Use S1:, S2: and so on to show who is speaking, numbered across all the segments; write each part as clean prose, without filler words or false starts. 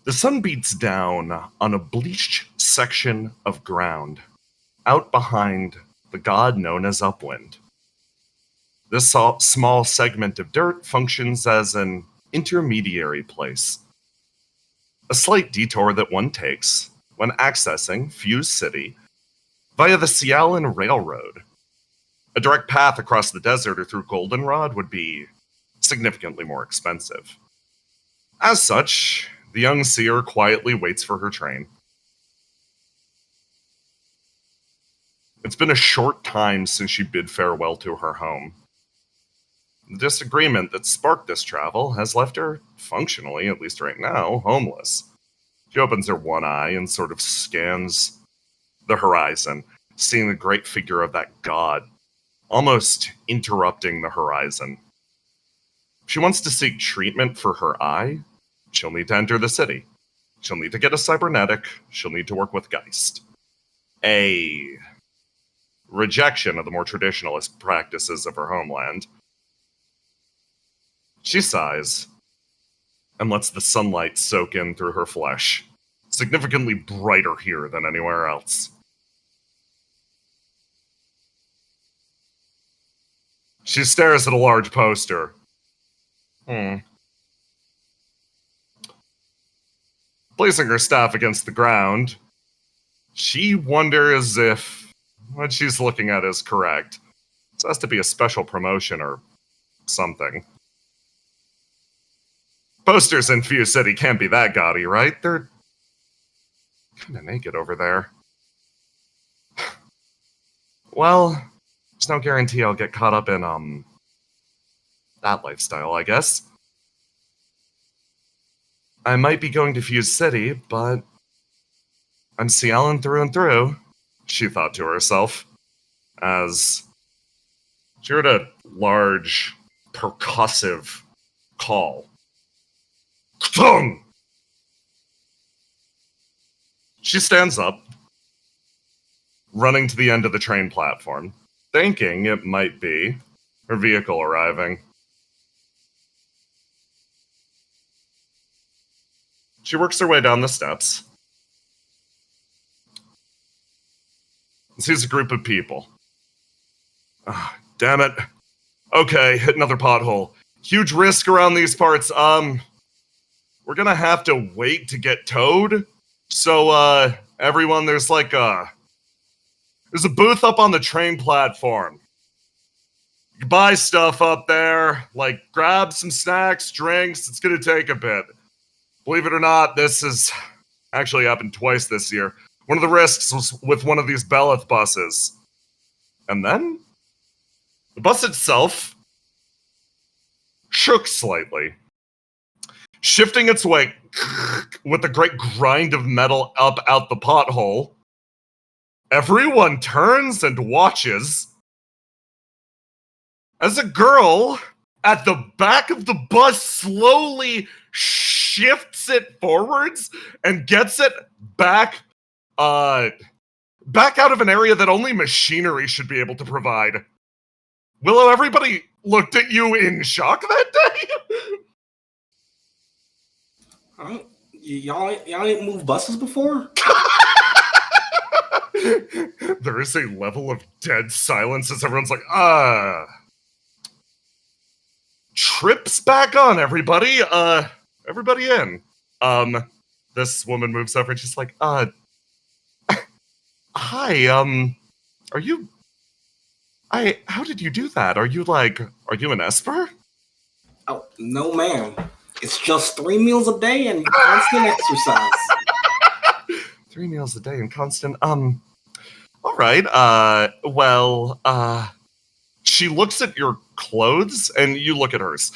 S1: The sun beats down on a bleached section of ground out behind the god known as Upwind. This small segment of dirt functions as an intermediary place, a slight detour that one takes when accessing Fuse City via the Cialan Railroad. A direct path across the desert or through Goldenrod would be significantly more expensive. As such, the young seer quietly waits for her train. It's been a short time since she bid farewell to her home. The disagreement that sparked this travel has left her, functionally, at least right now, homeless. She opens her one eye and sort of scans the horizon, seeing the great figure of that god, almost interrupting the horizon. If she wants to seek treatment for her eye, she'll need to enter the city. She'll need to get a cybernetic. She'll need to work with Geist. A rejection of the more traditionalist practices of her homeland. She sighs and lets the sunlight soak in through her flesh, significantly brighter here than anywhere else. She stares at a large poster. Placing her staff against the ground, she wonders if what she's looking at is correct. This has to be a special promotion or something. Posters in Fuse City can't be that gaudy, right? They're kind of naked over there. Well, there's no guarantee I'll get caught up in, that lifestyle, I guess. I might be going to Fuse City, but I'm Cialan through and through, she thought to herself, as she heard a large, percussive call. Thung! She stands up, running to the end of the train platform, thinking it might be her vehicle arriving. She works her way down the steps and sees a group of people. Damn it. Okay, hit another pothole. Huge risk around these parts. We're gonna have to wait to get towed. So, everyone, there's a booth up on the train platform. You can buy stuff up there, grab some snacks, drinks. It's gonna take a bit. Believe it or not, this has actually happened twice this year. One of the risks was with one of these Belith buses. And then, the bus itself shook slightly, shifting its way with a great grind of metal up out the pothole. Everyone turns and watches as a girl at the back of the bus slowly shifts it forwards and gets it back out of an area that only machinery should be able to provide. Willow, everybody looked at you in shock that
S2: day. Y'all ain't moved buses before?
S1: There is a level of dead silence as everyone's like, trips back on, everybody. Everybody in. This woman moves over and she's like, hi, are you... how did you do that? Are you an Esper?
S2: Oh, no ma'am. It's just 3 meals a day and constant exercise.
S1: 3 meals a day and constant, all right, she looks at your clothes and you look at hers.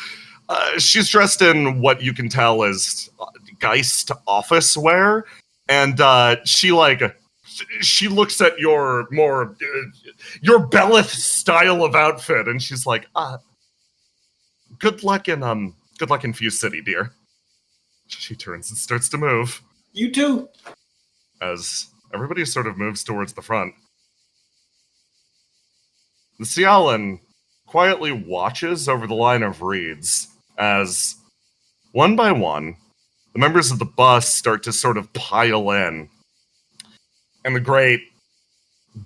S1: She's dressed in what you can tell is Geist office wear, and she looks at your more your Belith style of outfit, and she's like, good luck in Fuse City, dear. She turns and starts to move.
S2: You too.
S1: As everybody sort of moves towards the front. The Cialan quietly watches over the line of reeds as, one by one, The members of the bus start to sort of pile in, and the great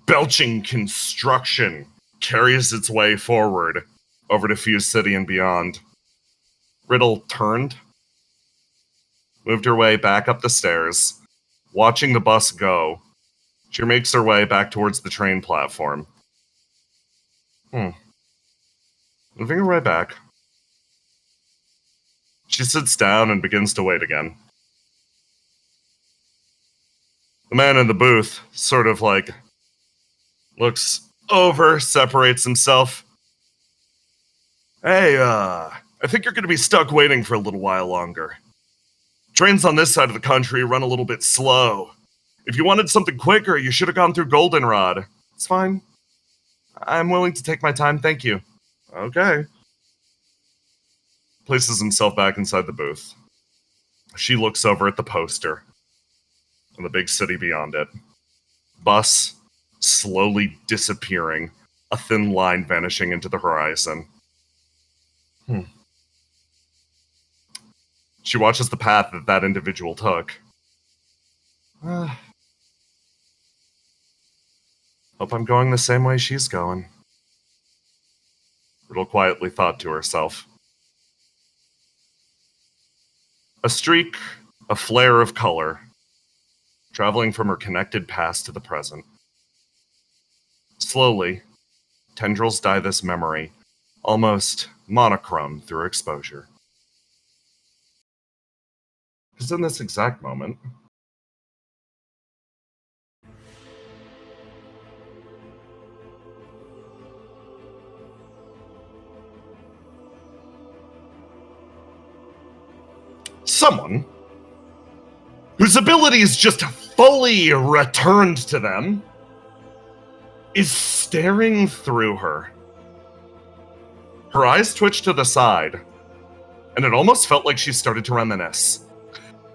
S1: belching construction carries its way forward over to Fuse City and beyond. Riddle turned, moved her way back up the stairs, watching the bus go. She makes her way back towards the train platform. Moving her way back. She sits down and begins to wait again. The man in the booth sort of looks over, separates himself. Hey, I think you're going to be stuck waiting for a little while longer. Trains on this side of the country run a little bit slow. If you wanted something quicker, you should have gone through Goldenrod. It's fine. I'm willing to take my time, thank you. Okay. Places himself back inside the booth. She looks over at the poster and the big city beyond it. Bus slowly disappearing, a thin line vanishing into the horizon. She watches the path that individual took. Hope I'm going the same way she's going. Riddle quietly thought to herself. A streak, a flare of color, traveling from her connected past to the present. Slowly, tendrils dye this memory, almost monochrome through exposure. Because in this exact moment, someone whose abilities just fully returned to them is staring through her. Her eyes twitch to the side, and it almost felt like she started to reminisce.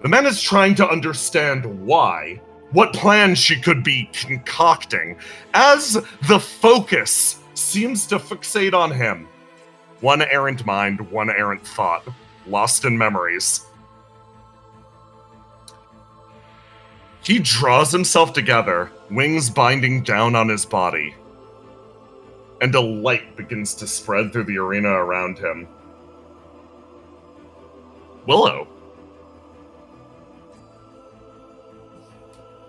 S1: The man is trying to understand why, what plan she could be concocting, as the focus seems to fixate on him. One errant mind, one errant thought, lost in memories. He draws himself together, wings binding down on his body, and a light begins to spread through the arena around him. Willow,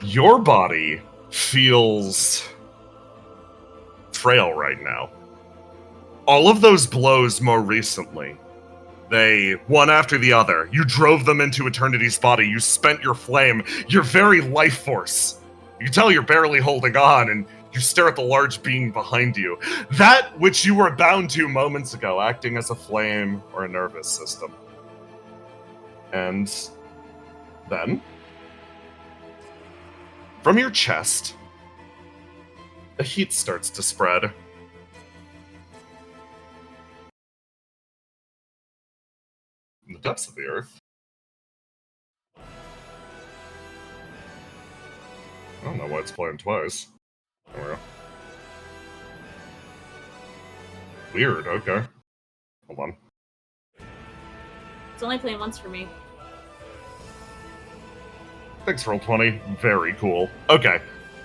S1: your body feels frail right now. All of those blows more recently, they, one after the other, you drove them into Eternity's body, you spent your flame, your very life force. You can tell you're barely holding on, and you stare at the large being behind you. That which you were bound to moments ago, acting as a flame or a nervous system. And then, from your chest, the heat starts to spread. In the depths of the earth. I don't know why it's playing twice. There we go. Weird, okay. Hold on.
S3: It's only playing once for me.
S1: Thanks, Roll20. Very cool. Okay.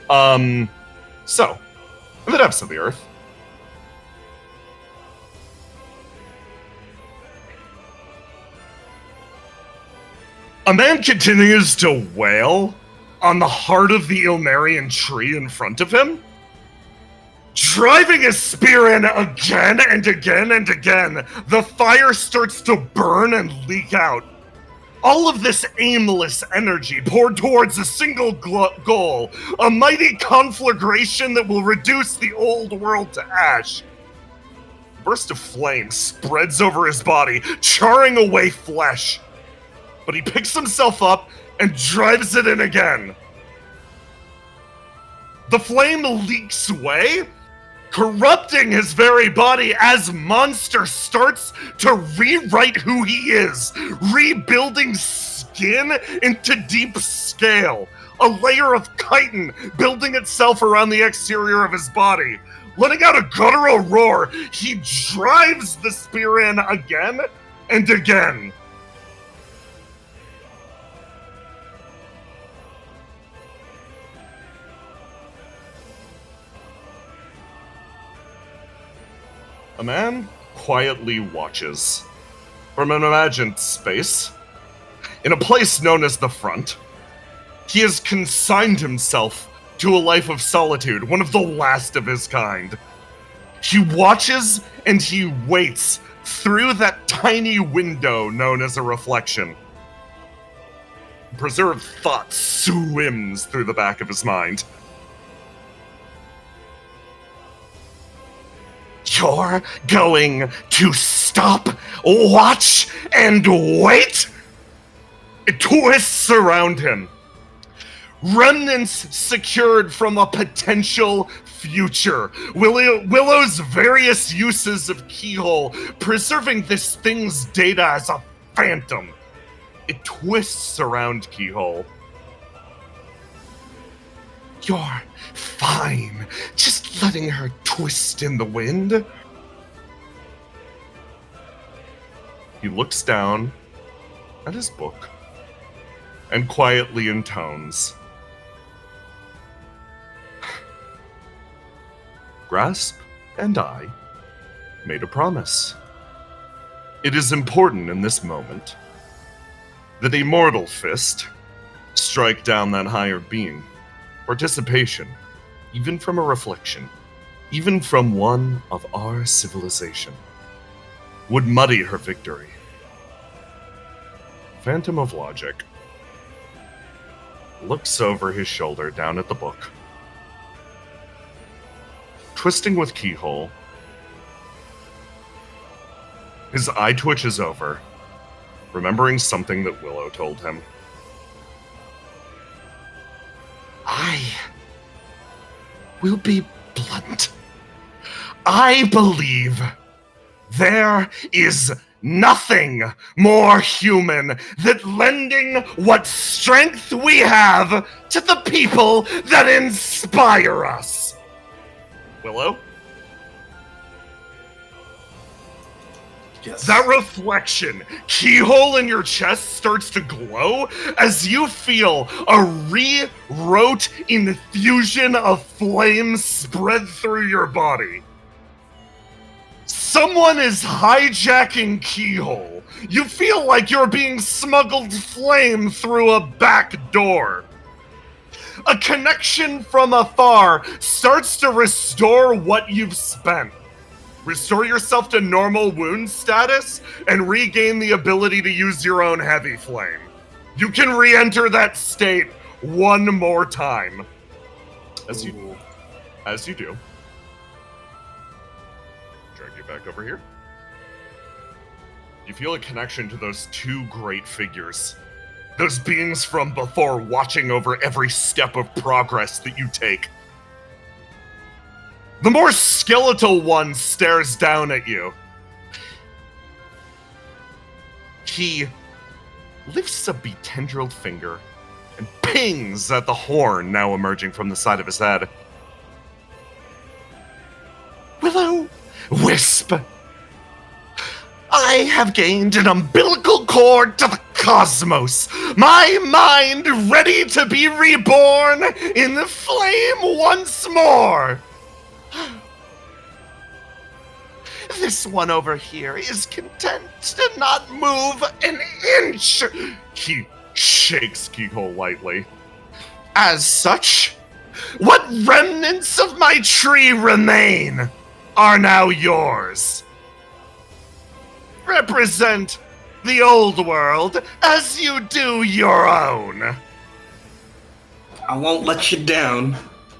S1: So, in the depths of the earth, a man continues to wail on the heart of the Ilmarian tree in front of him, driving his spear in again and again and again. The fire starts to burn and leak out. All of this aimless energy poured towards a single goal, a mighty conflagration that will reduce the old world to ash. A burst of flame spreads over his body, charring away flesh. But he picks himself up and drives it in again. The flame leaks away, corrupting his very body as Monster starts to rewrite who he is, rebuilding skin into deep scale, a layer of chitin building itself around the exterior of his body. Letting out a guttural roar, he drives the spear in again and again. A man quietly watches from an imagined space. In a place known as the Front, he has consigned himself to a life of solitude, one of the last of his kind. He watches and he waits through that tiny window known as a reflection. Preserved thought swims through the back of his mind. You're going to stop, watch, and wait? It twists around him. Remnants secured from a potential future. Willow's various uses of Keyhole, preserving this thing's data as a phantom. It twists around Keyhole. You're fine. Just letting her twist in the wind. He looks down at his book and quietly intones. Grasp and I made a promise. It is important in this moment that a mortal fist strike down that higher being. Participation, even from a reflection, even from one of our civilization, would muddy her victory. Phantom of Logic looks over his shoulder down at the book. Twisting with Keyhole, his eye twitches over, remembering something that Willow told him. I will be blunt. I believe there is nothing more human than lending what strength we have to the people that inspire us. Willow?
S2: Yes.
S1: That reflection, Keyhole in your chest, starts to glow as you feel a rewrote infusion of flame spread through your body. Someone is hijacking Keyhole. You feel like you're being smuggled flame through a back door. A connection from afar starts to restore what you've spent. Restore yourself to normal wound status and regain the ability to use your own heavy flame. You can re-enter that state one more time. As you do. Drag you back over here. You feel a connection to those two great figures. Those beings from before watching over every step of progress that you take. The more skeletal one stares down at you. He lifts a betendriled finger and pings at the horn now emerging from the side of his head. Willow Wisp, I have gained an umbilical cord to the cosmos. My mind ready to be reborn in the flame once more. This one over here is content to not move an inch. He shakes Keyhole lightly. As such, what remnants of my tree remain are now yours. Represent the old world as you do your own.
S2: I won't let you down.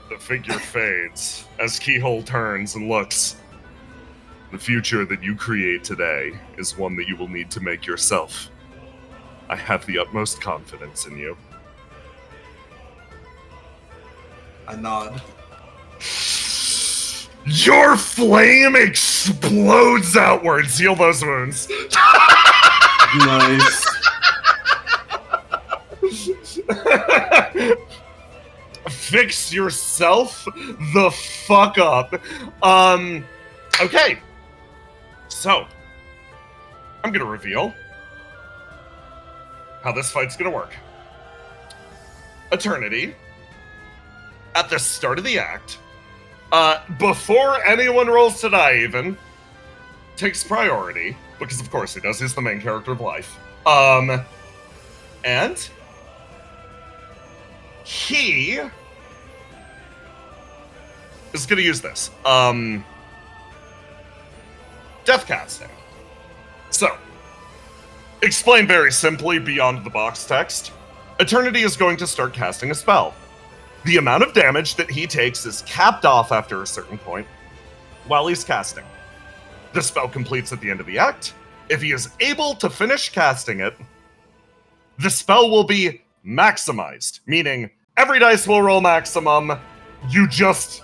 S1: The figure fades as Keyhole turns and looks. The future that you create today is one that you will need to make yourself. I have the utmost confidence in you.
S2: I nod.
S1: Your flame explodes outwards. Heal those wounds.
S2: Nice.
S1: Fix yourself the fuck up. Okay. So, I'm gonna reveal how this fight's gonna work. Eternity, at the start of the act, before anyone rolls to die even, takes priority, because of course he does, he's the main character of life. And he is going to use this. Death casting. So, explain very simply beyond the box text, Eternity is going to start casting a spell. The amount of damage that he takes is capped off after a certain point while he's casting. The spell completes at the end of the act. If he is able to finish casting it, the spell will be maximized, meaning every dice will roll maximum. You just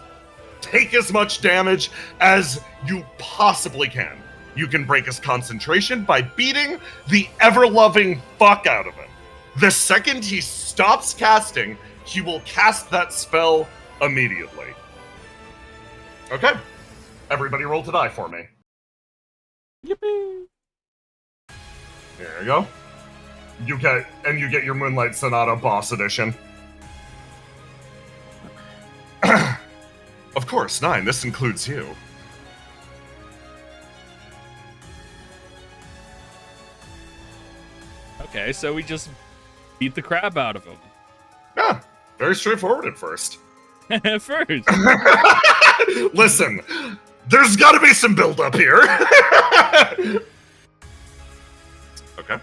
S1: take as much damage as you possibly can. You can break his concentration by beating the ever-loving fuck out of him. The second he stops casting, he will cast that spell immediately. Okay. Everybody roll to die for me.
S3: Yippee!
S1: There you go. You get your Moonlight Sonata Boss Edition. Of course, 9. This includes you.
S3: Okay, so we just beat the crap out of him.
S1: Yeah, very straightforward at first.
S3: At first.
S1: Listen, there's got to be some build-up here. Okay.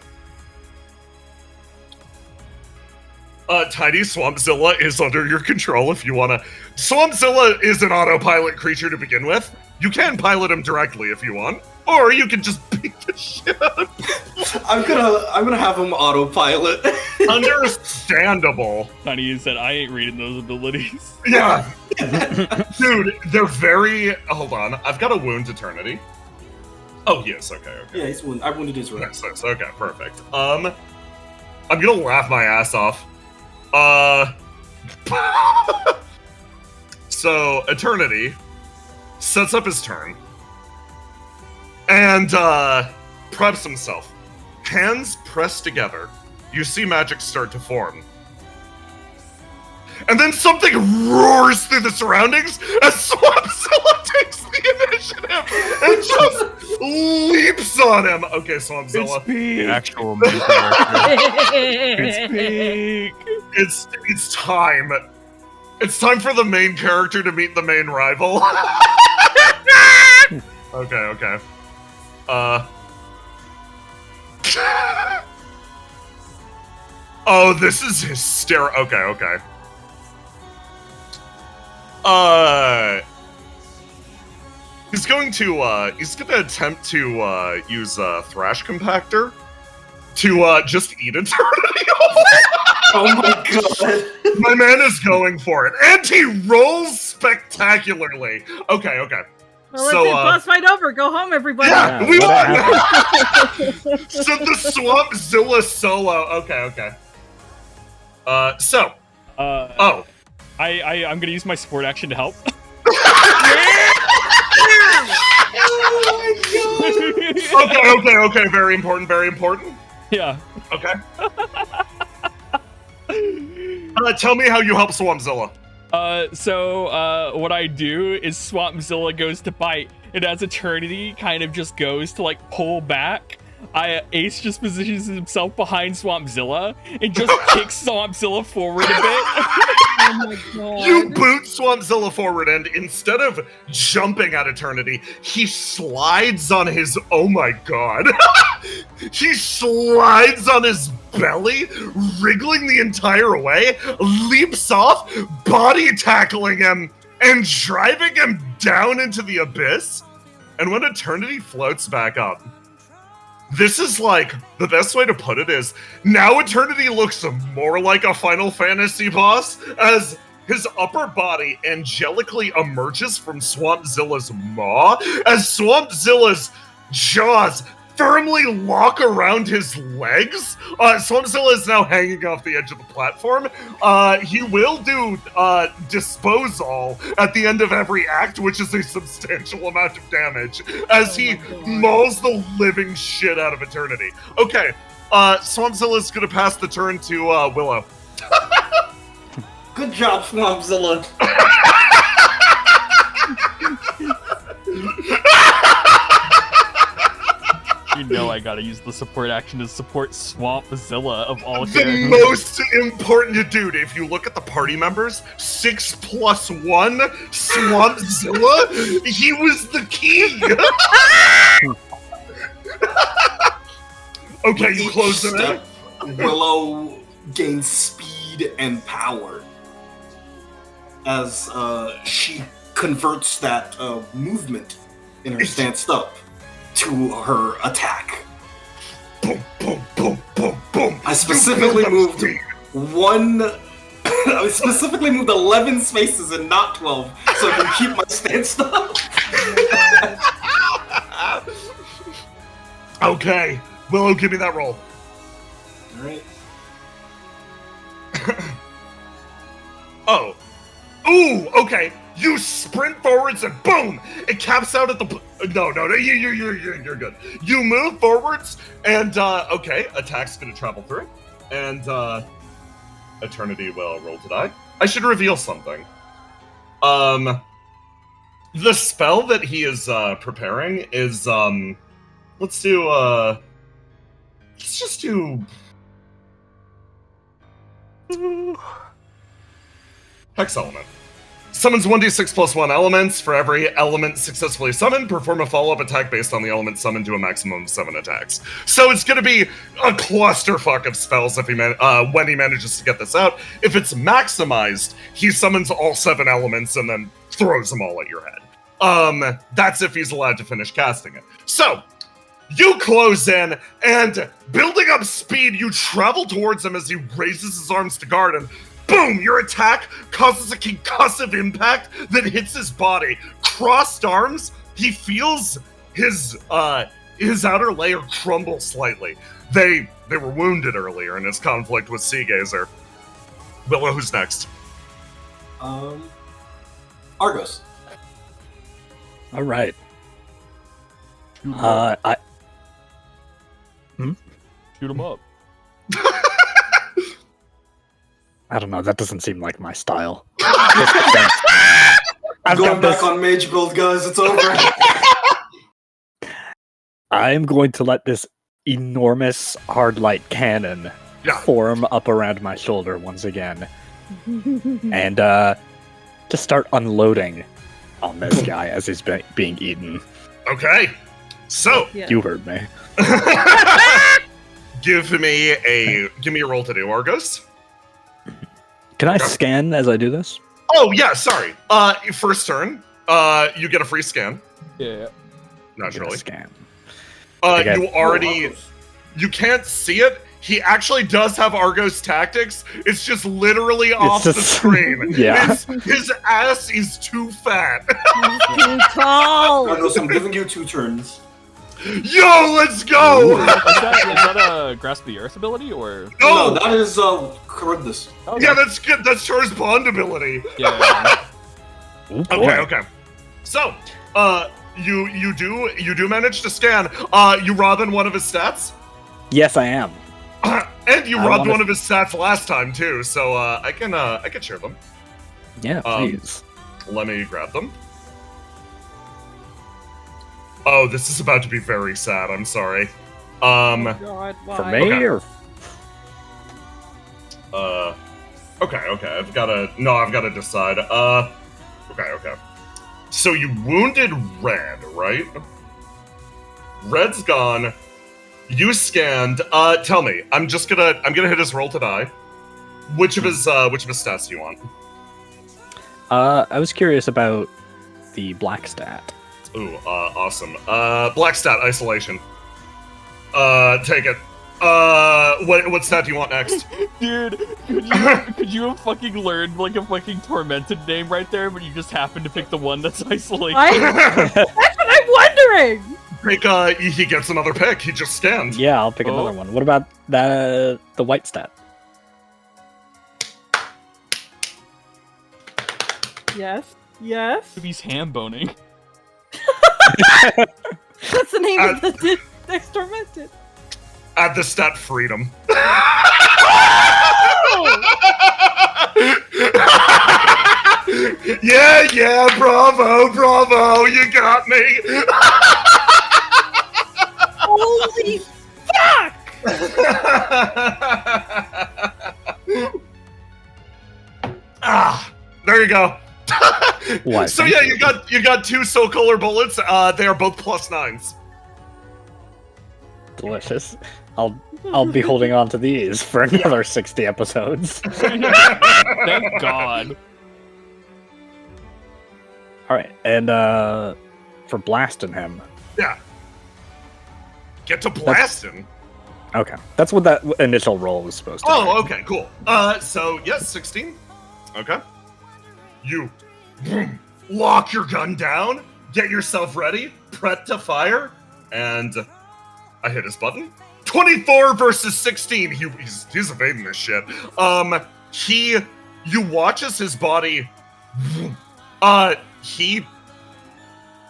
S1: Tiny Swampzilla is under your control if you want to. Swampzilla is an autopilot creature to begin with. You can pilot him directly if you want, or you can just beat the shit out of him.
S2: I'm gonna have him autopilot.
S1: Understandable.
S3: Tiny said, I ain't reading those abilities.
S1: Yeah. Dude, they're very... Hold on. I've got a Wound Eternity. Oh, yes. Okay.
S2: Yeah, he's wounded. I wounded his right.
S1: Yes, okay, perfect. I'm gonna laugh my ass off. So, Eternity sets up his turn and preps himself. Hands pressed together. You see magic start to form. And then something roars through the surroundings as Swampzilla takes the initiative and just leaps on him. Okay, Swampzilla.
S3: It's peak.
S4: The actual main character.
S3: It's peak.
S1: It's time. It's time for the main character to meet the main rival. Okay. Oh, this is hysterical. Okay. He's gonna attempt to use Thrash Compactor to just eat Eternity.
S2: Oh my god.
S1: My man is going for it, and he rolls spectacularly. Okay.
S5: Well, let's see, boss fight over. Go home, everybody.
S1: Yeah,
S4: Yeah,
S1: we
S4: what
S1: won! So the Swampzilla solo. Okay.
S3: I'm gonna use my support action to help.
S2: Oh my god.
S1: Okay. Very important.
S3: Yeah.
S1: Okay. Tell me how you help Swampzilla.
S3: So what I do is Swampzilla goes to bite, and as Eternity kind of just goes to like pull back, Ace just positions himself behind Swampzilla and just kicks Swampzilla forward a bit.
S5: Oh my god.
S1: You boot Swampzilla forward, and instead of jumping at Eternity, he slides on his... Oh my god. He slides on his belly, wriggling the entire way, leaps off, body tackling him, and driving him down into the abyss. And when Eternity floats back up, this is like, the best way to put it is, now Eternity looks more like a Final Fantasy boss, as his upper body angelically emerges from Swampzilla's maw, as Swampzilla's jaws firmly lock around his legs. Swampzilla is now hanging off the edge of the platform. He will do disposal at the end of every act, which is a substantial amount of damage, as he mauls the living shit out of Eternity. Okay, Swampzilla is gonna pass the turn to Willow.
S2: Good job, Swampzilla.
S3: know I gotta use the support action to support Swampzilla of all
S1: The
S3: characters.
S1: most important dude, if you look at the party members, 6+1, Swampzilla, he was the key! Okay, you
S2: Each
S1: close it in.
S2: step, Willow gains speed and power as she converts that movement in her stance up to her attack.
S1: Boom, boom, boom, boom, boom.
S2: I specifically moved I specifically moved 11 spaces and not 12, so I can keep my stance up.
S1: Okay, Willow, give me that roll.
S2: Alright.
S1: Oh. Ooh, okay. You sprint forwards and boom! It caps out at the... No, you're good. You move forwards and, okay, attack's gonna travel through. And, Eternity will roll to die. I should reveal something. The spell that he is, preparing is, let's just do... Hex Element. Summons 1d6 plus 1 elements. For every element successfully summoned, perform a follow-up attack based on the element summoned to a maximum of 7 attacks. So it's gonna be a clusterfuck of spells if when he manages to get this out. If it's maximized, he summons all 7 elements and then throws them all at your head. That's if he's allowed to finish casting it. So, you close in, and building up speed, you travel towards him as he raises his arms to guard, and boom! Your attack causes a concussive impact that hits his body. Crossed arms, he feels his outer layer crumble slightly. They were wounded earlier in his conflict with Seagazer. Willow, who's next?
S2: Argos.
S6: All right.
S3: Shoot him up.
S6: I don't know. That doesn't seem like my style.
S2: Going back on mage build, guys. It's over.
S6: I'm going to let this enormous hard light cannon form up around my shoulder once again, and just start unloading on this guy as he's being eaten.
S1: Okay, so
S6: you heard me.
S1: Give me a roll to do, Argos.
S6: Can I scan as I do this?
S1: Oh yeah, sorry. First turn, you get a free scan.
S3: Yeah.
S1: Naturally.
S6: Scan.
S1: You can't see it. He actually does have Argos tactics. It's just literally off the screen.
S6: Yeah.
S1: His ass is too fat.
S5: He's too tall.
S2: Argos, I'm giving you 2 turns.
S1: Yo, let's go!
S3: Is that a Grasp the Earth ability, or...?
S2: No, that is, Charybdis.
S3: Okay.
S1: Yeah, that's good. That's Char's Bond ability.
S3: Yeah.
S1: Okay. So, you do manage to scan. You robbing one of his stats?
S6: Yes, I am.
S1: And you robbed one of his stats last time too, so I can share them.
S6: Yeah, please.
S1: Let me grab them. Oh, this is about to be very sad. I'm sorry.
S5: Oh God, why?
S6: For me or?
S1: Okay. I've got to decide. Okay. So you wounded Red, right? Red's gone. You scanned. Tell me. I'm gonna hit his roll to die. Which of his stats do you want?
S6: I was curious about the black stat.
S1: Ooh, awesome. Black stat, isolation. Take it. What stat do you want next?
S3: Dude, could you have fucking learned like a fucking tormented name right there, but you just happened to pick the one that's isolation?
S5: That's what I'm wondering.
S1: He gets another pick. He just scanned.
S6: Yeah, I'll pick another one. What about the white stat?
S5: Yes.
S3: He's ham boning.
S5: That's the name of the next tormented.
S1: Add the stat freedom. Yeah, bravo, you got me.
S5: Holy Holy fuck!
S1: There you go.
S6: Why,
S1: So
S6: thank
S1: yeah,
S6: you.
S1: you got 2 soul color bullets. They are both +9s.
S6: Delicious. I'll be holding on to these for another 60 episodes.
S3: Thank God.
S6: All right, and for blasting him.
S1: Yeah. Get to blasting.
S6: Okay, that's what that initial roll was supposed to be.
S1: Oh, okay, cool. So yes, 16. Okay. You lock your gun down, get yourself ready, prep to fire, and I hit his button. 24 versus 16. He's evading this shit. You watch as his body.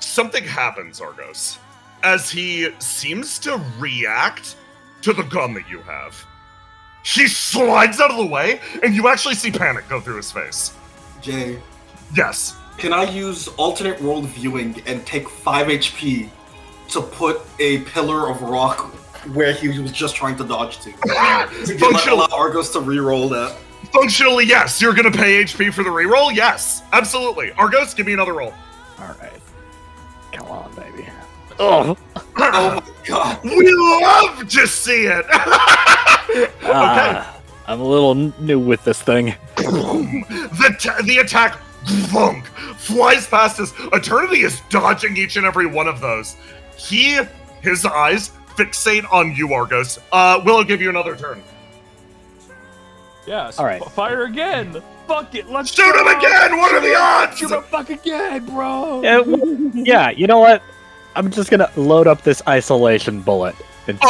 S1: Something happens, Argos, as he seems to react to the gun that you have. He slides out of the way, and you actually see panic go through his face.
S2: Jay,
S1: Yes.
S2: can I use alternate world viewing and take 5 HP to put a pillar of rock where he was just trying to dodge to? Allow Argos to reroll that.
S1: Functionally, yes. You're gonna pay HP for the reroll? Yes. Absolutely. Argos, give me another roll.
S6: Alright. Come on, baby. Oh!
S2: Oh my god.
S1: We love to see it! Okay.
S6: I'm a little new with this thing.
S1: The attack flies past us. Eternity is dodging each and every one of those. His eyes fixate on you, Argos. Willow, give you another turn.
S3: Yes.
S6: All right.
S3: Fire again. Fuck it. Let's
S1: Shoot him again! What are the odds?
S3: Shoot him fuck again, bro.
S6: Yeah, you know what? I'm just gonna load up this isolation bullet into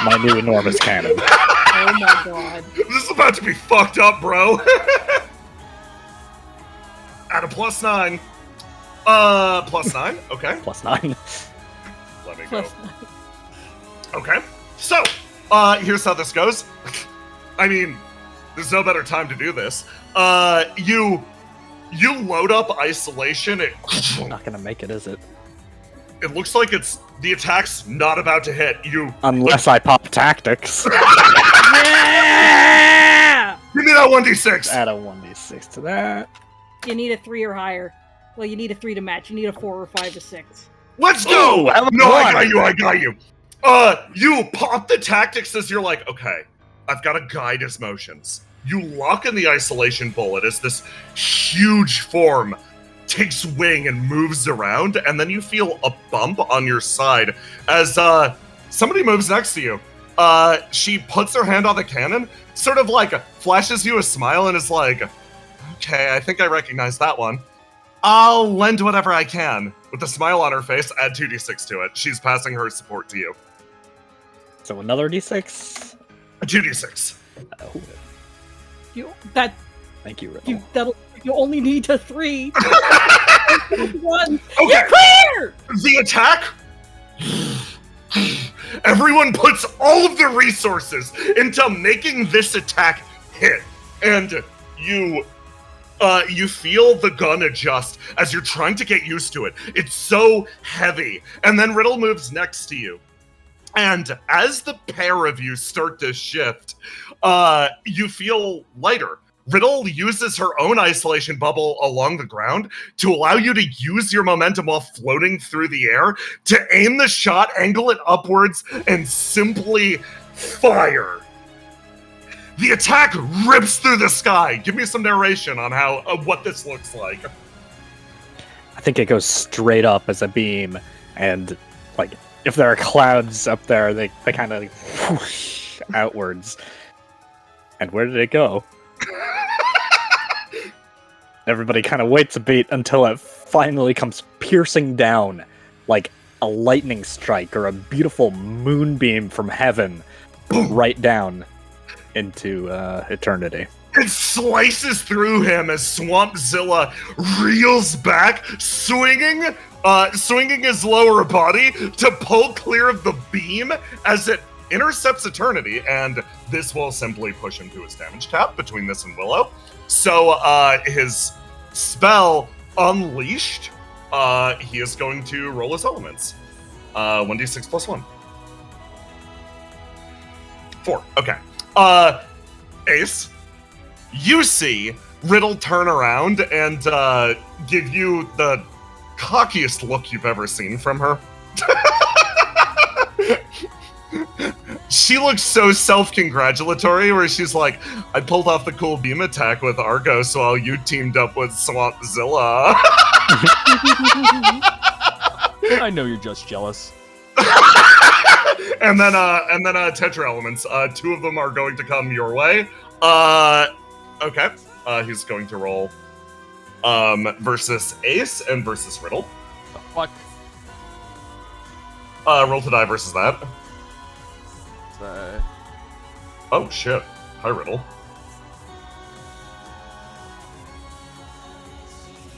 S6: my new enormous cannon.
S5: Oh my god.
S1: This is about to be fucked up, bro. At a +9. +9? Okay.
S6: +9.
S1: Let me go. Okay. So, here's how this goes. I mean, there's no better time to do this. You load up isolation.
S6: Not gonna make it, is it?
S1: It looks like the attack's not about to hit.
S6: Unless I pop tactics.
S5: Yeah!
S1: Give me that 1d6.
S6: Add a 1d6 to that.
S5: You need a 3 or higher. Well, you need a 3 to match. You need a 4 or 5 or 6.
S1: Let's go!
S6: Ooh, how
S1: No, I
S6: much?
S1: got you. You pop the tactics as you're like, okay, I've got to guide his motions. You lock in the isolation bullet as this huge form takes wing and moves around, and then you feel a bump on your side as somebody moves next to you. She puts her hand on the cannon, sort of like flashes you a smile and is like, okay, I think I recognize that one. I'll lend whatever I can. With a smile on her face, add 2d6 to it. She's passing her support to you.
S6: So another d6.
S1: A 2d6.
S6: Oh, thank you, Riddle.
S5: You only need a 3. 1.
S1: Okay.
S5: You're clear!
S1: The attack. Everyone puts all of their resources into making this attack hit, and you feel the gun adjust as you're trying to get used to it. It's so heavy, and then Riddle moves next to you, and as the pair of you start to shift, you feel lighter. Riddle uses her own isolation bubble along the ground to allow you to use your momentum while floating through the air to aim the shot, angle it upwards, and simply fire. The attack rips through the sky. Give me some narration on how what this looks like.
S6: I think it goes straight up as a beam, and like if there are clouds up there, they kind of like whoosh outwards. And where did it go? Everybody kind of waits a beat until it finally comes piercing down like a lightning strike or a beautiful moonbeam from heaven right down into eternity.
S1: It slices through him as Swampzilla reels back, swinging his lower body to pull clear of the beam as it intercepts Eternity, and this will simply push him to his damage cap between this and Willow. So his spell Unleashed, he is going to roll his elements. 1d6 plus 1. 4. Okay. Ace, you see Riddle turn around and give you the cockiest look you've ever seen from her. She looks so self-congratulatory, where she's like, I pulled off the cool beam attack with Argos while you teamed up with Swampzilla.
S3: I know you're just jealous.
S1: and then Tetra Elements. 2 of them are going to come your way. Okay. He's going to roll versus Ace and versus Riddle.
S3: The fuck?
S1: Roll to die versus that.
S3: Uh,
S1: Oh shit. Hi, Riddle.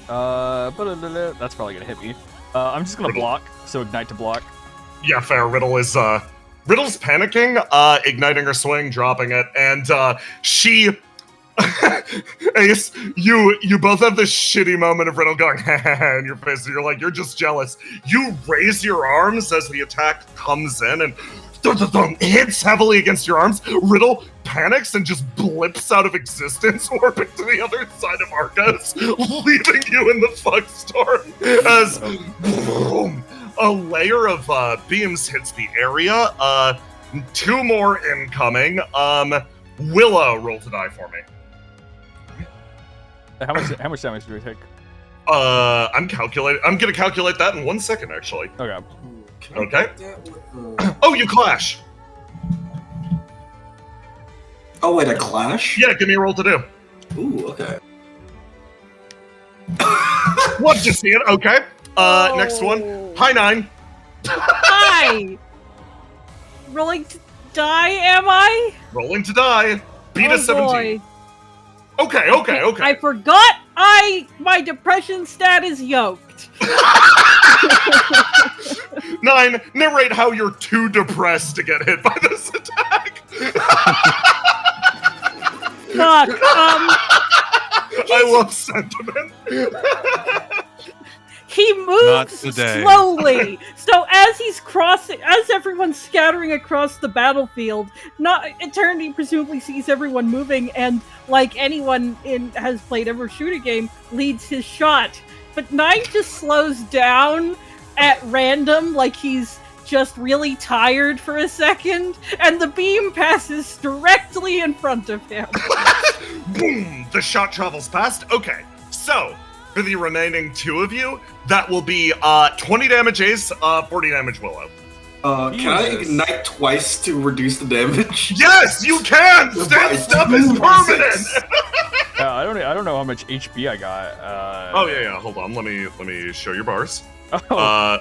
S3: That's probably gonna hit me. I'm just gonna
S1: Riddle.
S3: block, so ignite to block.
S1: Yeah, fair. Riddle's panicking, igniting her swing, dropping it, and she Ace, you both have this shitty moment of Riddle going in your face, and you're like, you're just jealous. You raise your arms as the attack comes in and hits heavily against your arms. Riddle panics and just blips out of existence, warping to the other side of Arcos, leaving you in the fuck storm as boom, a layer of beams hits the area. 2 more incoming. Willow, roll to die for me.
S3: How much damage do we take?
S1: I'm gonna calculate that in 1 second, actually.
S3: Okay.
S1: Okay. Oh, you clash.
S2: Oh wait, a clash?
S1: Yeah, give me a roll to do.
S2: Ooh, okay.
S1: Love to see it. Okay. Next one. Hi, 9.
S5: Hi! Rolling to die, am I?
S1: Rolling to die. Beat a 17.
S5: Boy.
S1: Okay.
S5: I forgot my depression stat is yoked.
S1: 9, narrate how you're too depressed to get hit by this attack.
S5: Fuck.
S1: I love sentiment.
S5: He moves slowly. So as everyone's scattering across the battlefield, Eternity presumably sees everyone moving, and like anyone has played ever shoot a game, leads his shot. But 9 just slows down at random, like he's just really tired for a second, and the beam passes directly in front of him.
S1: Boom! The shot travels past. Okay, so for the remaining 2 of you, that will be 20 damage Ace, 40 damage Willow.
S2: Can I ignite twice to reduce the damage?
S1: Yes, you can! Stand stuff is permanent!
S3: I don't know how much HP I got.
S1: Oh yeah. Hold on. Let me show your bars.
S3: Oh.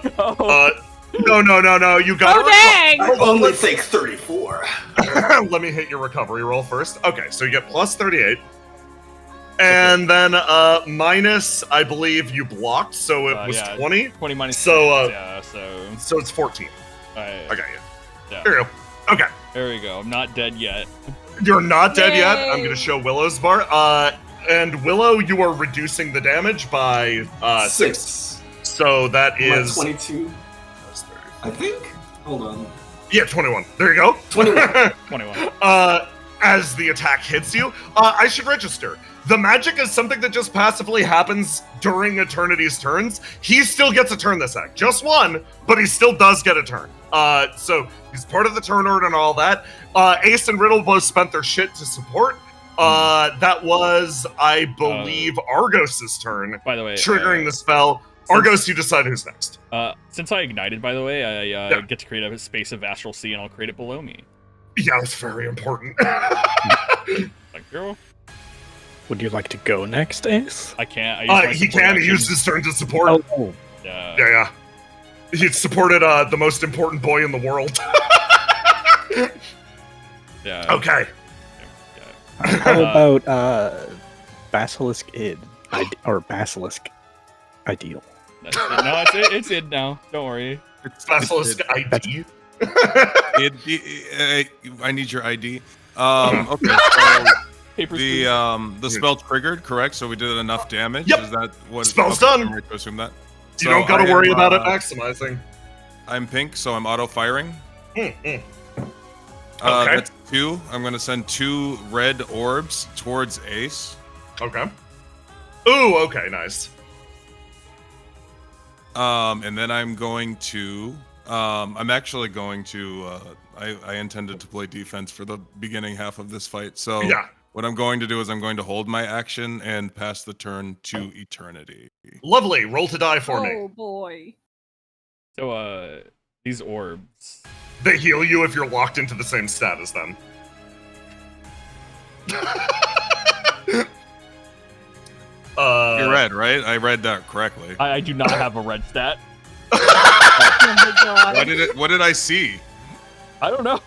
S1: No. You got it.
S5: Dang!
S2: I only think 34.
S1: Let me hit your recovery roll first. Okay, so you get plus 38. And then minus, I believe you blocked, so it was 20.
S3: 20 minus.
S1: So
S3: so
S1: it's 14.
S3: I
S1: got you.
S3: Yeah.
S1: There you go. Okay.
S3: There we go. I'm not dead yet.
S1: You're not dead yet.
S5: Yay.
S1: I'm gonna show Willow's bar. And Willow, you are reducing the damage by 6. So that is
S2: 22. I think. Hold on.
S1: Yeah, 21. There you go.
S2: 21.
S3: 21.
S1: As the attack hits you, I should register. The magic is something that just passively happens during Eternity's turns. He still gets a turn this act. Just 1, but he still does get a turn. So he's part of the turn order and all that. Ace and Riddle both spent their shit to support. That was, I believe, Argos's turn.
S3: By the way,
S1: triggering the spell. Argos, you decide who's next.
S3: Since I ignited, by the way, I get to create a space of astral sea, and I'll create it below me.
S1: Yeah, that's very important.
S3: Thank you.
S6: Would you like to go next, Ace?
S3: I can't.
S1: He can. He used his turn to support.
S6: Oh.
S3: Yeah.
S1: He supported the most important boy in the world.
S3: Yeah.
S1: Okay.
S3: Yeah.
S6: How about Basilisk Id or Basilisk Ideal?
S3: No, it's id now. Don't worry.
S1: It's Basilisk ID.
S4: I need your ID. Okay. So
S3: Papers,
S4: the spell triggered, correct? So we did enough damage.
S1: Yep.
S4: Is that what
S1: Spell's
S4: okay,
S1: done.
S4: I'm right to assume that.
S1: You don't gotta worry about it maximizing.
S4: I'm pink, so I'm auto-firing.
S1: Okay.
S4: That's 2. I'm going to send 2 red orbs towards Ace.
S1: Okay. Ooh, okay, nice.
S4: And then I'm going to... I'm actually going to... I intended to play defense for the beginning half of this fight, so...
S1: Yeah.
S4: What I'm going to do is I'm going to hold my action and pass the turn to Eternity.
S1: Lovely. Roll to die for me.
S5: Oh boy.
S3: So, these orbs.
S1: They heal you if you're locked into the same stat as them.
S4: You're red, right? I read that correctly.
S3: I do not have a red stat.
S5: Oh my god.
S4: What did I see?
S3: I don't know.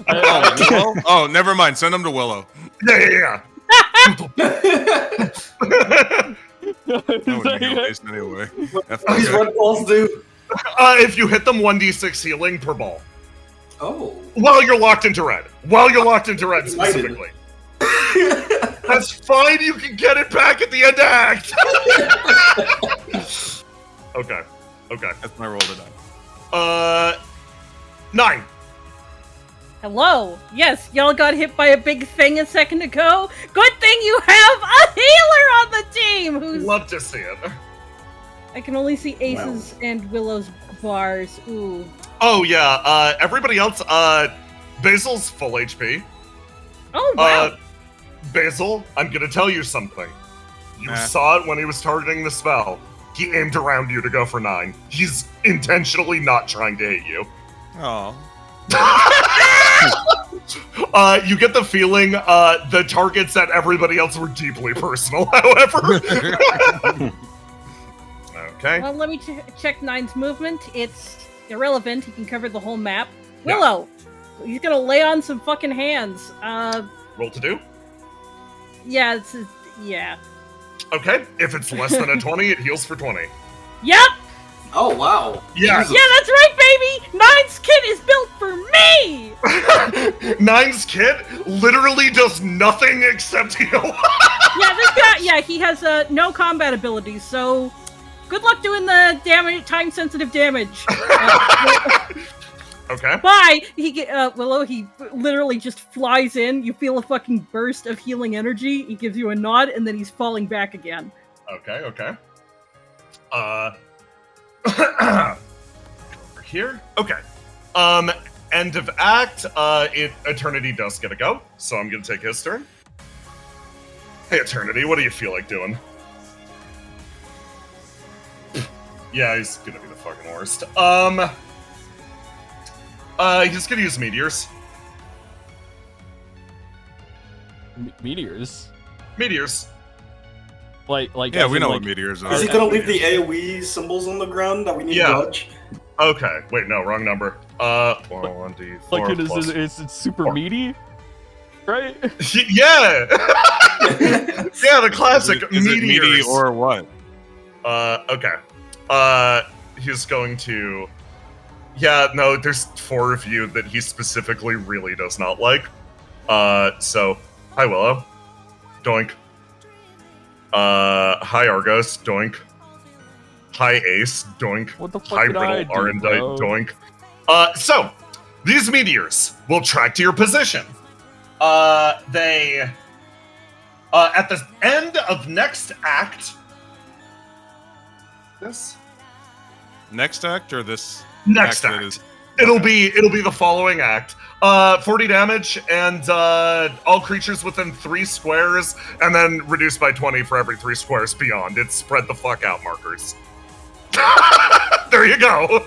S4: Willow? Oh, never mind. Send them to Willow.
S1: Yeah.
S4: That would be waste anyway.
S2: What these red balls do?
S1: If you hit them, 1d6 healing per ball.
S2: Oh.
S1: While you're locked into red. Specifically. That's fine, you can get it back at the end of act! Okay.
S4: That's my roll to die.
S1: 9.
S5: Hello. Yes, y'all got hit by a big thing a second ago. Good thing you have a healer on the team who's...
S1: Love to see it.
S5: I can only see Ace's and Willow's bars. Ooh.
S1: Oh, yeah, everybody else, Basil's full HP.
S5: Oh, wow.
S1: Basil, I'm gonna tell you something. You saw it when he was targeting the spell. He aimed around you to go for 9. He's intentionally not trying to hit you.
S4: Oh.
S1: You get the feeling the targets at everybody else were deeply personal, however. Okay.
S5: Well, let me check 9's movement. It's irrelevant. He can cover the whole map.
S1: Yeah.
S5: Willow! He's gonna lay on some fucking hands.
S1: Roll to do?
S5: Yeah, yeah.
S1: Okay. If it's less than a 20, it heals for 20.
S5: Yep!
S2: Oh, wow.
S1: Yeah.
S5: Yeah, that's right, baby! 9's kit is built for me!
S1: 9's kit literally does nothing except heal.
S5: Yeah, this guy, he has no combat abilities, so good luck doing the time-sensitive damage.
S1: Okay.
S5: Bye! Willow, he literally just flies in, you feel a fucking burst of healing energy, he gives you a nod, and then he's falling back again.
S1: Okay. Over here? Okay. End of act, Eternity does get a go, so I'm gonna take his turn. Hey, Eternity, what do you feel like doing? Yeah, he's gonna be the fucking worst. He's gonna use meteors.
S3: Meteors?
S1: Meteors.
S3: Like
S4: Yeah,
S3: as
S4: we
S3: in,
S4: know
S3: like,
S4: what meteors are.
S2: Is he gonna leave the AoE symbols on the ground that we need to dodge?
S1: Okay, wait, no, wrong number. 1d4
S3: like
S1: plus...
S3: it's super meaty? Right?
S1: Yeah! Yeah, the classic
S4: Is it meaty
S1: meteors.
S4: or what?
S1: Okay. He's going to... Yeah, no, there's 4 of you that he specifically really does not like. So, hi Willow. Doink. Hi Argos. Doink. Hi Ace. Doink.
S3: What the fuck
S1: Hi
S3: did I
S1: Riddle.
S3: do,
S1: Arendite.
S3: bro?
S1: Doink. So, these meteors will track to your position. They... at the end of next act... This?
S4: Next act or this?
S1: Next
S4: act?
S1: act. It'll be the following act. 40 damage, and all creatures within 3 squares, and then reduced by 20 for every 3 squares beyond. It's spread the fuck out markers. There you go.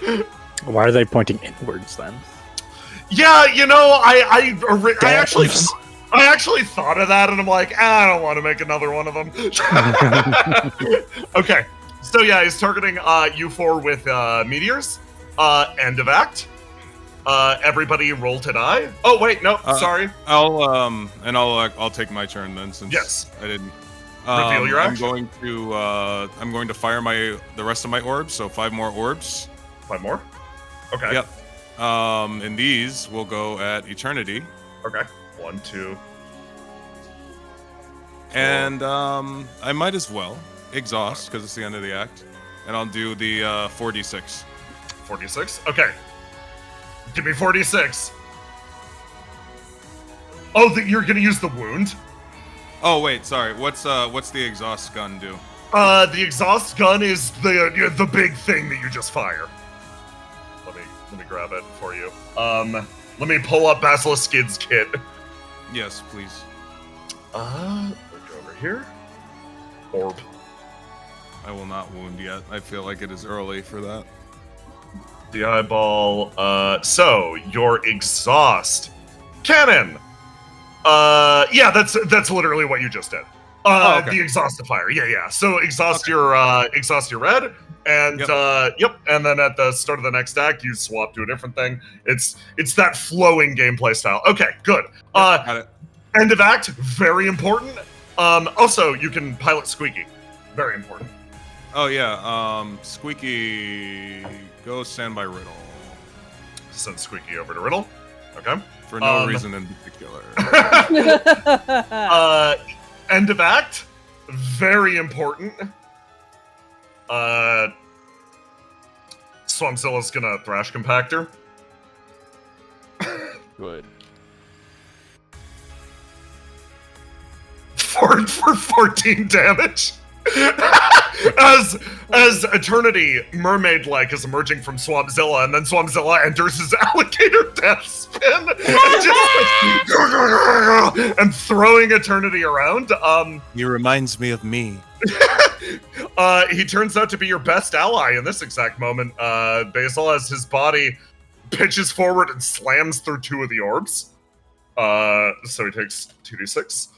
S6: Why are they pointing inwards then?
S1: Yeah, you know, I actually thought of that, and I'm like, I don't want to make another one of them. Okay, so yeah, he's targeting you 4 with meteors. End of act. Everybody roll to die. Oh wait, no, sorry.
S4: I'll take my turn then, since
S1: yes.
S4: I didn't.
S1: Reveal your action.
S4: I'm going to fire the rest of my orbs, so 5 more orbs.
S1: 5 more? Okay.
S4: Yep. And these will go at Eternity.
S1: Okay. 1, 2.
S4: And I might as well exhaust because it's the end of the act, and I'll do the 4d6.
S1: 46? Okay. Give me 46. Oh, you're gonna use the wound?
S4: Oh wait, sorry. What's the exhaust gun do?
S1: The exhaust gun is the big thing that you just fire. Let me grab it for you. Let me pull up Basilisk Skid's kit.
S4: Yes, please.
S1: Look over here. Orb.
S4: I will not wound yet. I feel like it is early for that.
S1: The eyeball. So your exhaust cannon. Yeah, that's literally what you just did.
S4: Okay.
S1: The exhaustifier. Yeah. So exhaust your red, and yep. And then at the start of the next act, you swap to a different thing. It's that flowing gameplay style. Okay, good.
S4: Got it.
S1: End of act, very important. Also, you can pilot Squeaky, very important.
S4: Oh yeah. Squeaky, go stand by Riddle.
S1: Send Squeaky over to Riddle. Okay.
S4: For no reason in particular.
S1: End of act, very important. Swampzilla's gonna Thrash Compactor.
S3: Good.
S1: For 14 damage. As Eternity, mermaid-like, is emerging from Swampzilla, and then Swampzilla enters his alligator death spin, and throwing Eternity around.
S4: He reminds me of me.
S1: He turns out to be your best ally in this exact moment, Basil, as his body pitches forward and slams through 2 of the orbs. So he takes 2d6.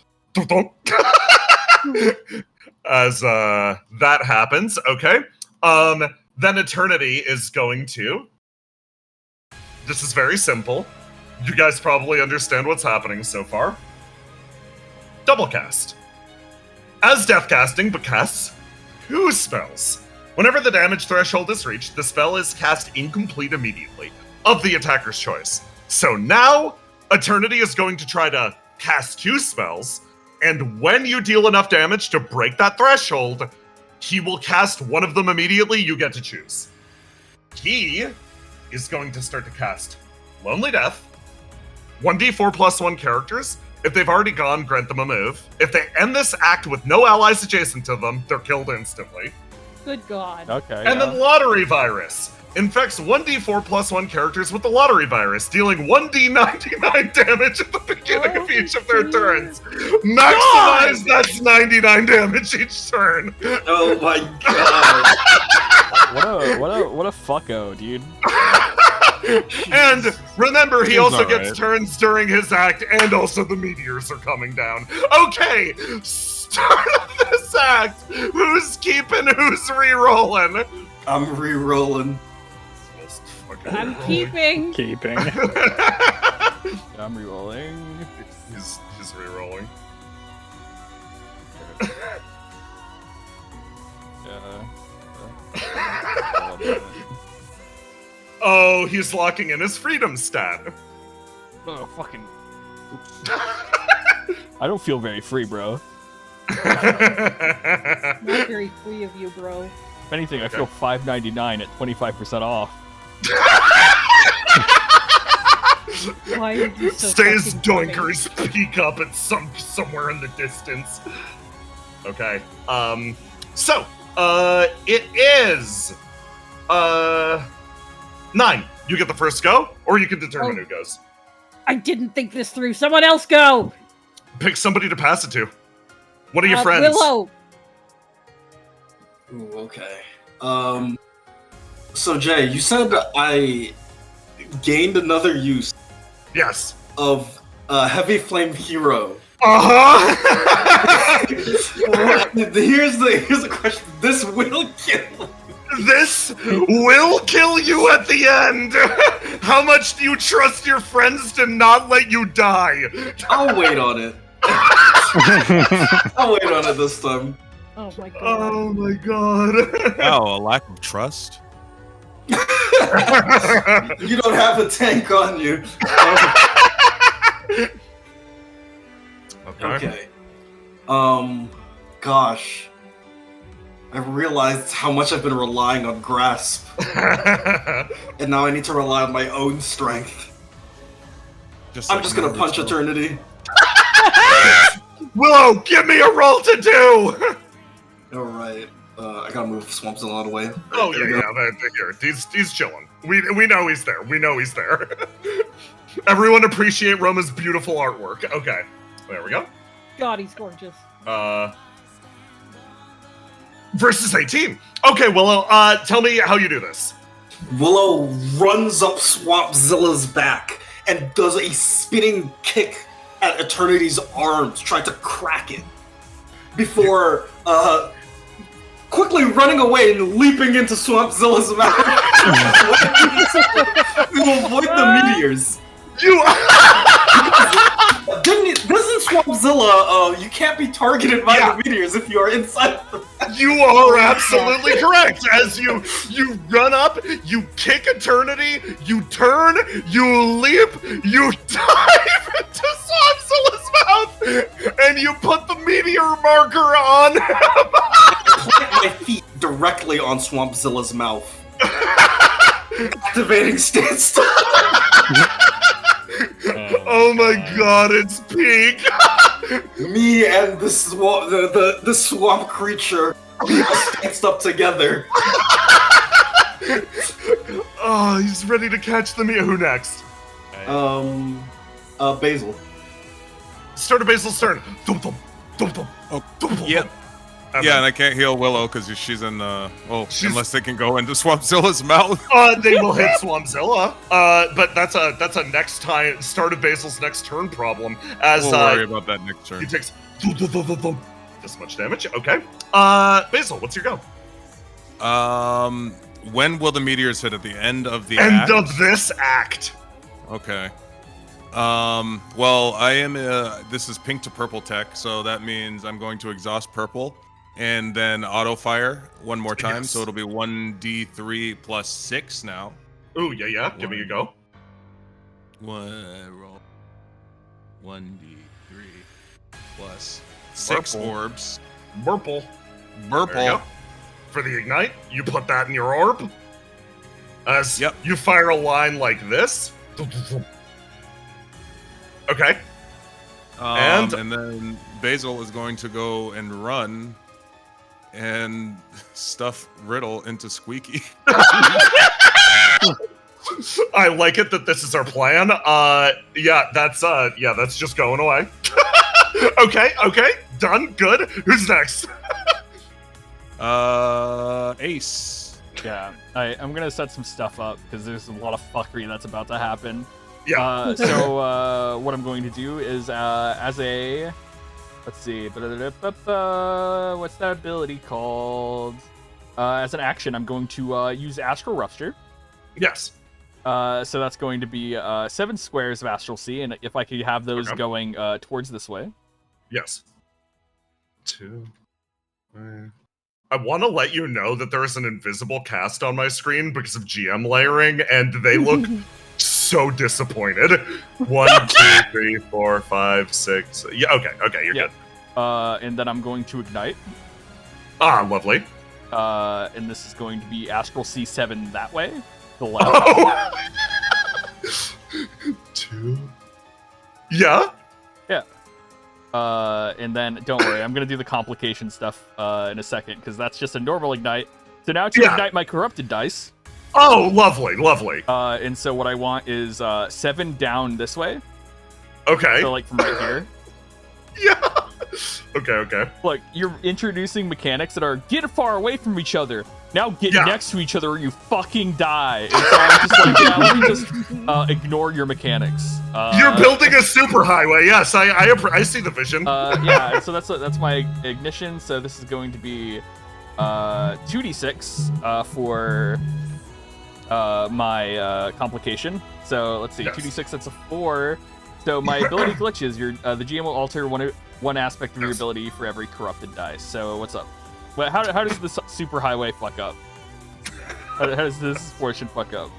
S1: As that happens, okay. Then Eternity is going to... This is very simple. You guys probably understand what's happening so far. Double cast. As death casting, but casts 2 spells. Whenever the damage threshold is reached, the spell is cast incomplete immediately, of the attacker's choice. So now, Eternity is going to try to cast 2 spells, and when you deal enough damage to break that threshold, he will cast one of them immediately. You get to choose. He is going to start to cast Lonely Death, 1d4 plus 1 characters. If they've already gone, grant them a move. If they end this act with no allies adjacent to them, they're killed instantly.
S5: Good God.
S3: Okay.
S1: And then Lottery Virus infects 1d4 plus 1 characters with the Lottery Virus, dealing 1d99 damage at the beginning of each of their turns. Maximize, that's 99 damage each turn.
S2: Oh my god.
S3: What a fucko, dude.
S1: And remember, he
S4: Seems
S1: also
S4: alright.
S1: gets turns during his act, and also the meteors are coming down. Okay, start of this act. Who's keeping, who's re-rolling?
S2: I'm re-rolling.
S5: I'm keeping.
S6: Keeping.
S3: I'm rerolling.
S1: He's re-rolling. Oh, he's locking in his freedom stat.
S3: Oh, fucking. I don't feel very free, bro.
S5: Not very free of you, bro.
S3: If anything, I feel $5.99 at 25% off.
S5: Why are you so
S1: Stays
S5: fucking funny?
S1: doinkers peek up at somewhere in the distance. Okay. So, it is 9. You get the first go, or you can determine who goes.
S5: I didn't think this through. Someone else go.
S1: Pick somebody to pass it to. One of your friends.
S5: Willow.
S2: Ooh, okay. So Jay, you said I gained another use
S1: Yes.
S2: of Heavy Flame Hero.
S1: Uh-huh.
S2: Here's the question. This will kill.
S1: This will kill you at the end. How much do you trust your friends to not let you die?
S2: I'll wait on it. I'll wait on it this time.
S5: Oh my god.
S1: Oh my god.
S4: Wow, a lack of trust.
S2: You don't have a tank on you.
S1: Okay.
S2: Okay. Gosh. I realized how much I've been relying on grasp, and now I need to rely on my own strength. I'm just gonna punch Eternity.
S1: Willow, give me a roll to do!
S2: Alright, I gotta move Swampzilla out of the way.
S1: Oh, here. He's chilling. We know he's there. We know he's there. Everyone appreciate Roma's beautiful artwork. Okay, there we go.
S5: God, he's gorgeous.
S1: Versus 18. Okay, Willow, tell me how you do this.
S2: Willow runs up Swampzilla's back and does a spinning kick at Eternity's arms, trying to crack it, before quickly running away and leaping into Swampzilla's mouth to avoid the meteors. Doesn't Swampzilla, you can't be targeted by the meteors if you are inside the
S1: You are absolutely correct. As you run up, you kick Eternity, you turn, you leap, you dive into Swampzilla's mouth, and you put the meteor marker on him.
S2: I plant my feet directly on Swampzilla's mouth. Activating standstill.
S1: Oh my god, it's peak!
S2: Me and the swamp creature danced up together.
S1: Oh, he's ready to catch the meteor. Who next?
S2: Basil.
S1: Start of Basil's turn.
S4: Yep. Yeah, and I can't heal Willow because she's in, unless they can go into Swampzilla's mouth.
S1: They will hit Swampzilla. But that's a next time, start of Basil's next turn problem. As
S4: we'll worry about that next turn.
S1: He takes this much damage. Okay. Basil, what's your go?
S4: When will the meteors hit? At the end of the
S1: end
S4: act?
S1: of this act.
S4: Okay. Well, I am, this is pink to purple tech, so that means I'm going to exhaust purple and then auto fire one more time, so it'll be 1d3 plus 6 now.
S1: Ooh, yeah. Give me a go.
S4: Roll 1d3 plus 6 orbs.
S1: Burple. For the ignite, you put that in your orb. As you fire a line like this. Okay.
S4: And then Basil is going to go and run and stuff Riddle into Squeaky.
S1: I like it that this is our plan. That's just going away. Okay. Done. Good. Who's next?
S4: Ace.
S3: Yeah, I'm gonna set some stuff up because there's a lot of fuckery that's about to happen.
S1: Yeah.
S3: So what I'm going to do is as a, let's see, what's that ability called? As an action, I'm going to use Astral Rupture.
S1: Yes.
S3: So that's going to be 7 squares of Astral Sea, and if I could have those going towards this way.
S1: Yes. 2. I want to let you know that there is an invisible cast on my screen because of GM layering, and they look so disappointed. 1, 2, 3, 4, 5, 6. Yeah, okay, you're good.
S3: And then I'm going to ignite.
S1: Ah, lovely.
S3: And this is going to be Astral C7 that way, the left.
S1: Oh. 2. Yeah.
S3: And then don't worry, I'm gonna do the complication stuff in a second because that's just a normal ignite. So now to ignite my corrupted dice.
S1: Oh, lovely.
S3: And so what I want is 7 down this way.
S1: Okay.
S3: So like from right here.
S1: Yeah. Okay.
S3: Look, you're introducing mechanics that are get far away from each other. Now get next to each other or you fucking die. And so I'm just like, let me just ignore your mechanics.
S1: You're building a superhighway. Yes, I see the vision.
S3: Yeah, so that's my ignition. So this is going to be 2d6 for my complication. So let's see, 2d6, that's a 4. So my ability glitches. The GM will alter one aspect of your ability for every corrupted dice. So what's up? But how does this superhighway fuck up? How does this portion fuck up?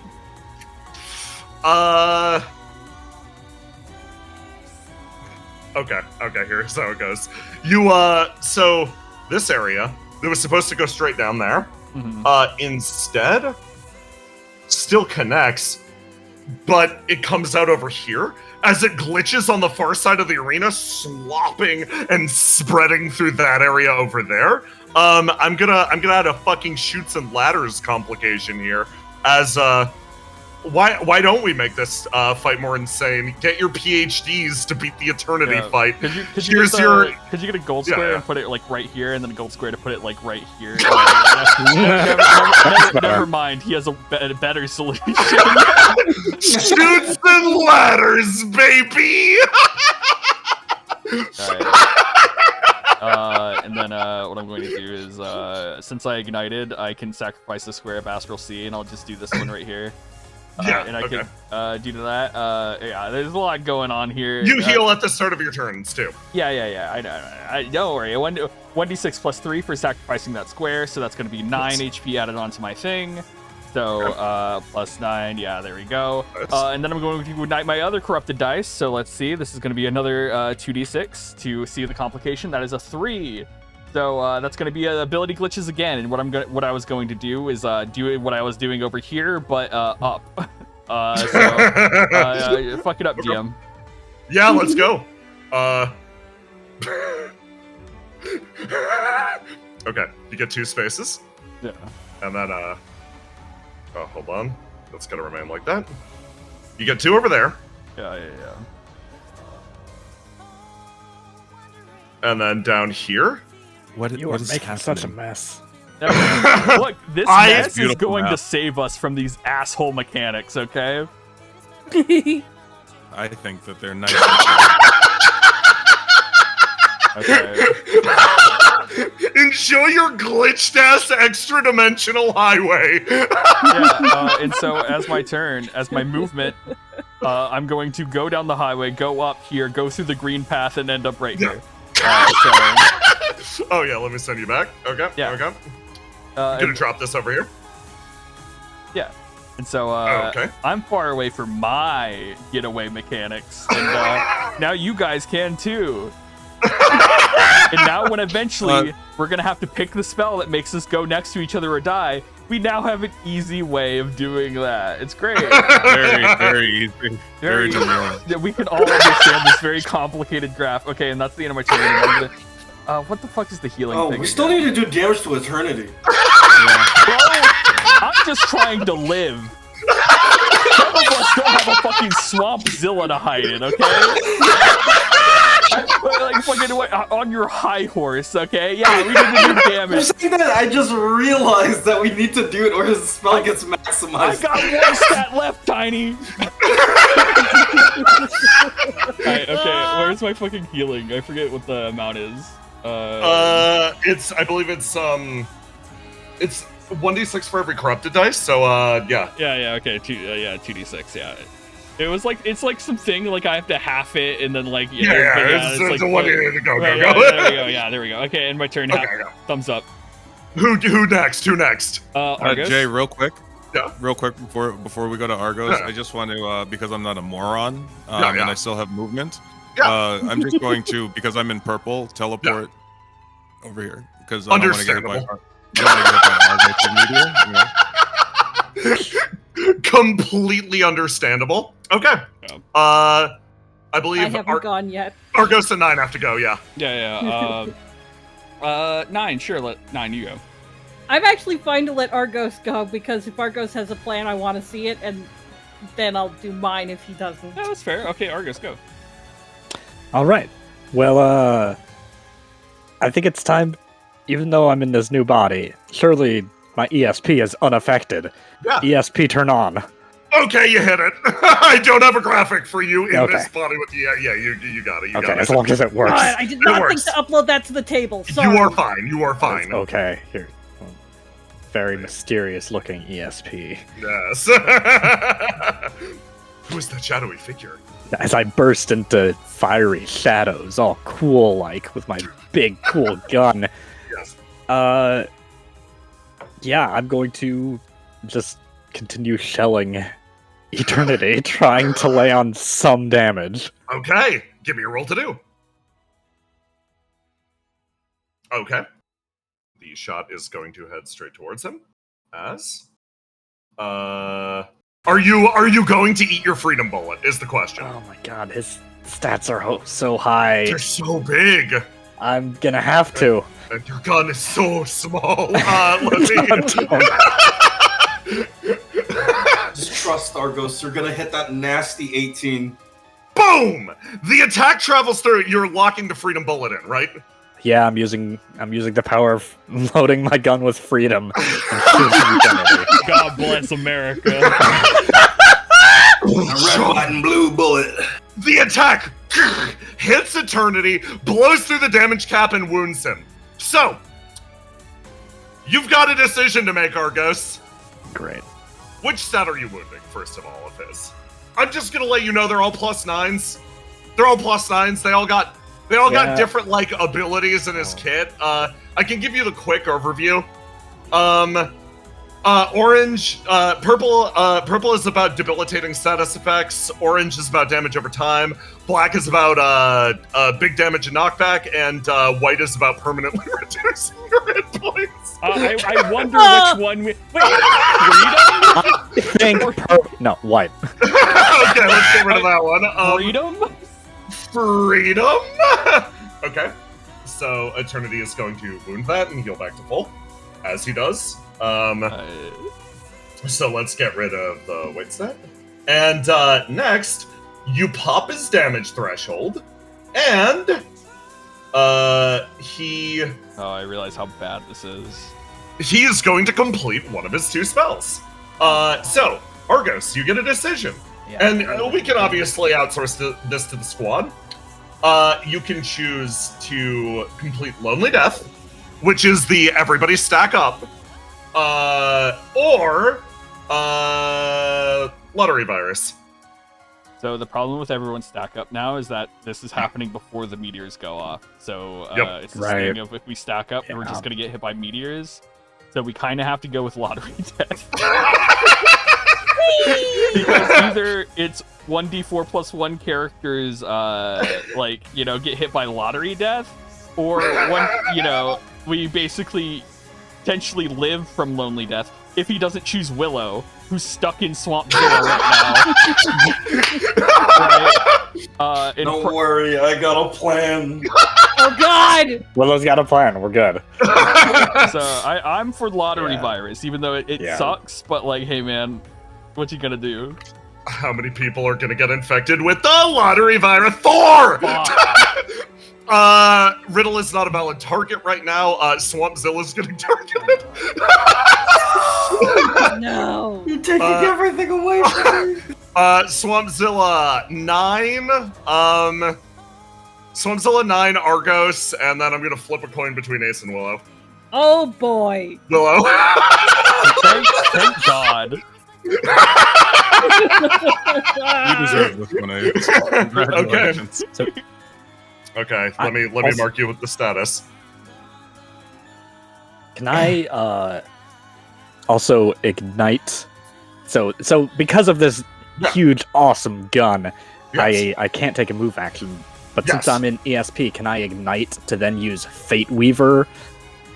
S1: Okay, here's how it goes. So this area that was supposed to go straight down there, instead still connects, but it comes out over here as it glitches on the far side of the arena, slopping and spreading through that area over there. I'm gonna add a fucking shoots and ladders complication here, as why don't we make this fight more insane? Get your PhDs to beat the Eternity fight.
S3: Could you get a gold square and put it like right here, and then a gold square to put it like right here? Never mind. He has a better solution.
S1: Shoots and ladders, baby.
S3: Alright. And then what I'm going to do is, since I ignited, I can sacrifice the square of Astral Sea, and I'll just do this one right here. And I can do that. Yeah, there's a lot going on here.
S1: You heal at the start of your turns too.
S3: Yeah. I know. Don't worry. 1d6 plus 3 for sacrificing that square, so that's going to be 9 HP added onto my thing. So plus 9. Yeah, there we go. And then I'm going to ignite my other corrupted dice. So let's see. This is going to be another 2d6 to see the complication. That is a 3. So that's going to be ability glitches again, and what I was going to do is do what I was doing over here, but up. Fuck it up, DM.
S1: Yeah, let's go. Okay, you get 2 spaces.
S3: Yeah.
S1: And then oh, hold on. That's gonna remain like that. You get 2 over there.
S3: Yeah.
S1: And then down here.
S6: What is making happening? Such a mess.
S3: Look, this mess is going
S4: map.
S3: to save us from these asshole mechanics, okay?
S4: I think that they're nice.
S3: Okay.
S1: Enjoy your glitched ass extra dimensional highway.
S3: And so as my turn, as my movement, I'm going to go down the highway, go up here, go through the green path, and end up right here.
S1: Oh yeah, let me send you back. Okay.
S3: Yeah.
S1: Okay. I'm gonna drop this over here.
S3: Yeah. And so I'm far away from my getaway mechanics, and now you guys can too. And now when eventually we're gonna have to pick the spell that makes us go next to each other or die, we now have an easy way of doing that. It's great.
S4: Very easy. Very
S3: we can all understand this very complicated graph. Okay, and that's the end of my turn. What the fuck is the healing thing?
S2: We still need to do damage to Eternity.
S3: Bro, I'm just trying to live. Some of us don't have a fucking Swampzilla to hide in, okay? Like fucking on your high horse, okay? Yeah, we need to do damage.
S2: Saying that, I just realized that we need to do it or his spell gets maximized.
S3: I got 1 stat left, Tiny. Alright, okay, where's my fucking healing? I forget what the amount is.
S1: I believe it's 1d6 for every corrupted dice. So yeah.
S3: Yeah. Okay. 2d6. Yeah. It was like it's like something like I have to half it and then like
S1: it's like one to go.
S3: There we go. Yeah, there we go. Okay, and my turn.
S1: Okay,
S3: thumbs up.
S1: Who next?
S3: Argos?
S4: Jay, real quick.
S1: Yeah.
S4: Real quick before we go to Argos, I just want to because I'm not a moron and I still have movement. I'm just going to, because I'm in purple, teleport over here because I don't want to get hit by Argos.
S1: Completely understandable. Okay. I believe
S5: I haven't gone yet.
S1: Argos and 9 have to go. Yeah.
S3: 9. Sure, let 9 you go.
S5: I'm actually fine to let Argos go because if Argos has a plan, I want to see it, and then I'll do mine if he doesn't.
S3: Yeah, that's fair. Okay, Argos, go.
S6: All right. Well, I think it's time. Even though I'm in this new body, surely my ESP is unaffected.
S1: Yeah.
S6: ESP turn on.
S1: Okay, you hit it. I don't have a graphic for you in this body with you got it. You got it.
S6: As long as it works.
S5: I did not think to upload that to the table. Sorry.
S1: You are fine.
S6: Okay, here. Very mysterious looking ESP.
S1: Yes. Who is that shadowy figure?
S6: As I burst into fiery shadows, all cool like with my big cool gun.
S1: Yes.
S6: Yeah, I'm going to just continue shelling Eternity, trying to lay on some damage.
S1: Okay, give me a roll to do. Okay. The shot is going to head straight towards him. As are you going to eat your freedom bullet? Is the question.
S6: Oh my god, his stats are so high.
S1: They're so big.
S6: I'm gonna have to.
S1: And your gun is so small. Let me.
S2: Just trust Argos. You're gonna hit that nasty 18.
S1: Boom! The attack travels through. You're locking the freedom bullet in, right?
S6: Yeah, I'm using the power of loading my gun with freedom. And shooting eternity.
S3: God bless America.
S2: A red, white, and blue bullet.
S1: The attack hits Eternity, blows through the damage cap, and wounds him. So, you've got a decision to make, Argos.
S6: Great.
S1: Which stat are you wounding, first of all, of his? I'm just gonna let you know they're all +9s. They're all +9s. They all got different like abilities in his kit. I can give you the quick overview. Purple is about debilitating status effects. Orange is about damage over time. Black is about big damage and knockback, and white is about permanently reducing your hit points.
S3: I wonder which one. Wait, freedom?
S6: No, white.
S1: Okay, let's get rid of that one.
S3: Freedom?
S1: Okay. So Eternity is going to wound that and heal back to full, as he does. So let's get rid of the white stat. And next, you pop his damage threshold, and he...
S3: Oh, I realize how bad this is.
S1: He is going to complete one of his 2 spells. So, Argos, you get a decision.
S3: Yeah.
S1: And we can obviously outsource this to the squad. You can choose to complete Lonely Death, which is the everybody stack up, or Lottery Virus.
S3: So the problem with everyone stack up now is that this is happening before the meteors go off. So it's this thing of if we stack up, we're just going to get hit by meteors. So we kind of have to go with Lottery Death. Because either it's 1d4 plus 1 characters, get hit by Lottery Death, or we basically potentially live from Lonely Death if he doesn't choose Willow, who's stuck in Swamp Zilla right now.
S2: Don't worry, I got a plan.
S5: Oh God!
S6: Willow's got a plan. We're good.
S3: So I'm for Lottery Virus, even though it sucks. But hey man, what you gonna do?
S1: How many people are gonna get infected with the Lottery Virus? 4! Riddle is not a valid target right now. Swampzilla's getting targeted.
S5: No.
S2: You're taking everything away from me.
S1: Swampzilla 9. Swampzilla 9, Argos, and then I'm gonna flip a coin between Ace and Willow.
S5: Oh boy.
S1: Willow.
S3: Thank God.
S4: You deserve this one, Ace. Congratulations.
S1: Okay, let me mark you with the status.
S6: Can I also ignite? So because of this huge, awesome gun, I can't take a move action. But since I'm in ESP, can I ignite to then use Fate Weaver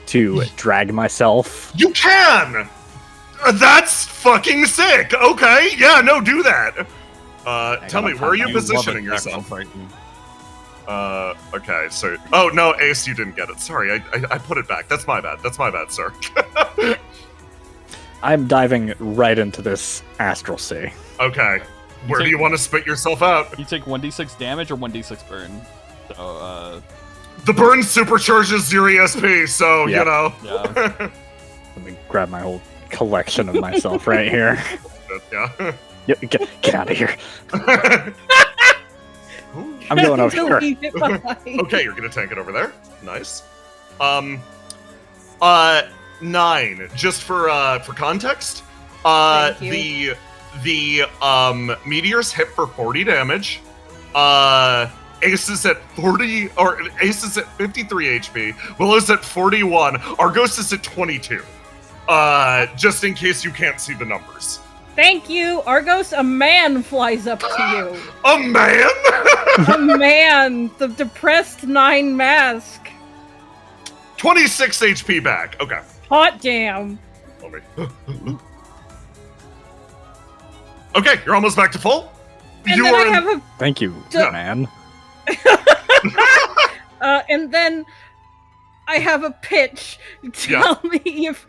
S6: to drag myself?
S1: You can! That's fucking sick! Okay, yeah, no, do that! Tell me, where are you positioning yourself? Okay, so... Oh, no, Ace, you didn't get it. Sorry, I put it back. That's my bad, sir.
S6: I'm diving right into this Astral Sea.
S1: Okay. Where do you want to spit yourself out?
S3: You take 1d6 damage or 1d6 burn. So,
S1: The burn supercharges your ESP, so, you know.
S3: Yeah.
S6: Let me grab my whole collection of myself right here.
S1: Yeah.
S6: Get out of here. I'm going over here.
S1: Okay, you're gonna tank it over there. Nice. 9. Just for context, the meteors hit for 40 damage. Ace is at 40, or Ace is at 53 HP. Willow's at 41. Argos is at 22. Just in case you can't see the numbers.
S5: Thank you, Argos. A man flies up to you.
S1: A man?
S5: A man. The depressed 9 mask.
S1: 26 HP back. Okay.
S5: Hot damn.
S1: Okay, you're almost back to full.
S5: And then I have a...
S6: Thank you, man.
S5: And then I have a pitch. Tell me if...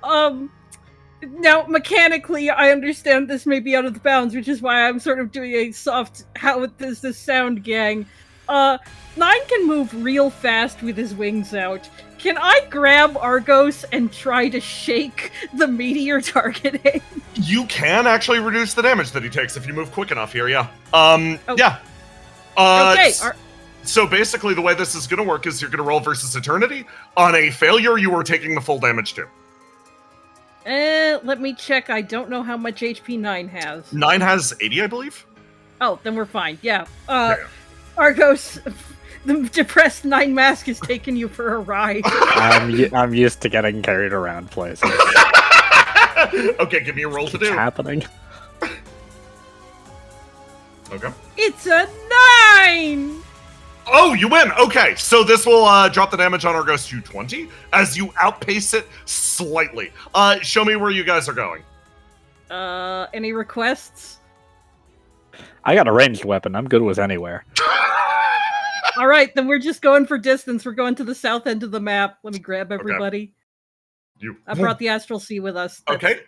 S5: Now, mechanically, I understand this may be out of the bounds, which is why I'm sort of doing a soft, how does this sound, gang? Nine can move real fast with his wings out. Can I grab Argos and try to shake the meteor targeting?
S1: You can actually reduce the damage that he takes if you move quick enough here, yeah. Yeah.
S5: Okay.
S1: So basically, the way this is going to work is you're going to roll versus Eternity. On a failure, you are taking the full damage too.
S5: Let me check. I don't know how much HP 9 has.
S1: 9 has 80, I believe.
S5: Oh, then we're fine. Yeah. Argos, the depressed 9 mask has taken you for a ride.
S6: I'm used to getting carried around places.
S1: Okay, give me a roll to do.
S6: What's happening?
S1: Okay.
S5: It's a 9!
S1: Oh, you win! Okay, so this will drop the damage on Argos to 20 as you outpace it slightly. Show me where you guys are going.
S5: Any requests?
S6: I got a ranged weapon. I'm good with anywhere.
S5: All right, then we're just going for distance. We're going to the south end of the map. Let me grab everybody.
S1: Okay.
S5: I brought the Astral Sea with us.
S1: Okay.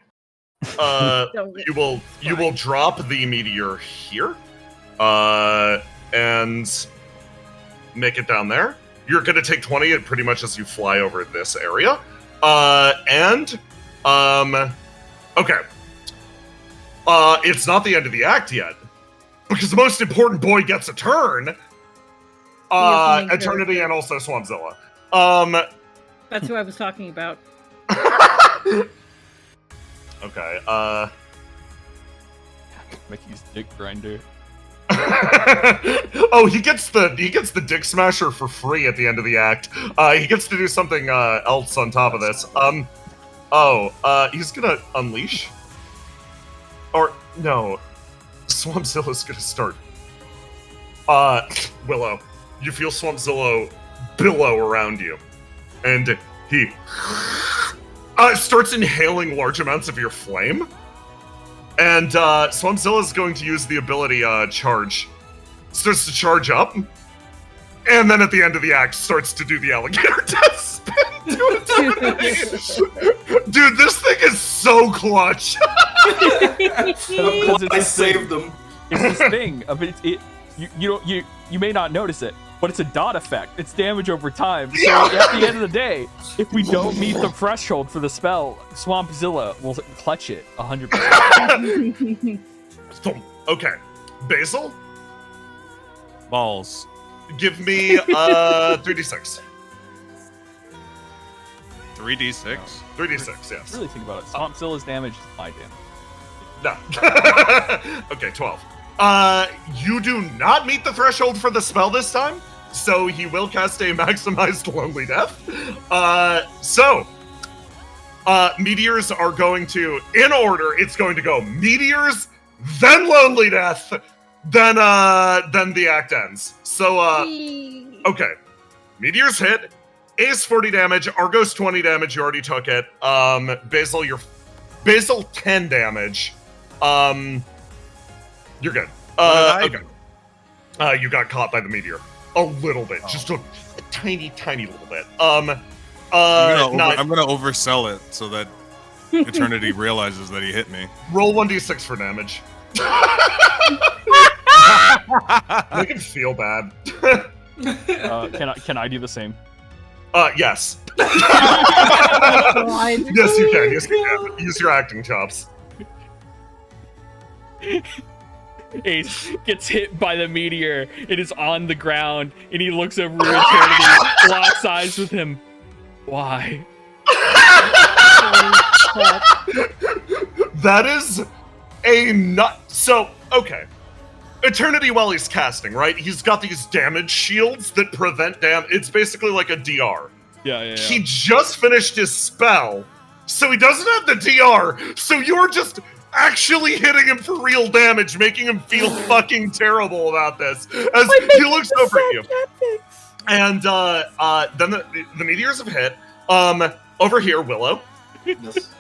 S1: You will drop the meteor here, and make it down there. You're going to take 20 pretty much as you fly over this area. Okay. It's not the end of the act yet, because the most important boy gets a turn. Eternity and also Swampzilla.
S5: That's who I was talking about.
S1: Okay,
S3: Mickey's dick grinder.
S1: Oh, he gets the dick smasher for free at the end of the act. He gets to do something else on top of this. He's gonna unleash. Or no, Swampzilla's gonna start. Willow, you feel Swampzilla billow around you, and he starts inhaling large amounts of your flame. And Swampzilla is going to use the ability charge. Starts to charge up. And then at the end of the act, starts to do the alligator death spin to eternity. Dude, this thing is so clutch.
S2: I saved them.
S3: It's this thing. I mean, you may not notice it, but it's a dot effect. It's damage over time. So at the end of the day, if we don't meet the threshold for the spell, Swampzilla will clutch it 100%.
S1: Okay, Basil,
S4: Balls.
S1: give me 3d6.
S4: 3d6?
S1: 3d6, yes.
S3: Really think about it. Swampzilla's damage is my damage.
S1: No. Okay, 12. You do not meet the threshold for the spell this time, so he will cast a maximized Lonely Death. Meteors are going to, in order, it's going to go Meteors, then Lonely Death, then the act ends. So, okay. Meteors hit, Ace 40 damage, Argos 20 damage, you already took it. Basil 10 damage. You're good. Okay. You got caught by the meteor. A little bit. Just a tiny, tiny little bit. I'm
S4: gonna oversell it so that Eternity realizes that he hit me.
S1: Roll 1d6 for damage. Make him feel bad.
S3: Can I do the same?
S1: Yes. Yes, you can. Yes, you can. Use your acting chops.
S3: Ace gets hit by the meteor. It is on the ground, and he looks over at Eternity, locks eyes with him. Why?
S1: That is a nut. So, okay. Eternity, while he's casting, right? He's got these damage shields that prevent damage. It's basically like a DR.
S3: Yeah.
S1: He just finished his spell, so he doesn't have the DR. So you're just actually hitting him for real damage, making him feel fucking terrible about this. As he looks over at you. And then the meteors have hit. Over here, Willow.
S2: Yes.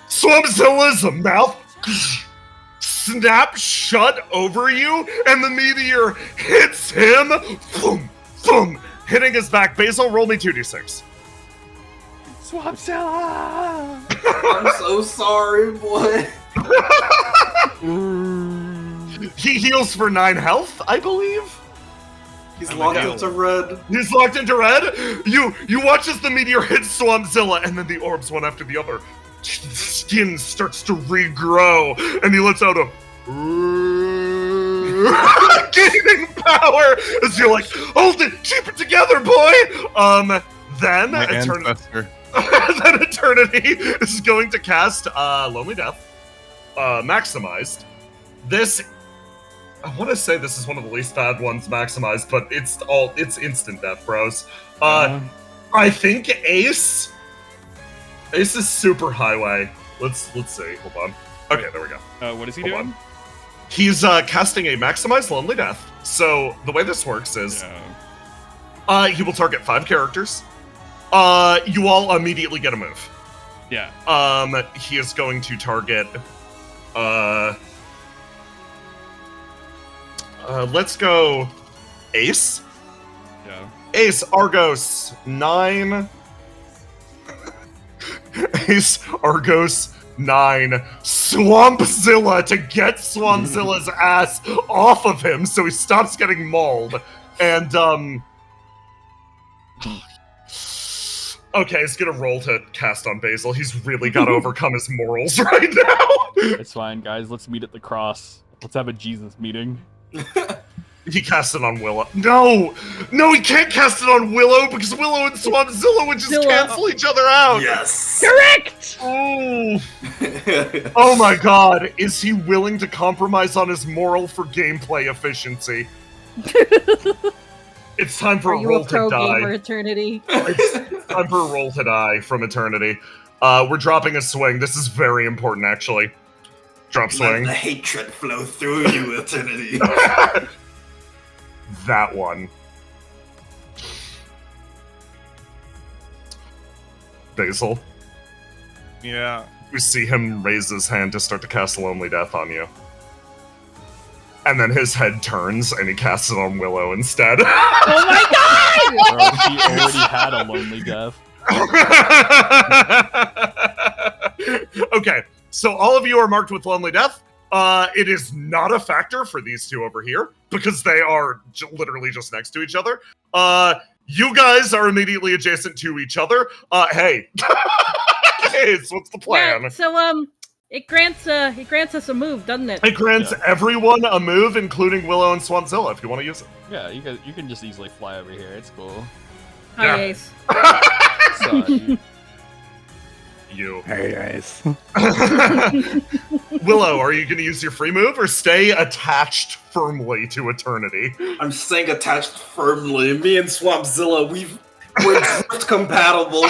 S1: Swampzilla's mouth snaps shut over you, and the meteor hits him. Boom, boom, hitting his back. Basil, roll me 2d6.
S3: Swampzilla!
S2: I'm so sorry, boy.
S1: He heals for 9 health, I believe.
S2: He's locked into red.
S1: He's locked into red. You watch as the meteor hits Swampzilla, and then the orbs one after the other. Skin starts to regrow, and he lets out a gaining power as you're like, hold it, keep it together, boy. Then
S4: My
S1: Eternity.
S4: ancestor.
S1: Then Eternity is going to cast Lonely Death, maximized. This, I want to say this is one of the least bad ones maximized, but it's instant death, bros. I think Ace is super highway. Let's see. Hold on. Okay, there we go.
S3: What is he
S1: Hold
S3: doing?
S1: on. He's casting a maximized Lonely Death. So the way this works is, he will target 5 characters. You all immediately get a move.
S3: Yeah.
S1: He is going to target. Let's go, Ace.
S3: Yeah.
S1: Ace, Argos, 9. Ace, Argos, 9. Swampzilla to get Swampzilla's ass off of him so he stops getting mauled. And, okay, he's gonna roll to cast on Basil. He's really gotta overcome his morals right now.
S3: It's fine, guys. Let's meet at the cross. Let's have a Jesus meeting.
S1: He cast it on Willow. No, he can't cast it on Willow because Willow and Swampzilla would just cancel each other out.
S2: Yes.
S5: Correct!
S1: Oh. Oh my god, is he willing to compromise on his moral for gameplay efficiency? It's time for
S5: Are
S1: a
S5: you
S1: roll
S5: a pro
S1: to die.
S5: gamer, Eternity?
S1: It's time for a roll to die from Eternity. We're dropping a swing. This is very important, actually. Drop
S2: Let
S1: swing.
S2: the hatred flow through you, Eternity.
S1: That one. Basil,
S4: Yeah.
S1: you see him raise his hand to start to cast Lonely Death on you. And then his head turns and he casts it on Willow instead.
S5: Oh my god!
S3: Or he already had a lonely death.
S1: Okay, so all of you are marked with Lonely Death. It is not a factor for these two over here because they are literally just next to each other. You guys are immediately adjacent to each other. Hey, hey, so what's the plan?
S5: Yeah, so it grants us a move, doesn't it?
S1: It grants everyone a move, including Willow and Swampzilla, if you want to use it.
S3: Yeah, you can just easily fly over here. It's cool.
S5: Hi, Ace.
S3: Sorry.
S1: You.
S6: Hey guys.
S1: Willow, are you going to use your free move or stay attached firmly to Eternity?
S2: I'm staying attached firmly. Me and Swampzilla, we're drift compatible.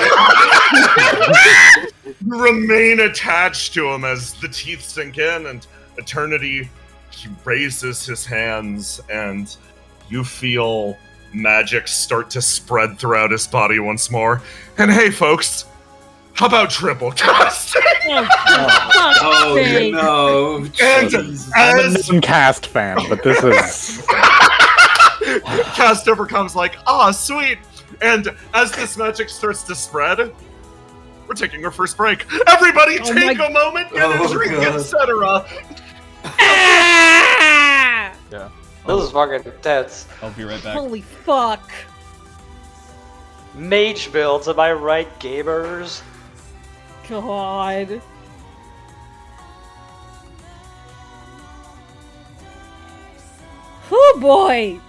S1: Remain attached to him as the teeth sink in, and Eternity, he raises his hands, and you feel magic start to spread throughout his body once more. And hey, folks, how about triple casting?
S2: Oh, you know.
S1: And
S2: Jesus.
S6: I'm a
S1: as
S6: non-cast fan, but this is
S1: Cast Overcome's like, sweet. And as this magic starts to spread, we're taking our first break. Everybody take a moment, get a drink, etc.
S5: Ah!
S3: Yeah.
S7: This is fucking intense.
S3: I'll be right back.
S5: Holy fuck.
S7: Mage builds, am I right, gamers?
S5: God. Oh boy.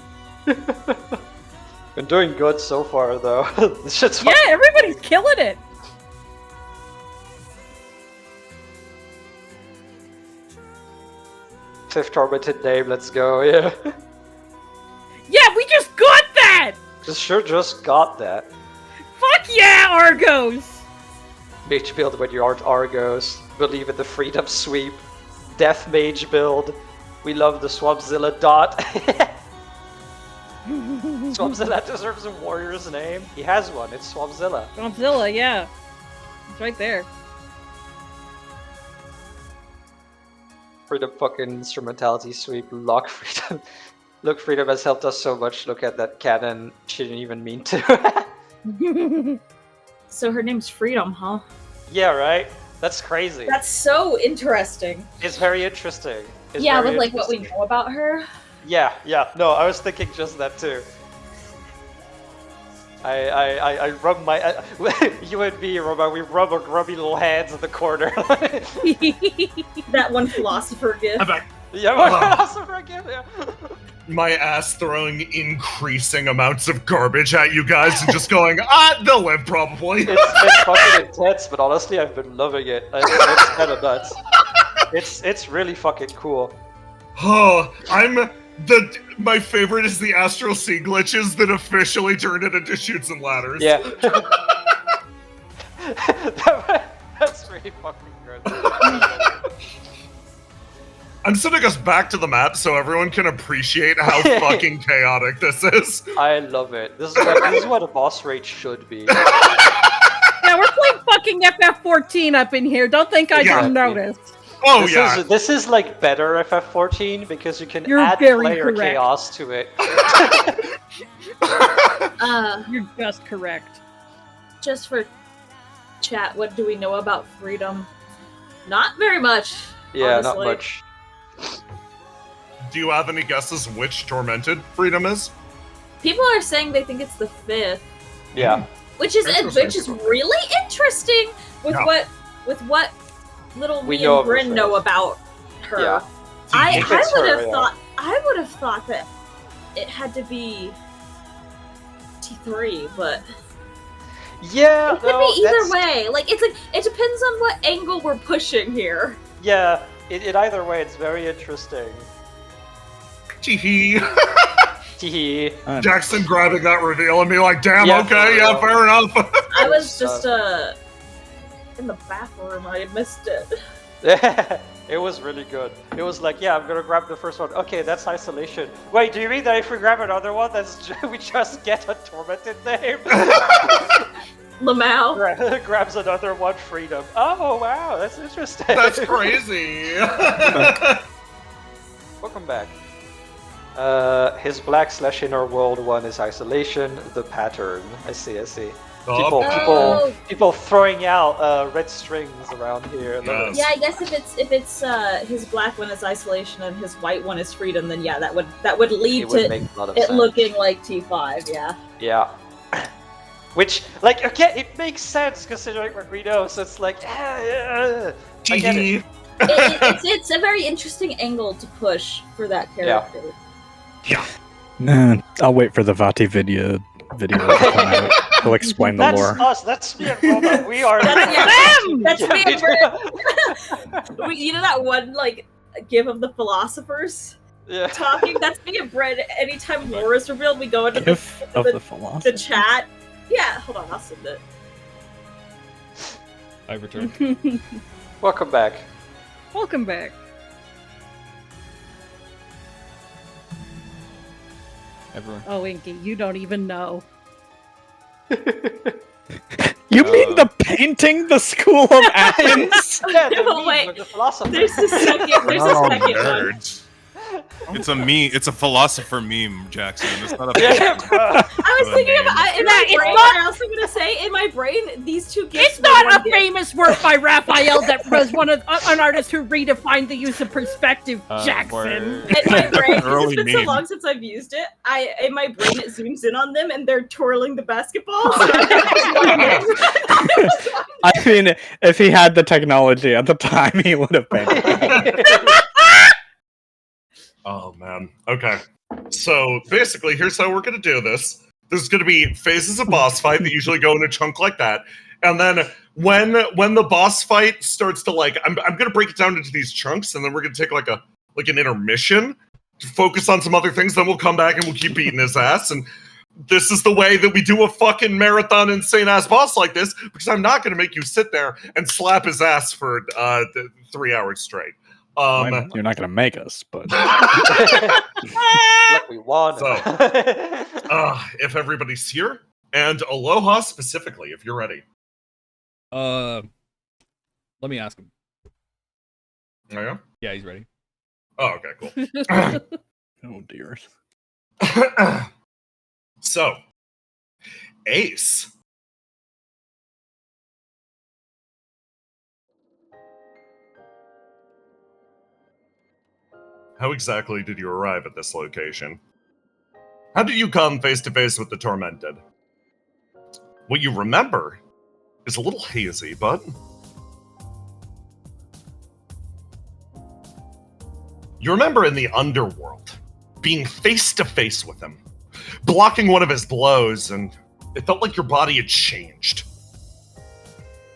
S7: Been doing good so far, though. This shit's
S5: Yeah, everybody's killing it.
S7: fifth tormented name, let's go, yeah.
S5: Yeah, we just got that.
S7: Just got that.
S5: Fuck yeah, Argos.
S7: Mage build when you aren't Argos. Believe in the freedom sweep. Death mage build. We love the Swampzilla dot. Swampzilla Swampzilla deserves a warrior's name. He has one. It's Swampzilla.
S5: Swampzilla, yeah. It's right there.
S7: Freedom fucking instrumentality sweep. Lock freedom. Look, freedom has helped us so much. Look at that cannon. She didn't even mean to.
S8: So her name's Freedom, huh?
S7: Yeah, right? That's crazy.
S8: That's so interesting.
S7: It's very interesting. It's
S8: yeah,
S7: very
S8: with like what we
S7: interesting.
S8: know about her.
S7: Yeah. No, I was thinking just that too. I rub my you and me, Robo, we rub our grubby little hands in the corner.
S8: That one philosopher gift.
S1: I'm back.
S7: Yeah, philosopher gift. Yeah.
S1: My ass throwing increasing amounts of garbage at you guys and just going, they'll live probably.
S7: It's fucking intense, but honestly, I've been loving it. It's kind of nuts. It's really fucking cool.
S1: Oh, my favorite is the Astral Sea glitches that officially turned it into Chutes and Ladders.
S7: Yeah. That's really fucking good.
S1: I'm sending us back to the map so everyone can appreciate how fucking chaotic this is.
S7: I love it. This is what a boss raid should be.
S5: Yeah, we're playing fucking FF14 up in here. Don't think I didn't notice.
S1: Oh,
S7: This is like better FF14 because you can add
S5: very
S7: player
S5: correct.
S7: chaos to it.
S5: You're just correct.
S8: Just for chat, what do we know about Freedom? Not very much.
S7: Yeah,
S8: honestly.
S7: not much.
S1: Do you have any guesses which Tormented Freedom is?
S8: People are saying they think it's the 5th.
S7: Yeah.
S8: Which is
S1: Interesting.
S8: really interesting with
S1: Yeah.
S8: what little
S7: We
S8: me
S7: know
S8: and
S7: of her
S8: Bryn know
S7: face.
S8: about her.
S7: Yeah.
S8: I
S7: If it's
S8: would
S7: her,
S8: have
S7: yeah.
S8: thought that it had to be T3, but
S7: Yeah,
S8: it could be either way. Like it depends on what angle we're pushing here.
S7: Yeah, it either way, it's very interesting.
S1: Teehee.
S7: Teehee.
S1: Jackson grabbing that reveal and being like, damn,
S7: Yeah,
S1: okay,
S7: for
S1: yeah,
S7: real.
S1: fair enough.
S8: I was just in the bathroom. I missed it.
S7: It was really good. It was like, yeah, I'm gonna grab the first one. Okay, that's isolation. Wait, do you mean that if we grab another one, we just get a tormented name?
S8: Lamau.
S7: Grabs another one, freedom. Oh wow, that's interesting.
S1: That's crazy.
S7: Welcome back. His black/inner world one is isolation. The pattern. I see.
S1: Oh,
S7: People throwing out red strings around here.
S1: Yes.
S8: Yeah, I guess if it's his black one is isolation and his white one is freedom, then yeah, that would lead
S7: It would
S8: to
S7: make a lot of
S8: it
S7: sense.
S8: looking like T5. Yeah.
S7: Yeah. Which, like, again, it makes sense considering what we know. So it's like, I get it.
S1: Teehee.
S8: It's a very interesting angle to push for that character.
S6: Nah, I'll wait for the Vati video to come out. He'll explain the
S7: That's
S6: lore.
S7: us. That's me and Roman. We are.
S8: That's me and Brett. You know that one like gif of the philosophers
S7: Yeah.
S8: talking? That's me and Brett. Anytime lore is revealed, we go into
S6: If of the
S8: the
S6: philosophy.
S8: chat. Yeah, hold on, I'll send it.
S3: I've returned.
S7: Welcome back.
S5: Welcome back.
S3: Everyone.
S5: Oh, Inky, you don't even know.
S6: You mean the painting, the School of Athens?
S7: Yeah,
S8: No,
S7: meme
S8: wait.
S7: with the philosopher.
S8: There's a second. There's
S4: We're
S8: a
S4: not all
S8: second one.
S4: nerds. It's a meme. It's a philosopher meme, Jackson. It's not a.
S7: Yeah, bro.
S8: I was thinking of in my
S5: It's
S8: brain.
S5: not-
S8: I was also gonna say in my brain these two gifts.
S5: It's not a famous work by Raphael that was an artist who redefined the use of perspective, Jackson.
S8: In my brain, 'cause
S4: Early
S8: it's been so
S4: meme.
S8: long since I've used it. In my brain it zooms in on them and they're twirling the basketball.
S6: I mean, if he had the technology at the time, he would have been.
S1: Oh man. Okay. So basically, here's how we're gonna do this. There's gonna be phases of boss fight that usually go in a chunk like that, and then when the boss fight starts to like, I'm gonna break it down into these chunks, and then we're gonna take like an intermission to focus on some other things. Then we'll come back and we'll keep beating his ass. And this is the way that we do a fucking marathon insane ass boss like this, because I'm not gonna make you sit there and slap his ass for 3 hours straight.
S6: You're not gonna make us, but
S7: Look, we won.
S1: So. If everybody's here, and Aloha specifically, if you're ready.
S3: Let me ask him.
S1: Oh, yeah?
S3: Yeah, he's ready.
S1: Oh, okay, cool.
S6: Oh dear.
S1: So, Ace. How exactly did you arrive at this location? How did you come face to face with the Tormented? What you remember is a little hazy, but you remember in the underworld, being face to face with him, blocking one of his blows, and it felt like your body had changed.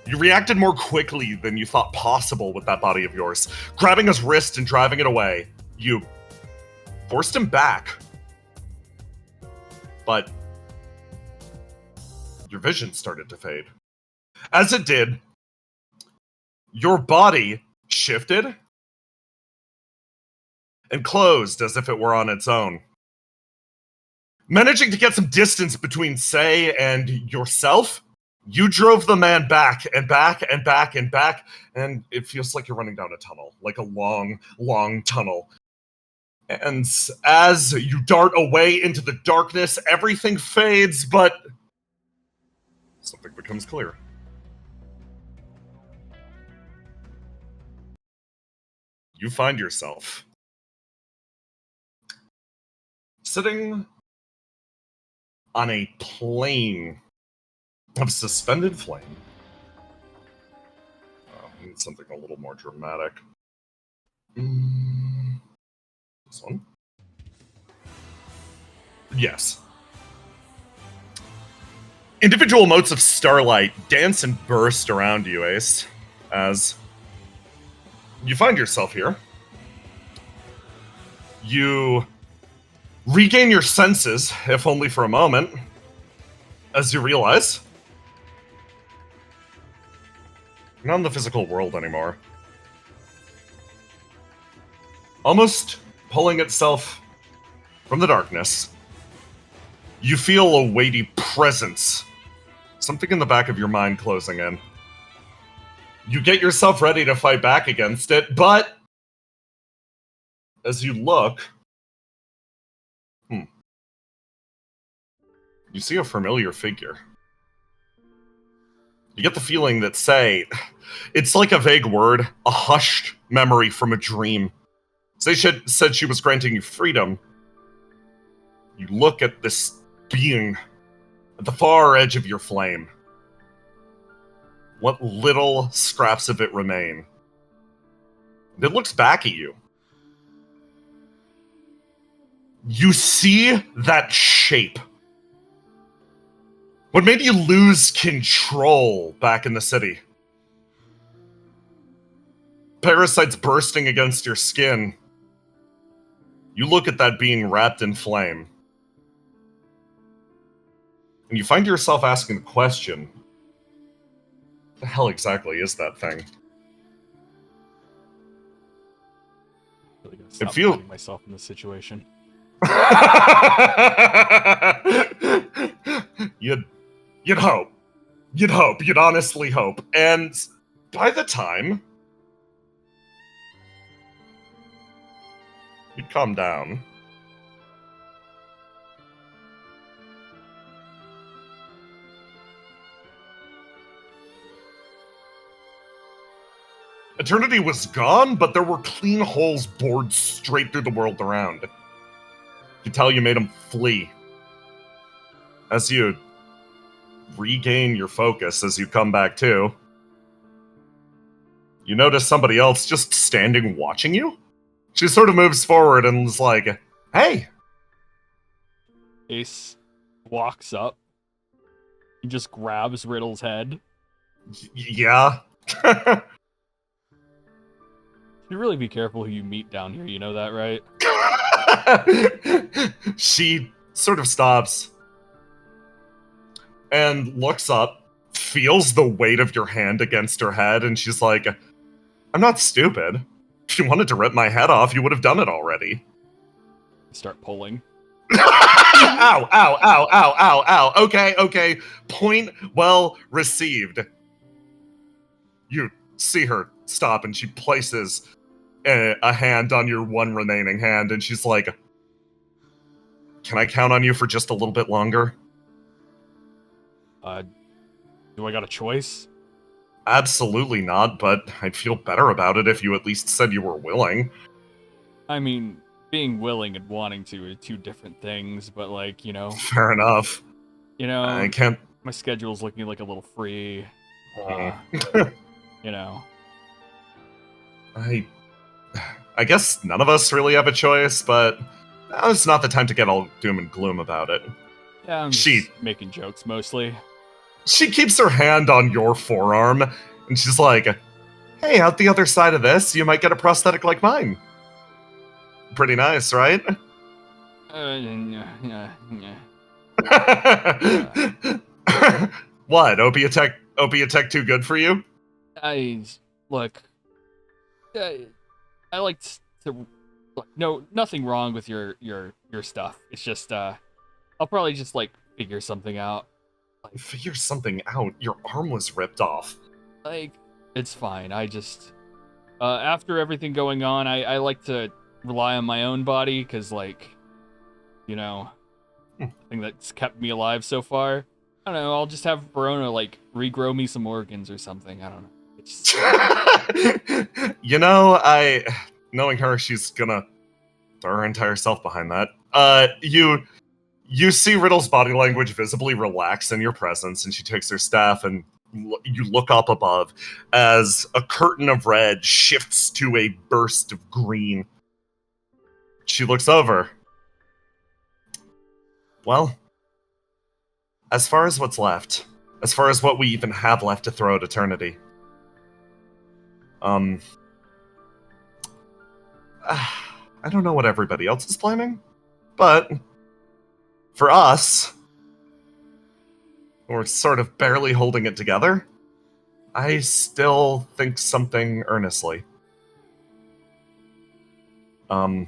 S1: You reacted more quickly than you thought possible with that body of yours, grabbing his wrist and driving it away. You forced him back, but your vision started to fade. As it did, your body shifted and closed as if it were on its own. Managing to get some distance between Sei and yourself, you drove the man back and back and back and back, and it feels like you're running down a tunnel, like a long, long tunnel. And as you dart away into the darkness, everything fades, but something becomes clear. You find yourself sitting on a plane of suspended flame. I need something a little more dramatic. This one? Yes. Individual motes of starlight dance and burst around you, Ace, as you find yourself here. You regain your senses, if only for a moment, as you realize you're not in the physical world anymore. Almost pulling itself from the darkness, you feel a weighty presence, something in the back of your mind closing in. You get yourself ready to fight back against it, but as you look, you see a familiar figure. You get the feeling that, Sei, it's like a vague word, a hushed memory from a dream. Sei said she was granting you freedom. You look at this being at the far edge of your flame. What little scraps of it remain. It looks back at you. You see that shape. What made you lose control back in the city? Parasites bursting against your skin. You look at that being wrapped in flame. And you find yourself asking the question, what the hell exactly is that thing?
S3: Really gonna stop
S1: feels
S3: putting myself in this situation.
S1: You'd hope. You'd honestly hope. And by the time you'd calm down, Eternity was gone, but there were clean holes bored straight through the world around. You could tell you made them flee. As you regain your focus, as you come back to, you notice somebody else just standing watching you. She sort of moves forward and is like, hey!
S3: Ace walks up and just grabs Riddle's head.
S1: Yeah.
S3: You really be careful who you meet down here, you know that, right?
S1: She sort of stops and looks up, feels the weight of your hand against her head, and she's like, I'm not stupid. If you wanted to rip my head off, you would have done it already.
S3: Start pulling.
S1: Ow, ow, ow, ow, ow, ow. Okay. Point well received. You see her stop, and she places a hand on your one remaining hand, and she's like, can I count on you for just a little bit longer?
S3: Do I got a choice?
S1: Absolutely not, but I'd feel better about it if you at least said you were willing.
S3: I mean, being willing and wanting to are two different things, but like,
S1: Fair enough. I can't.
S3: My schedule's looking like a little free.
S1: I guess none of us really have a choice, but now it's not the time to get all doom and gloom about it.
S3: Yeah, I'm just making jokes mostly.
S1: She keeps her hand on your forearm, and she's like, hey, out the other side of this, you might get a prosthetic like mine. Pretty nice, right?
S3: Yeah.
S1: What, Opiatech too good for you?
S3: I like to look, no, nothing wrong with your stuff. It's just I'll probably just like figure something out.
S1: Figure something out? Your arm was ripped off.
S3: Like, it's fine. I just after everything going on, I like to rely on my own body, because like, thing that's kept me alive so far. I don't know, I'll just have Verona like regrow me some organs or something. I don't know. It's
S1: knowing her, she's gonna throw her entire self behind that. You see Riddle's body language visibly relax in your presence, and she takes her staff, and you look up above as a curtain of red shifts to a burst of green. She looks over. Well, as far as what's left, as far as what we even have left to throw at eternity, I don't know what everybody else is planning, but for us, we're sort of barely holding it together, I still think something earnestly. We're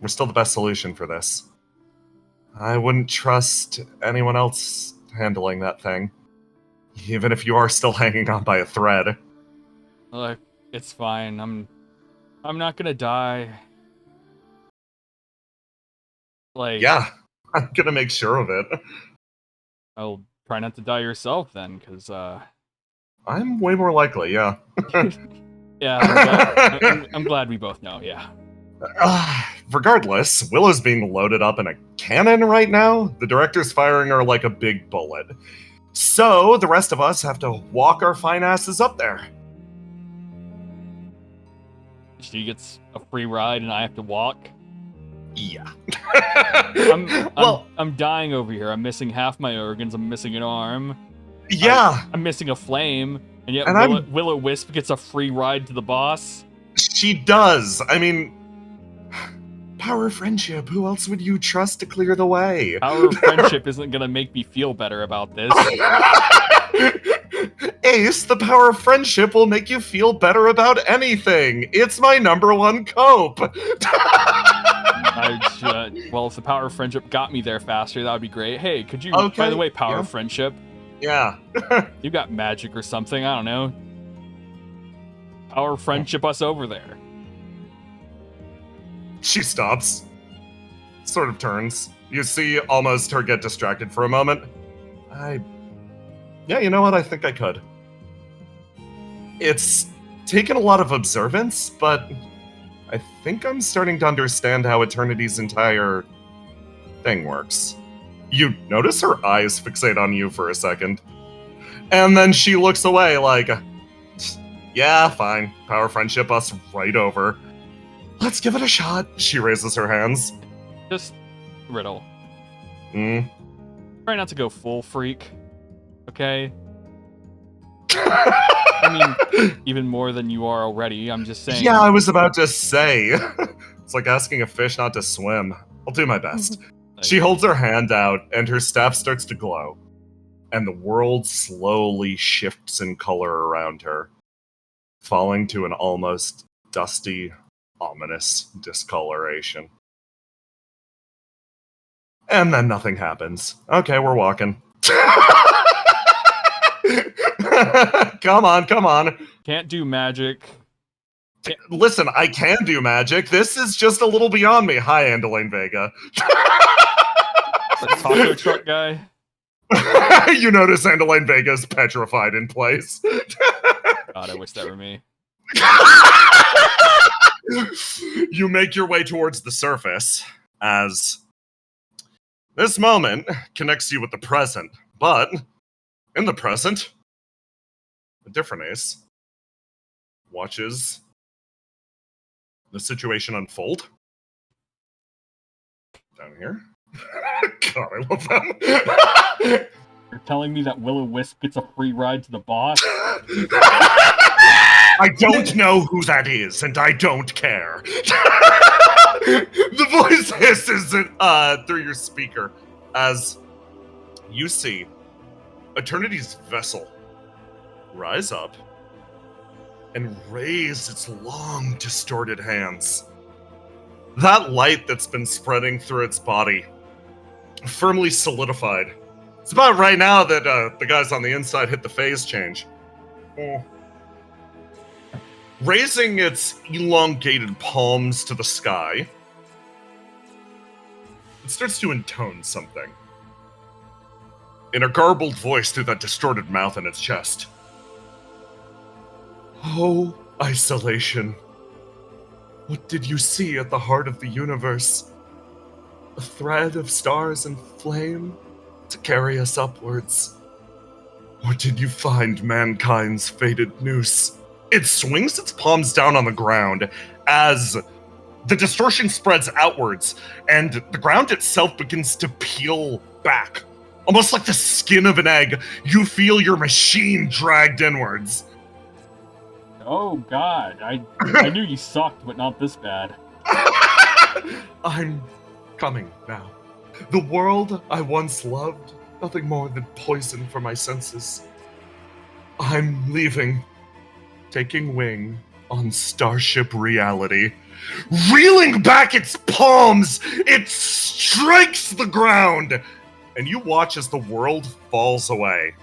S1: still the best solution for this. I wouldn't trust anyone else handling that thing, even if you are still hanging on by a thread.
S3: Look, it's fine. I'm not gonna die. Like,
S1: yeah, I'm gonna make sure of it.
S3: I'll try not to die yourself then, because
S1: I'm way more likely, yeah.
S3: Yeah, I'm glad we both know, yeah.
S1: Regardless, Willow's being loaded up in a cannon right now. The director's firing her like a big bullet. So, the rest of us have to walk our fine asses up there.
S3: She gets a free ride and I have to walk?
S1: Yeah.
S3: I'm dying over here. I'm missing half my organs. I'm missing an arm.
S1: Yeah.
S3: I'm missing a flame. And yet Will-O-Wisp gets a free ride to the boss?
S1: She does. I mean, power of friendship. Who else would you trust to clear the way?
S3: Power of friendship isn't gonna make me feel better about this.
S1: Ace, the power of friendship will make you feel better about anything. It's my #1 cope.
S3: Well, if the power of friendship got me there faster, that would be great. Hey, could you, by the way, power of friendship?
S1: Yeah.
S3: You got magic or something, I don't know. Power of friendship us over there.
S1: She stops. Sort of turns. You see almost her get distracted for a moment. Yeah, you know what? I think I could. It's taken a lot of observance, but I think I'm starting to understand how Eternity's entire thing works. You notice her eyes fixate on you for a second. And then she looks away like, yeah, fine. Power friendship us right over. Let's give it a shot. She raises her hands.
S3: Just Riddle. Try not to go full freak. Okay? I mean, even more than you are already. I'm just saying.
S1: Yeah, I was about to say. It's like asking a fish not to swim. I'll do my best. She holds her hand out, and her staff starts to glow. And the world slowly shifts in color around her, falling to an almost dusty, ominous discoloration. And then nothing happens. Okay, we're walking. Come on.
S3: Can't do magic.
S1: Listen, I can do magic. This is just a little beyond me. Hi, Andelaine Vega.
S3: The taco truck guy.
S1: You notice Andelaine Vega's petrified in place.
S3: God, I wish that were me.
S1: You make your way towards the surface as this moment connects you with the present, but in the present, a different Ace watches the situation unfold. Down here. God, I love them.
S3: You're telling me that Will-O-Wisp gets a free ride to the boss?
S1: I don't know who that is, and I don't care. The voice hisses through your speaker as you see Eternity's vessel rise up and raise its long, distorted hands. That light that's been spreading through its body firmly solidified. It's about right now that the guys on the inside hit the phase change. Raising its elongated palms to the sky, it starts to intone something. In a garbled voice through that distorted mouth in its chest. Oh, isolation. What did you see at the heart of the universe? A thread of stars and flame to carry us upwards? Or did you find mankind's fated noose? It swings its palms down on the ground as the distortion spreads outwards, and the ground itself begins to peel back. Almost like the skin of an egg, you feel your machine dragged inwards.
S3: Oh god, I knew you sucked, but not this bad.
S1: I'm coming now. The world I once loved, nothing more than poison for my senses. I'm leaving, taking wing on Starship Reality. Reeling back its palms, it strikes the ground, and you watch as the world falls away.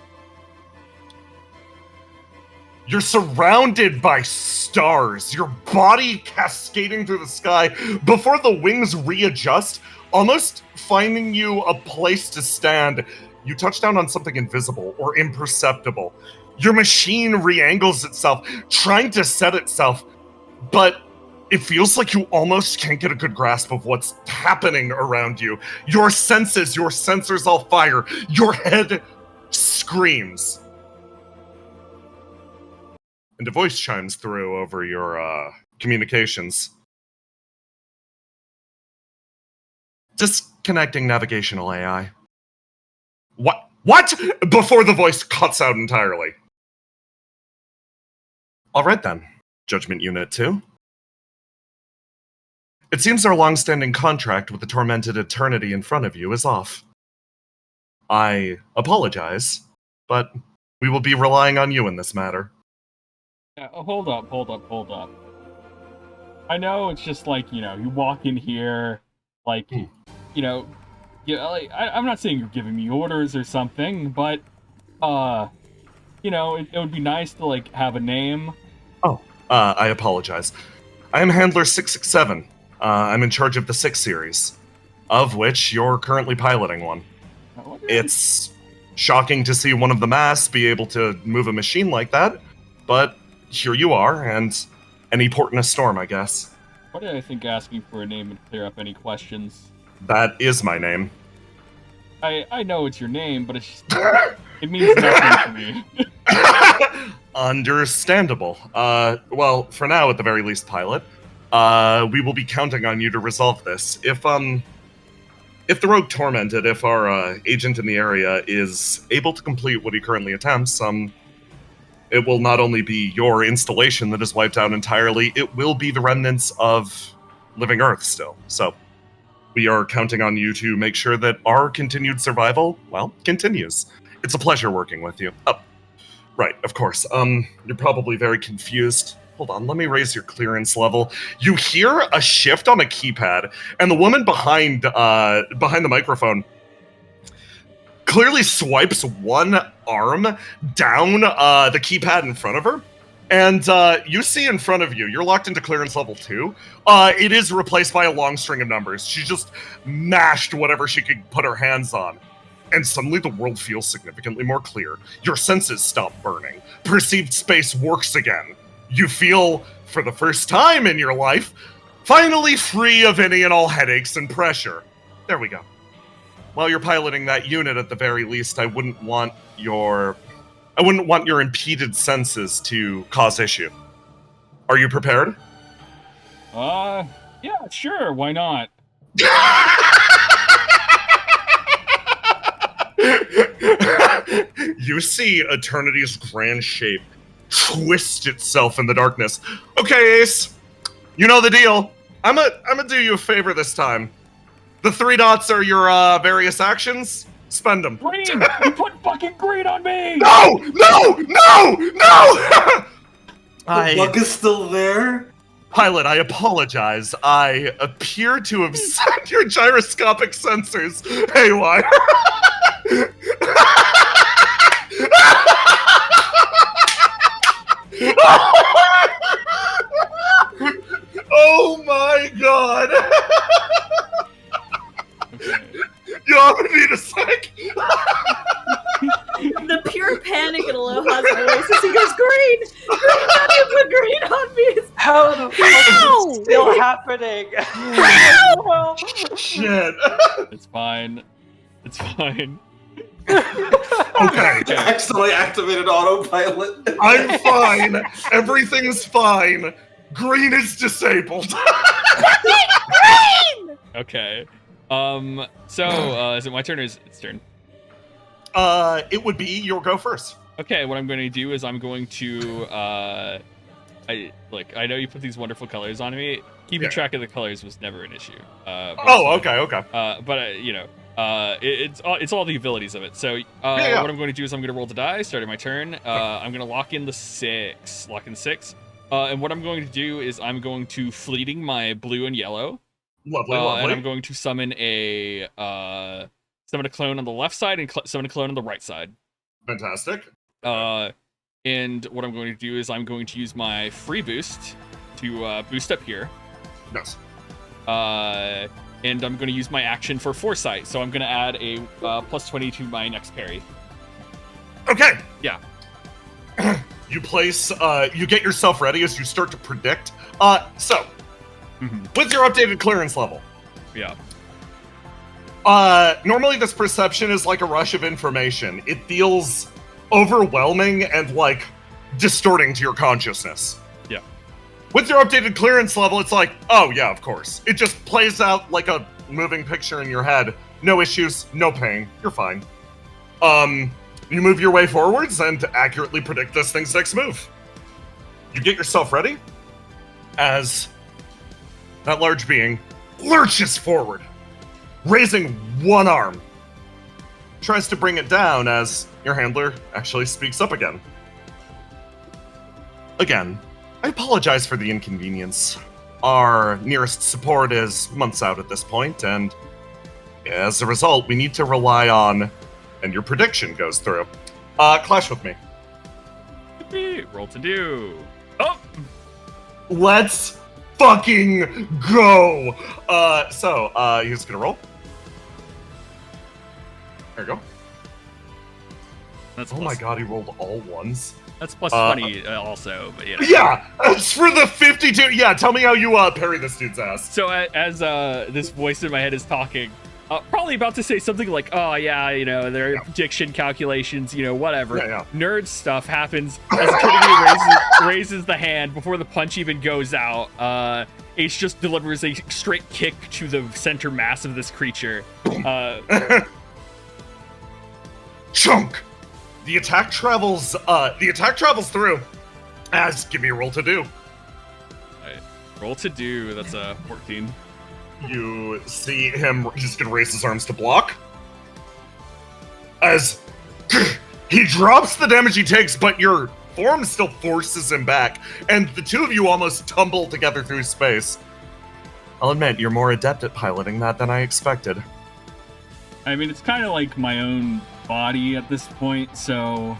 S1: You're surrounded by stars, your body cascading through the sky before the wings readjust, almost finding you a place to stand. You touch down on something invisible or imperceptible. Your machine re-angles itself, trying to set itself, but it feels like you almost can't get a good grasp of what's happening around you. Your senses, your sensors all fire. Your head screams. And a voice chimes through over your communications. Disconnecting navigational AI. What? Before the voice cuts out entirely. All right then, Judgment Unit 2. It seems our long-standing contract with the tormented eternity in front of you is off. I apologize, but we will be relying on you in this matter.
S3: Yeah, hold up. I know it's just like, you walk in here, like, I'm not saying you're giving me orders or something, but, it would be nice to, like, have a name.
S1: Oh, I apologize. I am Handler 667. I'm in charge of the 6 series, of which you're currently piloting one. It's shocking to see one of the mass be able to move a machine like that, but here you are, and any port in a storm, I guess.
S3: What did I think asking for a name would clear up any questions?
S1: That is my name.
S3: I know it's your name, but it's just, it means nothing to me.
S1: Understandable. Well, for now, at the very least, pilot, we will be counting on you to resolve this. If the Rogue Tormented, if our agent in the area is able to complete what he currently attempts, it will not only be your installation that is wiped out entirely, it will be the remnants of living Earth still. So, we are counting on you to make sure that our continued survival, well, continues. It's a pleasure working with you. Oh, right, of course. You're probably very confused. hold on, let me raise your clearance level. You hear a shift on a keypad, and the woman behind the microphone clearly swipes one arm down the keypad in front of her. And you see in front of you, you're locked into clearance level 2. It is replaced by a long string of numbers. She just mashed whatever she could put her hands on. And suddenly the world feels significantly more clear. Your senses stop burning. Perceived space works again. You feel, for the first time in your life, finally free of any and all headaches and pressure. There we go. While you're piloting that unit, at the very least, I wouldn't want your impeded senses to cause issue. Are you prepared?
S3: Yeah, sure, why not?
S1: You see Eternity's grand shape twist itself in the darkness. Okay, Ace, you know the deal. I'm gonna do you a favor this time. The 3 dots are your various actions. Spend them.
S3: Green! You put fucking green on me!
S1: No! No! No! No!
S2: The bug is still there?
S1: Pilot, I apologize. I appear to have set your gyroscopic sensors haywire. Oh my god!
S3: Okay.
S1: You all need a sec?
S8: The pure panic in Aloha's voice as he goes, green! Green, how do you put green on me?
S7: How the fuck is it still happening? Well,
S1: Shit.
S3: It's fine. It's fine.
S1: Okay.
S2: Accidentally activated autopilot.
S1: I'm fine. Everything's fine. Green is disabled.
S3: Okay. So, is it my turn or is it its turn?
S1: It would be your go first.
S3: Okay, what I'm going to do is I'm going to, I know you put these wonderful colors on me. Keeping track of the colors was never an issue.
S1: Okay.
S3: But it's all the abilities of it. So, what I'm going to do is I'm going to roll the die, starting my turn. I'm going to lock in 6. And what I'm going to do is I'm going to fleeting my blue and yellow.
S1: Lovely.
S3: And I'm going to summon a clone on the left side and summon a clone on the right side.
S1: Fantastic.
S3: And what I'm going to do is I'm going to use my free boost to boost up here.
S1: Yes.
S3: And I'm going to use my action for foresight, so I'm going to add a plus 20 to my next parry.
S1: Okay.
S3: Yeah.
S1: You place, you get yourself ready as you start to predict. With your updated clearance level.
S3: Yeah.
S1: Normally this perception is like a rush of information. It feels overwhelming and like distorting to your consciousness.
S3: Yeah.
S1: With your updated clearance level, it's like, oh yeah, of course. It just plays out like a moving picture in your head. No issues, no pain, you're fine. You move your way forwards and accurately predict this thing's next move. You get yourself ready as that large being lurches forward, raising one arm. Tries to bring it down as your handler actually speaks up again. Again, I apologize for the inconvenience. Our nearest support is months out at this point, and as a result, we need to rely on, and your prediction goes through. Clash with me.
S3: Roll to do. Oh!
S1: Let's fucking go! He's gonna roll. There you go.
S3: That's
S1: oh my god, he rolled all ones.
S3: That's plus 20 also, but yeah.
S1: Yeah! It's for the 52! Yeah, tell me how you parry this dude's ass.
S3: So as this voice in my head is talking, probably about to say something like, oh yeah, their prediction calculations, whatever.
S1: Yeah.
S3: Nerd stuff happens as Trinity raises the hand before the punch even goes out. Ace just delivers a straight kick to the center mass of this creature.
S1: Chunk! The attack travels through. As, give me a roll to do.
S3: Right. Roll to do, that's a 14.
S1: You see him, he's gonna raise his arms to block. As he drops the damage he takes, but your form still forces him back, and the two of you almost tumble together through space. I'll admit, you're more adept at piloting that than I expected.
S3: I mean, it's kind of like my own body at this point, so...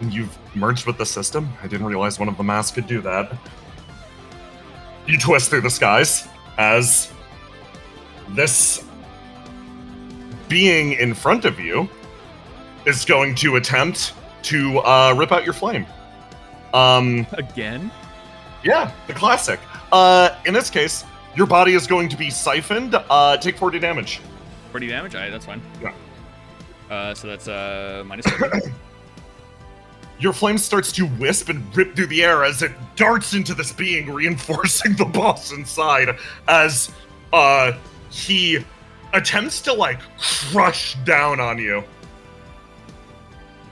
S1: You've merged with the system? I didn't realize one of the masks could do that. You twist through the skies as this being in front of you is going to attempt to rip out your flame.
S3: Again?
S1: Yeah, the classic. In this case, your body is going to be siphoned. Take 40 damage.
S3: 40 damage? Alright, that's fine.
S1: Yeah.
S3: So that's minus 40.
S1: Your flame starts to wisp and rip through the air as it darts into this being, reinforcing the boss inside as he attempts to, like, crush down on you.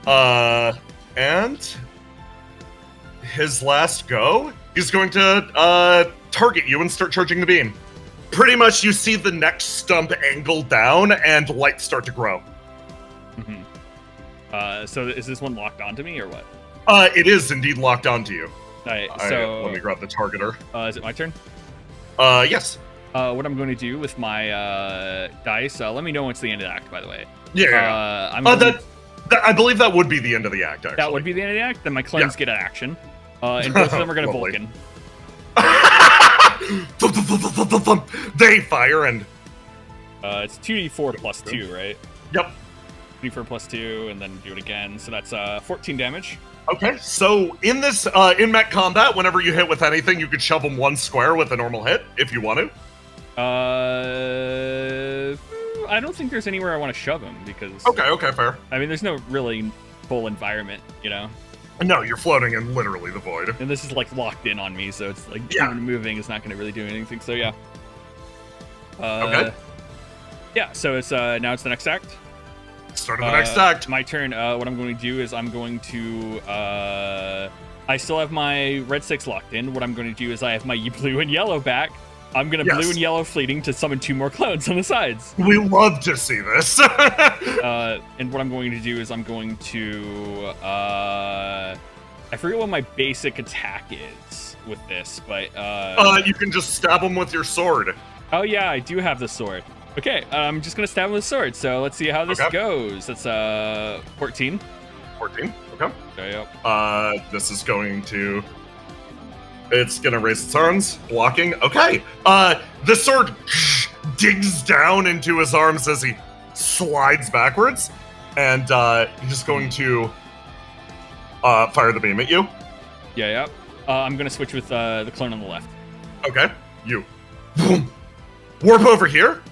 S1: And his last go, he's going to target you and start charging the beam. Pretty much you see the next stump angle down and light start to grow.
S3: So is this one locked onto me or what?
S1: It is indeed locked onto you.
S3: Alright, so...
S1: let me grab the targeter.
S3: Is it my turn?
S1: Yes.
S3: What I'm going to do with my dice, let me know when it's the end of the act, by the way.
S1: Yeah. I believe that would be the end of the act, actually.
S3: That would be the end of the act? Then my clones get an action. And both of them are going to Vulcan.
S1: They fire and...
S3: it's 2d4 plus 2, right?
S1: Yep.
S3: 2d4 plus 2, and then do it again. So that's 14 damage.
S1: Okay, so in this, in mech combat, whenever you hit with anything, you could shove them one square with a normal hit, if you want to.
S3: I don't think there's anywhere I want to shove him, because...
S1: Okay, fair.
S3: I mean, there's no really full environment, you know?
S1: No, you're floating in literally the void.
S3: And this is, like, locked in on me, so it's, like, even moving is not going to really do anything, so yeah.
S1: Okay.
S3: Yeah, so it's, now it's the next act.
S1: Start of the next act.
S3: My turn. What I'm going to do is I'm going to... I still have my red 6 locked in. What I'm going to do is I have my blue and yellow back. I'm going to blue and yellow fleeting to summon 2 more clones on the sides.
S1: We love to see this.
S3: And what I'm going to do is I'm going to... I forget what my basic attack is with this, but...
S1: you can just stab him with your sword.
S3: Oh yeah, I do have the sword. Okay, I'm just gonna stab him with a sword, so let's see how this goes. That's 14.
S1: 14, okay.
S3: Yep.
S1: This is going to... It's gonna raise its arms, blocking. Okay, the sword digs down into his arms as he slides backwards, and he's going to fire the beam at you.
S3: Yeah. I'm gonna switch with the clone on the left.
S1: Okay, you. Boom. Warp over here.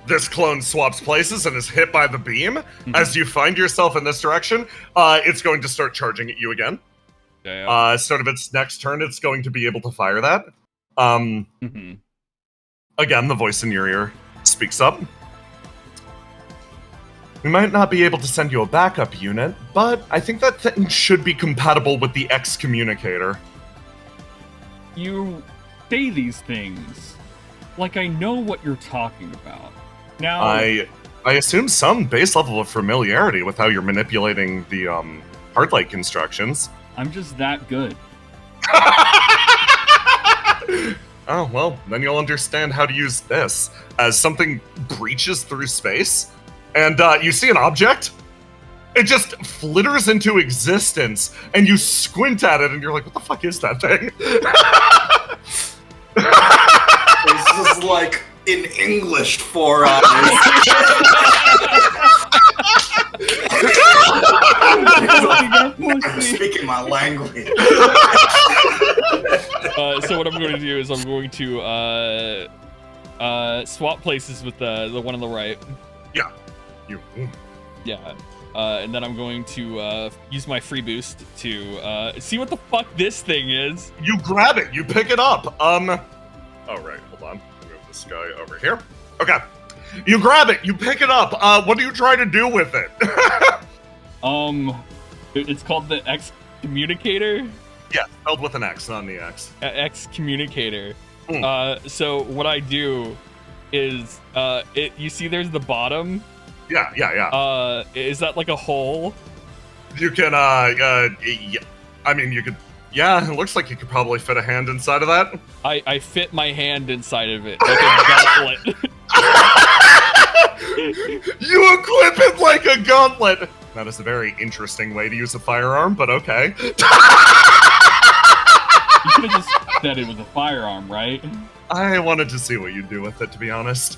S1: This clone swaps places and is hit by the beam. As you find yourself in this direction, it's going to start charging at you again. Start of its next turn, it's going to be able to fire that. Again, the voice in your ear speaks up. We might not be able to send you a backup unit, but I think that thing should be compatible with the excommunicator.
S3: You say these things like I know what you're talking about. Now,
S1: I assume some base level of familiarity with how you're manipulating the hardlight constructions.
S3: I'm just that good.
S1: Oh, well, then you'll understand how to use this. As something breaches through space, and you see an object, it just flitters into existence, and you squint at it, and you're like, what the fuck is that thing?
S2: This is like in English for speaking my language.
S3: So what I'm going to do is I'm going to swap places with the one on the right.
S1: Yeah.
S3: Yeah. And then I'm going to use my free boost to see what the fuck this thing is.
S1: You grab it. You pick it up. Oh, right. Hold on. Move this guy over here. Okay. You grab it. You pick it up. What are you trying to do with it?
S3: It's called the Excommunicator.
S1: Yeah, spelled with an X, not an X.
S3: Excommunicator. So what I do is, you see there's the bottom?
S1: Yeah.
S3: Is that like a hole?
S1: You can, I mean, you could. Yeah, it looks like you could probably fit a hand inside of that.
S3: I fit my hand inside of it like a gauntlet.
S1: You equip it like a gauntlet. That is a very interesting way to use a firearm, but okay.
S3: You could have just said it was a firearm, right?
S1: I wanted to see what you'd do with it, to be honest.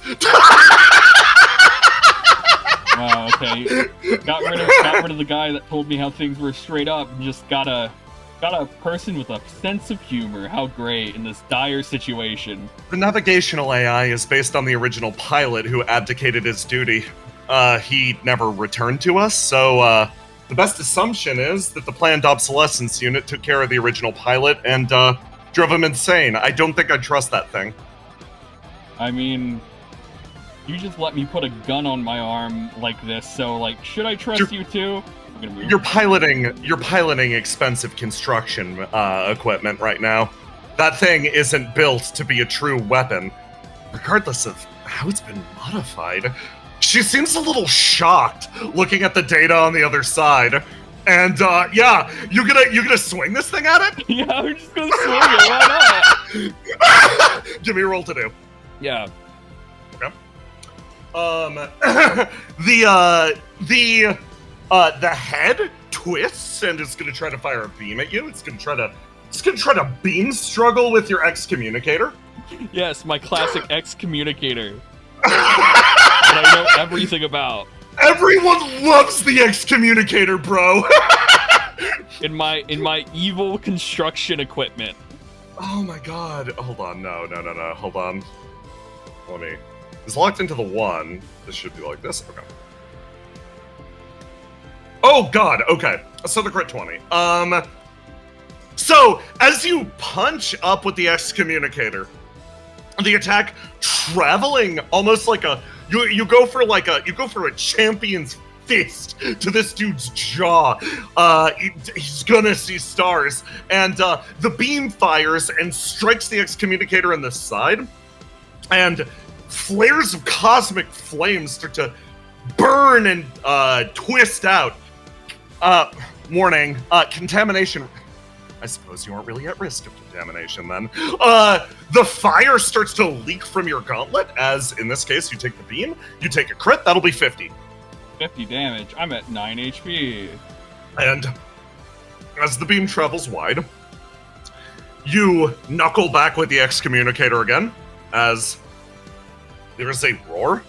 S3: Oh, okay. Got rid of the guy that told me how things were straight up, and just got a person with a sense of humor. How great in this dire situation.
S1: The navigational AI is based on the original pilot who abdicated his duty. He never returned to us, so the best assumption is that the planned obsolescence unit took care of the original pilot and drove him insane. I don't think I'd trust that thing.
S3: I mean, you just let me put a gun on my arm like this, so like, should I trust you too?
S1: You're piloting expensive construction equipment right now. That thing isn't built to be a true weapon, regardless of how it's been modified. She seems a little shocked looking at the data on the other side. And yeah, you gonna swing this thing at it?
S3: Yeah, we're just gonna swing it. Why not?
S1: Give me a roll to do.
S3: Yeah.
S1: Okay. The head twists and is gonna try to fire a beam at you. It's gonna try to beam struggle with your excommunicator.
S3: Yes, my classic excommunicator. That I know everything about.
S1: Everyone loves the excommunicator, bro.
S3: in my evil construction equipment.
S1: Oh my god. Hold on. No. Hold on. Let me. It's locked into the 1. This should be like this. Okay. Oh god. Okay. So the crit 20. So as you punch up with the excommunicator, the attack traveling almost like a you go for a champion's fist to this dude's jaw. He's gonna see stars, and the beam fires and strikes the excommunicator in the side, and flares of cosmic flames start to burn and twist out. Warning, contamination. I suppose you aren't really at risk of contamination then. The fire starts to leak from your gauntlet, as in this case, you take the beam, you take a crit, that'll be 50.
S3: 50 damage. I'm at 9 HP.
S1: And as the beam travels wide, you knuckle back with the excommunicator again, as there is a roar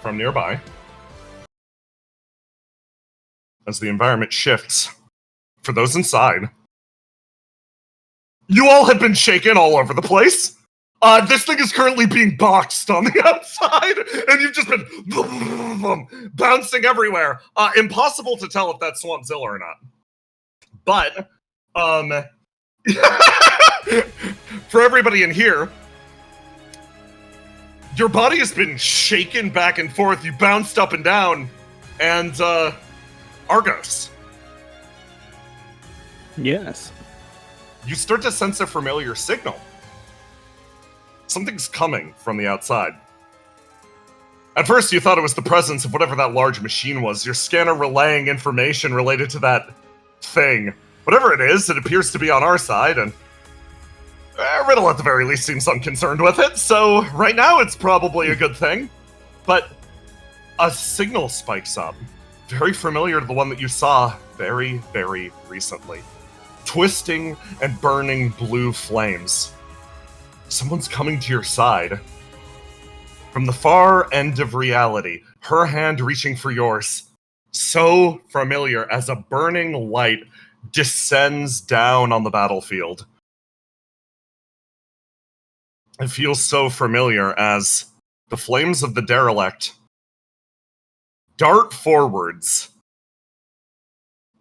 S1: from nearby. As the environment shifts, for those inside, you all have been shaken all over the place. This thing is currently being boxed on the outside, and you've just been bouncing everywhere. Impossible to tell if that's Swampzilla or not. But, for everybody in here, your body has been shaken back and forth. You bounced up and down, and, Argos.
S6: Yes.
S1: You start to sense a familiar signal. Something's coming from the outside. At first, you thought it was the presence of whatever that large machine was, your scanner relaying information related to that thing. Whatever it is, it appears to be on our side, and Riddle at the very least seems unconcerned with it, so right now it's probably a good thing. But a signal spikes up. Very familiar to the one that you saw very, very recently. Twisting and burning blue flames. Someone's coming to your side. From the far end of reality, her hand reaching for yours. So familiar as a burning light descends down on the battlefield. It feels so familiar as the flames of the derelict dart forwards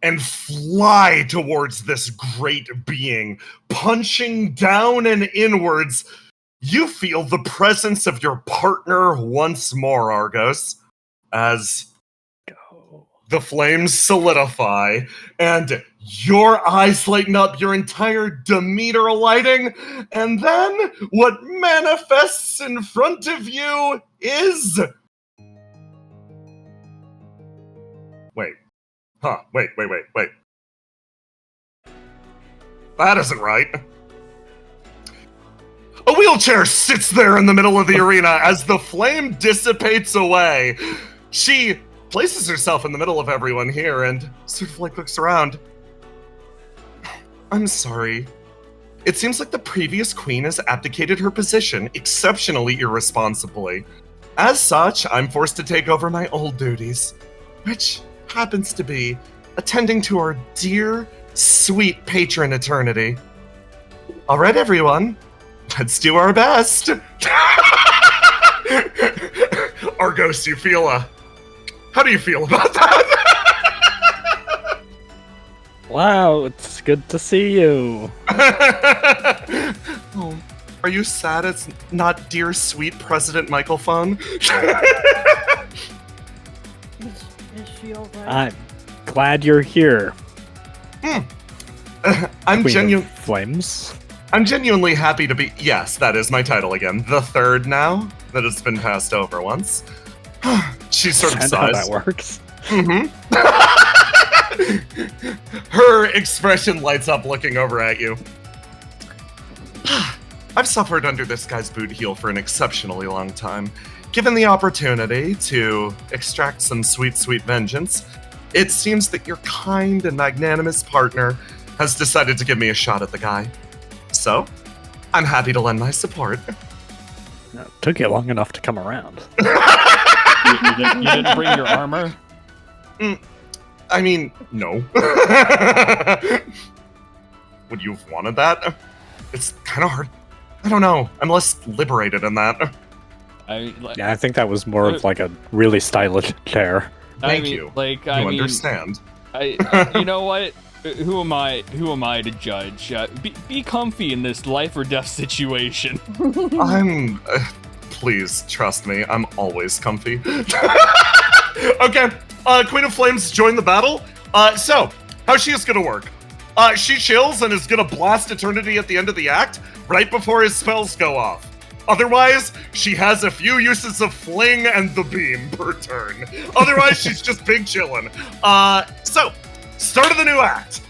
S1: and fly towards this great being, punching down and inwards. You feel the presence of your partner once more, Argos, as the flames solidify and your eyes lighten up, your entire demeanor lighting, and then what manifests in front of you is... Wait, Huh, wait. That isn't right. A wheelchair sits there in the middle of the arena as the flame dissipates away. She places herself in the middle of everyone here and sort of like looks around. I'm sorry. It seems like the previous queen has abdicated her position exceptionally irresponsibly. As such, I'm forced to take over my old duties, which happens to be attending to our dear, sweet patron Eternity. All right, everyone, let's do our best. Argos, how do you feel about that?
S6: Wow, it's good to see you.
S1: Oh, are you sad it's not dear sweet President Michael Phone?
S5: Is she alright?
S6: I'm glad you're here.
S1: I'm
S6: Queen of Flames.
S1: I'm genuinely happy to be. Yes, that is my title again. The third now that it's been passed over once. She sort of
S6: Is that how
S1: sighs.
S6: that works?
S1: Her expression lights up looking over at you. I've suffered under this guy's boot heel for an exceptionally long time. Given the opportunity to extract some sweet, sweet vengeance, it seems that your kind and magnanimous partner has decided to give me a shot at the guy. So, I'm happy to lend my support.
S6: No, it took you long enough to come around.
S3: You didn't bring your armor?
S1: I mean, no. Would you have wanted that? It's kind of hard. I don't know. I'm less liberated in that.
S6: Yeah, I think that was more of like a really stylish chair.
S1: Thank you. Understand.
S3: You know what? Who am I to judge? Be comfy in this life or death situation.
S1: I'm... please, trust me, I'm always comfy. Okay, Queen of Flames joined the battle. So, how she is gonna work? She chills and is gonna blast Eternity at the end of the act, right before his spells go off. Otherwise, she has a few uses of Fling and the Beam per turn. Otherwise, she's just big chillin'. So, start of the new act.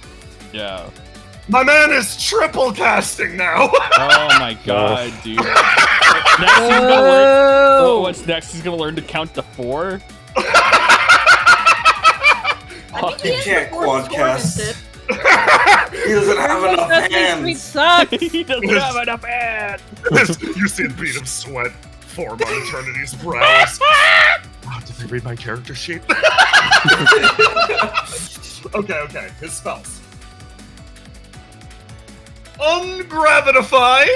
S3: Yeah.
S1: My man is triple casting now.
S3: Oh my god, dude. Next he's gonna learn, what's next? He's gonna learn to count to 4?
S2: He can't quadcast. He doesn't have enough hands.
S5: Sucks.
S3: He doesn't have enough hands.
S1: You see a bead of sweat form on Eternity's brows. Did they read my character sheet? Okay. His spells. Ungravitify.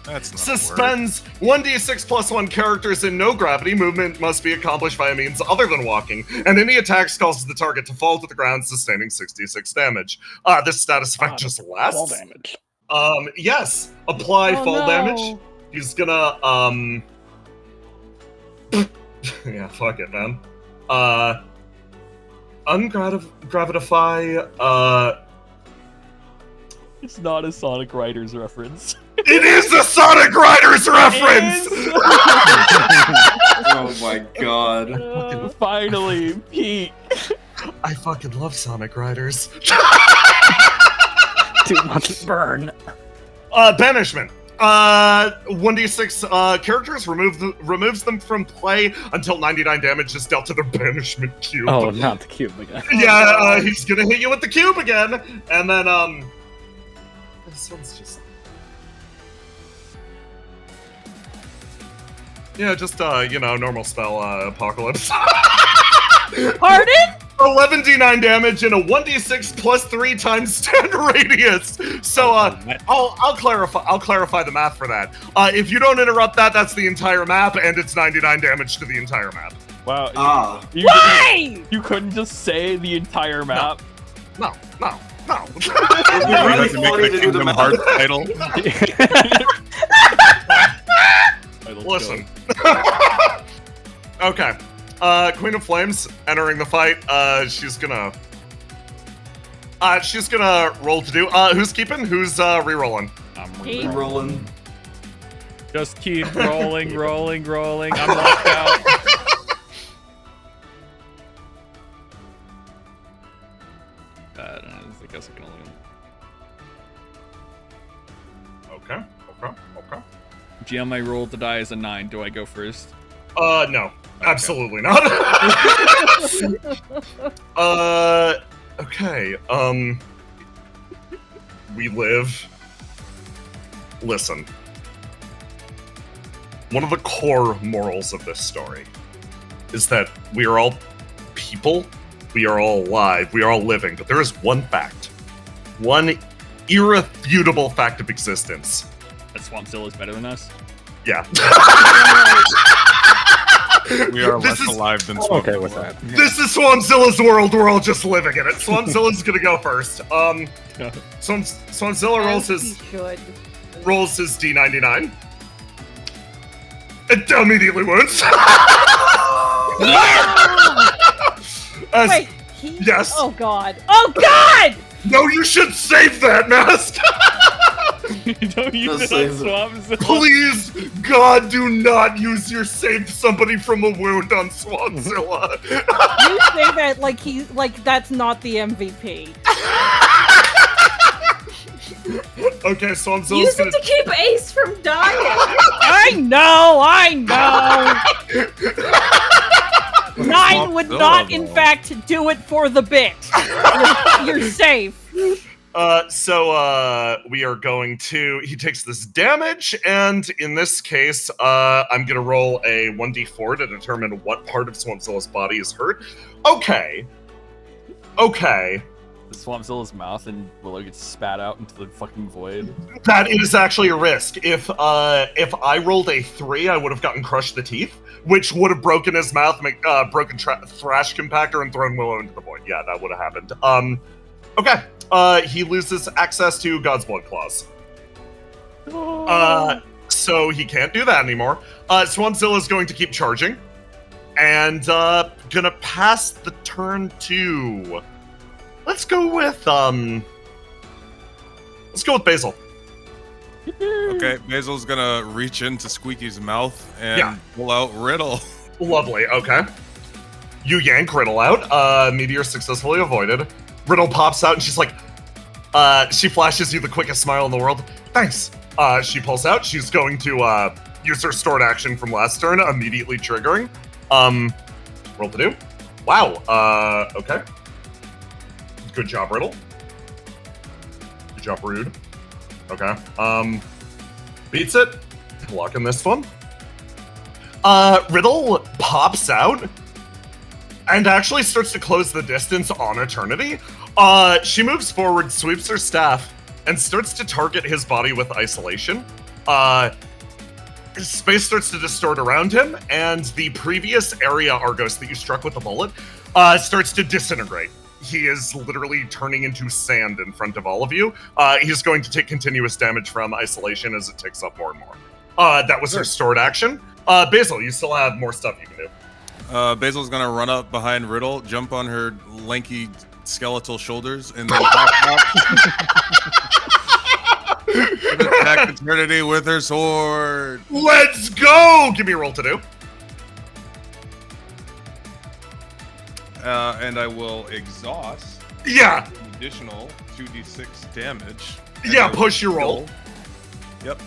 S4: That's not
S1: Suspends 1d6 plus 1 characters in no gravity. Movement must be accomplished by a means other than walking, and any attacks causes the target to fall to the ground, sustaining 66 damage. This status effect just lasts.
S6: Fall damage.
S1: Yes. Apply fall damage. He's gonna, yeah, fuck it, man. Ungravitify,
S3: It's not a Sonic Riders reference.
S1: It is a Sonic Riders reference!
S2: Oh my god.
S3: Finally, Pete.
S1: I fucking love Sonic Riders.
S6: Too much burn.
S1: Banishment. 1d6 characters removes them from play until 99 damage is dealt to their banishment cube.
S6: Oh, not the cube again.
S1: Yeah, he's gonna hit you with the cube again, and then this one's just. Yeah, just normal spell, Apocalypse.
S5: Pardon?
S1: 11d9 damage and a 1d6 plus 3 times standard radius. So I'll clarify the math for that. If you don't interrupt that, that's the entire map, and it's 99 damage to the entire map.
S3: Wow.
S5: Why?
S3: You couldn't just say the entire map.
S1: No.
S2: It'd be really funny to do the math.
S4: Hearts title.
S1: Listen. Okay. Queen of Flames entering the fight. She's gonna roll to do. Who's keeping? Who's re-rolling?
S3: I'm
S2: Rolling.
S3: Just keep rolling. I'm locked out.
S1: Okay.
S3: GM, I rolled the die as a 9. Do I go first?
S1: No. Okay. Absolutely not. Okay. We live. Listen. One of the core morals of this story is that we are all people, we are all alive, we are all living, but there is one fact. One irrefutable fact of existence.
S3: That Swampzilla is better than us?
S1: Yeah.
S4: We are less alive than Swampzilla.
S6: Okay with that.
S1: This is Swampzilla's world, we're all just living in it. Swampzilla's gonna go first. Swampzilla rolls his D99. It immediately wounds.
S5: Wait,
S1: yes.
S5: Oh god. Oh god!
S1: No, you should save that, Mask!
S3: Don't use it on Swampzilla.
S1: Please, God, do not use your save somebody from a wound on Swampzilla.
S5: You say that like that's not the MVP.
S1: Okay, Swampzilla's
S8: Use it to keep Ace from dying.
S5: I know. 9 would not, in fact, do it for the bit. You're safe.
S1: So we are going to. He takes this damage, and in this case, I'm gonna roll a 1d4 to determine what part of Swampzilla's body is hurt. Okay.
S3: The Swampzilla's mouth and Willow gets spat out into the fucking void.
S1: That is actually a risk. If I rolled a 3, I would have gotten crushed the teeth, which would have broken his mouth, broken thrash compactor, and thrown Willow into the void. Yeah, that would have happened. Okay. He loses access to God's Blood Claws. So he can't do that anymore. Swampzilla is going to keep charging, and gonna pass the turn to. Let's go with Basil.
S4: Okay, Basil's gonna reach into Squeaky's mouth and pull out Riddle.
S1: Lovely. Okay. You yank Riddle out. Meteor successfully avoided. Riddle pops out and she's like, she flashes you the quickest smile in the world. Thanks. She pulls out. She's going to use her stored action from last turn, immediately triggering. Roll to do. Wow. Okay. Good job, Riddle. Good job, Rude. Okay. Beats it. Blocking this one. Riddle pops out and actually starts to close the distance on Eternity. She moves forward, sweeps her staff, and starts to target his body with isolation. His space starts to distort around him, and the previous area Argos that you struck with the bullet starts to disintegrate. He is literally turning into sand in front of all of you. He's going to take continuous damage from isolation as it ticks up more and more. That was her stored action. Basil, you still have more stuff you can do.
S4: Basil's gonna run up behind Riddle, jump on her lanky skeletal shoulders, and then attack Eternity with her sword.
S1: Let's go! Give me a roll to do.
S4: And I will exhaust.
S1: Yeah.
S4: An additional 2d6 damage.
S1: Yeah, push your roll.
S4: Yep.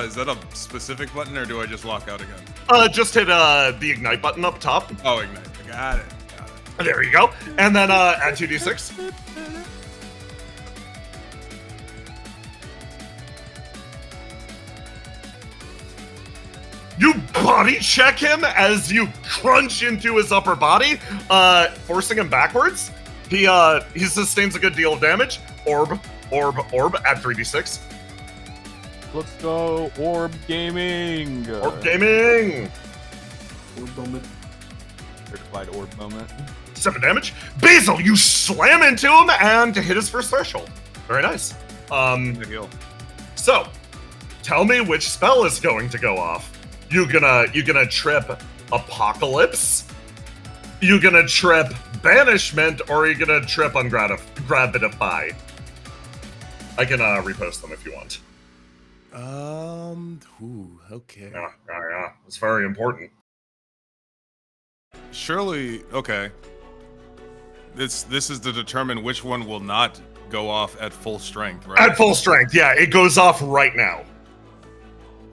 S4: Is that a specific button, or do I just lock out again?
S1: Just hit the ignite button up top.
S4: Oh, ignite. Got it.
S1: There you go. And then add 2d6. You body check him as you crunch into his upper body, forcing him backwards. He sustains a good deal of damage. Orb, add 3d6.
S3: Let's go, Orb Gaming!
S1: Orb Gaming!
S2: Orb moment.
S3: Certified Orb moment.
S1: 7 damage. Basil, you slam into him and hit his first threshold. Very nice.
S4: Good deal.
S1: So, tell me which spell is going to go off. You gonna trip Apocalypse? You gonna trip Banishment, or are you gonna trip Ungravitify? I can repost them if you want.
S4: Okay.
S1: Yeah. It's very important.
S4: Surely, okay. This is to determine which one will not go off at full strength, right?
S1: At full strength, yeah. It goes off right now.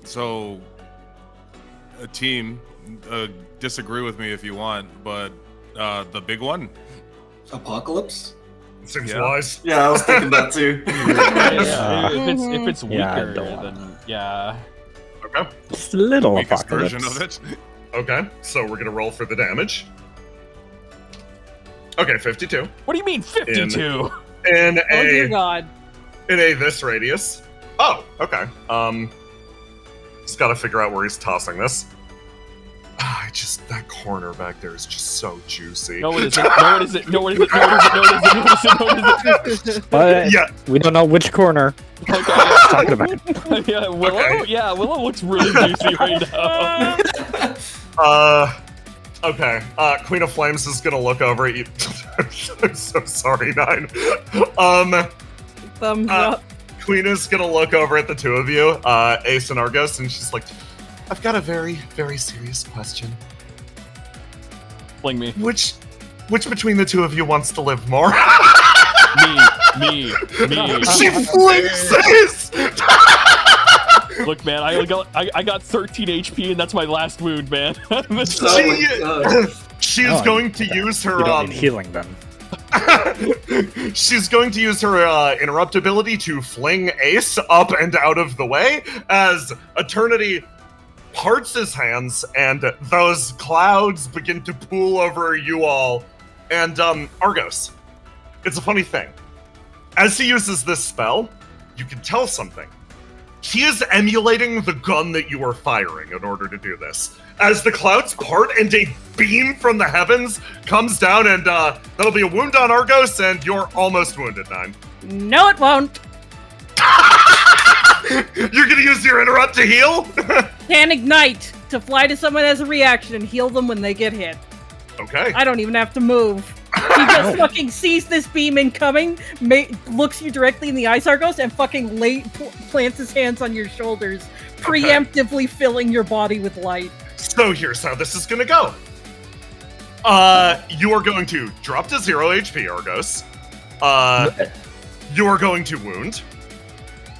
S4: So, a team, disagree with me if you want, but the big one.
S2: Apocalypse?
S1: Seems wise.
S2: Yeah, I was thinking that too.
S3: If it's weaker,
S6: Yeah, I don't
S3: then yeah.
S1: Okay.
S6: Just a little
S4: Weakest
S6: apocalypse.
S4: version of it.
S1: Okay, so we're gonna roll for the damage. Okay, 52.
S3: What do you mean 52?
S1: In
S5: Oh dear
S1: a
S5: God.
S1: this radius. Oh, okay. Just gotta figure out where he's tossing this. That corner back there is just so juicy.
S3: No, it isn't. No, it isn't. No, it isn't. No, it isn't. No, it isn't. No, it isn't. No, it isn't.
S6: But
S1: Yeah.
S6: we don't know which corner
S3: Okay.
S6: he's talking about.
S3: Yeah, Willow.
S1: Okay.
S3: Yeah, Willow looks really juicy right now.
S1: Okay. Queen of Flames is gonna look over at you. I'm so sorry, Nine.
S5: Thumbs up.
S1: Queen is gonna look over at the two of you, Ace and Argos, and she's like, I've got a very, very serious question.
S3: Fling me.
S1: Which between the two of you wants to live more?
S3: Me.
S1: She flings Ace!
S3: Look, man, I got 13 HP, and that's my last wound, man.
S1: She's going to use her.
S6: You don't need healing then.
S1: She's going to use her interrupt ability to fling Ace up and out of the way as Eternity parts his hands and those clouds begin to pool over you all. And Argos, it's a funny thing. As he uses this spell, you can tell something. He is emulating the gun that you are firing in order to do this. As the clouds part and a beam from the heavens comes down, and that'll be a wound on Argos, and you're almost wounded, Nine.
S5: No, it won't.
S1: You're gonna use your interrupt to heal?
S5: Can ignite to fly to someone as a reaction and heal them when they get hit.
S1: Okay.
S5: I don't even have to move. He just fucking sees this beam incoming, looks you directly in the eyes, Argos, and fucking plants his hands on your shoulders, preemptively filling your body with light.
S1: So here's how this is gonna go. You are going to drop to 0 HP, Argos. You are going to wound.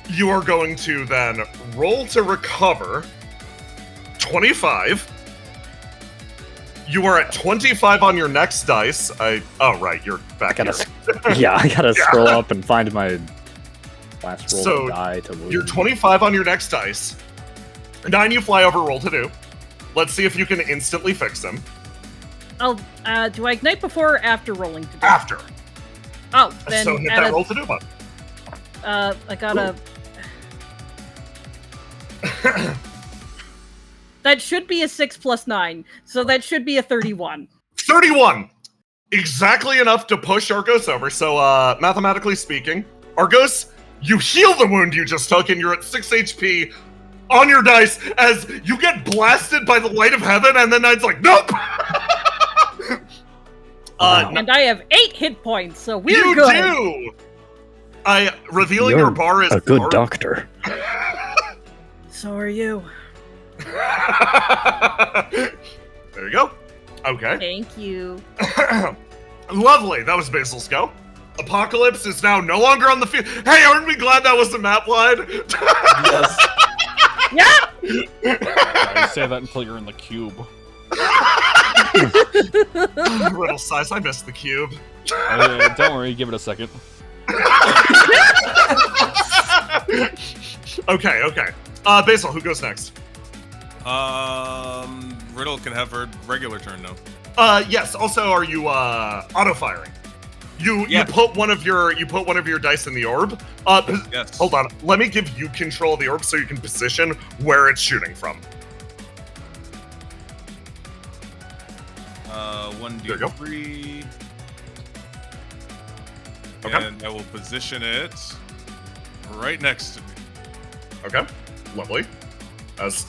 S1: You are going to then roll to recover. 25. You are at 25 on your next dice. Oh, right, you're back here.
S6: I gotta scroll up and find my last roll to die to wound.
S1: You're 25 on your next dice. 9, you fly over, roll to do. Let's see if you can instantly fix them.
S5: Oh, do I ignite before or after rolling to do?
S1: After.
S5: Oh, then
S1: So hit that roll to do button.
S5: I gotta... That should be a 6 plus 9, so that should be a 31.
S1: 31! Exactly enough to push Argos over, so mathematically speaking, Argos, you heal the wound you just took, and you're at 6 HP on your dice as you get blasted by the light of heaven, and then Nine's like, nope!
S5: And I have 8 hit points, so we're
S1: you
S5: good.
S1: You do! Revealing your bar is
S6: a good doctor.
S5: So are you.
S1: There you go. Okay.
S5: Thank you.
S1: Lovely. That was Basil's go. Apocalypse is now no longer on the field. Hey, aren't we glad that was the map wide?
S2: Yes.
S5: Yeah!
S3: I say that until you're in the cube.
S1: Riddle size, I missed the cube.
S3: Don't worry, give it a second.
S1: Okay. Basil, who goes next?
S4: Riddle can have her regular turn now.
S1: Yes. Also, are you auto firing? You put one of your dice in the orb.
S4: Yes.
S1: Hold on. Let me give you control of the orb so you can position where it's shooting from.
S4: 1d3.
S1: Okay.
S4: And I will position it right next to me.
S1: Okay. Lovely. As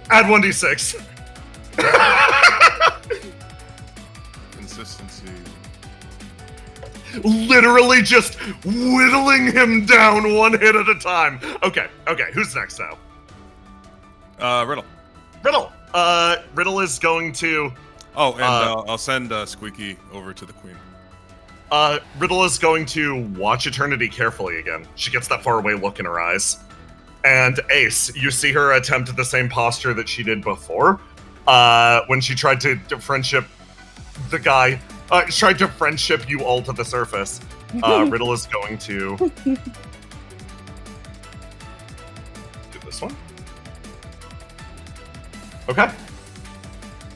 S1: add 1d6.
S4: Consistency.
S1: Literally just whittling him down one hit at a time. Okay. Who's next now?
S4: Riddle.
S1: Riddle is going to...
S4: Oh, and I'll send Squeaky over to the queen.
S1: Riddle is going to watch Eternity carefully again. She gets that far away look in her eyes. And Ace, you see her attempt the same posture that she did before. When she tried to friendship the guy. Tried to friendship you all to the surface. Riddle is going to... do this one. Okay.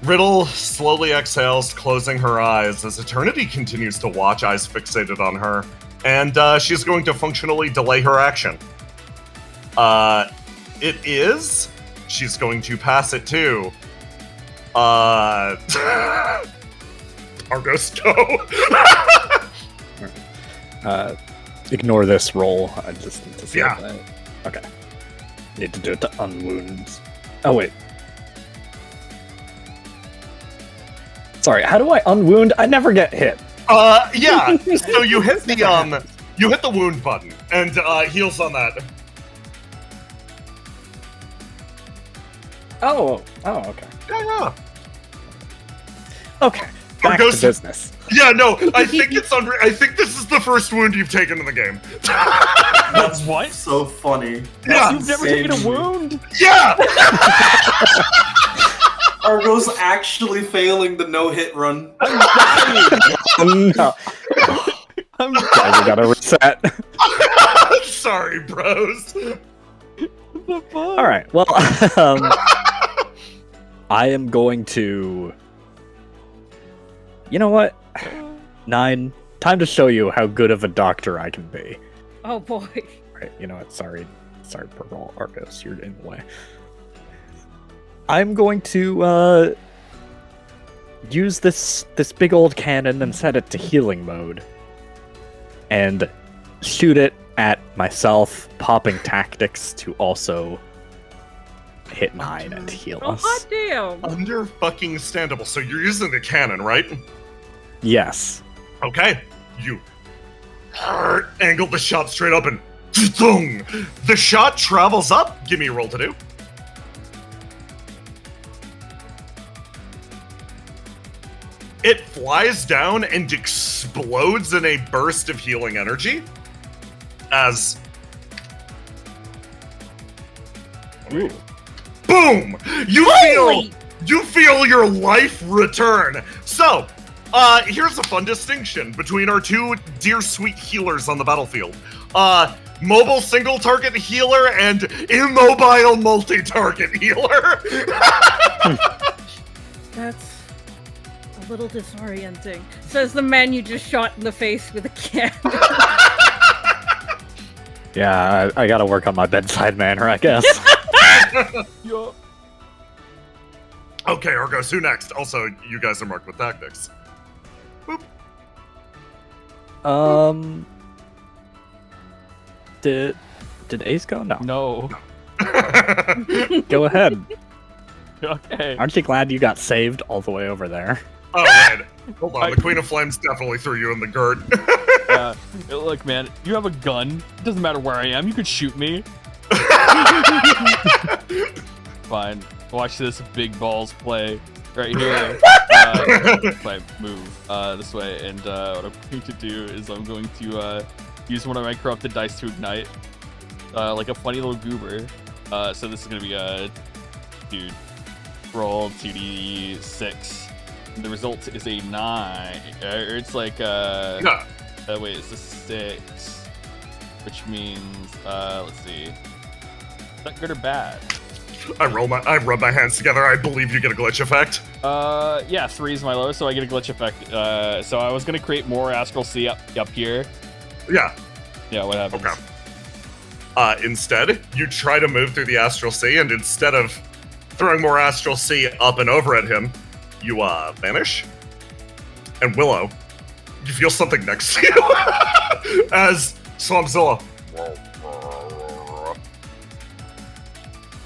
S1: Riddle slowly exhales, closing her eyes as Eternity continues to watch, eyes fixated on her, and she's going to functionally delay her action. She's going to pass it to, Argos, go!
S6: Ignore this roll. I just need to see
S1: Yeah.
S6: that. Okay. Need to do it to unwound. Oh, wait. Sorry, how do I unwound? I never get hit.
S1: Yeah. So you hit the wound button, and heals on that.
S6: Oh, okay.
S1: Yeah.
S6: Okay, back to business.
S1: Yeah, no, I think I think this is the first wound you've taken in the game.
S2: That's
S3: What?
S2: so funny.
S1: Yeah.
S3: You've never taken a wound?
S1: Yeah!
S2: Argo's actually failing the no-hit run.
S6: No.
S3: I'm
S6: Guys, we gotta reset.
S1: Sorry, bros.
S6: All right. Well, I am going to. You know what? 9. Time to show you how good of a doctor I can be.
S5: Oh boy.
S6: Right. You know what? Sorry, Purple Argos, you're in the way. I'm going to use this big old cannon and set it to healing mode, and shoot it at myself, popping tactics to also hit 9 and heal
S5: Oh
S6: us.
S5: hot damn.
S1: Under fucking standable. So you're using the cannon, right?
S6: Yes.
S1: Okay. You angle the shot straight up and thung. The shot travels up. Give me a roll to do. It flies down and explodes in a burst of healing energy as boom! You feel your life return. So, here's a fun distinction between our two dear sweet healers on the battlefield. Mobile single target healer and immobile multi-target healer.
S5: That's a little disorienting. Says the man you just shot in the face with a cannon.
S6: Yeah, I gotta work on my bedside manner, I guess.
S1: Okay, Argos, who next? Also, you guys are marked with tactics. Boop.
S6: Did Ace go? No.
S3: No.
S6: Go ahead.
S3: Okay.
S6: Aren't you glad you got saved all the way over there?
S1: Oh, right. Hold on, the Queen of Flames definitely threw you in the girt.
S3: Look, man, you have a gun. It doesn't matter where I am. You could shoot me. Fine. Watch this big balls play right here. If I move this way, and what I'm going to do is I'm going to use one of my corrupted dice to ignite, like a funny little goober. So this is going to be a dude. Roll 2d6. The result is a 9. Or it's like wait, it's a 6, which means let's see. Is that good or bad?
S1: I rub my hands together. I believe you get a glitch effect.
S3: Yeah, 3 is my lowest, so I get a glitch effect. So I was gonna create more Astral Sea up here.
S1: Yeah.
S3: Yeah, what happens?
S1: Okay. Instead, you try to move through the Astral Sea, and instead of throwing more Astral Sea up and over at him, you vanish. And Willow, you feel something next to you as Swampzilla.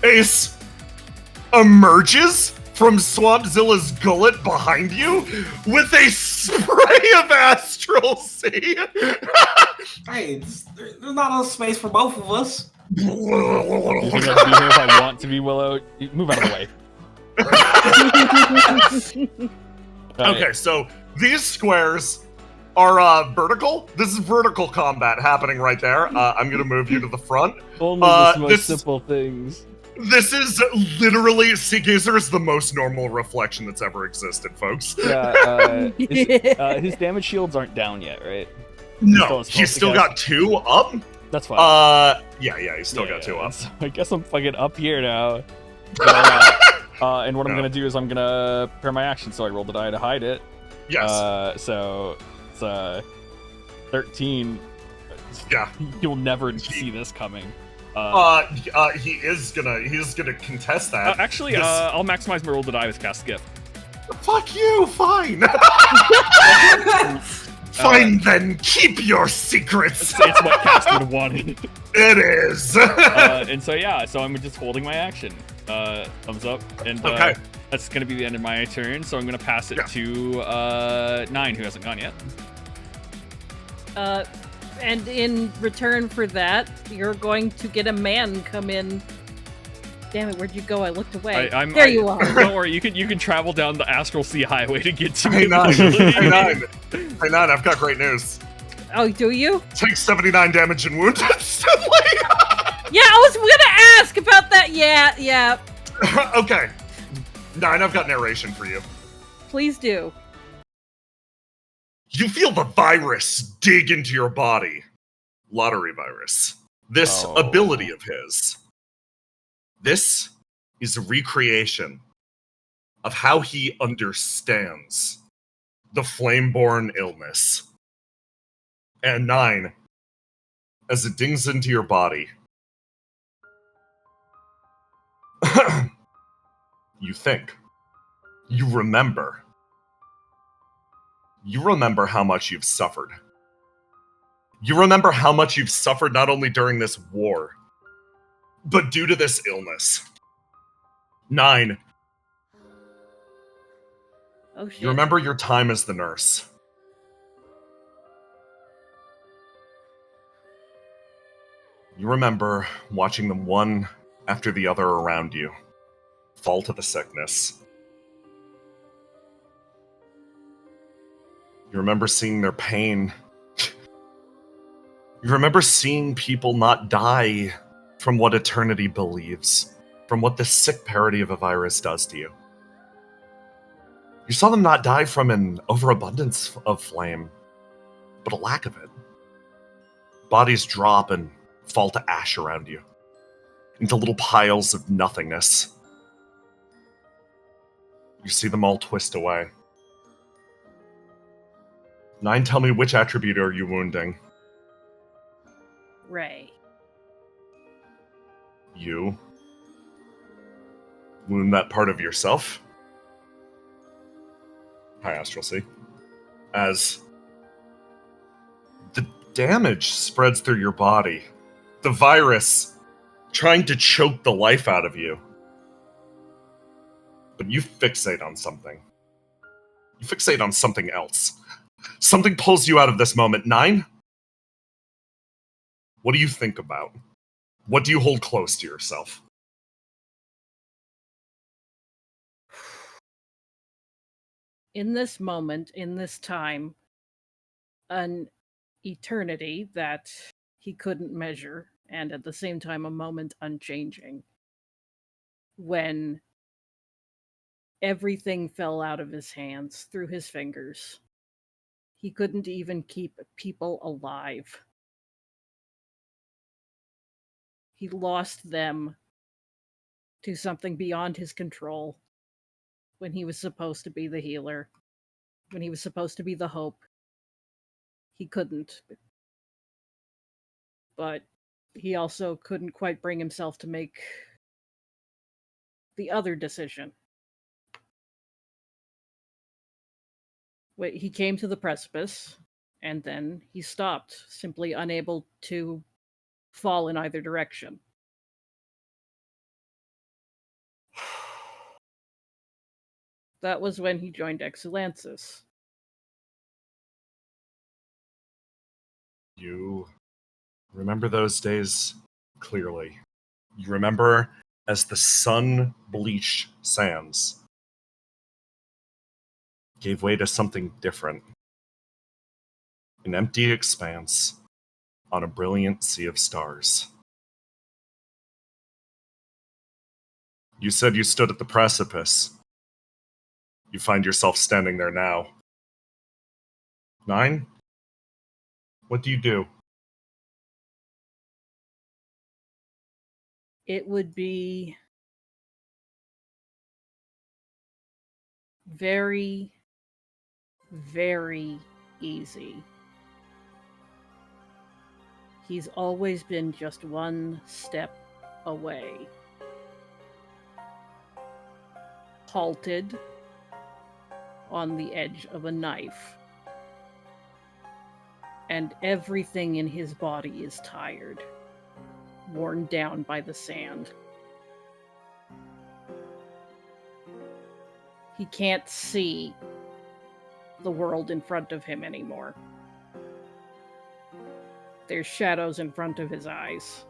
S1: Ace emerges from Swampzilla's gullet behind you with a spray of Astral Sea.
S2: Hey, there's not enough space for both of us.
S3: You think I'd be here if I want to be, Willow? Move out of the way.
S1: Okay, so these squares are vertical. This is vertical combat happening right there. I'm gonna move you to the front.
S3: Only the most simple things.
S1: This is literally Seagazer is the most normal reflection that's ever existed, folks.
S3: Yeah, his damage shields aren't down yet, right?
S1: No, he's still got 2 up.
S3: That's fine.
S1: Yeah, he's still got 2 up.
S3: So I guess I'm fucking up here now. And what I'm gonna do is I'm gonna prepare my action, so I roll the die to hide it.
S1: Yes.
S3: So it's 13.
S1: Yeah.
S3: You'll never see this coming.
S1: He's gonna contest that.
S3: Actually, I'll maximize my roll to die with cast gift.
S1: Fuck you, fine. Fine then, keep your secrets.
S3: It's what Cast would have wanted.
S1: It is.
S3: And so yeah, so I'm just holding my action. Thumbs up, and
S1: okay.
S3: That's gonna be the end of my turn. So I'm gonna pass it to 9, who hasn't gone yet.
S5: And in return for that, you're going to get a man come in. Damn it, where'd you go? I looked away. There you are.
S3: Don't worry, you can travel down the Astral Sea Highway to get to
S1: me. Hang on, I've got great news.
S5: Oh, do you?
S1: Take 79 damage and wound instantly.
S5: Yeah, I was gonna ask about that. Yeah.
S1: Okay. 9, I've got narration for you.
S5: Please do.
S1: You feel the virus dig into your body. Lottery virus. This ability of his. This is a recreation of how he understands the Flameborn illness. And 9, as it dings into your body, you think. You remember. You remember how much you've suffered. You remember how much you've suffered not only during this war, but due to this illness. 9.
S5: Oh shit.
S1: You remember your time as the nurse. You remember watching them one after the other around you fall to the sickness. You remember seeing their pain. You remember seeing people not die from what eternity believes, from what this sick parody of a virus does to you. You saw them not die from an overabundance of flame, but a lack of it. Bodies drop and fall to ash around you, into little piles of nothingness. You see them all twist away. 9, tell me, which attribute are you wounding?
S5: Ray.
S1: You wound that part of yourself. High Astral Sea. As the damage spreads through your body, the virus trying to choke the life out of you. But you fixate on something. You fixate on something else. Something pulls you out of this moment. 9? What do you think about? What do you hold close to yourself?
S5: In this moment, in this time, an eternity that he couldn't measure, and at the same time a moment unchanging, when everything fell out of his hands through his fingers. He couldn't even keep people alive. He lost them to something beyond his control when he was supposed to be the healer, when he was supposed to be the hope. He couldn't. But he also couldn't quite bring himself to make the other decision. He came to the precipice, and then he stopped, simply unable to fall in either direction. That was when he joined Exulansis.
S1: You remember those days clearly. You remember as the sun-bleached sands gave way to something different. An empty expanse on a brilliant sea of stars. You said you stood at the precipice. You find yourself standing there now. 9? What do you do?
S5: It would be very, very easy. He's always been just one step away. Halted on the edge of a knife. And everything in his body is tired, worn down by the sand. He can't see the world in front of him anymore. There's shadows in front of his eyes.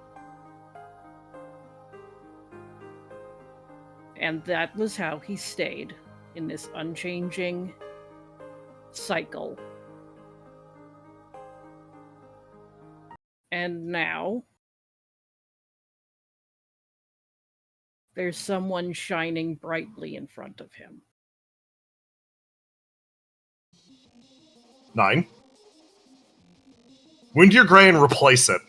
S5: And that was how he stayed in this unchanging cycle. And now, there's someone shining brightly in front of him.
S1: 9. Wound your gray and replace it.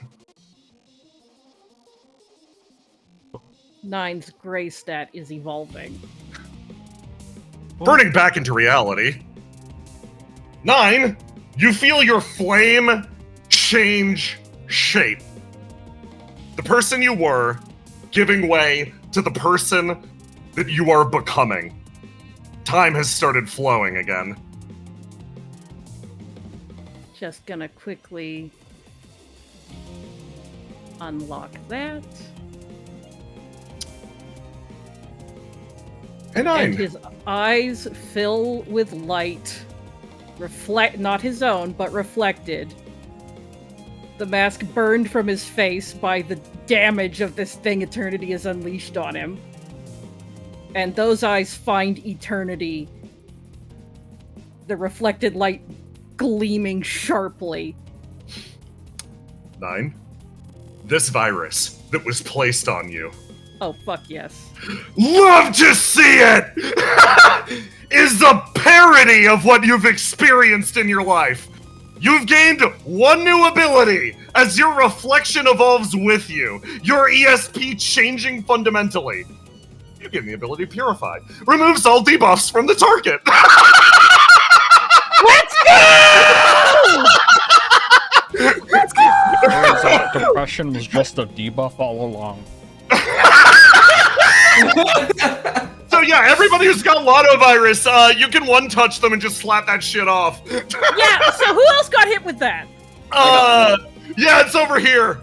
S5: 9's gray stat is evolving.
S1: Burning back into reality. 9, you feel your flame change shape. The person you were giving way to the person that you are becoming. Time has started flowing again.
S5: Just gonna quickly unlock that.
S1: Hey, 9.
S5: And his eyes fill with light. Not his own, but reflected. The mask burned from his face by the damage of this thing Eternity has unleashed on him. And those eyes find Eternity. The reflected light gleaming sharply.
S1: 9. This virus that was placed on you.
S5: Oh, fuck yes.
S1: Love to see it! Is a parody of what you've experienced in your life. You've gained one new ability as your reflection evolves with you. Your ESP changing fundamentally. You gain the ability Purify. Removes all debuffs from the target.
S5: Let's go! Let's go!
S3: Turns out depression was just a debuff all along.
S1: So yeah, everybody who's got Lotto virus, you can one-touch them and just slap that shit off.
S5: Yeah, so who else got hit with that?
S1: Yeah, it's over here.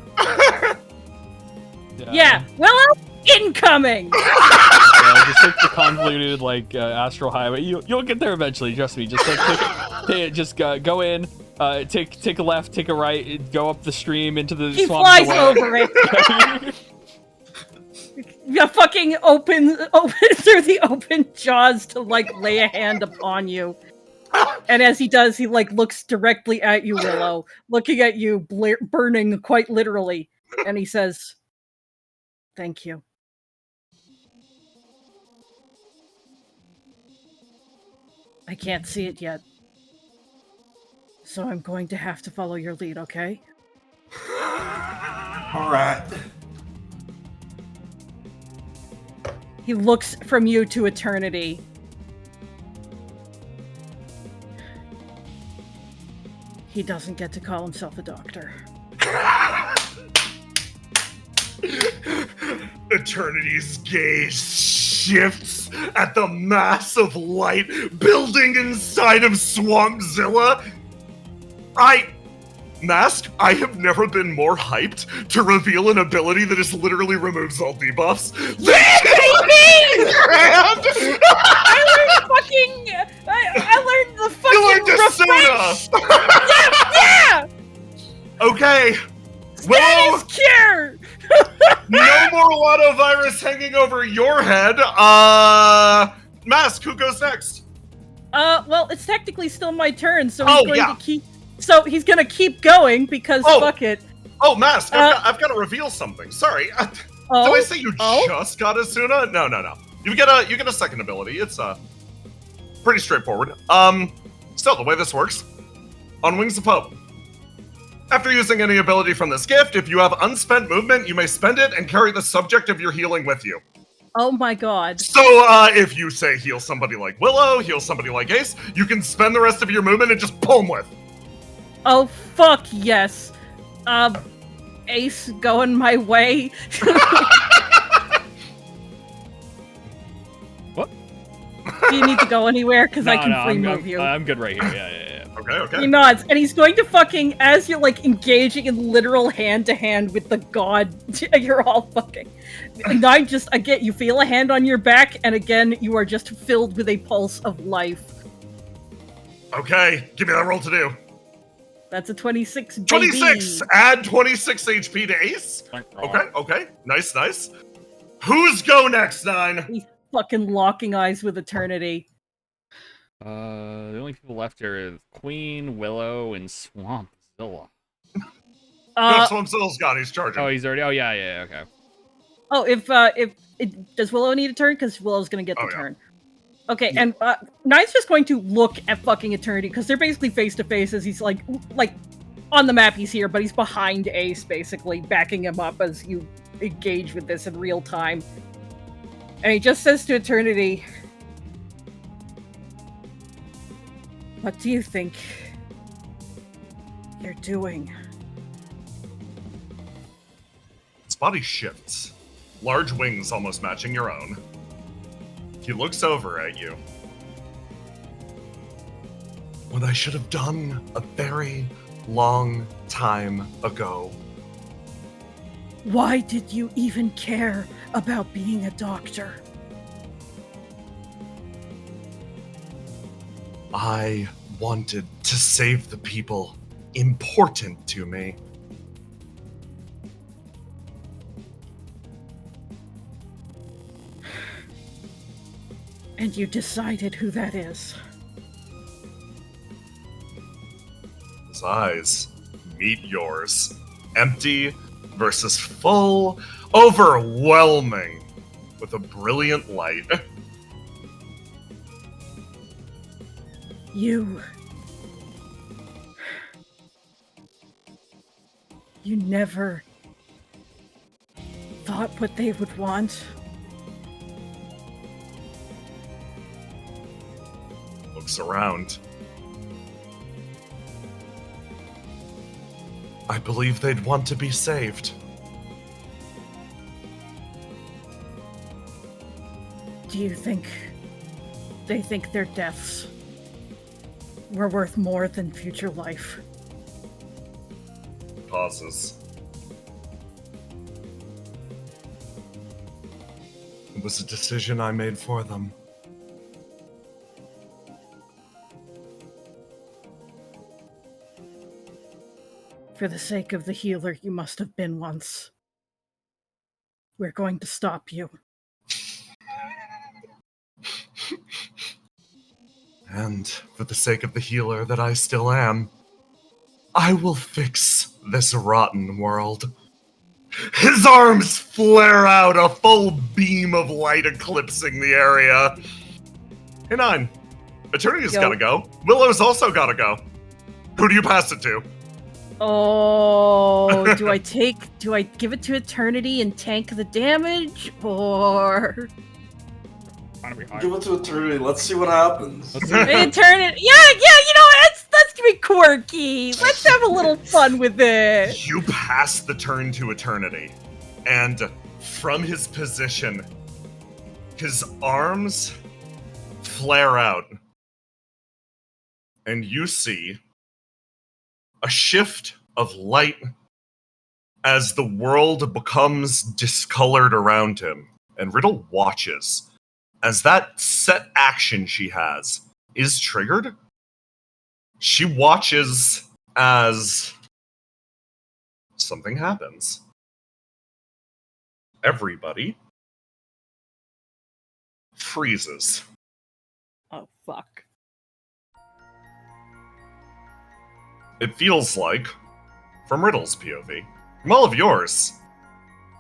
S5: Yeah, Willow, incoming!
S3: Just take the convoluted, astral highway. You'll get there eventually, trust me. Just, go in, take a left, take a right, go up the stream into the swamp.
S5: He flies over it. You fucking open through the open jaws to lay a hand upon you, and as he does, he looks directly at you, Willow, looking at you, burning quite literally, and he says, "Thank you." I can't see it yet, so I'm going to have to follow your lead, okay?
S2: All right.
S5: He looks from you to Eternity. He doesn't get to call himself a doctor.
S1: Eternity's gaze shifts at the mass of light building inside of Swampzilla. Mask, I have never been more hyped to reveal an ability that just literally removes all debuffs.
S5: Yeah, baby! I learned the fucking
S1: You learned Asuna!
S5: Yeah!
S1: Okay.
S5: Status cure!
S1: No more Lotto virus hanging over your head. Mask, who goes next?
S5: Well, it's technically still my turn, so he's going to keep So he's gonna keep going because fuck it.
S1: Oh, Mask, I've got to reveal something. Sorry. Did I say you just got Asuna? No. You get a second ability. It's pretty straightforward. So the way this works, on Wings of Hope. After using any ability from this gift, if you have unspent movement, you may spend it and carry the subject of your healing with you.
S5: Oh my god.
S1: So, if you say heal somebody like Willow, heal somebody like Ace, you can spend the rest of your movement and just pull them with.
S5: Oh, fuck yes. Ace going my way.
S3: What?
S5: Do you need to go anywhere? Because I can free move you.
S3: I'm good right here. Yeah.
S1: Okay.
S5: He nods, and he's going to fucking, as you're like engaging in literal hand-to-hand with the god, you're all fucking. And again, you feel a hand on your back, and again, you are just filled with a pulse of life.
S1: Okay, give me that roll to do.
S5: That's a 26, baby.
S1: 26! Add 26 HP to Ace? Okay. Nice. Who's go next, Nine?
S5: He's fucking locking eyes with Eternity.
S3: The only people left here is Queen, Willow, and Swampzilla.
S1: No, Swampzilla's gone, he's charging.
S3: Oh, he's already... Oh, yeah, okay.
S5: Oh, does Willow need a turn? Because Willow's gonna get the turn. Okay, and Nine's just going to look at fucking Eternity, because they're basically face-to-face as he's like, on the map he's here, but he's behind Ace, basically, backing him up as you engage with this in real time. And he just says to Eternity, "What do you think you're doing?"
S1: Its body shifts, large wings almost matching your own. He looks over at you. What I should have done a very long time ago.
S5: Why did you even care about being a doctor?
S1: I wanted to save the people important to me.
S5: And you decided who that is.
S1: His eyes meet yours. Empty versus full, overwhelming, with a brilliant light.
S5: You never thought what they would want?
S1: Looks around. I believe they'd want to be saved.
S5: Do you think they think their deaths were worth more than future life?
S1: Pauses. It was a decision I made for them.
S5: For the sake of the healer you must have been once. We're going to stop you.
S1: And for the sake of the healer that I still am, I will fix this rotten world. His arms flare out, a full beam of light eclipsing the area. Hey, Nine. Eternity's gotta go. Willow's also gotta go. Who do you pass it to?
S5: Oh, do I give it to Eternity and tank the damage, or...
S2: Give it to Eternity, let's see what happens.
S5: Eternity, yeah, let's be quirky. Let's have a little fun with it.
S1: You pass the turn to Eternity, and from his position, his arms flare out, and you see a shift of light as the world becomes discolored around him. And Riddle watches as that set action she has is triggered. She watches as something happens. Everybody freezes.
S5: Oh, fuck.
S1: It feels like, from Riddle's POV, from all of yours,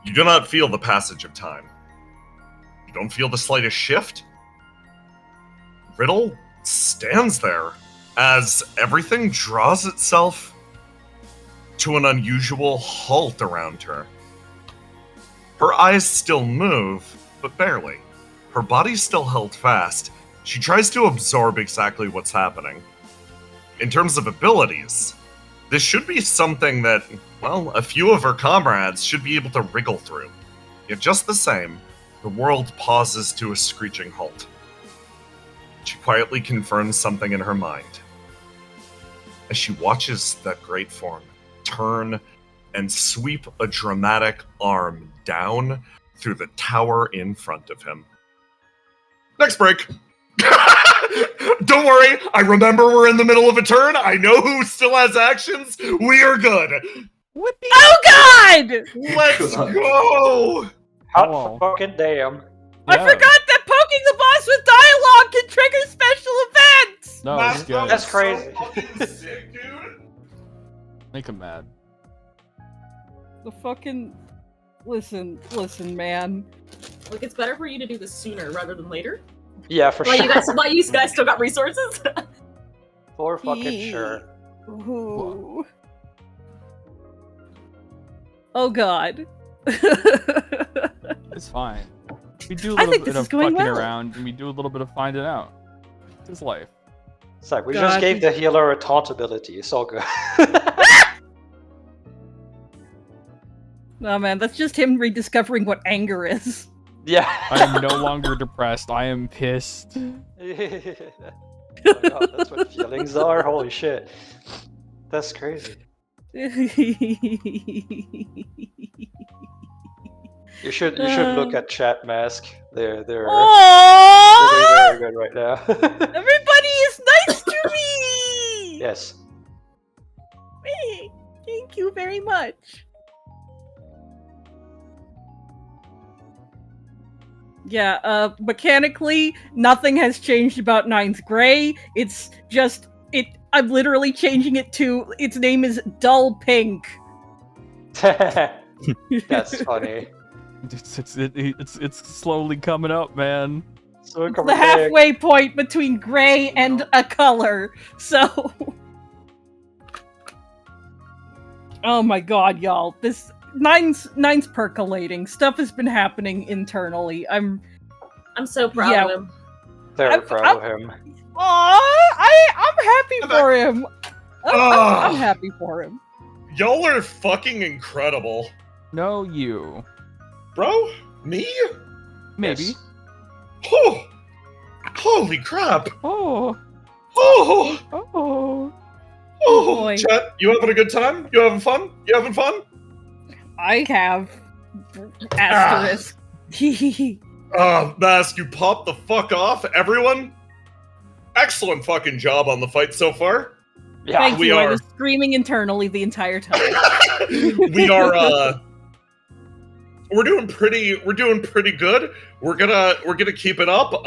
S1: you do not feel the passage of time. You don't feel the slightest shift. Riddle stands there as everything draws itself to an unusual halt around her. Her eyes still move, but barely. Her body's still held fast. She tries to absorb exactly what's happening. In terms of abilities, this should be something that, well, a few of her comrades should be able to wriggle through. Yet just the same, the world pauses to a screeching halt. She quietly confirms something in her mind. As she watches that great form turn and sweep a dramatic arm down through the tower in front of him. Next break! Don't worry, I remember we're in the middle of a turn. I know who still has actions. We are good.
S5: Oh God!
S1: Let's go!
S7: Hot fucking damn.
S5: I forgot that poking the boss with dialogue can trigger special events!
S9: No, it's good.
S7: That's crazy.
S1: So fucking sick, dude.
S9: Make him mad.
S5: The fucking... Listen, man.
S8: Look, it's better for you to do this sooner rather than later.
S7: Yeah, for
S8: Why
S7: sure.
S8: you guys still got resources?
S7: For fucking sure.
S5: Ooh. Oh God.
S9: It's fine. We do a
S5: I
S9: little
S5: think
S9: bit
S5: this
S9: of
S5: is going
S9: fucking
S5: well.
S9: around, and we do a little bit of finding out. It's his life.
S7: It's like, we
S5: God.
S7: just gave the healer a taunt ability. It's all good.
S5: No man, that's just him rediscovering what anger is.
S7: Yeah.
S9: I am no longer depressed. I am pissed.
S7: Oh my God, that's what feelings are? Holy shit. That's crazy. You should look at chat mask. They're
S5: Aww!
S7: very good right now.
S5: Everybody is nice to me!
S7: Yes.
S5: Hey, thank you very much. Yeah, mechanically, nothing has changed about Nine's Gray. It's just, I'm literally changing it to, its name is Dull Pink.
S7: That's funny.
S9: It's slowly coming up, man.
S7: So
S5: It's the halfway point between gray and a color, so... Oh my god, y'all. Nine's percolating. Stuff has been happening internally. I'm
S8: so proud of him.
S7: Very proud of him.
S5: I'm happy for him. I'm happy for him.
S1: Y'all are fucking incredible.
S9: No, you.
S1: Bro? Me?
S9: Maybe.
S7: Yes.
S1: Oh! Holy crap!
S9: Oh.
S1: Oh!
S9: Oh.
S1: Oh!
S5: Boy.
S1: Chat, you having a good time? You having fun? You having fun?
S5: I have asterisk.
S1: Mask, you popped the fuck off. Everyone, excellent fucking job on the fight so far.
S7: Yeah,
S5: Thank you. I
S1: are.
S5: was screaming internally the entire time.
S1: We are. We're doing pretty good. We're gonna keep it up.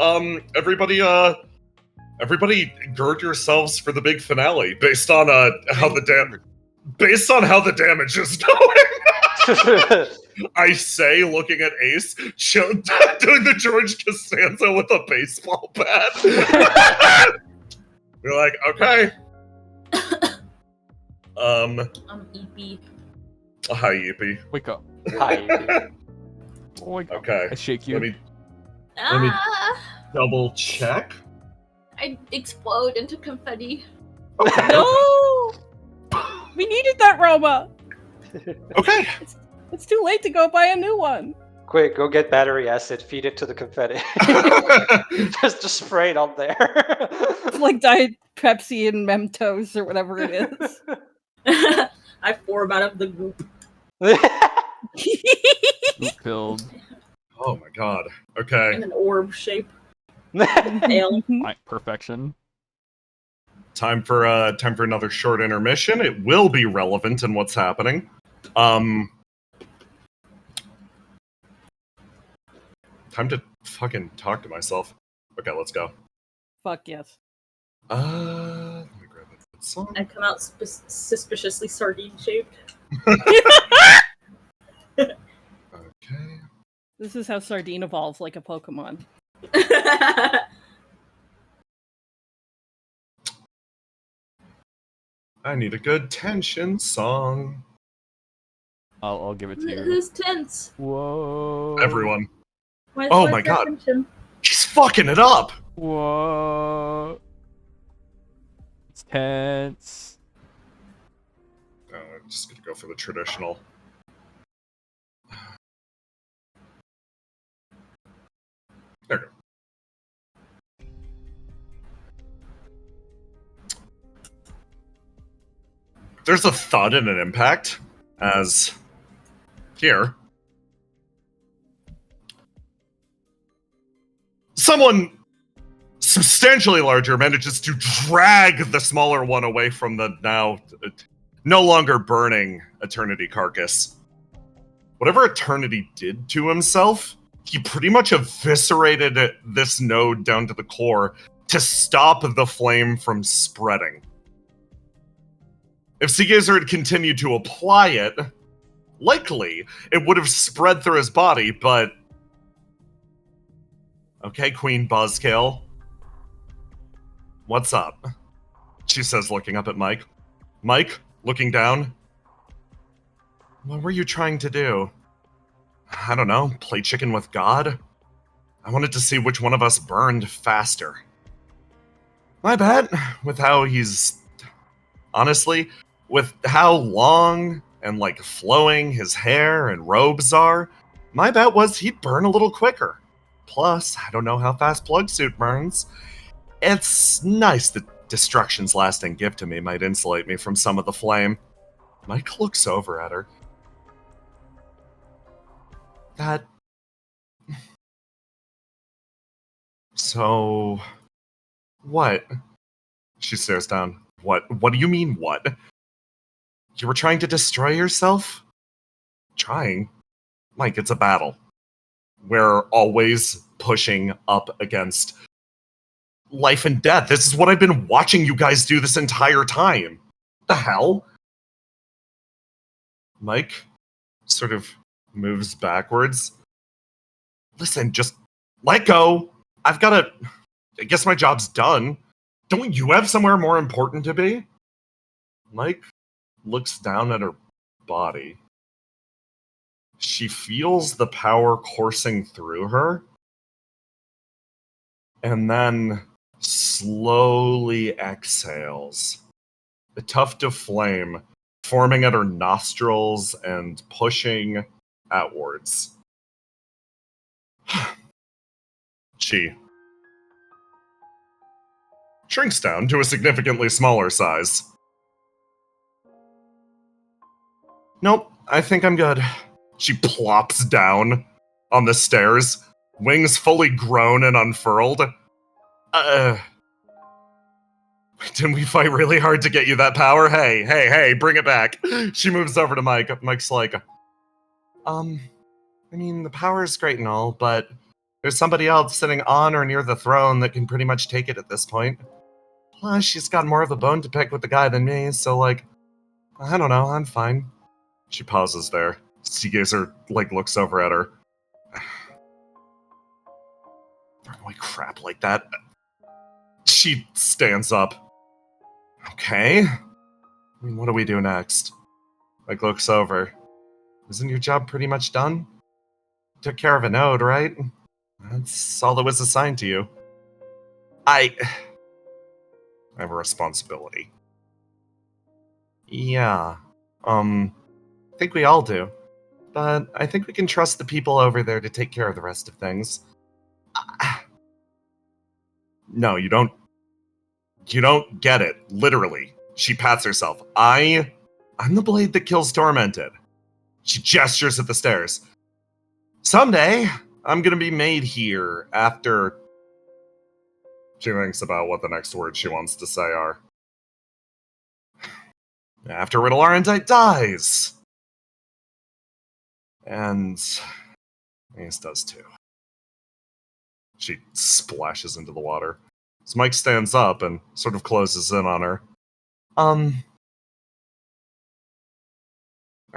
S1: Everybody, gird yourselves for the big finale based on how the damage is going. I say, looking at Ace, doing the George Costanza with a baseball bat. You're like, okay.
S8: I'm EP.
S1: Hi, Yippee.
S9: Wake up.
S7: Hi.
S9: Wake up.
S1: Okay.
S9: I shake you.
S1: Let me double check.
S8: I explode into confetti.
S5: No! We needed that Roma!
S1: Okay.
S5: It's too late to go buy a new one.
S7: Quick, go get battery acid, feed it to the confetti. just spray it on there.
S5: It's like Diet Pepsi and Mentos or whatever it is.
S8: I form out of the goop.
S9: Poop filled.
S1: Oh my god. Okay.
S8: In an orb shape.
S9: Like perfection.
S1: Time for another short intermission. It will be relevant in what's happening. Time to fucking talk to myself. Okay, let's go.
S5: Fuck yes.
S1: Let me grab it. song?
S8: I come out suspiciously sardine shaped.
S1: Okay.
S5: This is how Sardine evolves like a Pokemon.
S1: I need a good tension song.
S9: I'll give it to you.
S8: Who's tense?
S9: Whoa.
S1: Everyone.
S8: Why
S1: Oh
S8: is
S1: my
S8: there
S1: god.
S8: tension?
S1: He's fucking it up!
S9: Whoa. It's tense.
S1: Oh, I'm just gonna go for the traditional. There we go. There's a thud and an impact, as here. Someone substantially larger manages to drag the smaller one away from the now no longer burning Eternity carcass. Whatever Eternity did to himself, he pretty much eviscerated this node down to the core to stop the flame from spreading. If Seagazer had continued to apply it, likely it would have spread through his body, but... Okay, Queen Buzzkill. What's up? She says, looking up at Mike. Mike, looking down. What were you trying to do? I don't know, play chicken with God? I wanted to see which one of us burned faster. My bet, with how he's... Honestly, with how long and, like, flowing his hair and robes are, my bet was he'd burn a little quicker. Plus, I don't know how fast Plug Suit burns. It's nice that Destruction's lasting gift to me might insulate me from some of the flame. Mike looks over at her. That... So... What? She stares down. What do you mean, what? You were trying to destroy yourself? Trying? Mike, it's a battle. We're always pushing up against life and death. This is what I've been watching you guys do this entire time. What the hell? Mike sort of moves backwards. Listen, just let go. I guess my job's done. Don't you have somewhere more important to be? Mike looks down at her body. She feels the power coursing through her, and then slowly exhales. A tuft of flame forming at her nostrils and pushing outwards. She shrinks down to a significantly smaller size. Nope, I think I'm good. She plops down on the stairs, wings fully grown and unfurled. Didn't we fight really hard to get you that power? Hey, bring it back. She moves over to Mike. Mike's like, I mean, the power is great and all, but there's somebody else sitting on or near the throne that can pretty much take it at this point. Plus, she's got more of a bone to pick with the guy than me, so, like, I don't know, I'm fine. She pauses there. Seagazer, like, looks over at her. Holy crap, like that. She stands up. Okay. I mean, what do we do next? Like, looks over. Isn't your job pretty much done? Took care of a node, right? That's all that was assigned to you. I have a responsibility. Yeah. I think we all do. But I think we can trust the people over there to take care of the rest of things. No, you don't. You don't get it. Literally. She pats herself. I'm the blade that kills Tormented. She gestures at the stairs. Someday, I'm gonna be made here after... She thinks about what the next words she wants to say are. After Riddle Arendite dies. And Ace does too. She splashes into the water. So Mike stands up and sort of closes in on her. Are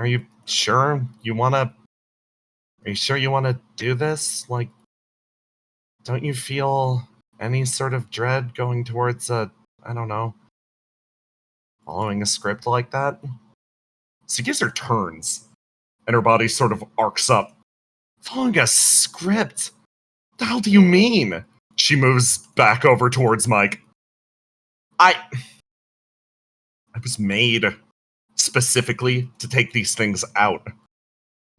S1: you sure you wanna do this? Like, don't you feel any sort of dread going towards I don't know, following a script like that? So gives her turns, and her body sort of arcs up. Following a script? What the hell do you mean? She moves back over towards Mike. I was made specifically to take these things out.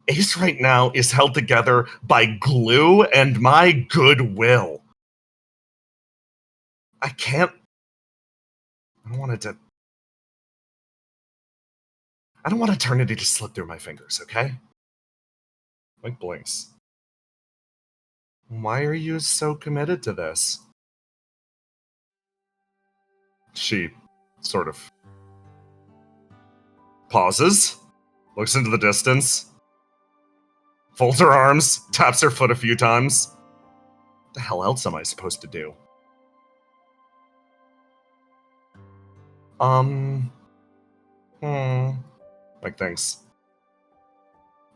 S1: Ace right now is held together by glue and my goodwill. I can't. I don't want eternity to slip through my fingers, okay? Mike blinks. Why are you so committed to this? She sort of pauses, looks into the distance, folds her arms, taps her foot a few times. What the hell else am I supposed to do? Like, thanks.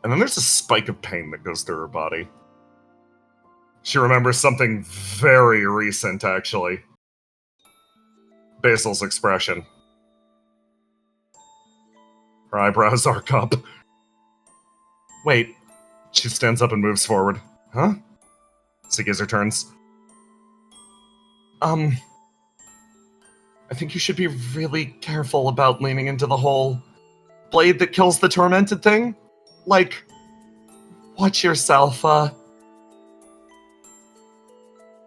S1: And then there's a spike of pain that goes through her body. She remembers something very recent, actually. Basil's expression. Her eyebrows arc up. Wait. She stands up and moves forward. Huh? Sigizer turns. I think you should be really careful about leaning into the whole blade that kills the tormented thing. Like, watch yourself,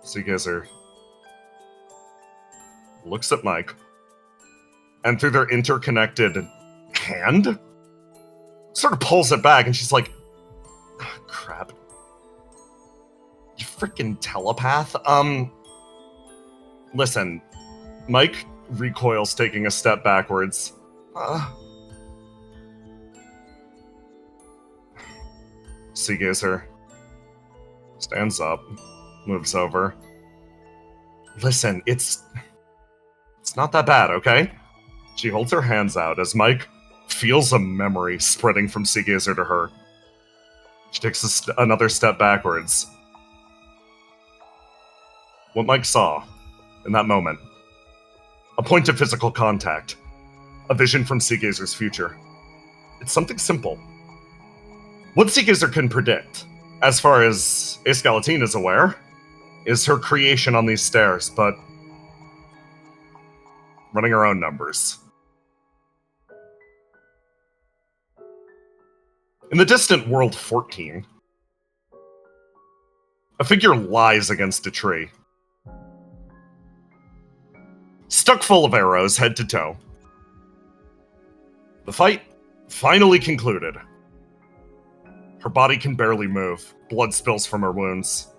S1: Sigizer looks at Mike, and through their interconnected hand, sort of pulls it back, and she's like, oh, crap. You freaking telepath. Listen, Mike recoils, taking a step backwards. Sigizer stands up, moves over. Listen, it's not that bad, okay? She holds her hands out as Mike feels a memory spreading from Sigizer to her. She takes another step backwards. What Mike saw in that moment, a point of physical contact, a vision from Sigizer's future. It's something simple. What Sigizer can predict, as far as Escalatine is aware, is her creation on these stairs, but running her own numbers. In the distant world 14, a figure lies against a tree. Stuck full of arrows head to toe. The fight finally concluded. Her body can barely move. Blood spills from her wounds.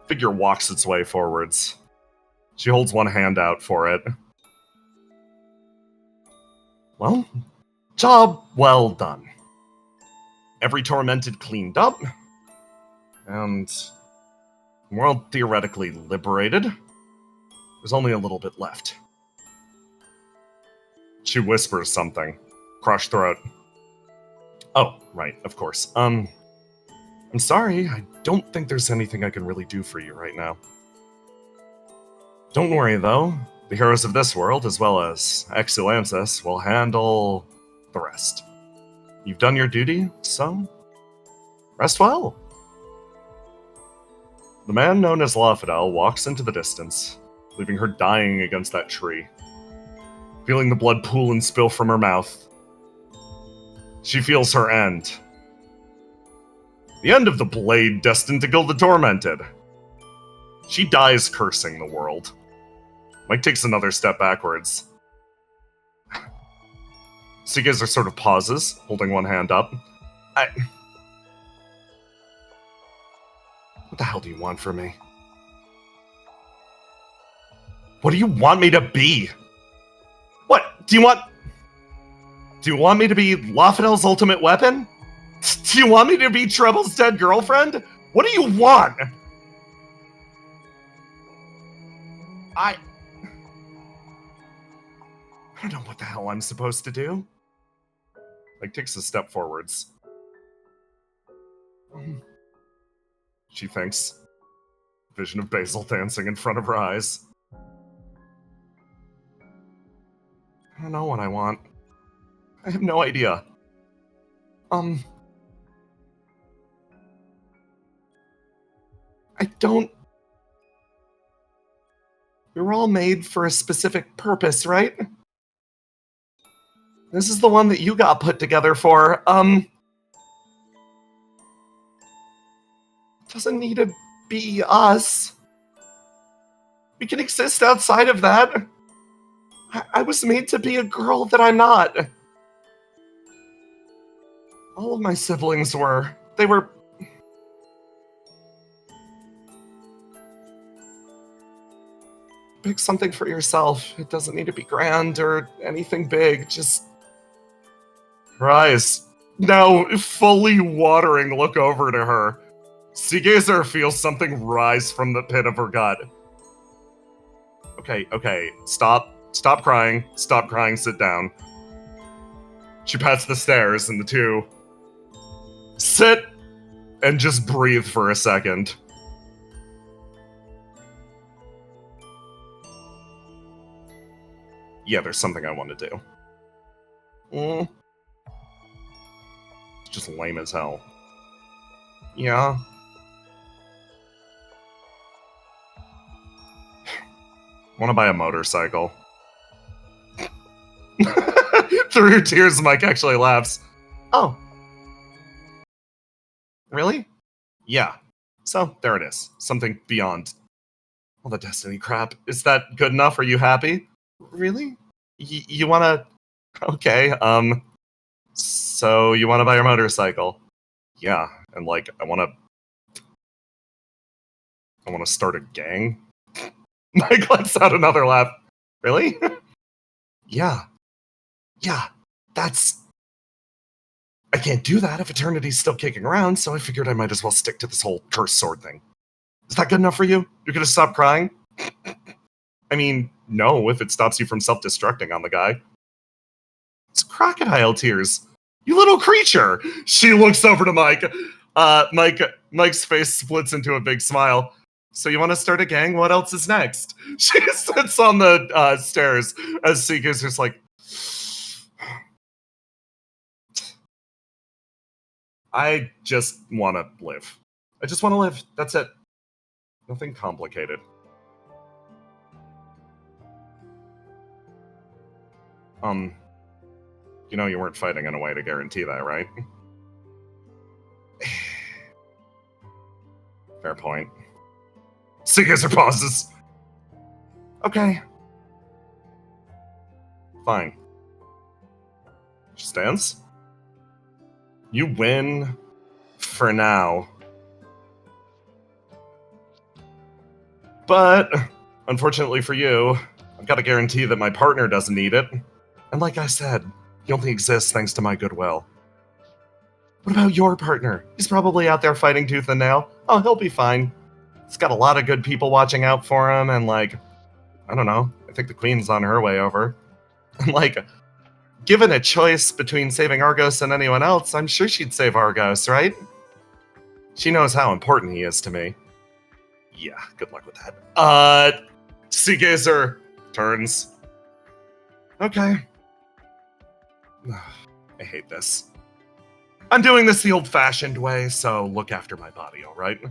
S1: Figure walks its way forwards. She holds one hand out for it. Well, job well done. Every tormented cleaned up, and world theoretically liberated. There's only a little bit left. She whispers something. Crushed throat. Oh, right, of course. I'm sorry, I don't think there's anything I can really do for you right now. Don't worry, though. The heroes of this world, as well as Exulansis, will handle the rest. You've done your duty, so rest well. The man known as Lafadel walks into the distance, leaving her dying against that tree. Feeling the blood pool and spill from her mouth, she feels her end. The end of the blade destined to kill the tormented. She dies cursing the world. Mike takes another step backwards. Sigizer sort of pauses, holding one hand up. What the hell do you want from me? What do you want me to be? What? Do you want me to be Lafadel's ultimate weapon? Do you want me to be Treble's dead girlfriend? What do you want? I don't know what the hell I'm supposed to do. Like, takes a step forwards. She thinks. Vision of Basil dancing in front of her eyes. I don't know what I want. I have no idea. I don't... We were all made for a specific purpose, right? This is the one that you got put together for. Doesn't need to be us. We can exist outside of that. I was made to be a girl that I'm not. All of my siblings were. They were... Pick something for yourself. It doesn't need to be grand or anything big. Just... Her eyes, now fully watering, look over to her. Seagazer feels something rise from the pit of her gut. Okay, stop crying, sit down. She pats the stairs and the two sit and just breathe for a second. Yeah, there's something I want to do. It's just lame as hell. Yeah. Want to buy a motorcycle. Through her tears, Mike actually laughs. Oh. Really? Yeah. So, there it is. Something beyond all the Destiny crap. Is that good enough? Are you happy? Really? You wanna... Okay, so you wanna buy a motorcycle? Yeah, and like, I wanna start a gang? Mike lets out another laugh. Really? Yeah, that's... I can't do that if Eternity's still kicking around, so I figured I might as well stick to this whole cursed sword thing. Is that good enough for you? You're gonna stop crying? I mean, no, if it stops you from self-destructing on the guy. It's crocodile tears. You little creature! She looks over to Mike. Mike's face splits into a big smile. So you want to start a gang? What else is next? She sits on the stairs as Seeker's just like... I just want to live. I just want to live. That's it. Nothing complicated. You know you weren't fighting in a way to guarantee that, right? Fair point. Seeker pauses. Okay. Fine. She stands. You win for now. But, unfortunately for you, I've got to guarantee that my partner doesn't need it. And like I said, he only exists thanks to my goodwill. What about your partner? He's probably out there fighting tooth and nail. Oh, he'll be fine. He's got a lot of good people watching out for him, and like, I don't know, I think the queen's on her way over. And like, given a choice between saving Argos and anyone else, I'm sure she'd save Argos, right? She knows how important he is to me. Yeah, good luck with that. Seagazer turns. Okay. I hate this. I'm doing this the old-fashioned way, so look after my body, alright?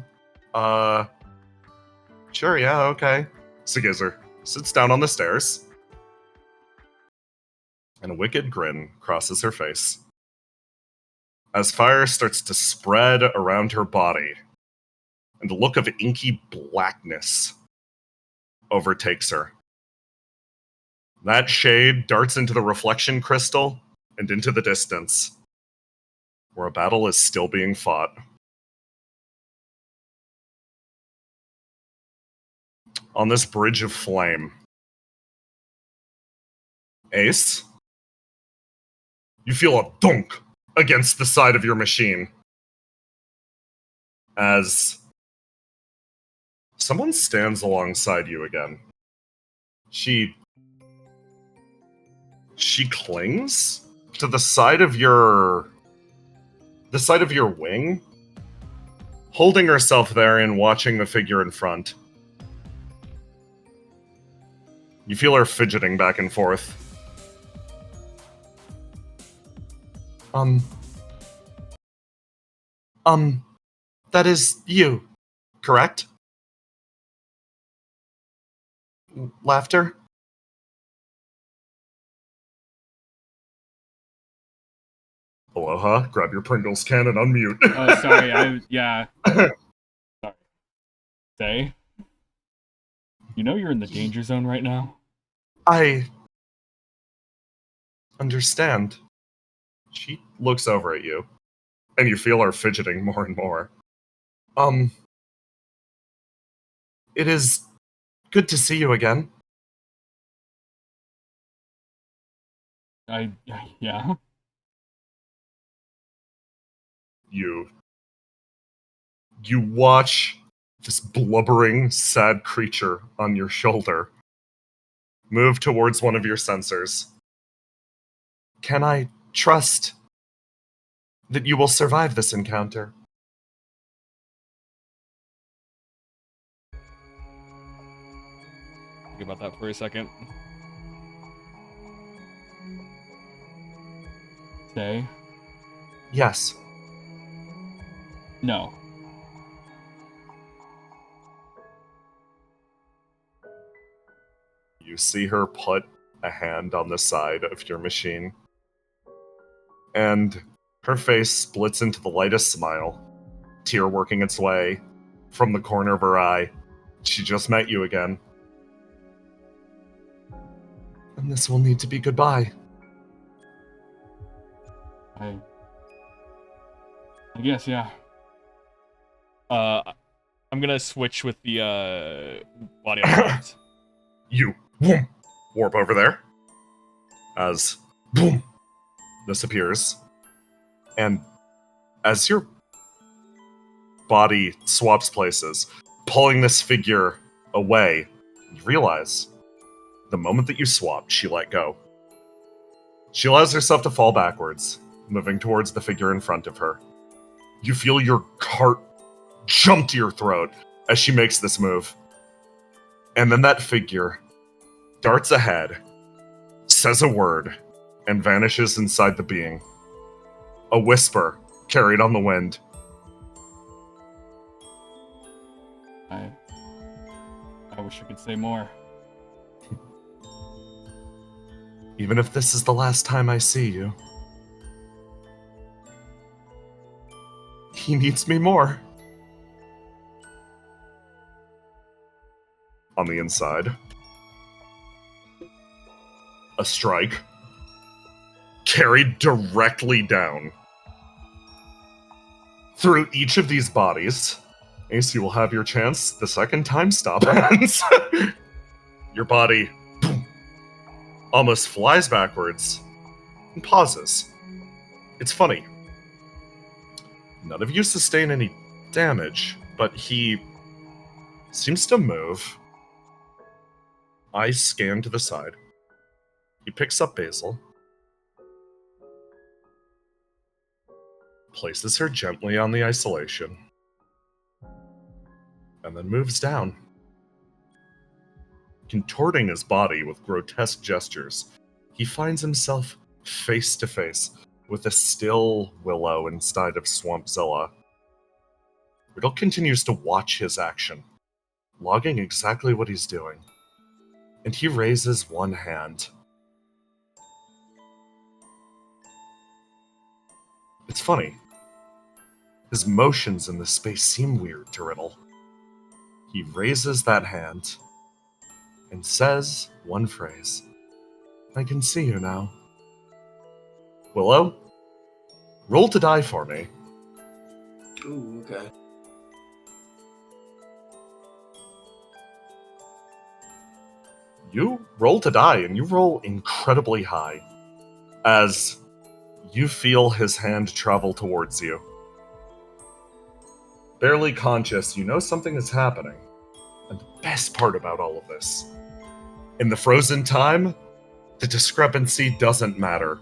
S1: Sure, yeah, okay. Seagazer sits down on the stairs, and a wicked grin crosses her face. As fire starts to spread around her body, and the look of inky blackness overtakes her. That shade darts into the reflection crystal and into the distance, where a battle is still being fought. On this bridge of flame, Ace, you feel a thunk against the side of your machine as someone stands alongside you again. She She clings to the side of your wing, holding herself there and watching the figure in front. You feel her fidgeting back and forth. That is you, correct? Laughter? Aloha, grab your Pringles can and unmute.
S10: Oh, sorry, yeah. Sorry. Say? You know you're in the danger zone right now?
S1: I understand. She looks over at you, and you feel her fidgeting more and more. It is good to see you again.
S10: Yeah?
S1: You watch this blubbering, sad creature on your shoulder move towards one of your sensors. Can I trust that you will survive this encounter?
S10: Think about that for a second. Say?
S1: Yes.
S10: No.
S1: You see her put a hand on the side of your machine, and her face splits into the lightest smile, tear working its way from the corner of her eye. She just met you again. And this will need to be goodbye.
S10: I guess, yeah.
S3: I'm gonna switch with the body armors.
S1: You boom, warp over there as boom, this appears, and as your body swaps places, pulling this figure away, you realize the moment that you swapped, she let go. She allows herself to fall backwards, moving towards the figure in front of her. You feel your heart jump to your throat as she makes this move. And then that figure darts ahead, says a word, and vanishes inside the being. A whisper carried on the wind.
S10: I wish I could say more.
S1: Even if this is the last time I see you. He needs me more. On the inside, a strike carried directly down through each of these bodies. Ace, you will have your chance the second time stop ends. Your body boom, almost flies backwards and pauses. It's funny. None of you sustain any damage, but he seems to move. Eyes scan to the side. He picks up Basil, places her gently on the isolation, and then moves down. Contorting his body with grotesque gestures, he finds himself face to face with a still Willow inside of Swampzilla. Riddle continues to watch his action, logging exactly what he's doing. And he raises one hand. It's funny. His motions in this space seem weird to Riddle. He raises that hand and says one phrase. I can see you now. Willow, roll to die for me.
S2: Ooh, okay.
S1: You roll to die, and you roll incredibly high as you feel his hand travel towards you. Barely conscious, you know something is happening. And the best part about all of this, in the frozen time, The discrepancy doesn't matter.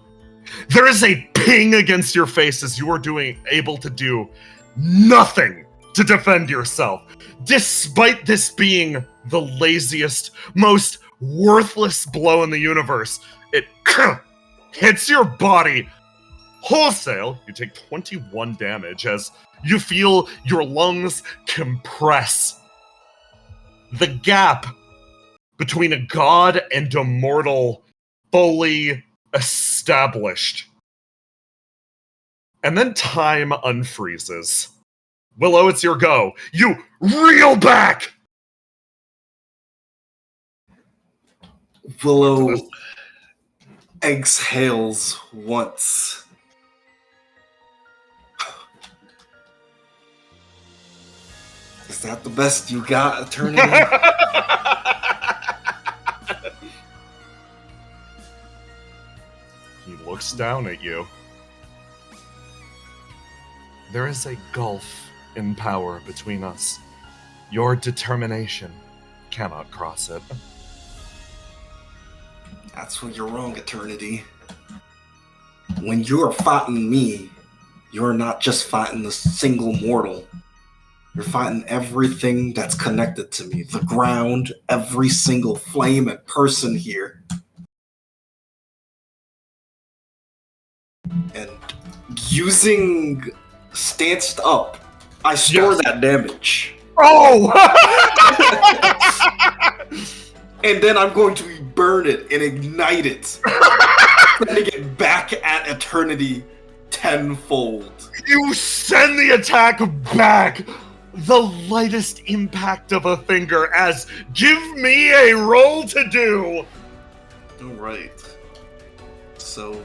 S1: There is a ping against your face as you are able to do nothing to defend yourself. Despite this being the laziest, most worthless blow in the universe, it hits your body wholesale. You take 21 damage as you feel your lungs compress. The gap between a god and a mortal fully established. And then time unfreezes. Willow, it's your go. You reel back!
S2: Willow exhales once. Is that the best you got, Eternity?
S1: He looks down at you. There is a gulf in power between us. Your determination cannot cross it.
S2: That's where you're wrong, Eternity. When you're fighting me, you're not just fighting a single mortal. You're fighting everything that's connected to me. The ground, every single flame and person here. And using stanced up, I store that damage.
S1: Oh!
S2: And then I'm going to burn it and ignite it. Sending it back at Eternity tenfold.
S1: You send the attack back! The lightest impact of a finger as give me a roll to do!
S2: Alright. So,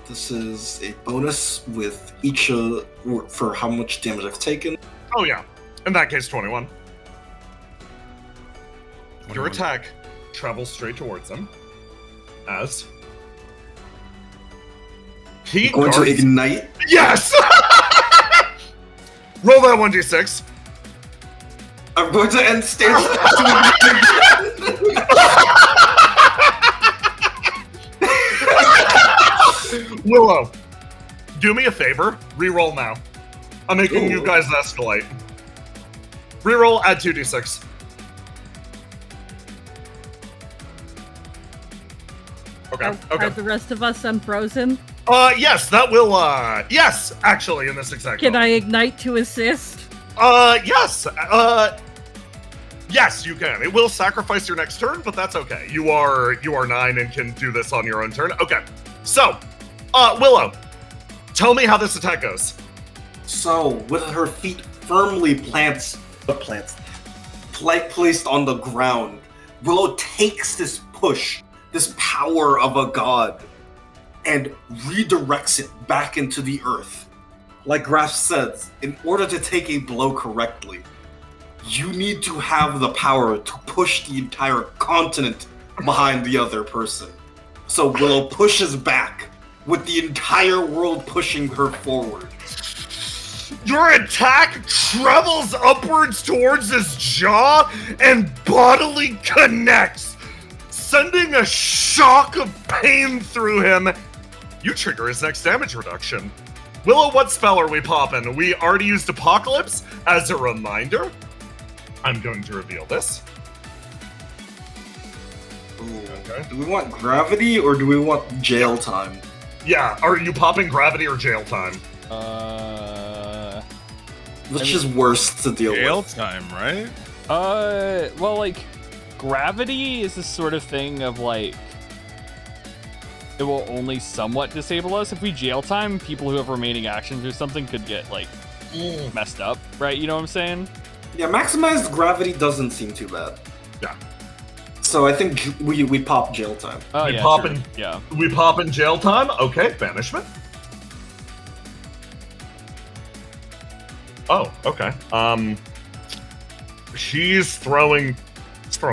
S2: this is a bonus with each for how much damage I've taken.
S1: Oh yeah. In that case, 21. Your attack travels straight towards him. As he
S2: going to ignite.
S1: Yes! Roll that 1d6.
S2: I'm going to end stance.
S1: Willow, do me a favor. Reroll now. I'm making you guys escalate. Reroll, add 2d6. Okay.
S5: Are the rest of us unfrozen?
S1: Yes, that will, yes, actually, in this exact
S5: Can
S1: moment.
S5: I ignite to assist?
S1: Yes, yes, you can. It will sacrifice your next turn, but that's okay. You are 9 and can do this on your own turn. Okay, so, Willow, tell me how this attack goes.
S2: So, with her feet firmly placed on the ground, Willow takes this push, this power of a god, and redirects it back into the earth. Like Graf says, in order to take a blow correctly, you need to have the power to push the entire continent behind the other person. So Willow pushes back, with the entire world pushing her forward.
S1: Your attack travels upwards towards his jaw and bodily connects, sending a shock of pain through him. You trigger his next damage reduction. Willow, what spell are we popping? We already used Apocalypse. As a reminder, I'm going to reveal this.
S2: Ooh, okay. Do we want gravity or do we want jail time?
S1: Yeah, are you popping gravity or jail time?
S2: Which is worse to deal
S4: jail
S2: with?
S4: Time, right?
S9: Well, like, gravity is the sort of thing of, like, it will only somewhat disable us. If we jail time, people who have remaining actions or something could get, like, messed up, right? You know what I'm saying?
S2: Yeah, maximized gravity doesn't seem too bad.
S1: Yeah.
S2: So I think we pop jail time.
S9: Oh,
S1: we pop
S9: sure.
S1: in,
S9: yeah.
S1: We pop in jail time? Okay, banishment. Oh, okay. She's throwing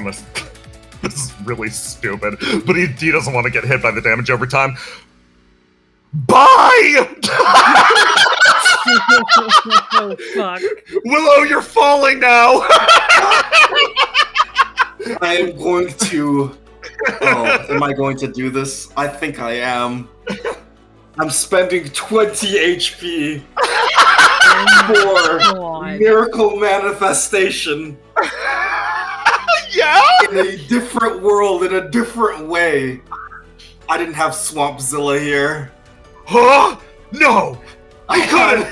S1: this. This is really stupid, but he doesn't want to get hit by the damage over time. Bye!
S5: Oh, fuck.
S1: Willow, you're falling now!
S2: I am going to Oh, am I going to do this? I think I am. I'm spending 20 HP for Miracle Manifestation.
S1: Yeah?
S2: In a different world, in a different way. I didn't have Swampzilla here.
S1: Huh? No! I couldn't!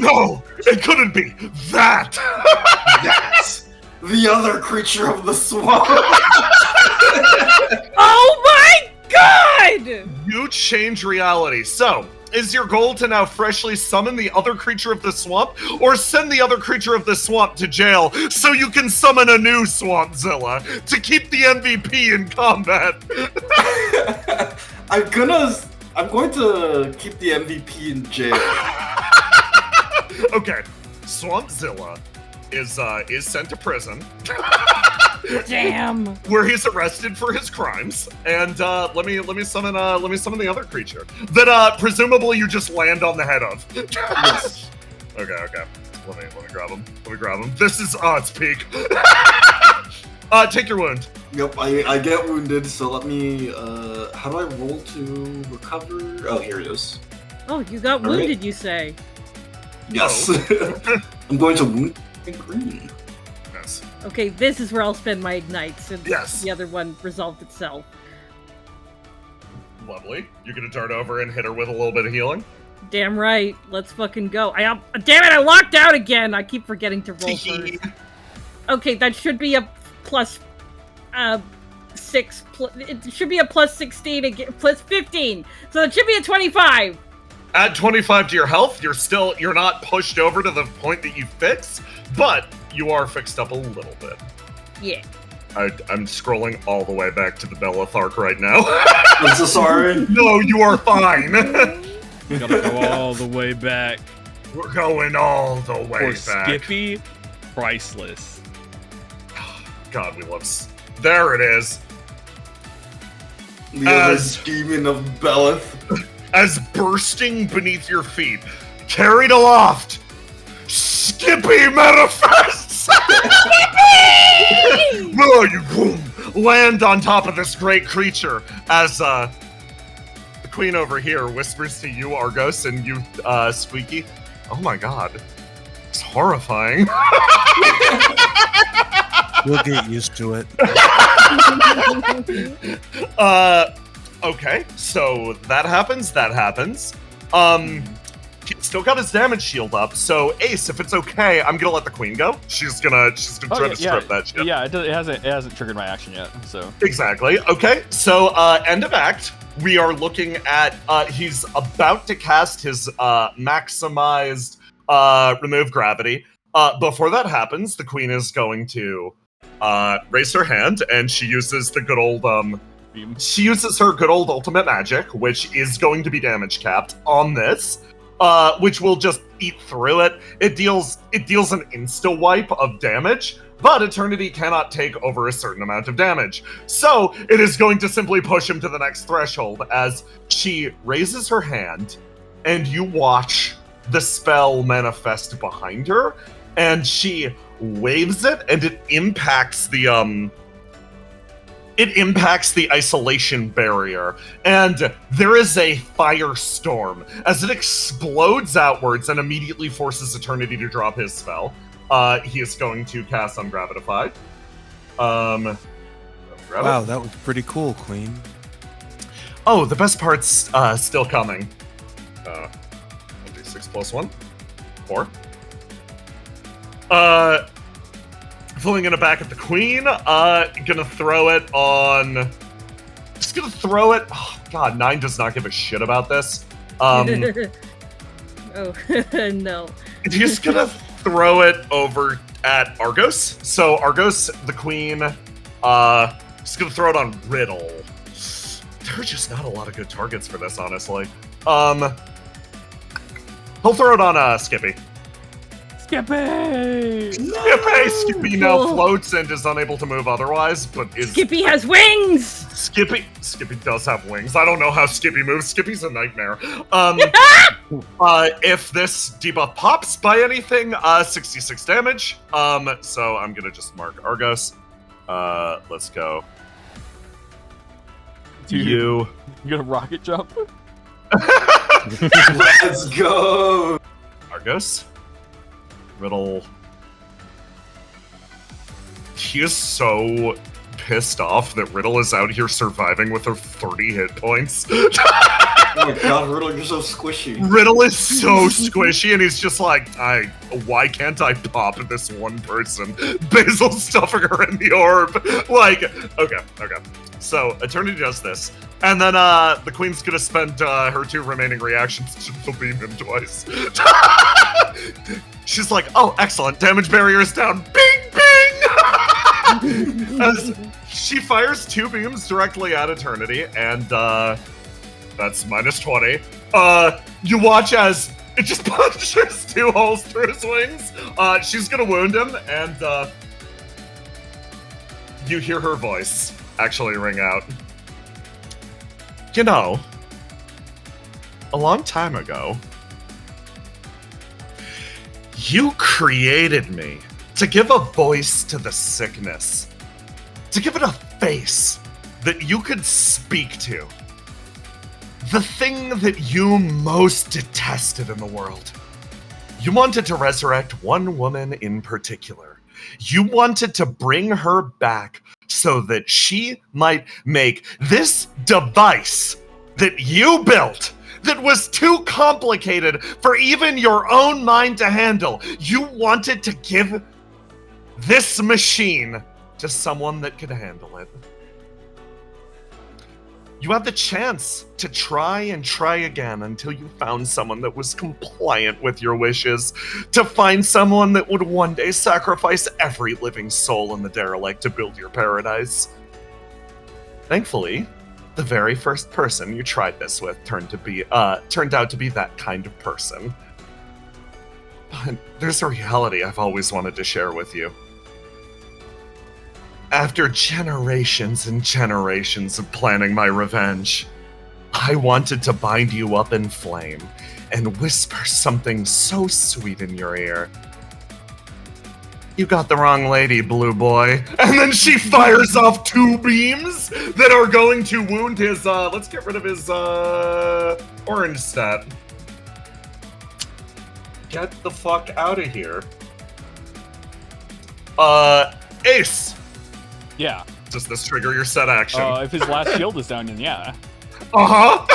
S1: No! It couldn't be! That!
S2: Yes! The other creature of the swamp!
S5: Oh my god!
S1: You change reality. So, is your goal to now freshly summon the other creature of the swamp, or send the other creature of the swamp to jail so you can summon a new Swampzilla to keep the MVP in combat?
S2: I'm going to keep the MVP in jail.
S1: Okay, Swampzilla is sent to prison.
S5: Damn.
S1: Where he's arrested for his crimes, and let me summon the other creature that presumably you just land on the head of.
S2: Yes.
S1: Okay. Let me grab him. This is its peak. Take your wound.
S2: Yep, I get wounded, so let me how do I roll to recover? Oh, here it is.
S5: Oh, you got wounded, you say?
S2: Yes. I'm going to wound green.
S1: Yes.
S5: Okay, this is where I'll spend my ignite since
S1: Yes.
S5: the other one resolved itself.
S1: Lovely. You're gonna dart over and hit her with a little bit of healing?
S5: Damn right. Let's fucking go. Damn it, I locked out again! I keep forgetting to roll first. Okay, that should be a plus 6. It should be a plus 16 again, plus 15. So it should be a 25.
S1: Add 25 to your health. You're not pushed over to the point that you fix, but you are fixed up a little bit.
S5: Yeah.
S1: I'm scrolling all the way back to the Belloth arc right now.
S2: I'm so sorry.
S1: No, you are fine.
S3: We gotta go all the way back.
S1: We're going all the way
S3: For
S1: back.
S3: Skippy, priceless.
S1: God, we love... There it is.
S2: The other demon of Belloth.
S1: As bursting beneath your feet, carried aloft, Skippy manifests! Where you boom, land on top of this great creature as the queen over here whispers to you, Argos, and you, Squeaky. Oh my god. It's horrifying.
S11: We'll get used to it.
S1: Okay, so that happens. He's still got his damage shield up, so Ace, if it's okay, I'm gonna let the queen go. She's gonna try to strip that shit.
S9: Yeah, it hasn't triggered my action yet, so.
S1: Exactly. Okay, so end of act. We are looking at he's about to cast his maximized remove gravity. Before that happens, the queen is going to raise her hand, and she uses the good old she uses her good old ultimate magic, which is going to be damage capped on this, which will just eat through it. It deals an insta wipe of damage, but Eternity cannot take over a certain amount of damage. So it is going to simply push him to the next threshold as she raises her hand, and you watch the spell manifest behind her, and she waves it, and it impacts the isolation barrier, and there is a firestorm as it explodes outwards and immediately forces Eternity to drop his spell. He is going to cast Ungravitified.
S11: Wow, that was pretty cool, Queen.
S1: Oh, the best part's still coming. 6 plus 1. 4. Filling in a back at the queen. Gonna throw it on... Just gonna throw it... Oh, God, 9 does not give a shit about this.
S5: Oh, no.
S1: Just gonna throw it over at Argos. So Argos, the queen, just gonna throw it on Riddle. There are just not a lot of good targets for this, honestly. He'll throw it on Skippy.
S3: Skippy!
S1: Skippy now floats and is unable to move otherwise, but is...
S5: Skippy has wings! Skippy
S1: does have wings. I don't know how Skippy moves. Skippy's a nightmare. If this debuff pops by anything, 66 damage. So I'm gonna just mark Argos. Let's go.
S9: Dude,
S1: you
S9: gonna rocket jump?
S2: Let's go!
S1: Argos, Riddle. He is so pissed off that Riddle is out here surviving with her 30 hit points.
S2: Oh my god, Riddle, you're so squishy.
S1: Riddle is so squishy, and he's just like, why can't I pop this one person? Basil stuffing her in the orb. Like, okay. So, Eternity does this, and then the Queen's gonna spend her 2 remaining reactions to beam him twice. She's like, oh, excellent, damage barrier is down. Bing, bing! As she fires 2 beams directly at Eternity, and that's minus 20. You watch as it just punches 2 holes through his wings. She's gonna wound him, and you hear her voice actually ring out. You know, a long time ago, you created me to give a voice to the sickness, to give it a face that you could speak to. The thing that you most detested in the world. You wanted to resurrect one woman in particular. You wanted to bring her back so that she might make this device that you built that was too complicated for even your own mind to handle. You wanted to give this machine to someone that could handle it. You had the chance to try and try again until you found someone that was compliant with your wishes, to find someone that would one day sacrifice every living soul in the derelict to build your paradise. Thankfully, the very first person you tried this with turned out to be that kind of person. But there's a reality I've always wanted to share with you. After generations and generations of planning my revenge, I wanted to bind you up in flame and whisper something so sweet in your ear. You got the wrong lady, blue boy. And then she fires off 2 beams that are going to wound his, let's get rid of his, orange stat. Get the fuck out of here. Ace!
S9: Yeah.
S1: Does this trigger your set action?
S9: If his last shield is down, then yeah.
S1: Uh-huh!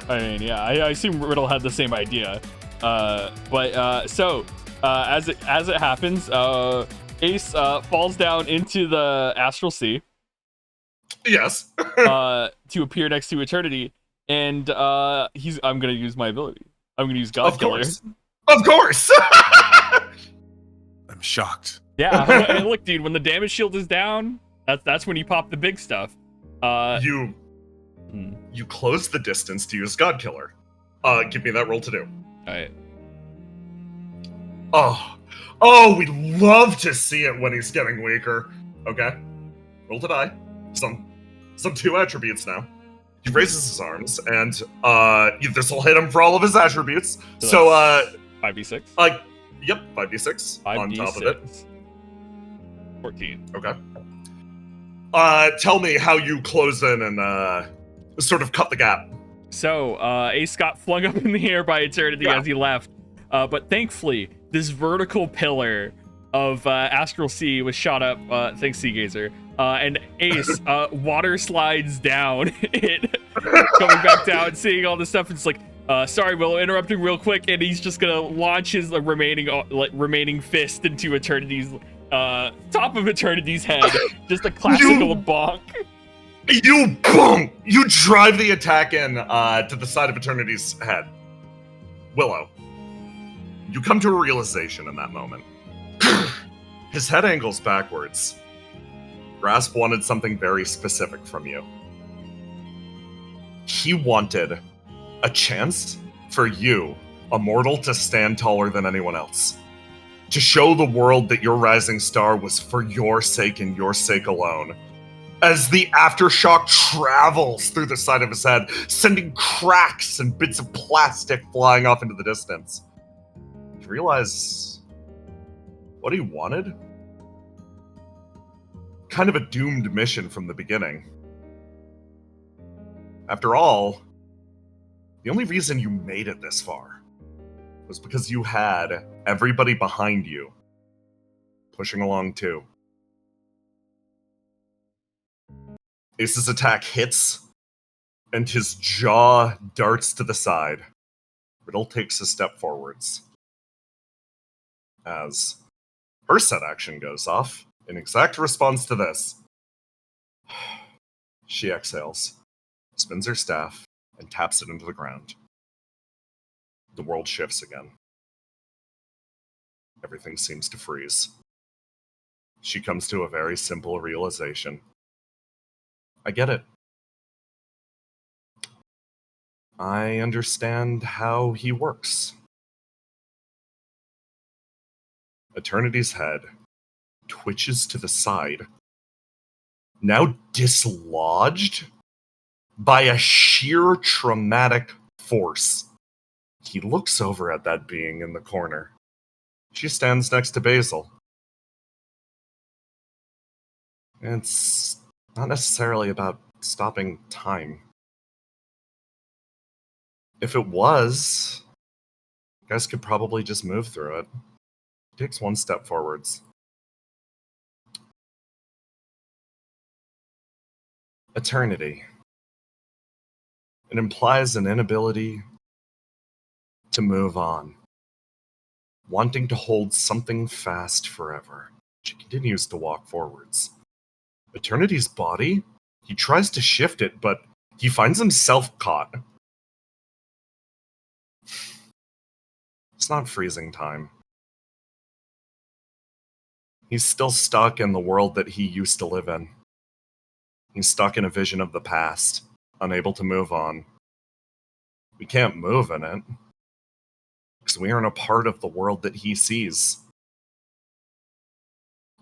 S9: I mean, yeah, I assume Riddle had the same idea. So, as it happens, Ace falls down into the Astral Sea.
S1: Yes.
S9: To appear next to Eternity, and I'm gonna use my ability. I'm gonna use God Killer.
S1: Of course!
S4: I'm shocked.
S9: Yeah, and look, dude, when the damage shield is down, that's when you pop the big stuff.
S1: You close the distance to use God Killer. Give me that roll to do.
S9: Alright.
S1: Oh, we'd love to see it when he's getting weaker. Okay. Roll to die. Some 2 attributes now. He raises his arms, and this will hit him for all of his attributes. So
S9: 5d6?
S1: Yep, 5d6 on top of it.
S9: 14.
S1: Okay. Tell me how you close in and sort of cut the gap.
S3: So, Ace got flung up in the air by Eternity as he left. But thankfully, this vertical pillar of Astral Sea was shot up, thanks Seagazer. And Ace, water slides down it, coming back down, seeing all this stuff. It's like, sorry, Willow, interrupting real quick, and he's just gonna launch his remaining fist into Eternity's top of Eternity's head. Just a classical bonk.
S1: You boom! You drive the attack in to the side of Eternity's head. Willow, you come to a realization in that moment. His head angles backwards. Grasp wanted something very specific from you. He wanted a chance for you, a mortal, to stand taller than anyone else. To show the world that your rising star was for your sake and your sake alone. As the aftershock travels through the side of his head, sending cracks and bits of plastic flying off into the distance. You realize what he wanted? Kind of a doomed mission from the beginning. After all, the only reason you made it this far was because you had everybody behind you pushing along too. Ace's attack hits, and his jaw darts to the side. Riddle takes a step forwards. As her set action goes off, in exact response to this, she exhales, spins her staff, and taps it into the ground. The world shifts again. Everything seems to freeze. She comes to a very simple realization. I get it. I understand how he works. Eternity's head twitches to the side, now dislodged by a sheer traumatic force. He looks over at that being in the corner. She stands next to Basil. It's not necessarily about stopping time. If it was, you guys could probably just move through it. He takes one step forwards. Eternity. It implies an inability to move on. Wanting to hold something fast forever. She continues to walk forwards. Eternity's body, he tries to shift it, but he finds himself caught. It's not freezing time. He's still stuck in the world that he used to live in. He's stuck in a vision of the past, unable to move on. We can't move in it, because we aren't a part of the world that he sees.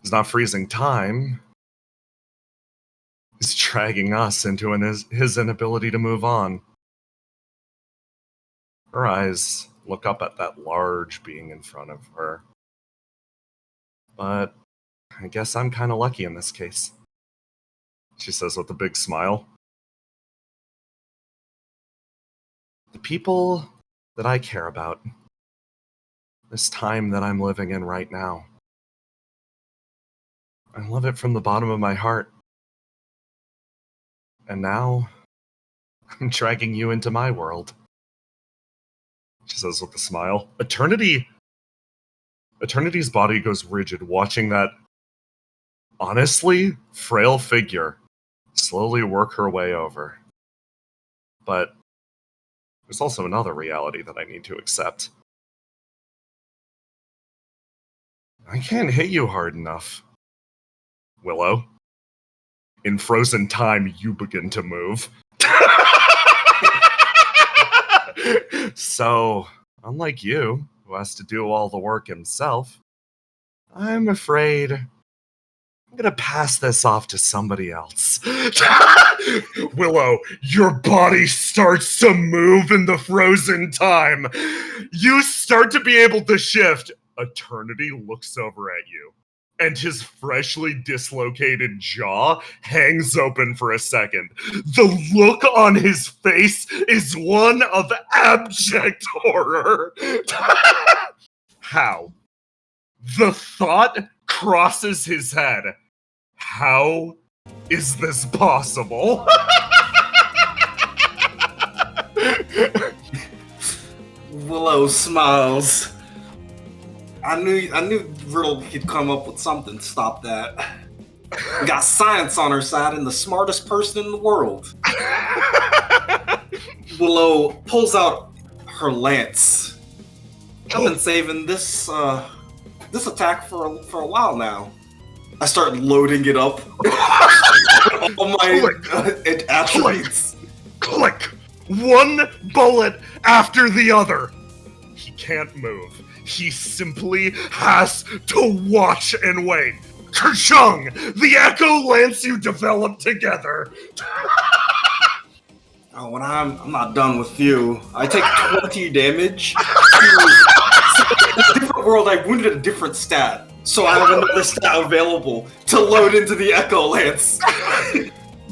S1: It's not freezing time. He's dragging us into his inability to move on. Her eyes look up at that large being in front of her. But I guess I'm kind of lucky in this case, she says with a big smile. The people that I care about, this time that I'm living in right now, I love it from the bottom of my heart. And now, I'm dragging you into my world, she says with a smile. Eternity's body goes rigid, watching that honestly frail figure slowly work her way over. But there's also another reality that I need to accept. I can't hit you hard enough, Willow. In frozen time, you begin to move. So, unlike you, who has to do all the work himself, I'm afraid I'm gonna pass this off to somebody else. Willow, your body starts to move in the frozen time. You start to be able to shift. Eternity looks over at you, and his freshly dislocated jaw hangs open for a second. The look on his face is one of abject horror. How? The thought crosses his head. How is this possible?
S2: Willow smiles. I knew Riddle could come up with something to stop that. We got science on our side and the smartest person in the world. Willow pulls out her lance. I've been saving this attack for a while now. I start loading it up. All my attributes.
S1: Click! One bullet after the other. He can't move. He simply has to watch and wait. Kerchung! The Echo Lance you developed together.
S2: Oh, when I'm not done with you. I take 20 damage. In a different world, I wounded a different stat. So I have another stat available to load into the Echo Lance.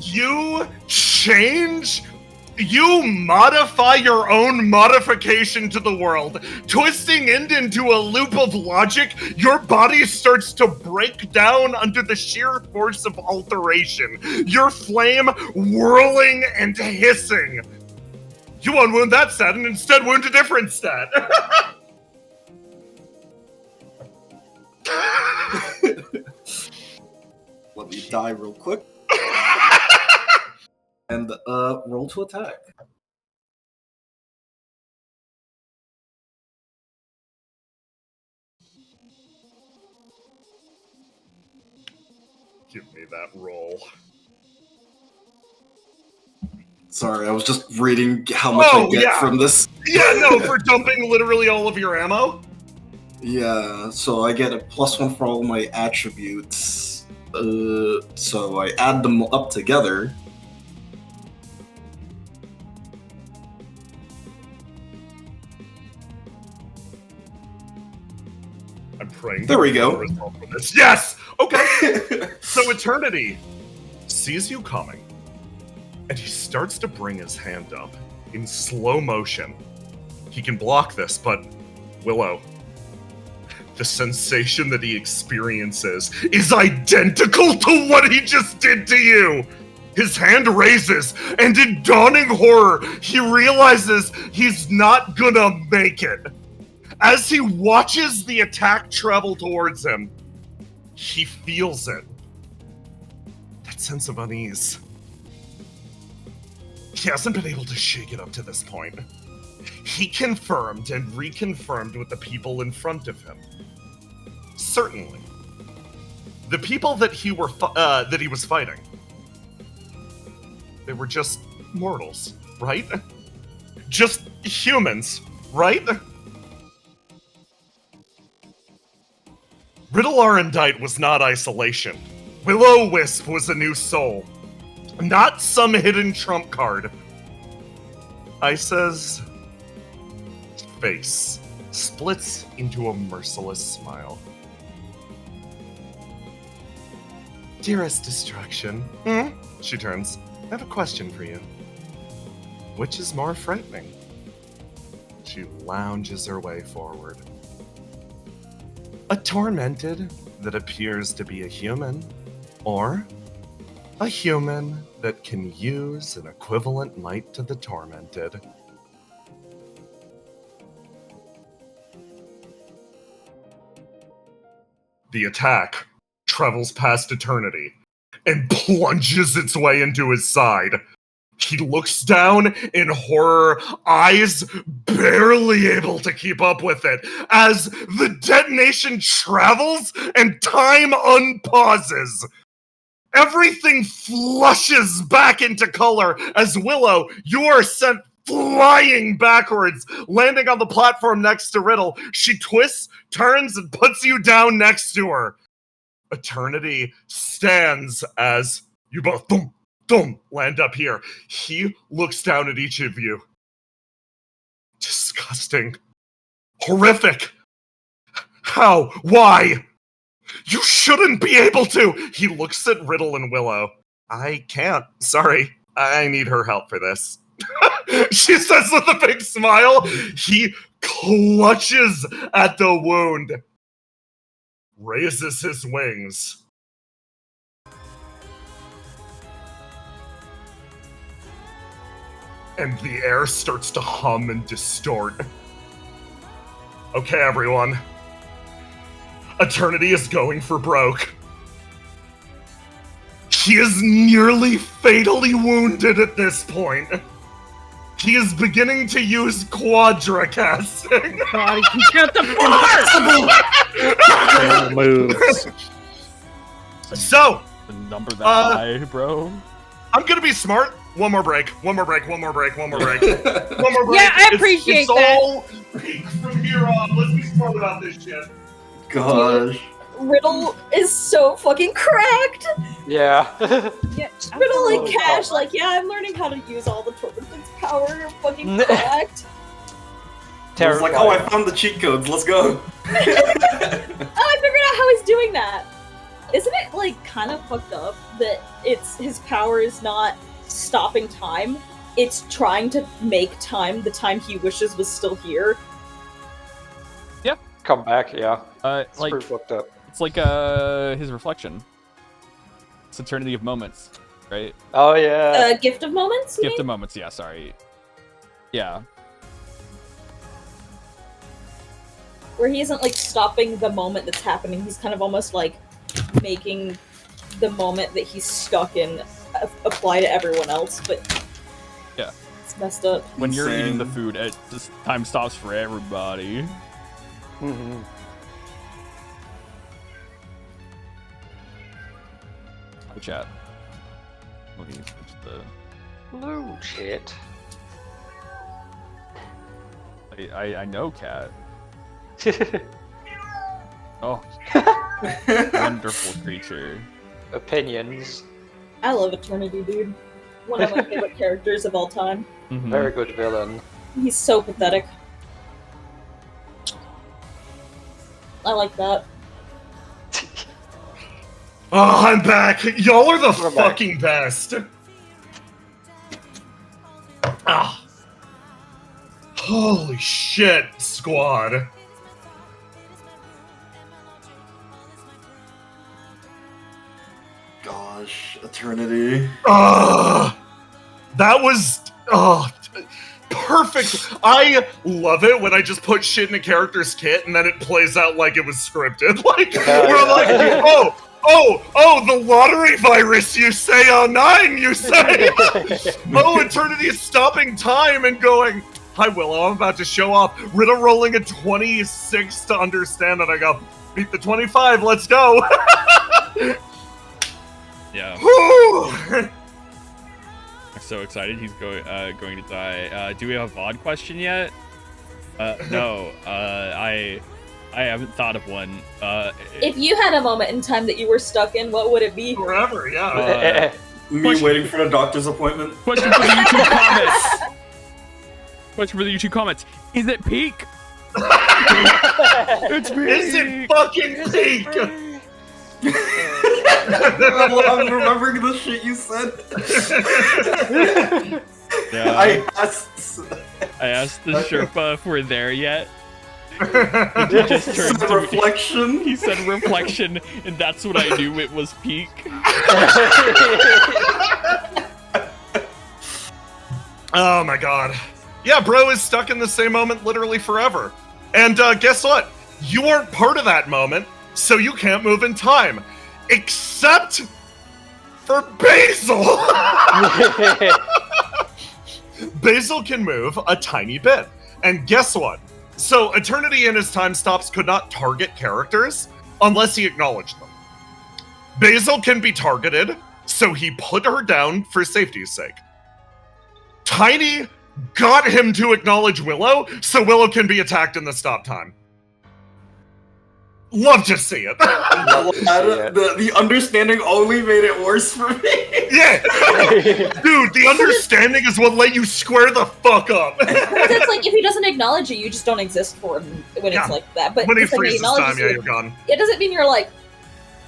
S1: You change You modify your own modification to the world, twisting it into a loop of logic. Your body starts to break down under the sheer force of alteration, your flame whirling and hissing. You unwound that stat and instead wound a different stat.
S2: Let me die real quick. And roll to attack.
S1: Give me that roll.
S2: Sorry, I was just reading how much I get from this.
S1: Yeah, no, for dumping literally all of your ammo?
S2: Yeah, so I get a +1 for all my attributes. So I add them up together.
S1: I'm praying.
S2: There we go.
S1: Yes! Okay! So Eternity sees you coming, and he starts to bring his hand up in slow motion. He can block this, but Willow, the sensation that he experiences is identical to what he just did to you! His hand raises, and in dawning horror, he realizes he's not gonna make it. As he watches the attack travel towards him, he feels it. That sense of unease. He hasn't been able to shake it up to this point. He confirmed and reconfirmed with the people in front of him. Certainly. The people that he was fighting. They were just mortals, right? Just humans, right? Riddle Arendite was not isolation. Will-O-Wisp was a new soul. Not some hidden trump card. Isa's face splits into a merciless smile. Dearest Destruction. She turns. I have a question for you. Which is more frightening? She lounges her way forward. A tormented that appears to be a human, or a human that can use an equivalent might to the tormented. The attack travels past Eternity and plunges its way into his side. He looks down in horror, eyes barely able to keep up with it, as the detonation travels and time unpauses. Everything flushes back into color as Willow, you are sent flying backwards, landing on the platform next to Riddle. She twists, turns, and puts you down next to her. Eternity stands as you both land up here. He looks down at each of you. Disgusting. Horrific. How? Why? You shouldn't be able to! He looks at Riddle and Willow. I can't. Sorry. I need her help for this. She says with a big smile. He clutches at the wound. Raises his wings. And the air starts to hum and distort. Okay, everyone. Eternity is going for broke. He is nearly fatally wounded at this point. He is beginning to use quadra casting.
S5: God, he can count the parts!
S6: Moves.
S1: So,
S9: The number that high, bro.
S1: I'm gonna be smart. One more break. One more break. One more break. One more break. One more break.
S5: Yeah, I appreciate
S1: it's
S5: that.
S1: all from here on. Let's be smart about this shit.
S2: Gosh.
S8: Riddle is so fucking cracked.
S7: Yeah.
S8: Yeah, Riddle and Cash, like, yeah, I'm learning how to use all the Tormented's power. Fucking cracked.
S2: I was like, oh, I found the cheat codes. Let's go.
S8: Oh, I figured out how he's doing that. Isn't it like kind of fucked up that his power is not stopping time? it's trying to make time. The time he wishes was still here.
S7: Come back, yeah. It's
S9: Like
S7: pretty fucked up.
S9: it's like his reflection. It's Eternity of Moments, right?
S7: Oh yeah.
S8: Gift of moments.
S9: Gift of Moments. Yeah, sorry. Yeah.
S8: Where he isn't like stopping the moment that's happening. He's kind of almost like making the moment that he's stuck in apply to everyone else. But
S9: yeah,
S8: it's messed up.
S9: When you're eating the food, this time stops for everybody.
S7: Mm-hmm.
S9: Hi, chat. Let me switch the
S7: Blue shit.
S9: I know, Cat. Oh, wonderful creature.
S7: Opinions.
S8: I love Eternity, dude. One of my favorite characters of all time.
S9: Mm-hmm.
S7: Very good villain.
S8: He's so pathetic. I like that.
S1: Oh, I'm back. Y'all are the
S7: We're
S1: fucking best. Ah. Holy shit, squad.
S2: Gosh, Eternity.
S1: That was perfect. I love it when I just put shit in a character's kit and then it plays out like it was scripted. Like we're like, oh, the lottery virus, you say? Oh, 9, you say? Oh, Eternity is stopping time and going, hi, Willow, I'm about to show off. Riddle rolling a 26 to understand, and I go, beat the 25, let's go.
S3: Yeah. I'm so excited he's going to die. Do we have a VOD question yet? No. I haven't thought of one.
S8: If you had a moment in time that you were stuck in, what would it be?
S1: Forever, yeah.
S2: Me waiting for the doctor's appointment.
S3: Question for the YouTube comments. Question for the YouTube comments. Is it peak?
S1: It's peak. Is it fucking peak?
S2: I'm remembering the shit you said.
S3: Yeah.
S2: I asked
S3: the Sherpa if we're there yet. He just turned to
S2: reflection.
S3: He said reflection, and that's what I knew it was peak.
S1: Oh my god. Yeah, bro is stuck in the same moment literally forever. And guess what? You aren't part of that moment, so you can't move in time. Except for Basil! Basil can move a tiny bit. And guess what? So Eternity and his time stops could not target characters unless he acknowledged them. Basil can be targeted, so he put her down for safety's sake. Tiny got him to acknowledge Willow, so Willow can be attacked in the stop time. Love to see it.
S2: The understanding only made it worse for me.
S1: Yeah! Dude, the understanding is what let you square the fuck up.
S8: It's like, if he doesn't acknowledge you, you just don't exist for him when it's like that. But
S1: when he
S8: it's like
S1: freezes time,
S8: you,
S1: you're gone.
S8: It doesn't mean you're, like,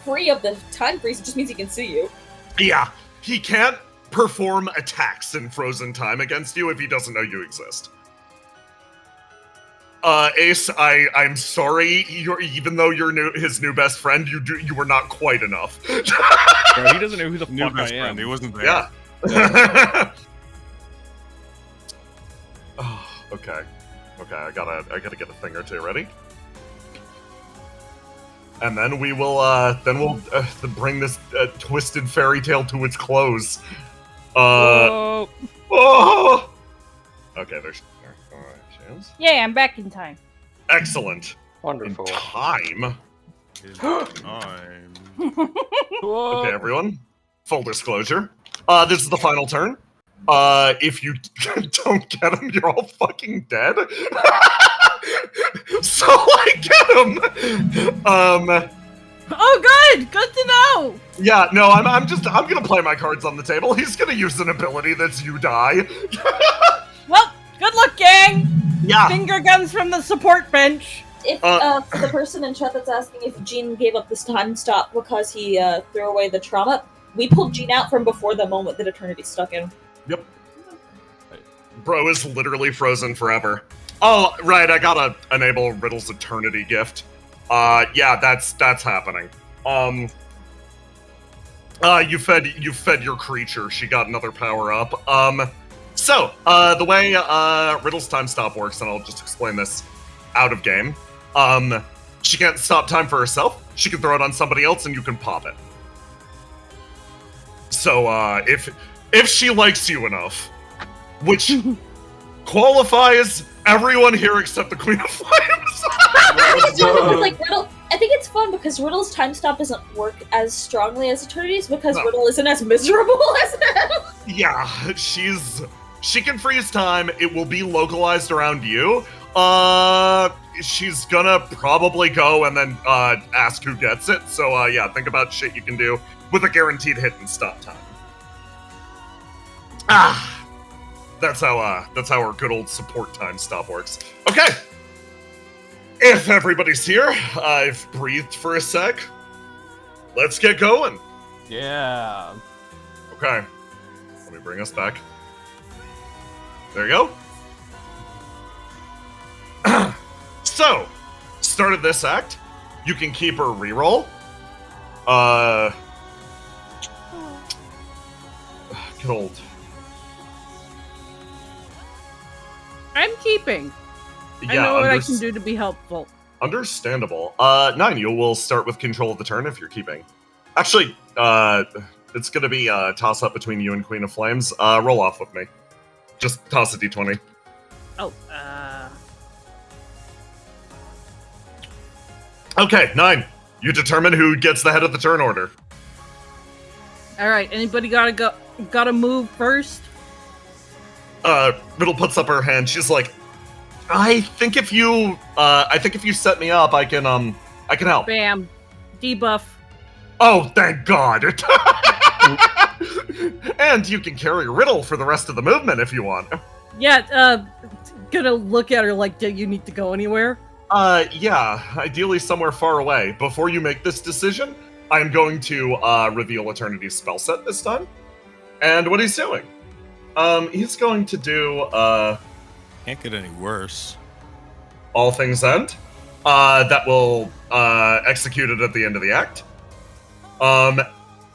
S8: free of the time freeze, it just means he can see you.
S1: Yeah, he can't perform attacks in frozen time against you if he doesn't know you exist. Ace, I'm sorry. Even though you're his new best friend, you were not quite enough.
S3: Bro, he doesn't know who the
S4: New
S3: fuck
S4: best
S3: I am.
S4: friend, he wasn't there.
S1: Yeah. Oh, okay. I gotta get a thing or two ready. And then we'll bring this twisted fairy tale to its close. Oh. Okay, there's chance.
S5: Yeah, I'm back in time.
S1: Excellent.
S7: Wonderful.
S1: In time.
S4: Time.
S1: Okay, everyone. Full disclosure. This is the final turn. If you don't get him, you're all fucking dead. So I get him.
S5: Oh, good to know.
S1: Yeah, no, I'm gonna play my cards on the table. He's gonna use an ability that's you die.
S5: Well, good luck, gang.
S1: Yeah.
S5: Finger guns from the support bench.
S8: If the person in chat that's asking if Gene gave up this time stop because he threw away the trauma, we pulled Gene out from before the moment that Eternity stuck in.
S1: Yep. Bro is literally frozen forever. Oh, right, I gotta enable Riddle's Eternity gift. Yeah, that's happening. You fed your creature. She got another power up. So, the way Riddle's time stop works, and I'll just explain this out of game. She can't stop time for herself. She can throw it on somebody else, and you can pop it. So, if she likes you enough, which qualifies everyone here except the Queen of Flames.
S8: Like Riddle, I think it's fun because Riddle's time stop doesn't work as strongly as Eternity's because Riddle isn't as miserable as him.
S1: Yeah, she can freeze time. It will be localized around you. She's gonna probably go and then ask who gets it. So yeah, think about shit you can do with a guaranteed hit and stop time. That's how our good old support time stop works. Okay. If everybody's here, I've breathed for a sec. Let's get going.
S9: Yeah.
S1: Okay. Let me bring us back. There you go. So, start of this act, you can keep her reroll. Good old.
S5: I'm keeping.
S1: Yeah,
S5: I know what I can do to be helpful.
S1: Understandable. 9, you will start with control of the turn if you're keeping. Actually, it's gonna be a toss-up between you and Queen of Flames. Roll off with me. Just toss a d20.
S5: Oh,
S1: Okay, 9. You determine who gets the head of the turn order.
S5: Alright, anybody gotta move first?
S1: Riddle puts up her hand. She's like, I think if you set me up, I can help.
S5: Bam. Debuff.
S1: Oh, thank God. And you can carry Riddle for the rest of the movement if you want.
S5: Yeah, gonna look at her like, do you need to go anywhere?
S1: Yeah, ideally somewhere far away. Before you make this decision, I'm going to, reveal Eternity's spell set this time. And what he's doing. He's going to do,
S4: Can't get any worse.
S1: All Things End. That will, execute it at the end of the act.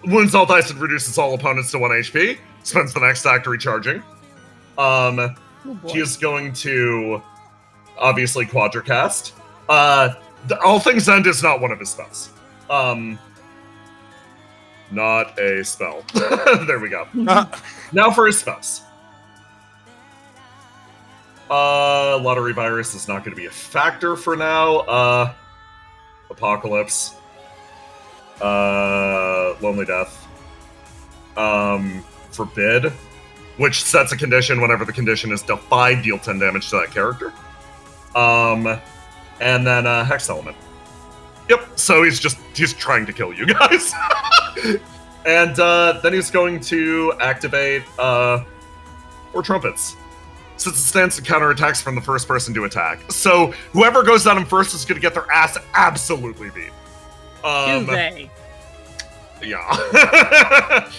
S1: Wounds all dice and reduces all opponents to 1 HP. Spends the next act recharging. He is going to obviously quadricast. All Things End is not one of his spells. Not a spell. There we go. Now for his spells. Lottery Virus is not going to be a factor for now. Apocalypse. Lonely Death. Forbid. Which sets a condition whenever the condition is defied, deal 10 damage to that character. And then Hex Element. Yep, so he's trying to kill you guys. And then he's going to activate or Trumpets. Since it stands to counterattacks from the first person to attack. So whoever goes at him first is going to get their ass absolutely beat.
S5: Do they?
S1: Yeah.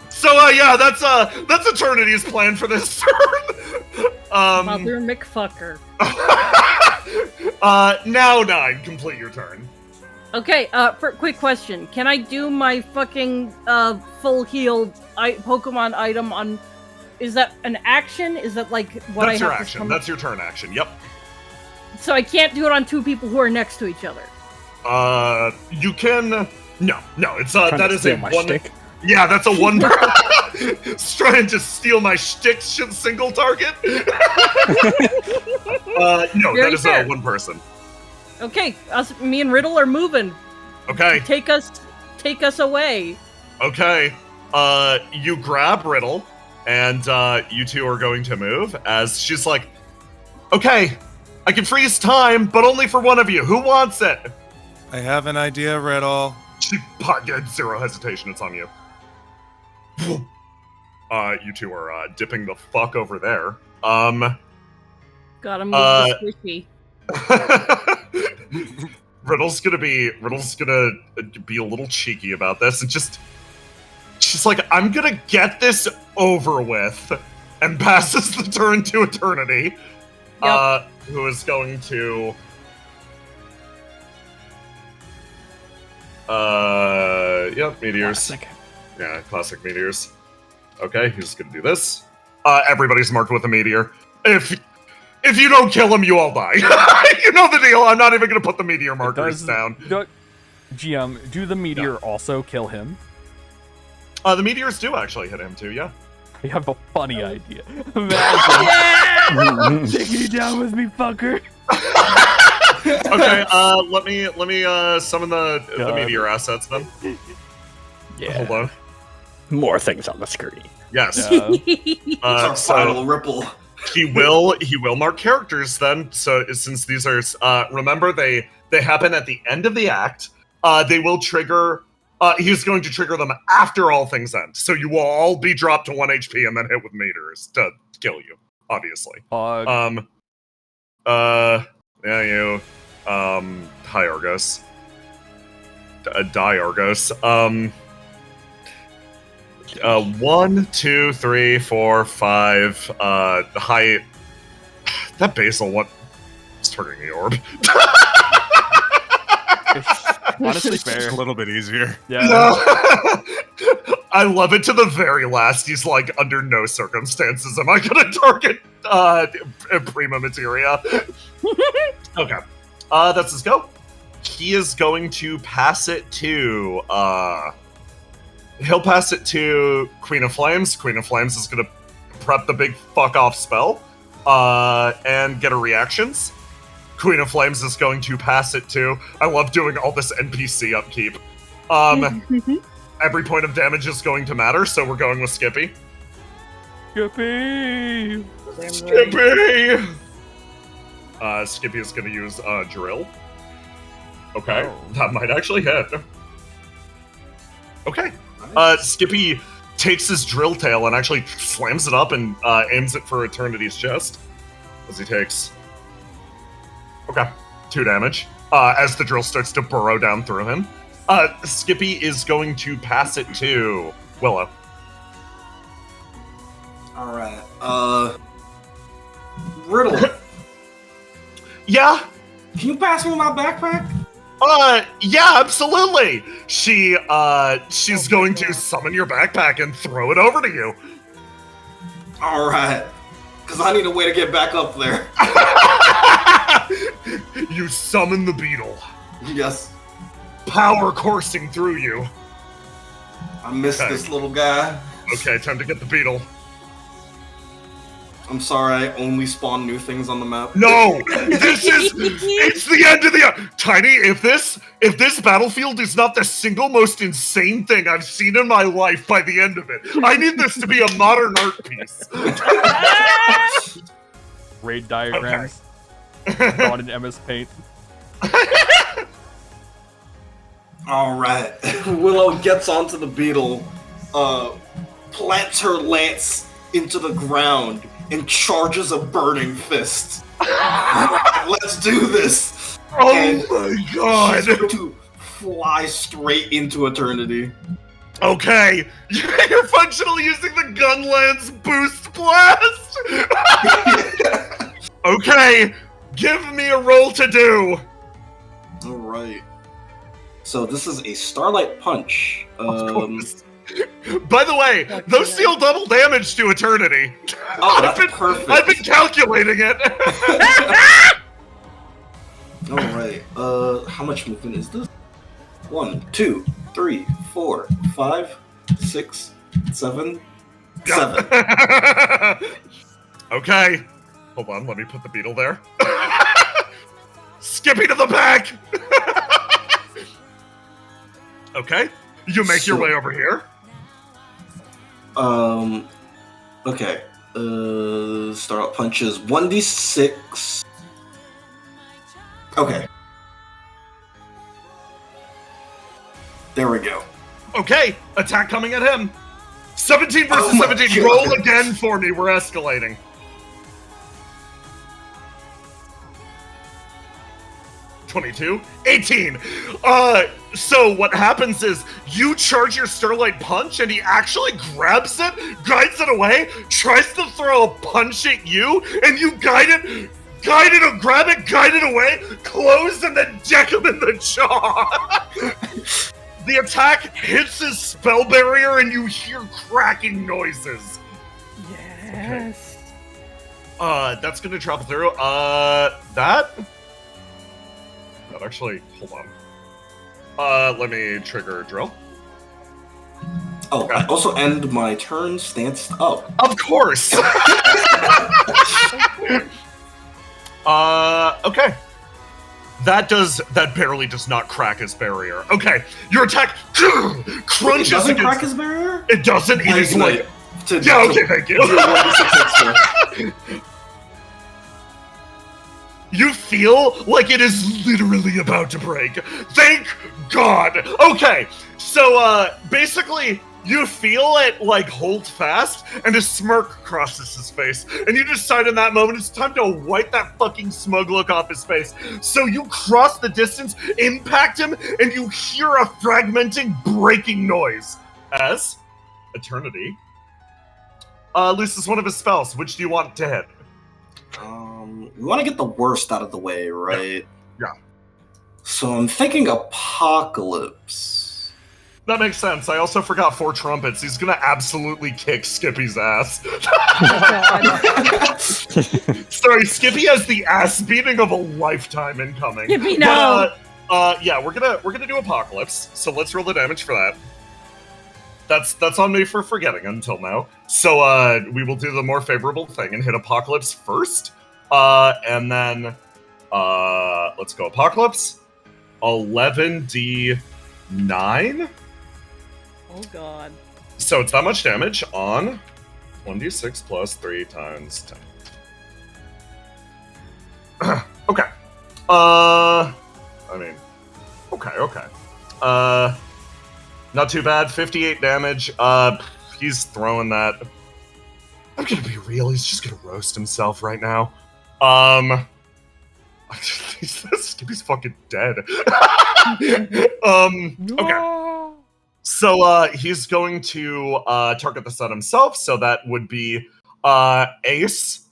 S1: So yeah, that's Eternity's plan for this turn.
S5: Mother McFucker.
S1: Now 9, complete your turn.
S5: Okay, for quick question. Can I do my fucking full healed Pokemon item on... Is that an action? Is that like what
S1: That's
S5: I
S1: your
S5: have
S1: action.
S5: to
S1: That's your turn action. Yep.
S5: So I can't do it on 2 people who are next to each other.
S1: You can. No. It's that is a
S6: my
S1: one.
S6: shtick.
S1: Yeah, that's a one. It's trying to steal my shtick single target. No,
S5: Very
S1: that is
S5: fair.
S1: one person.
S5: Okay, me and Riddle are moving.
S1: Okay.
S5: Take us away.
S1: Okay. You grab Riddle, and you two are going to move. As she's like, okay, I can freeze time, but only for one of you. Who wants it?
S4: I have an idea, Riddle.
S1: Zero hesitation. It's on you. You two are dipping the fuck over there.
S5: Gotta move the squishy.
S1: Riddle's gonna be a little cheeky about this and she's like, I'm gonna get this over with. and passes the turn to Eternity.
S5: Yep.
S1: Who is going to... Yep, meteors.
S9: Classic.
S1: Yeah, classic meteors. Okay, he's gonna do this. Everybody's marked with a meteor. If you don't kill him, you all die. You know the deal. I'm not even gonna put the meteor markers down.
S9: GM, do the meteor also kill him?
S1: The meteors do actually hit him too, yeah.
S9: I have a funny idea. Imagine. Take me down with me, fucker.
S1: Okay, let me summon the meteor assets then.
S6: Yeah.
S1: Hold on.
S6: More things on the screen.
S1: Yes.
S2: Our final ripple.
S1: He will mark characters then. So since these are remember they happen at the end of the act. They will trigger. He's going to trigger them after all things end. So you will all be dropped to 1 HP and then hit with meteors to kill you. Obviously. Yeah, you. Hi Argos. Die Argos. 1, 2, 3, 4, 5. High. That basil. What? It's turning the orb.
S9: Honestly, fair.
S4: A little bit easier.
S9: Yeah.
S1: I love it to the very last. He's like, under no circumstances am I gonna target Prima Materia. Okay. That's his go. He is going to pass it to he'll pass it to Queen of Flames. Queen of Flames is gonna prep the big fuck off spell and get her reactions. Queen of Flames is going to pass it to... I love doing all this NPC upkeep. Every point of damage is going to matter, so we're going with Skippy.
S9: Skippy!
S1: Skippy! Skippy is going to use Drill. Okay, that might actually hit. Okay. Skippy takes his drill tail and actually slams it up and aims it for Eternity's chest. As he takes... Okay, 2 damage. As the drill starts to burrow down through him. Skippy is going to pass it to Willow.
S2: Alright, Riddle.
S1: Yeah?
S2: Can you pass me my backpack?
S1: Yeah, absolutely! She's going to summon your backpack and throw it over to you.
S2: Alright. Because I need a way to get back up there.
S1: You summon the beetle.
S2: Yes.
S1: Power coursing through you.
S2: I missed this little guy.
S1: Okay, time to get the beetle.
S2: I'm sorry, I only spawn new things on the map.
S1: No! It's the end of the... Tiny, if this battlefield is not the single most insane thing I've seen in my life by the end of it, I need this to be a modern art piece.
S9: Raid diagrams. Drawn in MS Paint.
S2: Alright. Willow gets onto the beetle, plants her lance into the ground, and charges a burning fist. Let's do this!
S1: Oh my god!
S2: She's going to fly straight into Eternity.
S1: Okay, you're functionally using the gun lance boost blast! Okay, give me a roll to do!
S2: Alright. So this is a Starlight Punch.
S1: Of course. By the way, those deal double damage to Eternity.
S2: Oh, that's perfect.
S1: I've been calculating it.
S2: Alright, how much movement is this? 1, 2, 3, 4, 5, 6, 7, 7.
S1: Okay. Hold on, let me put the beetle there. Skippy to the back! Okay, you make your way over here.
S2: Okay. Starlight Punches 1d6. Okay. There we go.
S1: Okay, attack coming at him. 17 versus 17.
S2: God.
S1: Roll again for me. We're escalating. 22, 18. So what happens is you charge your Starlight Punch and he actually grabs it, guides it away, tries to throw a punch at you, and you guide it, grab it, guide it away, close, and then deck him in the jaw. The attack hits his spell barrier and you hear cracking noises.
S5: Yes.
S1: Okay. That's gonna travel through. That actually, hold on. Let me trigger drill.
S2: Oh, okay. I also end my turn stanced up.
S1: Of course! Okay. That barely does not crack his barrier. Okay, your attack crunches.
S2: It doesn't crack his barrier?
S1: It doesn't. It is like. Okay, thank you. You feel like it is literally about to break. Thank God. Okay, so basically, you feel it like hold fast, and a smirk crosses his face, and you decide in that moment it's time to wipe that fucking smug look off his face. So you cross the distance, impact him, and you hear a fragmenting, breaking noise as Eternity looses one of his spells. Which do you want to hit?
S2: We want to get the worst out of the way, right?
S1: Yeah.
S2: So I'm thinking Apocalypse.
S1: That makes sense. I also forgot 4 trumpets. He's gonna absolutely kick Skippy's ass. Sorry, Skippy has the ass beating of a lifetime incoming.
S5: Skippy, no!
S1: But, yeah, we're gonna do Apocalypse. So let's roll the damage for that. That's on me for forgetting until now. So we will do the more favorable thing and hit Apocalypse first. And then let's go Apocalypse. 11d9.
S5: Oh god.
S1: So it's that much damage on 1d6 plus 3 times 10. Okay. I mean, okay. Not too bad. 58 damage. He's throwing that. I'm gonna be real. He's just gonna roast himself right now. Skippy's fucking dead. Okay. So he's going to target the sun himself. So that would be Ace.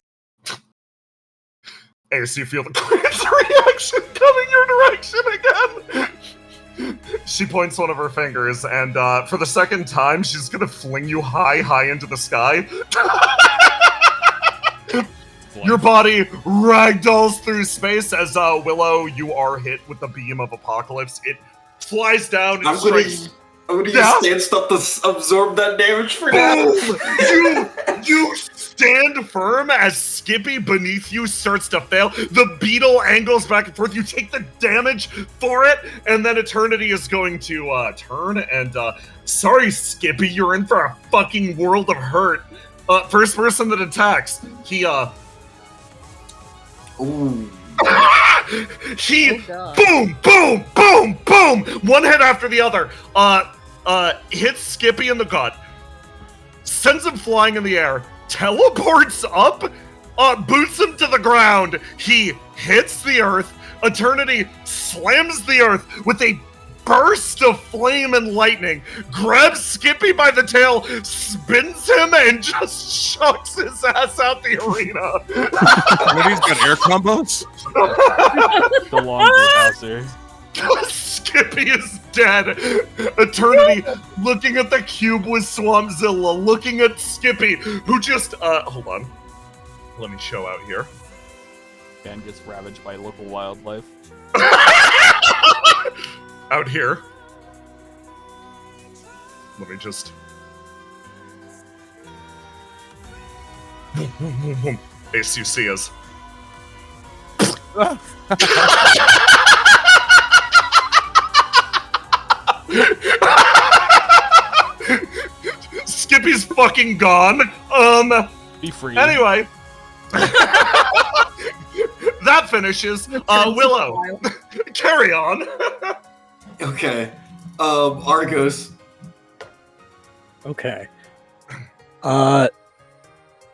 S1: Ace, you feel the Queen's reaction coming your direction again. She points one of her fingers, and for the second time, she's gonna fling you high into the sky. Your body ragdolls through space as Willow, you are hit with the beam of Apocalypse. It flies down and strikes.
S2: I'm gonna use stand stuff to absorb that damage for now.
S1: You stand firm as Skippy beneath you starts to fail. The beetle angles back and forth. You take the damage for it, and then Eternity is going to turn. And sorry, Skippy, you're in for a fucking world of hurt. First person that attacks, he
S2: Ooh.
S1: He boom, one hit after the other. Hits Skippy in the gut, sends him flying in the air, teleports up, boots him to the ground. He hits the earth. Eternity slams the earth with a burst of flame and lightning, grabs Skippy by the tail, spins him, and just chucks his ass out the arena.
S4: What, he's got air combos?
S9: The long Bowser.
S1: Skippy is dead. Eternity looking at the cube with Swampzilla, looking at Skippy, who just, hold on. Let me show out here.
S9: And gets ravaged by local wildlife.
S1: Out here. Let me just... Ace, you see us. Skippy's fucking gone.
S9: Be free.
S1: Anyway. That finishes. Willow, carry on.
S2: Okay. Argos.
S6: Okay.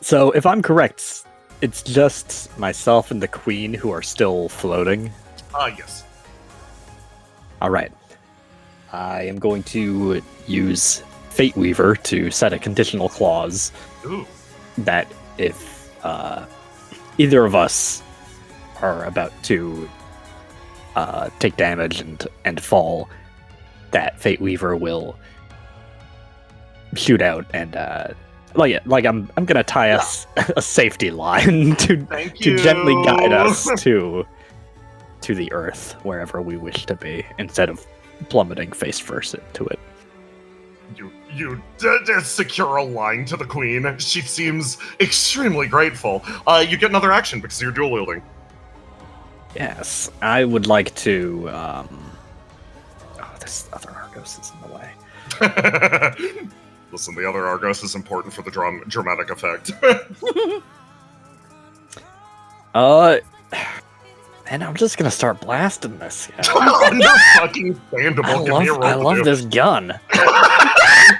S6: So if I'm correct, it's just myself and the queen who are still floating.
S1: Yes.
S6: All right. I am going to use Fate Weaver to set a conditional clause.
S1: Ooh.
S6: That if either of us are about to take damage and fall, that Fate Weaver will shoot out and I'm gonna tie us a safety line to gently guide us to the earth wherever we wish to be instead of plummeting face first into it.
S1: You secure a line to the queen. She seems extremely grateful. You get another action because you're dual wielding.
S6: Yes, I would like to. This other Argos is in the way.
S1: Listen, the other Argos is important for the dramatic effect.
S6: And I'm just gonna start blasting this guy.
S1: Underfucking-standable.
S6: I love this gun. I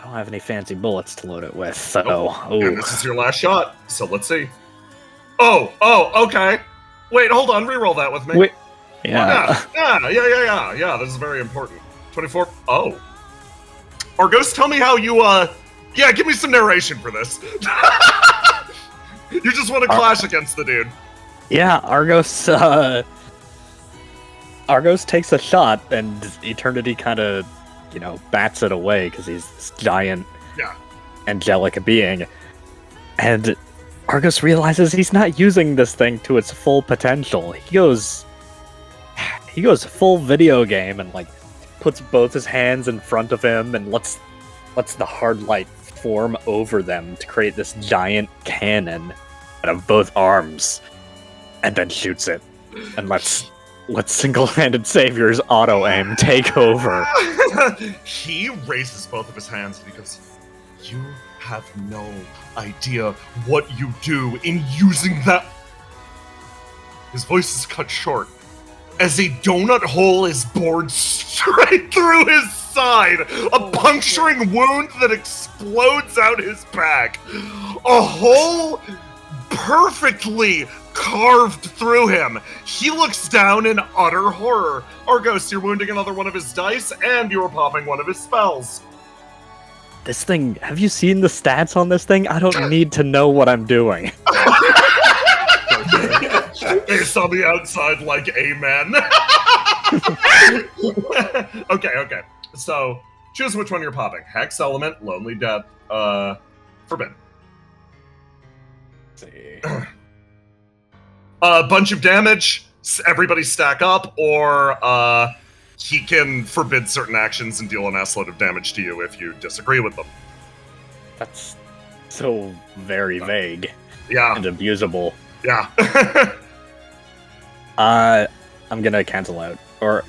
S6: don't have any fancy bullets to load it with, so.
S1: Nope. And this is your last shot, so let's see. Oh, okay. Wait, hold on, reroll that with me.
S6: Wait. Yeah.
S1: Yeah, this is very important. 24. Oh. Argos, tell me how you, give me some narration for this. You just want to clash against the dude.
S6: Yeah, Argos takes a shot, and Eternity kind of, bats it away, because he's this giant, angelic being. And Argos realizes he's not using this thing to its full potential. He goes full video game and puts both his hands in front of him and lets the hard light form over them to create this giant cannon out of both arms, and then shoots it and lets single-handed savior's auto aim take over.
S1: He raises both of his hands and he goes, "You have no idea what you do in using that." His voice is cut short as a donut hole is bored straight through his side, a puncturing wound that explodes out his back. A hole perfectly carved through him. He looks down in utter horror. Argos, you're wounding another one of his dice, and you're popping one of his spells.
S6: This thing, have you seen the stats on this thing? I don't need to know what I'm doing.
S1: It's on the outside like amen. Okay. So, choose which one you're popping. Hex Element, Lonely Death, Forbidden.
S6: Let's see.
S1: A bunch of damage, everybody stack up, or he can forbid certain actions and deal an assload of damage to you if you disagree with them.
S6: That's so very vague.
S1: Yeah.
S6: And abusable.
S1: Yeah.
S6: I'm gonna cancel out. Or,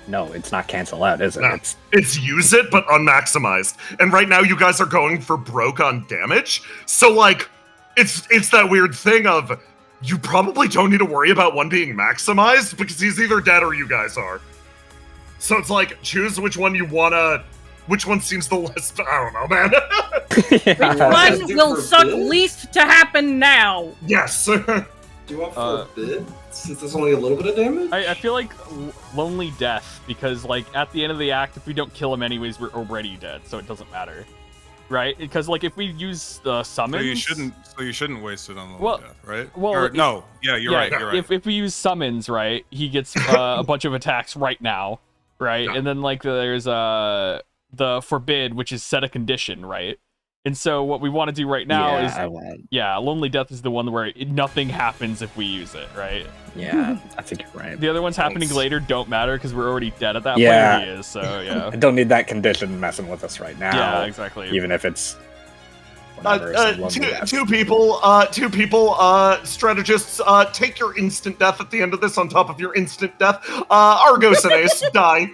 S6: no, it's not cancel out, is it?
S1: No. It's use it, but unmaximized. And right now you guys are going for broke on damage, so it's that weird thing of, you probably don't need to worry about one being maximized, because he's either dead or you guys are. So it's choose which one you wanna... Which one seems the less... I don't know, man.
S5: Which one will suck least to happen now?
S1: Yes.
S2: Do you want Forbid? Since there's only a little bit of damage?
S9: I feel like Lonely Death, because at the end of the act, if we don't kill him anyways, we're already dead, so it doesn't matter. Right? Because if we use the summons...
S4: So you shouldn't waste it on Lonely Death, right?
S9: Well,
S4: you're right.
S9: If we use summons, right, he gets a bunch of attacks right now, right? Yeah. And then there's the Forbid, which is set a condition, right? And so what we want to do right now is... Lonely Death is the one where nothing happens if we use it, right?
S6: Yeah, I think you're right.
S9: The other ones happening later don't matter because we're already dead at that point where he is, so yeah.
S6: I don't need that condition messing with us right now.
S9: Yeah, exactly.
S6: Even if it's...
S1: Two people, strategists, take your instant death at the end of this on top of your instant death. Argos and Ace, die.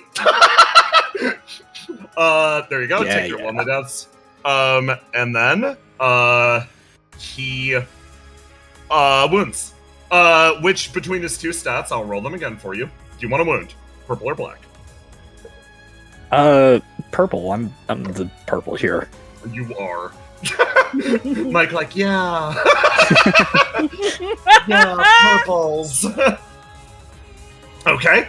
S1: There you go, take your lonely deaths. And then, he, wounds. Which, between his two stats, I'll roll them again for you. Do you want a wound? Purple or black?
S6: Purple. I'm the purple here.
S1: You are. Mike, yeah. Yeah, purples. Okay.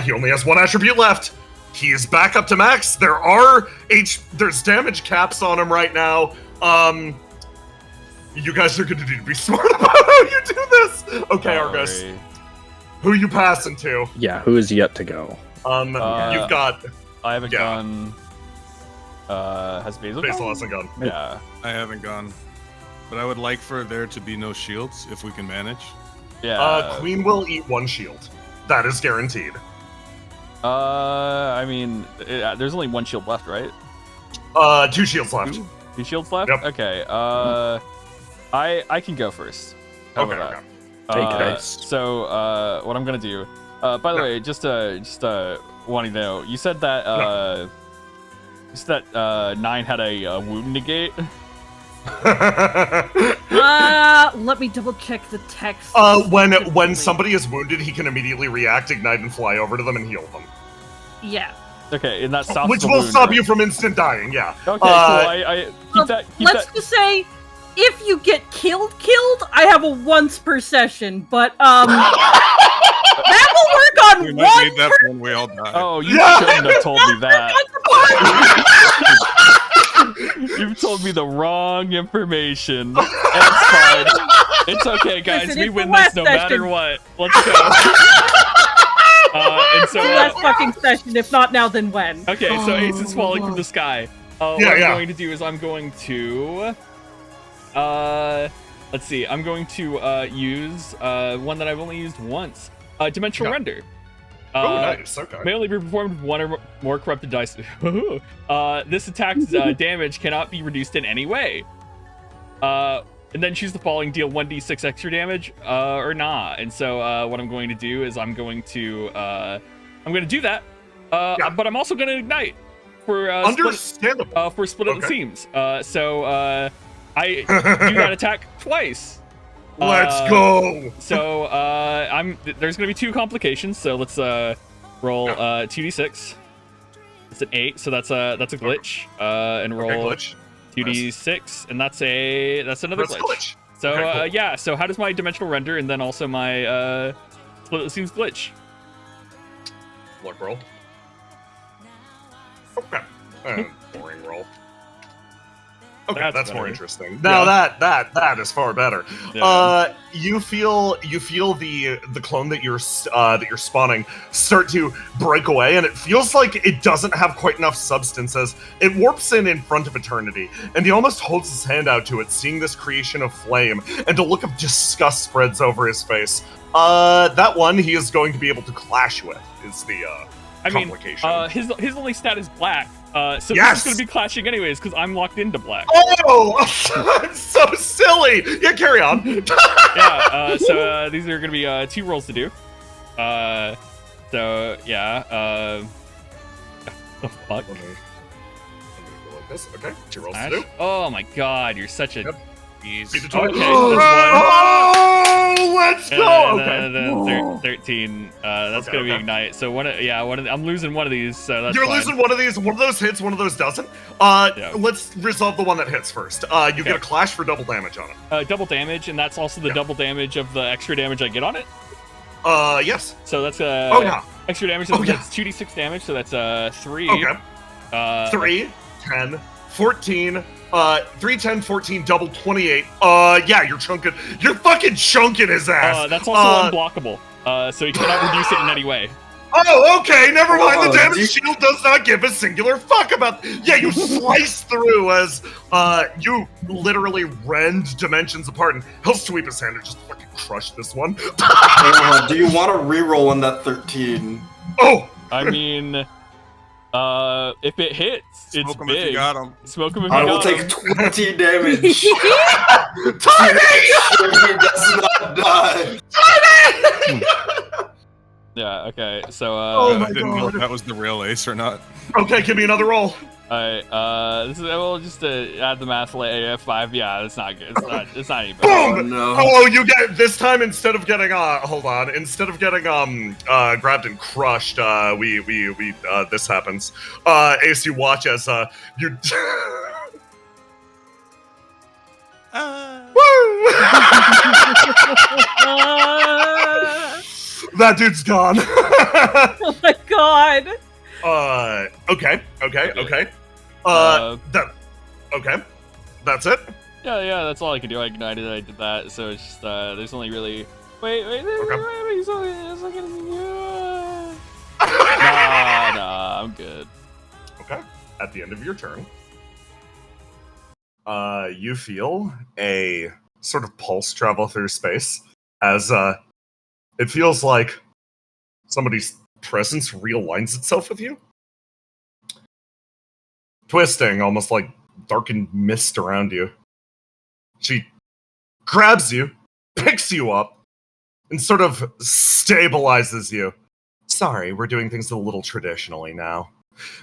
S1: He only has one attribute left. He is back up to max. There's damage caps on him right now. You guys are gonna need to be smart about how you do this. Okay, Argus. Who you passing to?
S6: Yeah, who is yet to go?
S1: You've got.
S9: I haven't gone. Has Basil?
S1: Basil hasn't gone.
S9: Yeah,
S4: I haven't gone. But I would like for there to be no shields if we can manage.
S9: Yeah.
S1: Queen will eat one shield. That is guaranteed.
S9: I mean, there's only one shield left, right?
S1: 2 shields left.
S9: Two shields left?
S1: Yep.
S9: Okay. I can go first. How
S1: Okay.
S9: about
S1: Okay.
S9: that? So, what I'm gonna do. By the way, just wanting to know, you said that 9 had a wound negate.
S5: Let me double check the text.
S1: When somebody is wounded, he can immediately react, ignite, and fly over to them and heal them.
S5: Yeah.
S9: Okay, and that stops
S1: Which
S9: the
S1: will
S9: wound,
S1: stop
S9: right?
S1: you from instant dying. Yeah.
S9: Okay, cool. I keep that.
S5: Let's just say, if you get killed, I have a once per session, but that will work on
S4: We
S5: one.
S4: might need that for when we all die.
S9: Oh, you shouldn't have told me that. You've told me the wrong information. That's fine. It's okay, guys.
S5: Listen,
S9: we
S5: it's
S9: win
S5: the
S9: this
S5: last
S9: no
S5: session.
S9: matter what. Let's go. And so,
S5: The last fucking session. If not now, then when?
S9: okay, so Ace is falling from the sky. What I'm going to do is I'm going to, let's see. I'm going to use one that I've only used once. Dimensional Render.
S1: Nice. Okay.
S9: May only be performed with one or more corrupted dice. This attack's damage cannot be reduced in any way. And then choose the following: deal 1d6 extra damage, or not. And so what I'm going to do is I'm going to do that. But I'm also going to ignite for
S1: understandable
S9: for split at the seams. So I do that attack twice.
S1: Let's go.
S9: So there's gonna be 2 complications. So let's roll 2d6. It's an 8, so that's a glitch. And roll 2d6, and that's another glitch. So
S1: cool.
S9: yeah. So how does my dimensional render and then also my split at the seams glitch?
S1: Luck roll. Okay. Boring roll. Okay, that's more interesting. Now that is far better.
S9: Yeah.
S1: You feel the clone that you're spawning start to break away, and it feels like it doesn't have quite enough substance as it warps in front of eternity, and he almost holds his hand out to it, seeing this creation of flame, and a look of disgust spreads over his face. That one he is going to be able to clash with is the complication.
S9: His only stat is black. So
S1: Yes!
S9: this is going to be clashing anyways, because I'm locked into black.
S1: Oh, I'm so silly. Yeah, carry on.
S9: Yeah. So these are going to be 2 rolls to do. So yeah. The fuck.
S1: Let me go like this. Okay, 2 rolls
S9: Clash?
S1: to do.
S9: Oh my god, you're such a.
S1: Beat the
S9: Okay,
S1: target.
S9: so
S1: Oh, let's go.
S9: And
S1: Okay.
S9: then 13. That's
S1: Okay,
S9: gonna be
S1: okay.
S9: ignite. So I'm losing one of these. So that's
S1: You're
S9: fine.
S1: losing one of these. One of those hits. One of those doesn't. Let's resolve the one that hits first. You get a clash for double damage on it.
S9: Double damage, and that's also the double damage of the extra damage I get on it.
S1: Yes.
S9: So that's extra damage. So that's 2d6 damage. So that's 3.
S1: Okay. 3, 10, 14. 3, 10, 14, double 28. Yeah, you're chunking. You're fucking chunking his ass.
S9: That's also unblockable. So you cannot reduce it in any way.
S1: Oh, okay. Never mind. The damage shield does not give a singular fuck about. Yeah, you slice through as you literally rend dimensions apart, and he'll sweep his hand and just fucking crush this one.
S2: Do you want to reroll on that 13?
S1: Oh,
S9: I mean. If it hits, it's
S4: Smoke him
S9: big.
S4: if you got him.
S9: Smoke him if you
S2: I
S9: got
S2: will take
S9: him.
S2: 20 damage.
S1: Timing!
S2: He does not die.
S9: Yeah. Okay. So.
S4: I didn't know if that was the real Ace or not.
S1: Okay, give me another roll.
S9: Alright, this is just to add the math like 5. Yeah, that's not good. It's not even better.
S1: Boom!
S2: no.
S1: Oh, you get this time instead of getting grabbed and crushed, this happens. Ace, you watch as you Woo! That dude's gone.
S5: Oh my god.
S1: Okay. Okay. That's it?
S9: Yeah, that's all I could do. I ignited it, I did that, so it's just, there's only really... Wait,
S1: Okay.
S9: he's only... Nah, I'm good.
S1: Okay. At the end of your turn, you feel a sort of pulse travel through space as, it feels like somebody's presence realigns itself with you. Twisting, almost like darkened mist around you. She grabs you, picks you up, and sort of stabilizes you. Sorry, we're doing things a little traditionally now.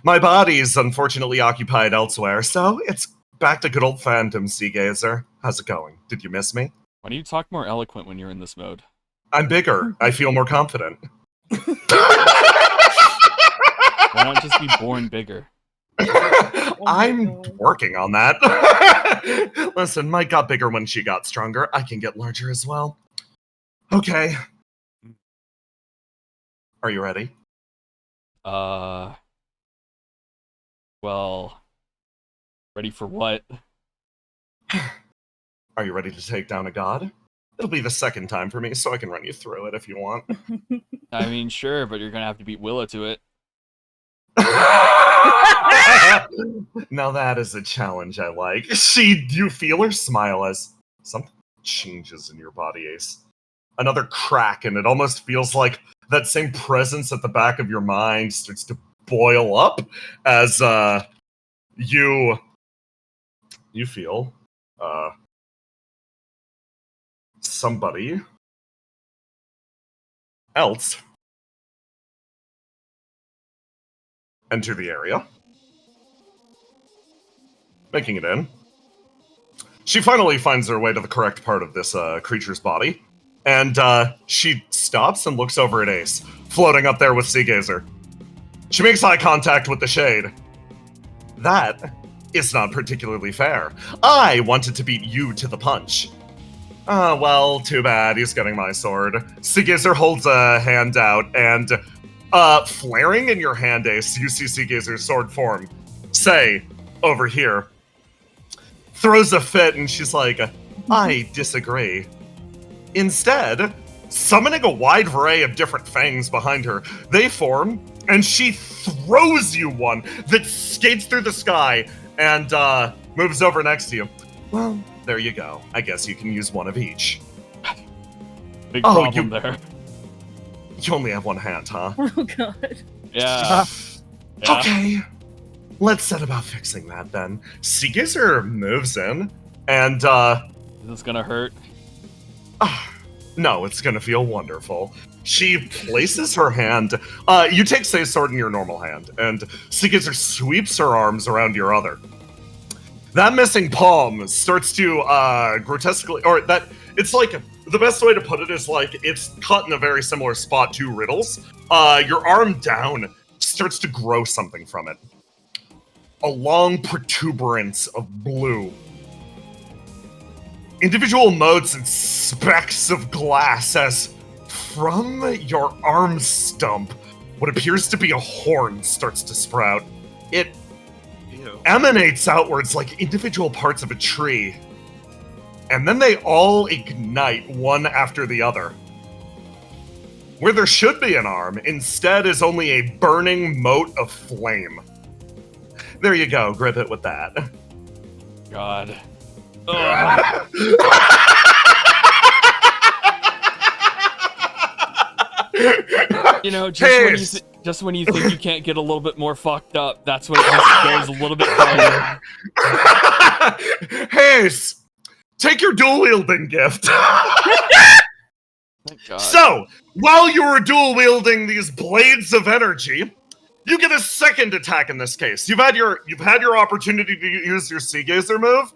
S1: My body's unfortunately occupied elsewhere, so it's back to good old Phantom Sea Gazer. How's it going? Did you miss me?
S9: Why do you talk more eloquent when you're in this mode?
S1: I'm bigger. I feel more confident.
S9: Why not just be born bigger?
S1: I'm working on that. Listen, Mike got bigger when she got stronger. I can get larger as well. Okay. Are you ready?
S9: Well, ready for what?
S1: Are you ready to take down a god? It'll be the second time for me, so I can run you through it if you want.
S9: I mean, sure, but you're gonna have to beat Willow to it.
S1: Now that is a challenge I like. You feel her smile as something changes in your body, Ace. Another crack, and it almost feels like that same presence at the back of your mind starts to boil up as you feel somebody else enter the area, making it in. She finally finds her way to the correct part of this creature's body, and she stops and looks over at Ace, floating up there with Sea Gazer. She makes eye contact with the Shade. That is not particularly fair. I wanted to beat you to the punch. Well, too bad, he's getting my sword. Sea Gazer holds a hand out, and flaring in your hand, Ace, you see Sea Gazer's sword form. Say, over here. Throws a fit, and she's like, I disagree. Instead, summoning a wide array of different fangs behind her, they form, and she throws you one that skates through the sky and moves over next to you. Well, there you go. I guess you can use one of each.
S9: Big problem there.
S1: You only have one hand, huh?
S5: Oh god.
S9: Yeah.
S1: Okay. Let's set about fixing that then. Sea Gazer moves in, and
S9: Is this gonna hurt?
S1: No, it's gonna feel wonderful. She places her hand. You take Say's sword in your normal hand, and Sea Gazer sweeps her arms around your other. That missing palm starts to grotesquely, or that it's like the best way to put it is like it's cut in a very similar spot to Riddle's. Your arm down starts to grow something from it. A long protuberance of blue. Individual motes and specks of glass as from your arm stump, what appears to be a horn starts to sprout. It emanates outwards like individual parts of a tree. And then they all ignite one after the other. Where there should be an arm, instead is only a burning mote of flame. There you go, grip it with that.
S9: God. You know, just when you think you can't get a little bit more fucked up, that's when it just goes a little bit better.
S1: Hayes, take your dual wielding gift.
S9: Thank God.
S1: So, while you were dual wielding these blades of energy, you get a second attack in this case. You've had your opportunity to use your Sea Gazer move.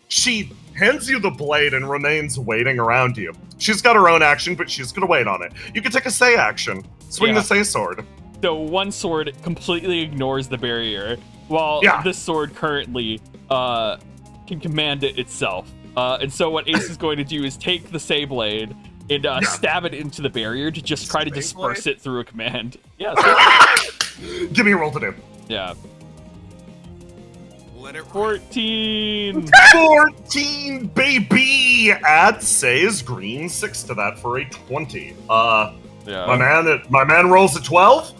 S1: She hands you the blade and remains waiting around you. She's got her own action, but she's gonna wait on it. You can take a Say action. Swing the Say sword.
S3: So one sword completely ignores the barrier, while this sword currently can command it itself. And so what Ace is going to do is take the Say blade, and stab it into the barrier to just try to disperse it through a command. Yeah.
S1: Give me a roll to do.
S3: Yeah.
S4: Let it
S3: 14.
S1: 14, baby. Add says green 6 to that for a 20.
S3: Yeah.
S1: My man rolls a 12.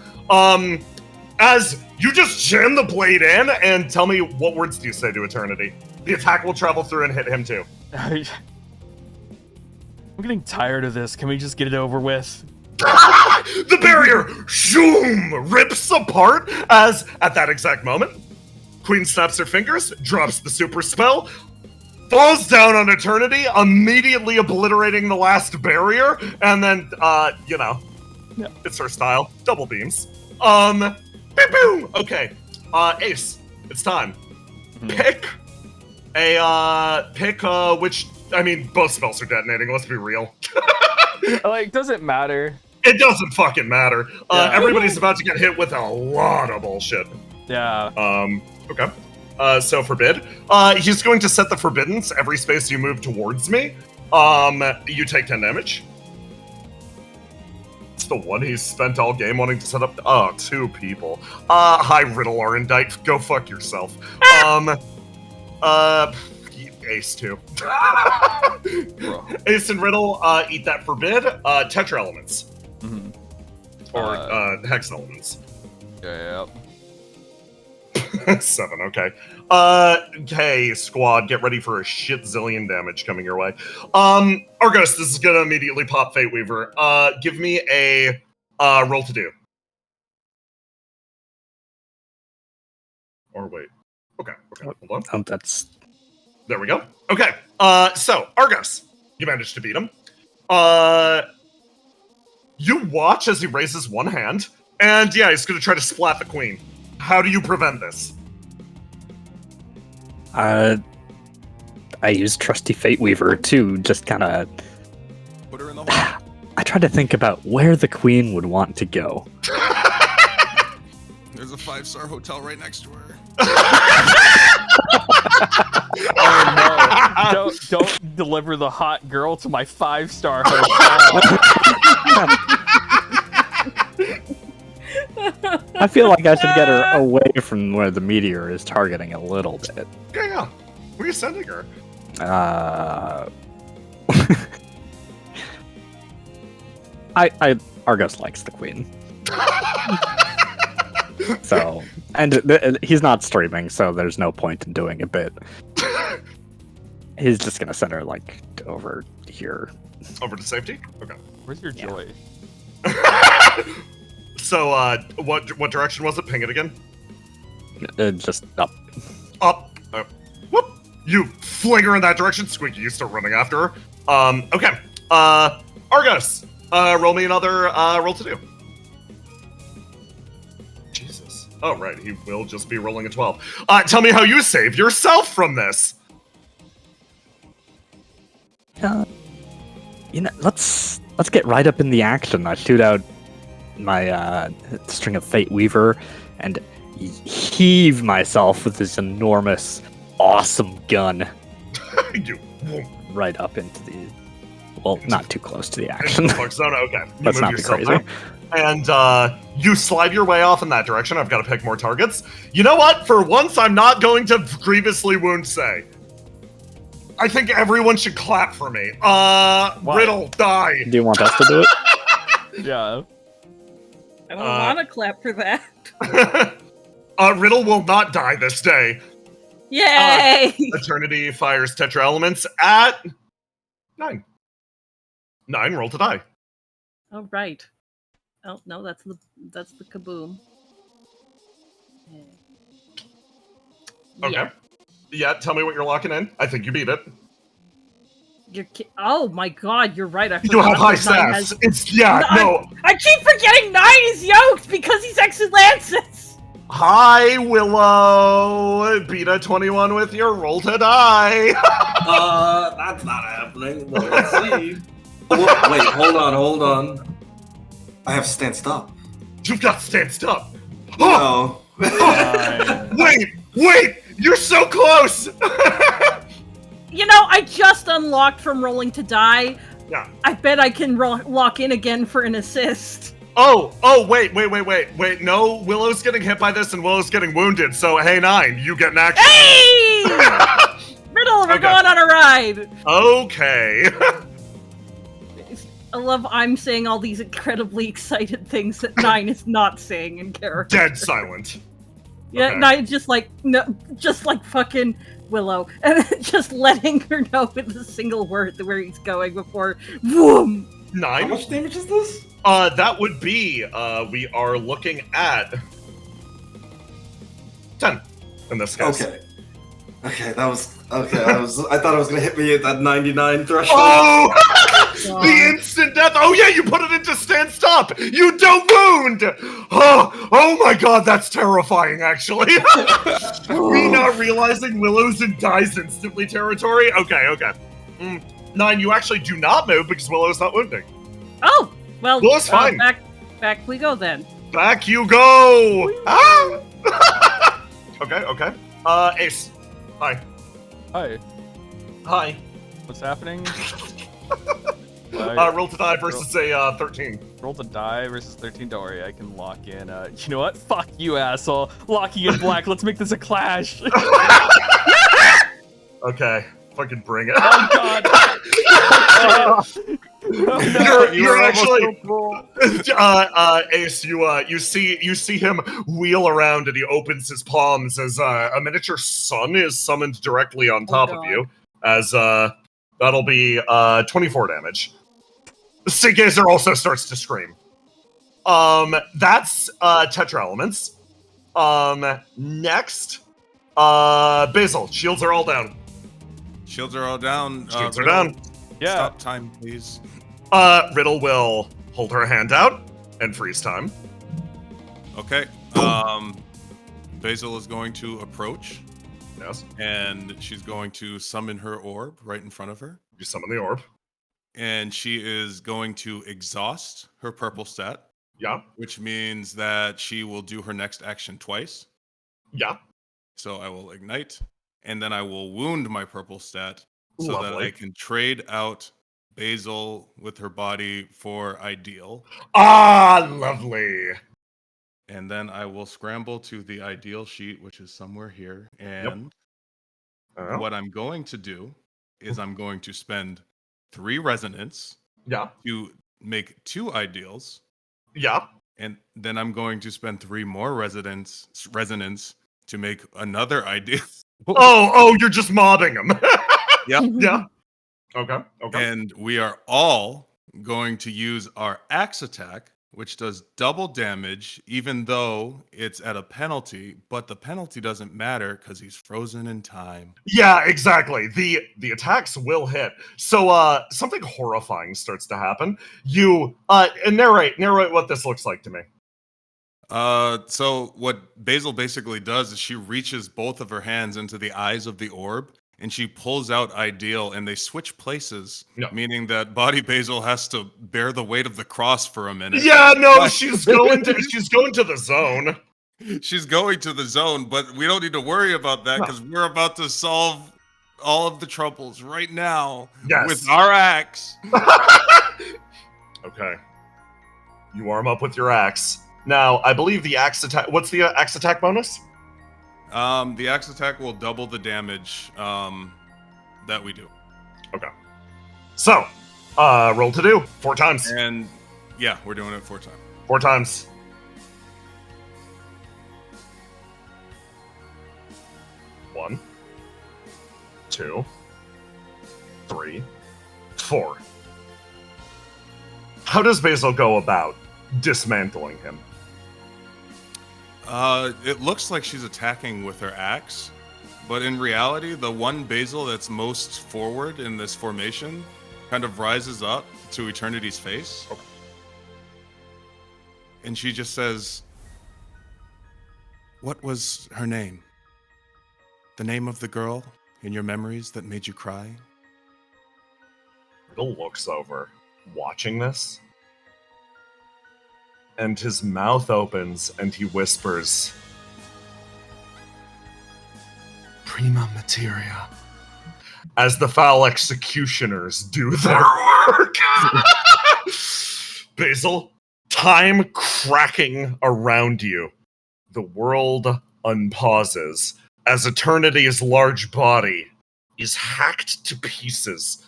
S1: As you just jam the blade in, and tell me what words do you say to Eternity? The attack will travel through and hit him too.
S3: I'm getting tired of this. Can we just get it over with?
S1: The barrier, zoom, rips apart as, at that exact moment, Queen snaps her fingers, drops the super spell, falls down on Eternity, immediately obliterating the last barrier, and then, it's her style. Double beams. Boom! Okay. Ace, it's time. Pick which, both spells are detonating, let's be real.
S3: Doesn't matter.
S1: It doesn't fucking matter. Everybody's about to get hit with a lot of bullshit.
S3: Yeah.
S1: Okay. So forbid. He's going to set the forbiddance every space you move towards me. You take 10 damage. It's the one he's spent all game wanting to set up. Oh, 2 people. Hi, Riddle Arendite. Go fuck yourself. Ace too. Ace and Riddle, eat that forbid. Tetra elements.
S3: Mm-hmm.
S1: Or hex elements.
S3: Yeah.
S1: 7, okay. Okay, squad, get ready for a shit zillion damage coming your way. Argos, this is gonna immediately pop Fate Weaver. Give me a roll to do. Or wait. Okay, hold on.
S6: That's...
S1: There we go. Okay, so, Argos, you managed to beat him. You watch as he raises one hand, and yeah, he's gonna try to splat the queen. How do you prevent this?
S6: I use trusty Fate Weaver to just kind of...
S4: Put her in the hole.
S6: I try to think about where the queen would want to go.
S4: There's a 5-star hotel right next to her.
S3: Oh no! Don't deliver the hot girl to my 5-star hotel.
S6: I feel like I should get her away from where the meteor is targeting a little bit.
S1: Yeah. Where are you sending her?
S6: Argos likes the queen. So, and he's not streaming, so there's no point in doing a bit. He's just gonna send her, over here.
S1: Over to safety? Okay.
S3: Where's your joy?
S1: So, what direction was it? Ping it again.
S6: Just up.
S1: Up. Whoop. You fling her in that direction. Squeaky, you start running after her. Okay. Argos, roll me another roll to do. Jesus. Oh, right. He will just be rolling a 12. Tell me how you save yourself from this.
S6: Let's get right up in the action. I shoot out my string of Fate Weaver and heave myself with this enormous, awesome gun right up into the... Well, not too close to the action.
S1: Okay.
S6: Let's not be crazy.
S1: Out, and you slide your way off in that direction. I've got to pick more targets. You know what? For once, I'm not going to grievously wound Say. I think everyone should clap for me. Riddle, die.
S6: Do you want us to do it?
S3: Yeah.
S5: I don't want to clap for that.
S1: Riddle will not die this day.
S5: Yay!
S1: Eternity fires Tetra Elements at 9. 9, roll to die.
S5: Oh, right. Oh, no, that's the kaboom.
S1: Okay. Yeah, tell me what you're locking in. I think you beat it.
S5: Oh my god, you're right. I
S1: you have high stats.
S5: I keep forgetting 9 is yoked because he's Exulances.
S1: Hi, Willow. Beat a 21 with your roll to die.
S2: That's not happening. Well, let's see. Wait, hold on. I have stanced up.
S1: You've got stanced up.
S2: No.
S1: Wait! You're so close!
S5: I just unlocked from rolling to die.
S1: Yeah.
S5: I bet I can lock in again for an assist.
S1: Wait. No, Willow's getting hit by this and Willow's getting wounded, so hey, 9, you get an action.
S5: Hey! Riddle, we're going on a ride!
S1: Okay.
S5: I love I'm saying all these incredibly excited things that 9 is not saying in character.
S1: Dead silent.
S5: Yeah,
S1: Okay.
S5: 9 just like, no, just like fucking Willow. And just letting her know with a single word where he's going before, boom!
S1: 9?
S2: How much damage is this?
S1: That would be, we are looking at 10 in this case.
S2: Okay, that was okay. I thought it was gonna hit me at that 99 threshold.
S1: Oh! The instant death! Oh yeah, you put it into stand stop! You don't wound! Oh my god, that's terrifying, actually. Me not realizing Willow's in dies instantly territory? Okay. 9, you actually do not move because Willow's not wounding.
S5: Oh! Well,
S1: Willow's fine.
S5: Back we go then.
S1: Back you go! Ah! Okay. Ace. Hi.
S9: Hi. What's happening?
S1: Roll to die versus a 13.
S9: Roll to die versus 13. Don't worry, I can lock in. You know what? Fuck you, asshole. Locking in black. Let's make this a clash.
S1: Okay. Fucking bring it.
S9: Oh god.
S1: You're actually Ace. You see him wheel around and he opens his palms as a miniature sun is summoned directly on top of you. As that'll be 24 damage. Seagazer also starts to scream. That's Tetra Elements. Next, Basil. Shields are all down.
S4: Shields are all down.
S1: Shields are down.
S9: Yeah.
S4: Stop time, please.
S1: Riddle will hold her hand out and freeze time.
S4: Okay. Basil is going to approach.
S1: Yes.
S4: And she's going to summon her orb right in front of her.
S1: You summon the orb.
S4: And she is going to exhaust her purple stat.
S1: Yeah.
S4: Which means that she will do her next action twice.
S1: Yeah.
S4: So I will ignite, and then I will wound my purple stat so
S1: Lovely.
S4: that I can trade out Basil with her body for Ideal.
S1: Ah, lovely.
S4: And then I will scramble to the Ideal sheet, which is somewhere here. And what I'm going to do is I'm going to spend 3 resonance to make 2 Ideals.
S1: Yeah.
S4: And then I'm going to spend 3 more resonance to make another Ideal.
S1: Oh, you're just mobbing him.
S4: Yep.
S1: Yeah. Okay.
S4: And we are all going to use our axe attack, which does double damage, even though it's at a penalty, but the penalty doesn't matter because he's frozen in time.
S1: Yeah, exactly. The attacks will hit. So something horrifying starts to happen. You and narrate what this looks like to me.
S4: So what Basil basically does is she reaches both of her hands into the eyes of the orb and she pulls out Ideal and they switch places, meaning that Body Basil has to bear the weight of the cross for a minute.
S1: Yeah, no, she's going to the zone.
S4: She's going to the zone, but we don't need to worry about that because we're about to solve all of the troubles right now with our axe.
S1: Okay. You arm up with your axe. Now, I believe the axe attack... What's the axe attack bonus?
S4: The axe attack will double the damage that we do.
S1: Okay. So, roll to do. 4 times.
S4: And, yeah, we're doing it 4 times.
S1: 4 times. 1, 2, 3, 4. How does Basil go about dismantling him?
S4: It looks like she's attacking with her axe, but in reality, the one Basil that's most forward in this formation kind of rises up to Eternity's face.
S1: Okay.
S4: And she just says, "What was her name? The name of the girl in your memories that made you cry?"
S1: Riddle looks over, watching this, and his mouth opens and he whispers, "Prima materia. as the foul executioners do their work. Basil, time cracking around you. The world unpauses as Eternity's large body is hacked to pieces.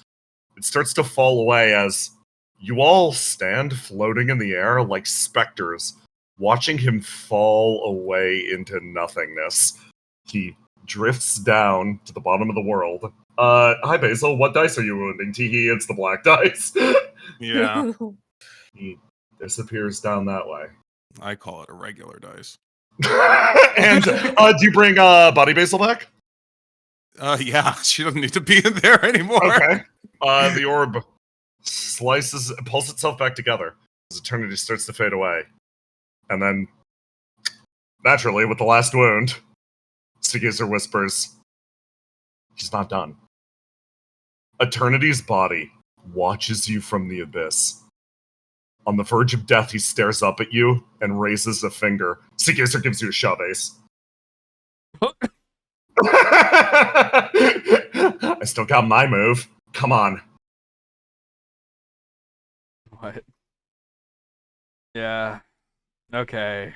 S1: It starts to fall away as you all stand floating in the air like specters, watching him fall away into nothingness. He drifts down to the bottom of the world. Hi Basil, what dice are you wounding? Teehee, it's the black dice.
S4: Yeah.
S1: He disappears down that way.
S4: I call it a regular dice.
S1: And do you bring Body Basil back?
S4: Yeah, she doesn't need to be in there anymore.
S1: Okay. The orb pulls itself back together as Eternity starts to fade away. And then, naturally, with the last wound, Stigazer whispers, he's not done. Eternity's body watches you from the abyss. On the verge of death, he stares up at you and raises a finger. Stigazer gives you a shove, Ace. I still got my move. Come on.
S9: What? Yeah. Okay.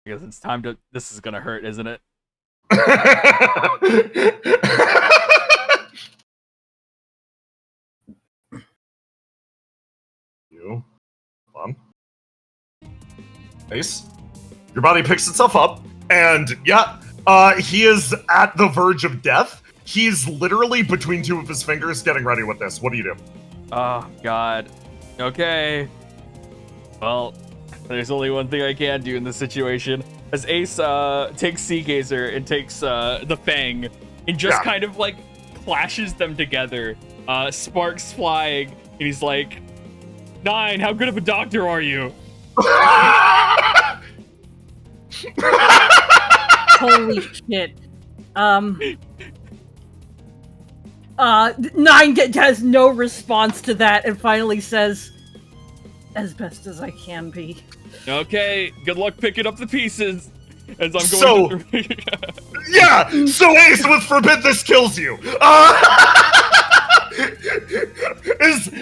S9: I guess it's time to... This is gonna hurt, isn't it?
S1: You. Come on. Ace. Your body picks itself up, and yeah, he is at the verge of death. He's literally between two of his fingers getting ready with this. What do you do?
S9: Oh, God. Okay. Well, there's only one thing I can do in this situation. As Ace takes Seagazer and takes the Fang and just kind of like clashes them together. Sparks flying, and he's like, 9, how good of a doctor are you?
S5: Holy shit. 9 has no response to that and finally says, as best as I can be.
S3: Okay, good luck picking up the pieces. As I'm going
S1: yeah, so Ace with Forbid This kills you.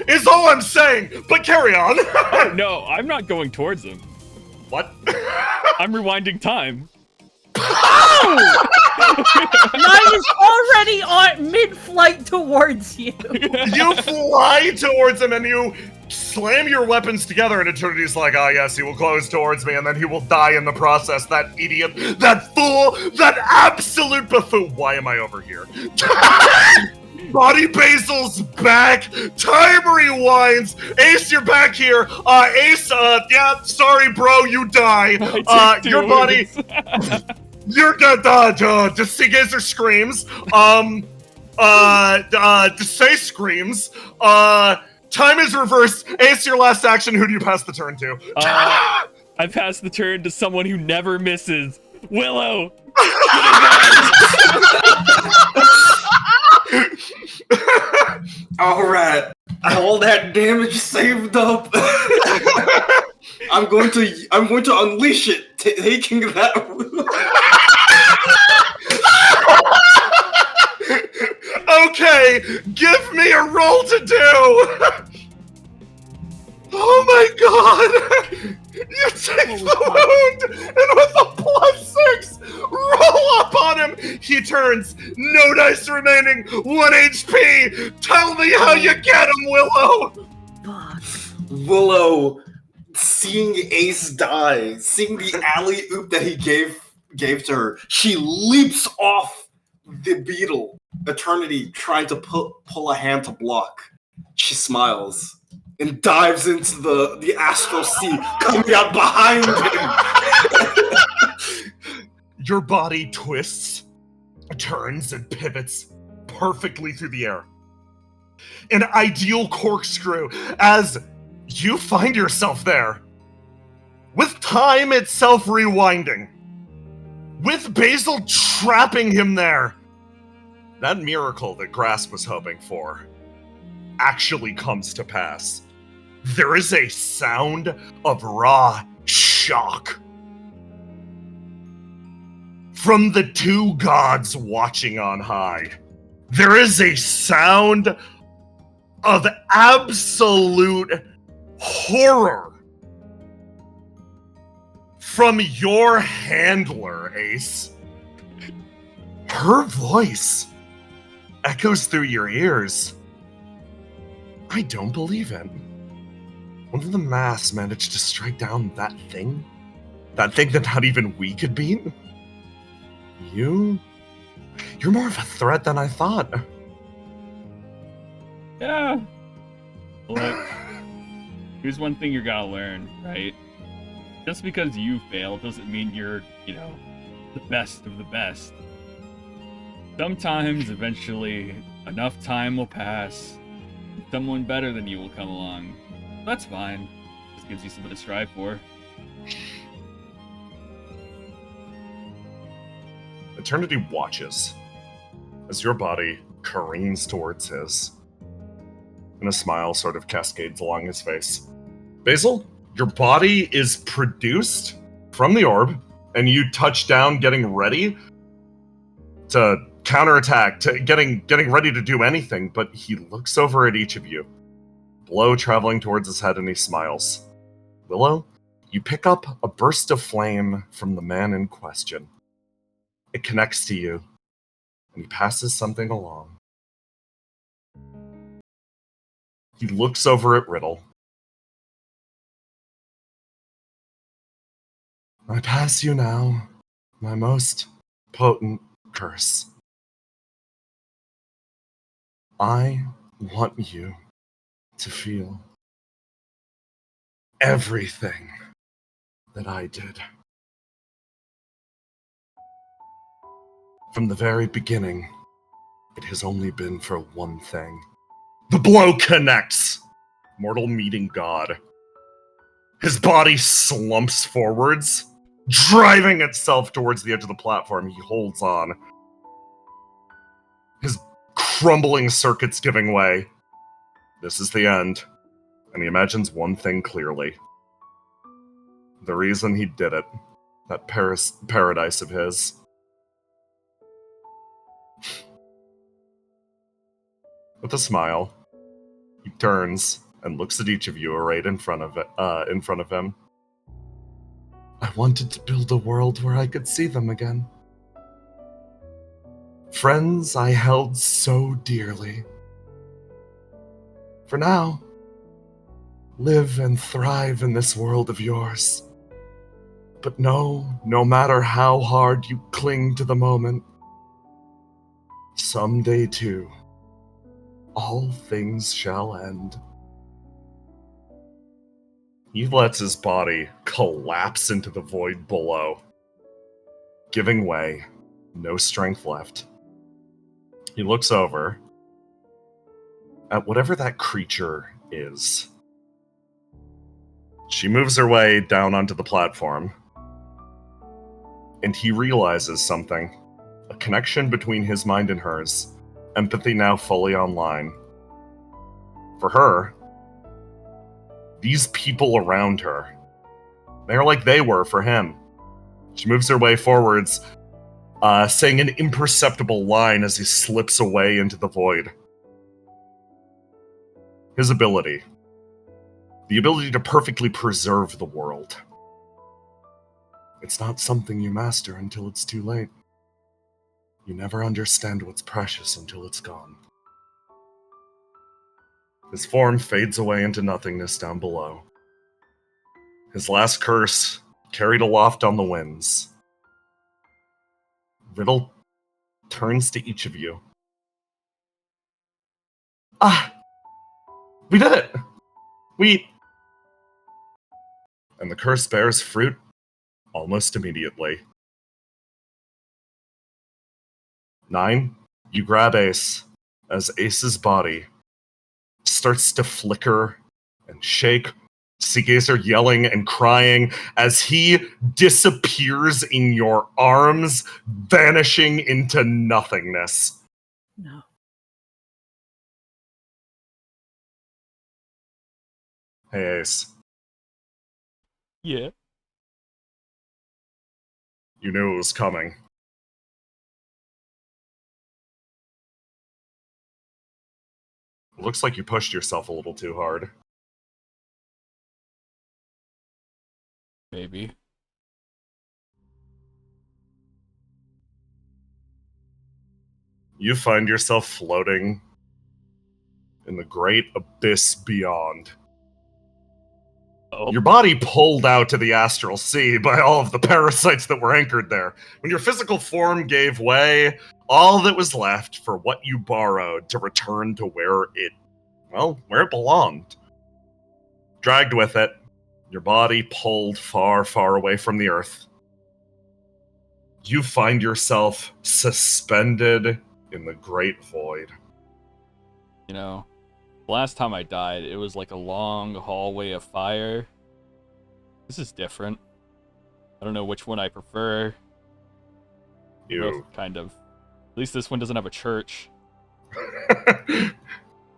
S1: Is all I'm saying, but carry on.
S3: Oh, no, I'm not going towards him.
S1: What?
S3: I'm rewinding time.
S5: Oh! 9 is already on mid-flight towards you.
S1: You fly towards him and you slam your weapons together, and Eternity's like, ah, yes, he will close towards me, and then he will die in the process. That idiot, that fool, that absolute buffoon. Why am I over here? Body Basil's back. Time rewinds. Ace, you're back here. Ace, yeah, sorry, bro, you die. Your body. You're just Stigazer screams. Desay screams. Time is reversed. Ace, your last action. Who do you pass the turn to?
S3: I pass the turn to someone who never misses. Willow.
S2: Alright. All that damage saved up. I'm going to unleash it, taking that.
S1: Okay, give me a roll to do. Oh my god! You take the wound, and with a +6, roll up on him! He turns, no dice remaining, 1 HP! Tell me how you get him, Willow!
S2: Willow, seeing Ace die, seeing the alley-oop that he gave to her, she leaps off the beetle. Eternity trying to pull a hand to block. She smiles and dives into the astral sea, coming out behind him.
S1: Your body twists, turns, and pivots perfectly through the air. An ideal corkscrew as you find yourself there, with time itself rewinding, with Basil trapping him there. That miracle that Grass was hoping for actually comes to pass. There is a sound of raw shock from the two gods watching on high. there is a sound of absolute horror from your handler, Ace. Her voice echoes through your ears. I don't believe it. One of the masks managed to strike down that thing? That thing that not even we could beat? You're more of a threat than I thought.
S10: Yeah. Look, here's one thing you gotta learn, right? Just because you fail doesn't mean you're, the best of the best. Sometimes, eventually, enough time will pass. Someone better than you will come along. That's fine. Just gives you something to strive for.
S1: Eternity watches as your body careens towards his, and a smile sort of cascades along his face. Basil, your body is produced from the orb, and you touch down getting ready to counterattack, to getting ready to do anything, but he looks over at each of you, blow traveling towards his head, and he smiles. Willow, you pick up a burst of flame from the man in question. It connects to you, and he passes something along. He looks over at Riddle. I pass you now, my most potent curse. I want you to feel everything that I did. From the very beginning, it has only been for one thing. The blow connects! Mortal meeting God. His body slumps forwards, driving itself towards the edge of the platform. He holds on. His crumbling circuits giving way. This is the end. And he imagines one thing clearly. The reason he did it. That paradise of his. With a smile, he turns and looks at each of you right in front of him. I wanted to build a world where I could see them again. Friends I held so dearly. For now, live and thrive in this world of yours. But no matter how hard you cling to the moment, someday too, all things shall end. He lets his body collapse into the void below, giving way, no strength left. He looks over at whatever that creature is. She moves her way down onto the platform, and he realizes something. A connection between his mind and hers. Empathy now fully online. For her, these people around her, they're like they were for him. She moves her way forwards, saying an imperceptible line as he slips away into the void. His ability. The ability to perfectly preserve the world. It's not something you master until it's too late. You never understand what's precious until it's gone. His form fades away into nothingness down below. His last curse carried aloft on the winds. Riddle turns to each of you. We did it! And the curse bears fruit almost immediately. 9, you grab Ace as Ace's body starts to flicker and shake. Seagazer yelling and crying as he disappears in your arms, vanishing into nothingness.
S5: No.
S1: Hey, Ace.
S9: Yeah.
S1: You knew it was coming. It looks like you pushed yourself a little too hard.
S9: Maybe.
S1: You find yourself floating in the great abyss beyond.
S9: Oh.
S1: Your body pulled out to the astral sea by all of the parasites that were anchored there. When your physical form gave way, all that was left for what you borrowed to return to where it belonged. Dragged with it, your body pulled far, far away from the earth. You find yourself suspended in the great void.
S9: You know, last time I died, it was like a long hallway of fire. This is different. I don't know which one I prefer. Both kind of. At least this one doesn't have a church.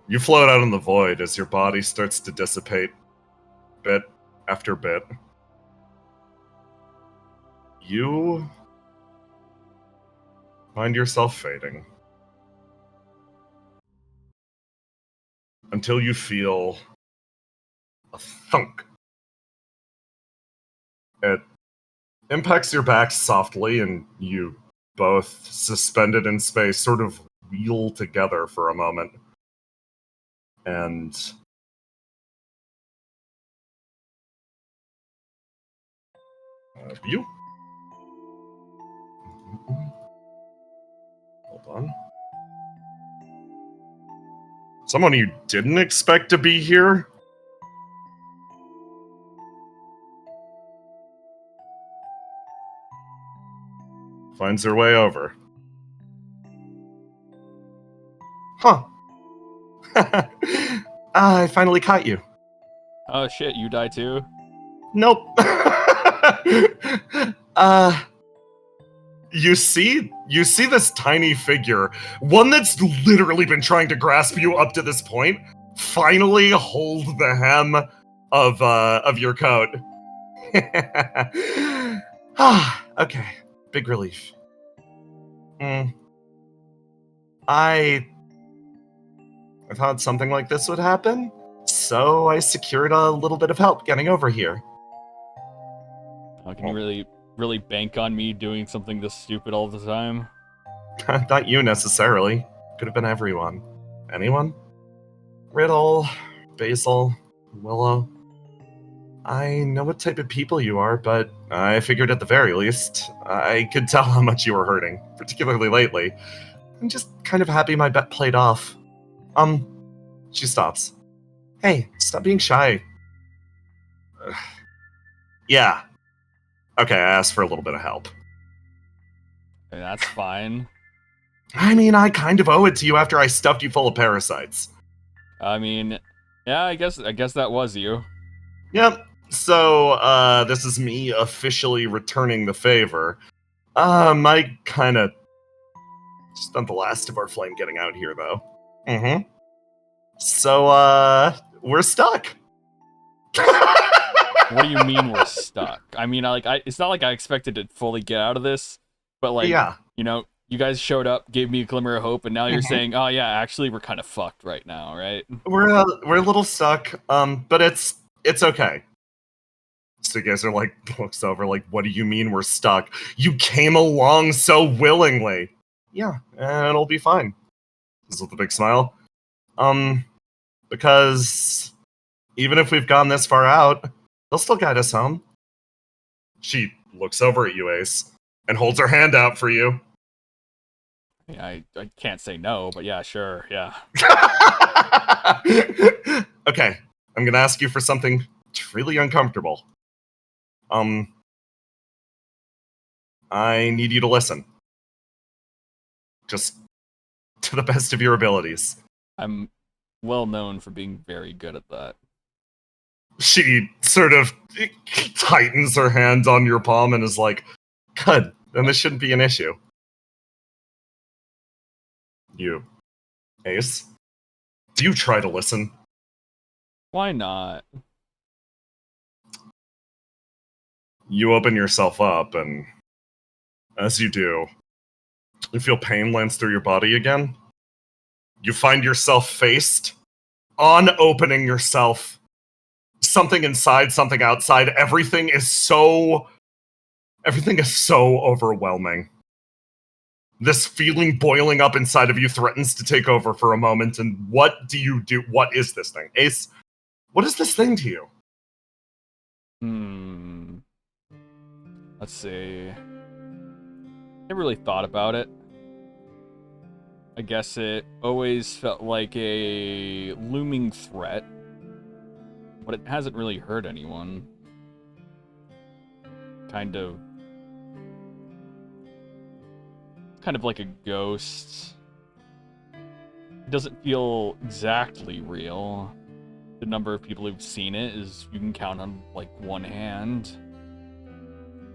S1: You float out in the void as your body starts to dissipate, bit after bit. You find yourself fading. Until you feel a thunk. It impacts your back softly, and you both, suspended in space, sort of wheel together for a moment. And you. Hold on. Someone you didn't expect to be here? Finds their way over. Huh. I finally caught you.
S9: Oh shit, you die too?
S1: Nope. You see this tiny figure, one that's literally been trying to grasp you up to this point, finally hold the hem of your coat. Okay, big relief. I thought something like this would happen, so I secured a little bit of help getting over here.
S9: Can you really bank on me doing something this stupid all the time?
S1: Not you necessarily. Could have been everyone. Anyone? Riddle, Basil, Willow. I know what type of people you are, but I figured at the very least, I could tell how much you were hurting, particularly lately. I'm just kind of happy my bet played off. She stops. Hey, stop being shy. Yeah. Okay, I asked for a little bit of help.
S9: Okay, that's fine.
S1: I mean, I kind of owe it to you after I stuffed you full of parasites.
S9: I mean, yeah, I guess that was you.
S1: Yep. So, this is me officially returning the favor. I kind of spent the last of our flame getting out here, though. Mm-hmm. So, we're stuck.
S9: What do you mean we're stuck? I mean, it's not like I expected to fully get out of this, but like,
S1: yeah.
S9: You know, you guys showed up, gave me a glimmer of hope, and now you're saying, oh yeah, actually we're kind of fucked right now, right?
S1: We're a little stuck, but it's okay. So you guys are like, looks over, like, what do you mean we're stuck? You came along so willingly. Yeah, it'll be fine. This is with a big smile. Because even if we've gone this far out, they'll still guide us home. She looks over at you, Ace, and holds her hand out for you.
S9: Yeah, I can't say no, but yeah, sure, yeah.
S1: Okay, I'm gonna ask you for something really uncomfortable. I need you to listen. Just to the best of your abilities.
S9: I'm well known for being very good at that.
S1: She sort of tightens her hand on your palm and is like, good, then this shouldn't be an issue. You, Ace, do you try to listen?
S9: Why not?
S1: You open yourself up, and as you do, you feel pain lance through your body again. You find yourself faced on opening yourself, something inside, something outside, everything is so overwhelming. This feeling boiling up inside of you threatens to take over for a moment, and what do you do? What is this thing? Ace, what is this thing to you?
S9: Let's see. Never really thought about it. I guess it always felt like a looming threat, but it hasn't really hurt anyone. Kind of like a ghost. It doesn't feel exactly real. The number of people who've seen it is, you can count on like one hand.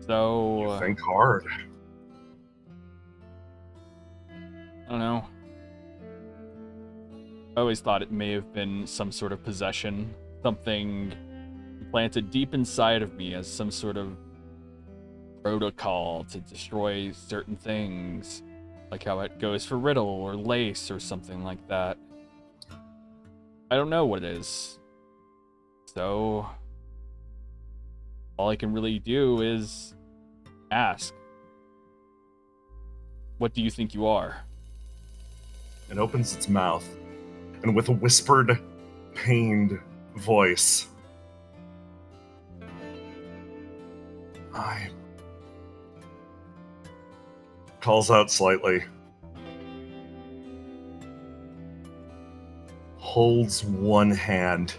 S9: So
S1: you think hard.
S9: I don't know. I always thought it may have been some sort of possession, something planted deep inside of me as some sort of protocol to destroy certain things, like how it goes for Riddle or Lace or something like that. I don't know what it is. So all I can really do is ask. What do you think you are?
S1: It opens its mouth, and with a whispered, pained voice, I calls out slightly, holds one hand,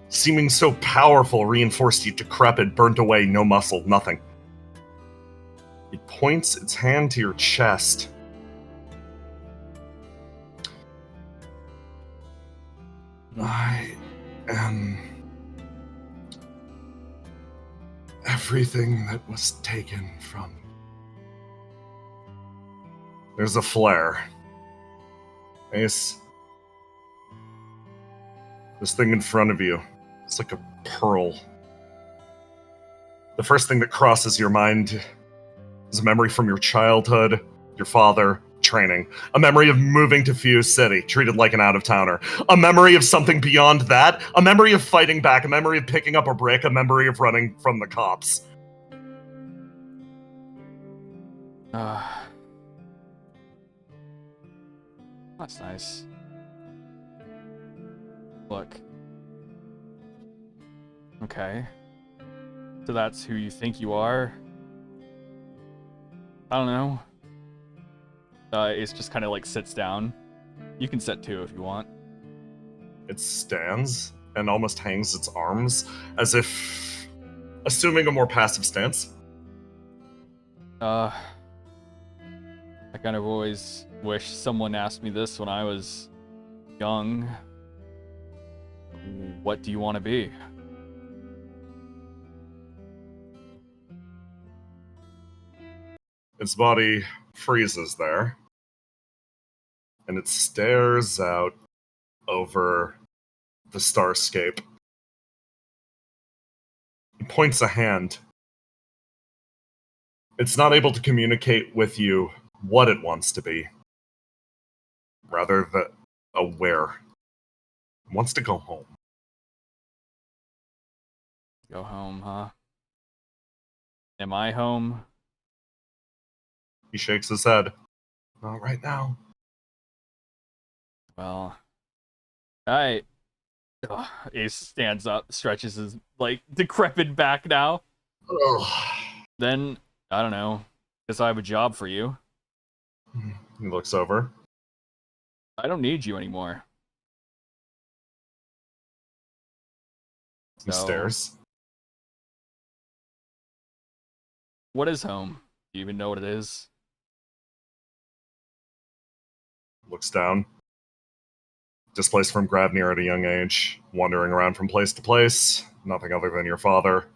S1: seeming so powerful, reinforced yet decrepit, burnt away, no muscle, nothing. It points its hand to your chest. I am everything that was taken from. There's a flare. Ace, this thing in front of you, it's like a pearl. The first thing that crosses your mind is a memory from your childhood, your father, training. A memory of moving to Fuse City, treated like an out-of-towner. A memory of something beyond that. A memory of fighting back. A memory of picking up a brick. A memory of running from the cops.
S9: That's nice. Look. Okay. So that's who you think you are? I don't know. Ace just kind of like sits down. You can sit too if you want.
S1: It stands and almost hangs its arms as if assuming a more passive stance.
S9: I kind of always wish someone asked me this when I was young. What do you want to be?
S1: Its body freezes there, and it stares out over the starscape. It points a hand. It's not able to communicate with you what it wants to be. Rather, where. It wants to go home.
S9: Go home, huh? Am I home?
S1: He shakes his head. Not right now.
S9: Well, alright. Ace stands up, stretches his, like, decrepit back now.
S1: Ugh.
S9: Then, I don't know. Guess I have a job for you.
S1: He looks over.
S9: I don't need you anymore.
S1: He stares.
S9: What is home? Do you even know what it is?
S1: Looks down. Displaced from Gravnir at a young age, wandering around from place to place, nothing other than your father,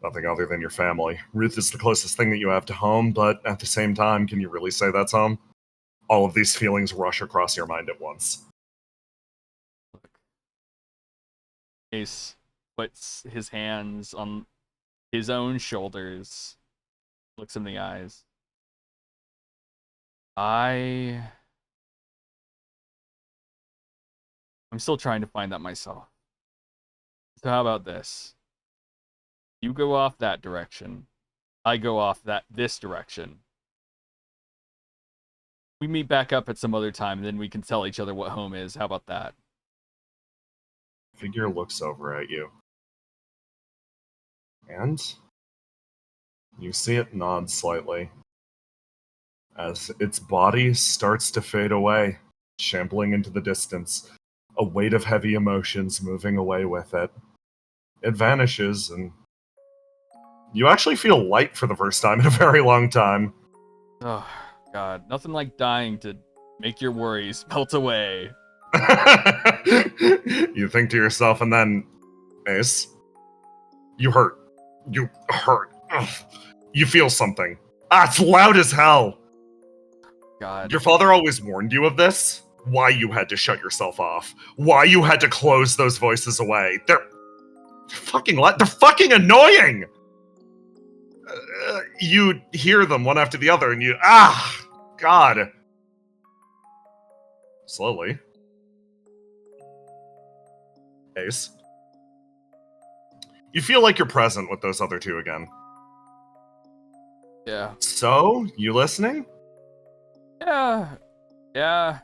S1: nothing other than your family. Ruth is the closest thing that you have to home, but at the same time, can you really say that's home? All of these feelings rush across your mind at once.
S9: Ace puts his hands on his own shoulders, looks him in the eyes. I I'm still trying to find that myself. So how about this? You go off that direction. I go off this direction. We meet back up at some other time, and then we can tell each other what home is. How about that?
S1: Figure looks over at you. And you see it nod slightly as its body starts to fade away, shambling into the distance, a weight of heavy emotions moving away with it. It vanishes, and you actually feel light for the first time in a very long time.
S9: Oh, God. Nothing like dying to make your worries melt away.
S1: You think to yourself, and then, Ace, you hurt. You hurt. Ugh. You feel something. It's loud as hell.
S9: God.
S1: Your father always warned you of this. Why you had to shut yourself off. Why you had to close those voices away. They're fucking annoying! You hear them one after the other, and you... God. Slowly. Ace. You feel like you're present with those other two again.
S9: Yeah.
S1: So, you listening?
S9: Yeah. Yeah.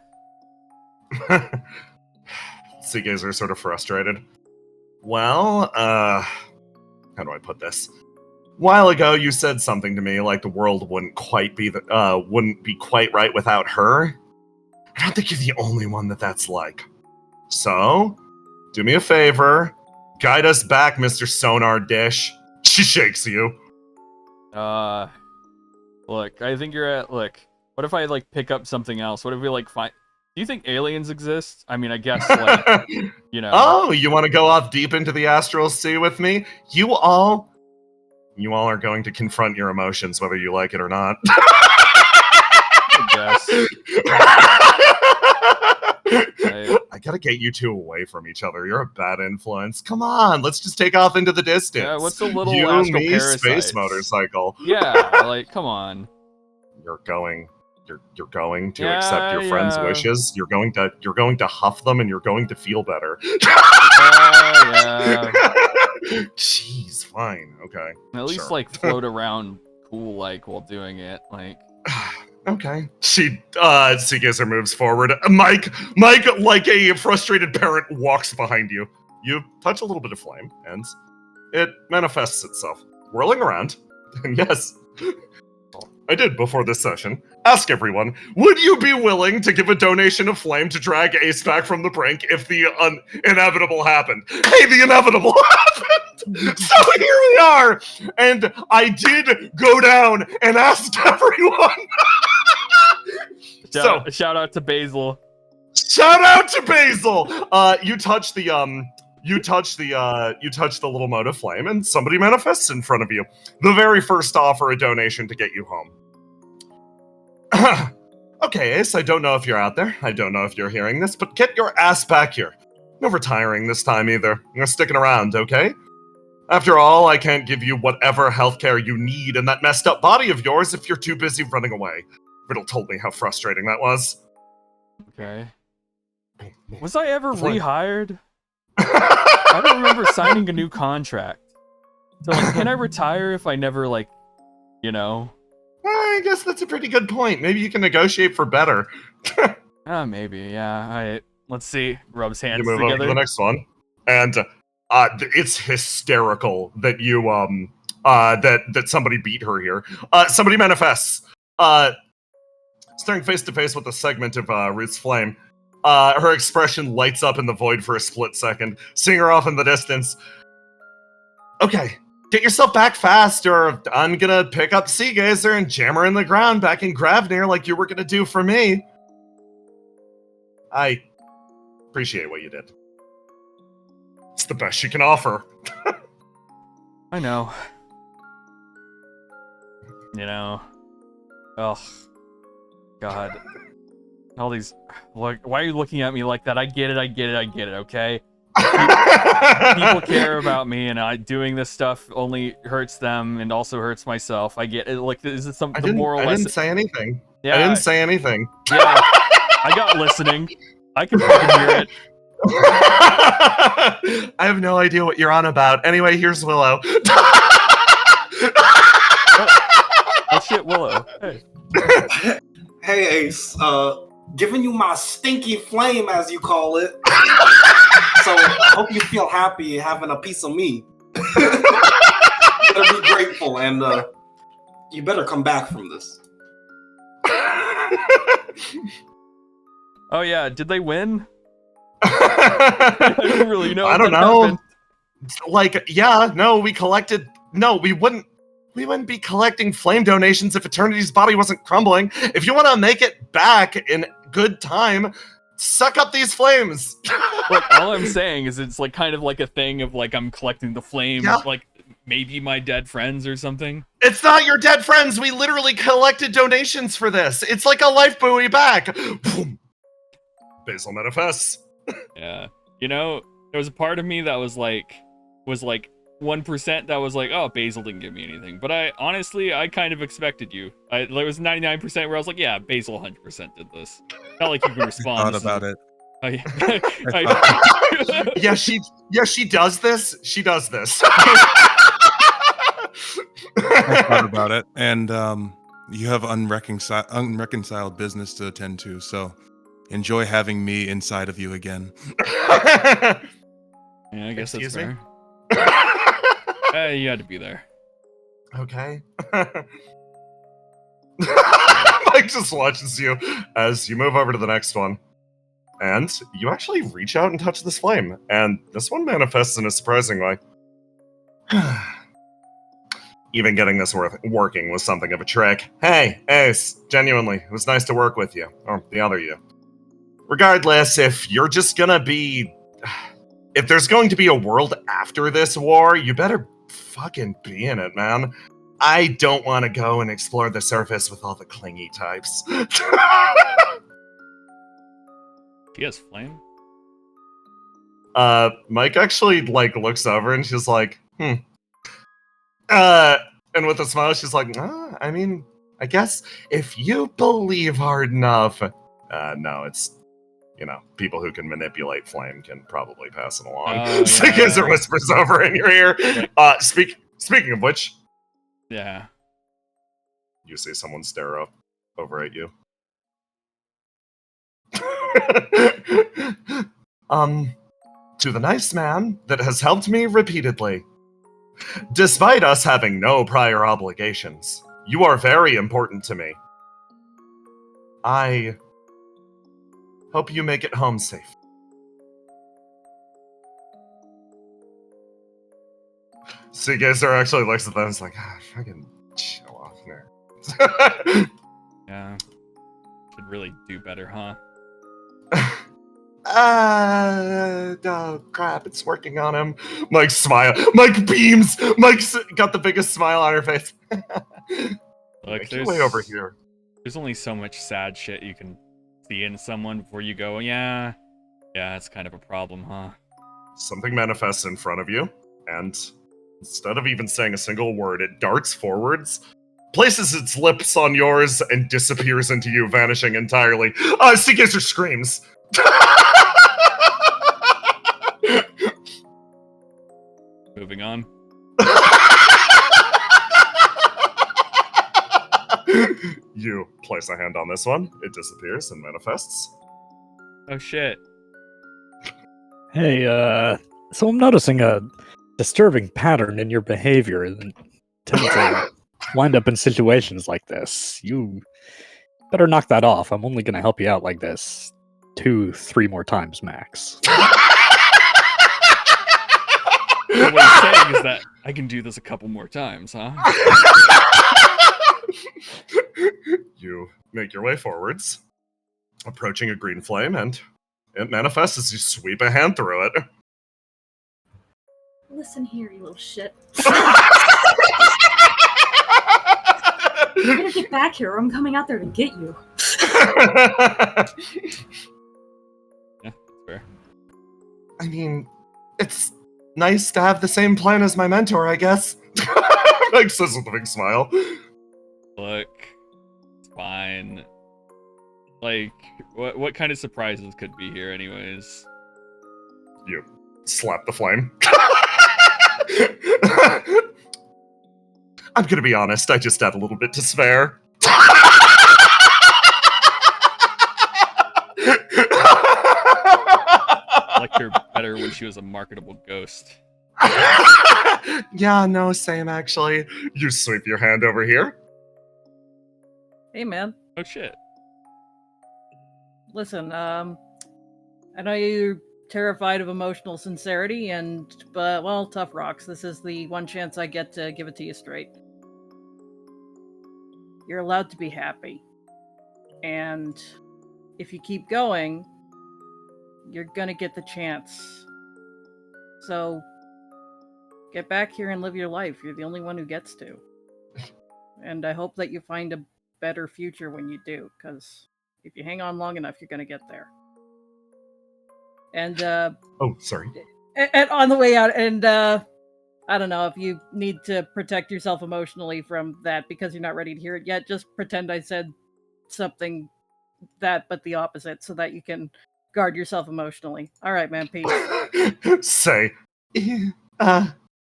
S1: Seagazer is sort of frustrated. Well, how do I put this? A while ago, you said something to me like the world wouldn't be quite right without her. I don't think you're the only one that's like. So, do me a favor, guide us back, Mr. Sonar Dish. She shakes you.
S9: Look, I think you're at, look, what if I, like, pick up something else? What if we, like, find... Do you think aliens exist? I mean, I guess, like, you know...
S1: Oh, you want to go off deep into the astral sea with me? You all are going to confront your emotions, whether you like it or not.
S9: I guess.
S1: I gotta get you two away from each other. You're a bad influence. Come on, let's just take off into the distance.
S9: Yeah, what's a little
S1: you,
S9: astral
S1: me,
S9: parasites?
S1: space motorcycle.
S9: Yeah, like, come on.
S1: You're going to accept your friend's wishes. You're going to huff them, and you're going to feel better.
S9: Yeah.
S1: Jeez, fine, okay.
S9: At least, like, float around cool, like, while doing it, like...
S1: Okay. Seagazer moves forward. Mike, like a frustrated parent, walks behind you. You touch a little bit of flame, and it manifests itself, whirling around. And yes, I did before this session. Ask everyone, would you be willing to give a donation of flame to drag Ace back from the brink if the inevitable happened? Hey, the inevitable happened! So here we are! And I did go down and ask everyone.
S9: Shout out to Basil.
S1: Shout out to Basil! You touch the little mote of flame, and somebody manifests in front of you. The very first offer a donation to get you home. Okay, Ace, I don't know if you're out there. I don't know if you're hearing this, but get your ass back here. No retiring this time either. You're sticking around, okay? After all, I can't give you whatever healthcare you need in that messed up body of yours if you're too busy running away. Riddle told me how frustrating that was.
S9: Okay. Was I ever rehired? I don't remember signing a new contract. So, like, can I retire if I never, like, you know?
S1: I guess that's a pretty good point. Maybe you can negotiate for better.
S9: Maybe, yeah. Alright, let's see. Rubs hands
S1: you move
S9: together.
S1: On to the next one. And it's hysterical that you, that somebody beat her here. Somebody manifests. Staring face to face with a segment of Ruth's flame. Her expression lights up in the void for a split second, seeing her off in the distance. Okay, get yourself back fast, or I'm gonna pick up Seagazer and jam her in the ground back in Gravnir like you were gonna do for me. I appreciate what you did. It's the best you can offer.
S9: I know. You know. Ugh. God. All these... Like, why are you looking at me like that? I get it, okay? People care about me, and doing this stuff only hurts them and also hurts myself. I get it. Like, is it the moral lesson?
S1: I didn't say anything.
S9: Yeah,
S1: I didn't say anything.
S9: Yeah, I got listening. I can fucking hear it.
S1: I have no idea what you're on about. Anyway, here's Willow.
S9: Oh shit, Willow. Hey.
S2: Hey Ace, giving you my stinky flame, as you call it. So I hope you feel happy having a piece of me. You better be grateful, and you better come back from this.
S9: Oh yeah, did they win? I don't really know.
S1: I don't know. Like, yeah, no, we collected. No, we wouldn't be collecting flame donations if Eternity's body wasn't crumbling. If you want to make it back in good time, suck up these flames.
S9: Look, all I'm saying is it's like kind of like a thing of like I'm collecting the flame, like maybe my dead friends or something.
S1: It's not your dead friends. We literally collected donations for this. It's like a life buoy back. Basil manifests.
S9: Yeah. You know, there was a part of me that was like 1% that was like, oh, Basil didn't give me anything. But I kind of expected you. There was 99% where I was like, yeah, Basil 100% did this. Not like you can respond.
S4: Thought about it.
S1: Yeah, she does this. She does this.
S4: I thought about it, and you have unreconciled business to attend to, so enjoy having me inside of you again.
S9: Yeah, I guess
S1: Excuse
S9: that's
S1: me?
S9: fair. You had to be there.
S1: Okay. Mike just watches you as you move over to the next one. And you actually reach out and touch this flame. And this one manifests in a surprising way. Even getting this working was something of a trick. Hey, Ace, genuinely, it was nice to work with you. Or the other you. Regardless, if you're just gonna be... If there's going to be a world after this war, you better fucking be in it, man. I don't want to go and explore the surface with all the clingy types.
S9: She has flame?
S1: Mike actually, like, looks over and she's like, and with a smile, she's like, I mean, I guess if you believe hard enough. No, it's, you know, people who can manipulate flame can probably pass it along. Sigizar whispers over in your ear. Speaking of which.
S9: Yeah.
S1: You see someone stare up over at you. To the nice man that has helped me repeatedly. Despite us having no prior obligations, you are very important to me. I hope you make it home safe. Sigizar actually looks at them and is like, fucking chill off there.
S9: Yeah. Could really do better, huh?
S1: Oh crap, it's working on him. Mike beams. Mike's got the biggest smile on her face.
S9: Look,
S1: Make your way over here.
S9: There's only so much sad shit you can see in someone before you go, yeah, it's kind of a problem, huh?
S1: Something manifests in front of you, and instead of even saying a single word, it darts forwards, places its lips on yours, and disappears into you, vanishing entirely. Sigizar screams.
S9: Moving on.
S1: You place a hand on this one, it disappears and manifests.
S9: Oh shit.
S6: Hey, so I'm noticing a disturbing pattern in your behavior and tend to wind up in situations like this. You better knock that off. I'm only gonna help you out like this 2-3 more times max.
S9: What he's saying is that I can do this a couple more times, huh?
S1: You make your way forwards, approaching a green flame, and it manifests as you sweep a hand through it.
S8: Listen here, you little shit. You better get back here or I'm coming out there to get you.
S9: Yeah, fair.
S1: I mean, it's nice to have the same plan as my mentor, I guess. Mike says with a big smile.
S9: Look, it's fine. Like, what kind of surprises could be here anyways?
S1: You slap the flame. I'm gonna be honest, I just add a little bit to spare.
S9: I liked her better when she was a marketable ghost.
S1: Yeah, no, same actually. You sweep your hand over here.
S5: Hey, man.
S9: Oh shit.
S5: Listen, I know you're terrified of emotional sincerity, but well, tough rocks. This is the one chance I get to give it to you straight. You're allowed to be happy. And if you keep going, you're gonna get the chance. So, get back here and live your life. You're the only one who gets to. And I hope that you find a better future when you do, because if you hang on long enough, you're gonna get there. And,
S1: oh, sorry.
S5: And on the way out, and, I don't know if you need to protect yourself emotionally from that because you're not ready to hear it yet. Just pretend I said something but the opposite so that you can guard yourself emotionally. All right, man. Peace.
S1: Say,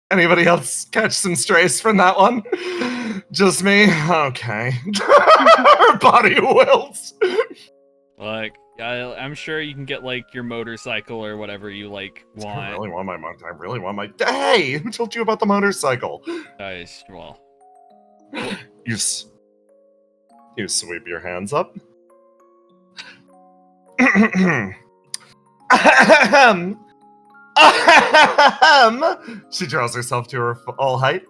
S1: anybody else catch some strays from that one? Just me? Okay. Her body wilts.
S9: Like, I'm sure you can get like your motorcycle or whatever you like want.
S1: I really want my. Hey, who told you about the motorcycle?
S9: Well.
S1: You sweep your hands up. She draws herself to her full height.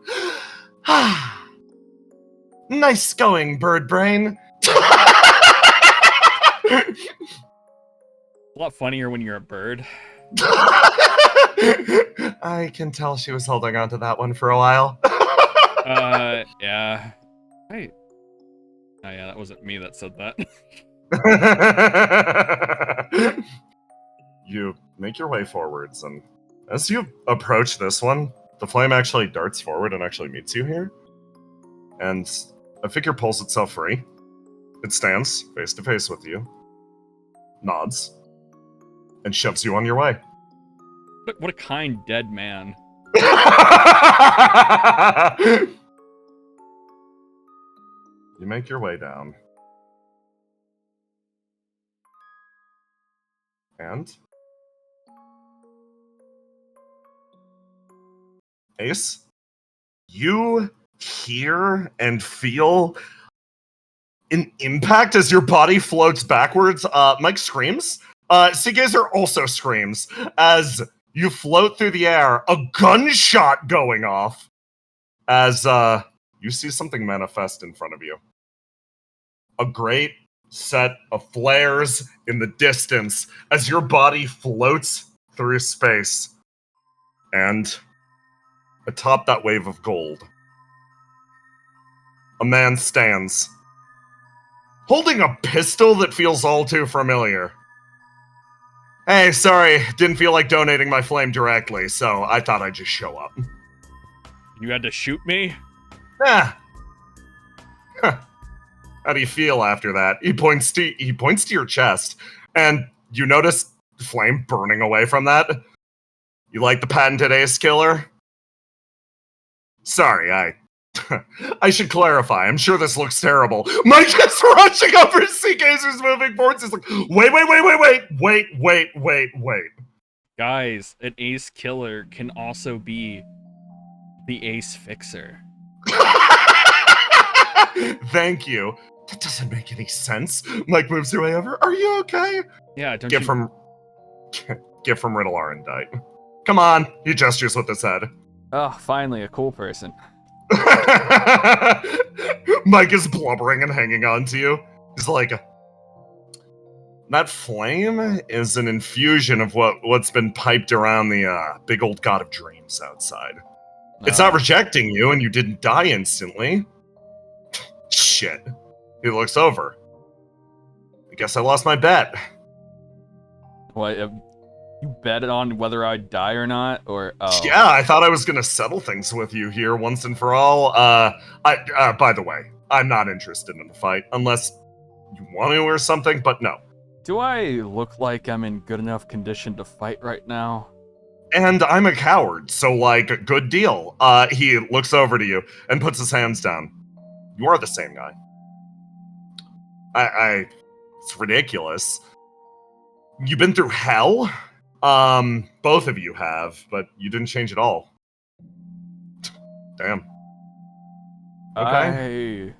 S1: Nice going, bird brain.
S9: A lot funnier when you're a bird.
S1: I can tell she was holding on to that one for a while.
S9: Yeah. Right. Oh yeah, that wasn't me that said that.
S1: You make your way forwards, and as you approach this one, the flame actually darts forward and actually meets you here. And a figure pulls itself free. It stands face to face with you, nods, and shoves you on your way.
S9: What a kind dead man.
S1: You make your way down. And Ace, you hear and feel an impact as your body floats backwards. Mike screams. Seagazer also screams as you float through the air, a gunshot going off as you see something manifest in front of you. A great set of flares in the distance as your body floats through space. And atop that wave of gold, a man stands, holding a pistol that feels all too familiar. Hey, sorry, didn't feel like donating my flame directly, so I thought I'd just show up.
S9: You had to shoot me?
S1: Huh. How do you feel after that? He points to your chest, and you notice flame burning away from that. You like the patented ace killer? Sorry, I should clarify. I'm sure this looks terrible. Mike is rushing over. Seagazer's moving forwards. He's like, wait.
S9: Guys, an ace killer can also be the ace fixer.
S1: Thank you. That doesn't make any sense. Mike moves their way over. Are you okay?
S9: Yeah, don't
S1: Get from Riddle Arendite. Come on. He gestures with his head.
S9: Oh, finally, a cool person.
S1: Mike is blubbering and hanging on to you. He's like, that flame is an infusion of what's been piped around the big old god of dreams outside. It's not rejecting you, and you didn't die instantly. Shit. He looks over. I guess I lost my bet.
S9: What? You bet on whether I'd die or not, or
S1: Yeah, I thought I was gonna settle things with you here once and for all. By the way, I'm not interested in a fight unless you want to or something. But no.
S9: Do I look like I'm in good enough condition to fight right now?
S1: And I'm a coward, so, like, good deal. He looks over to you and puts his hands down. You are the same guy. It's ridiculous. You've been through hell? Both of you have, but you didn't change at all. Damn. Okay.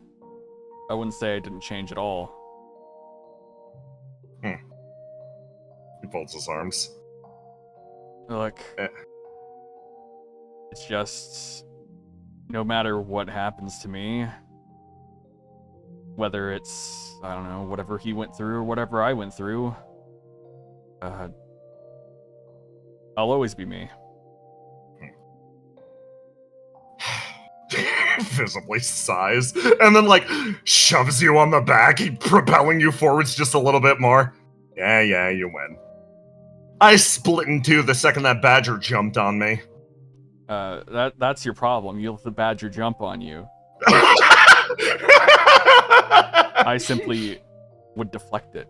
S9: I wouldn't say I didn't change at all.
S1: He folds his arms.
S9: Look, it's just, no matter what happens to me, whether it's, I don't know, whatever he went through or whatever I went through, I'll always be me.
S1: Visibly sighs, and then, like, shoves you on the back, propelling you forwards just a little bit more. Yeah, you win. I split in two the second that badger jumped on me.
S9: That's your problem. You let the badger jump on you. I simply would deflect it.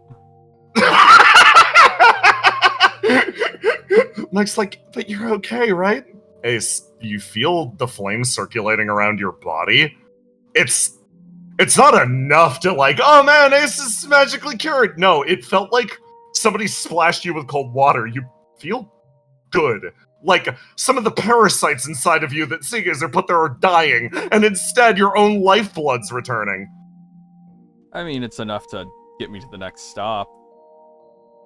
S1: Mike's like, but you're okay, right? Ace, you feel the flames circulating around your body. It's not enough to, like, oh man, Ace is magically cured. No, it felt like somebody splashed you with cold water. You feel good. Like, some of the parasites inside of you that Seagazer put there are dying, and instead your own lifeblood's returning.
S9: I mean, it's enough to get me to the next stop.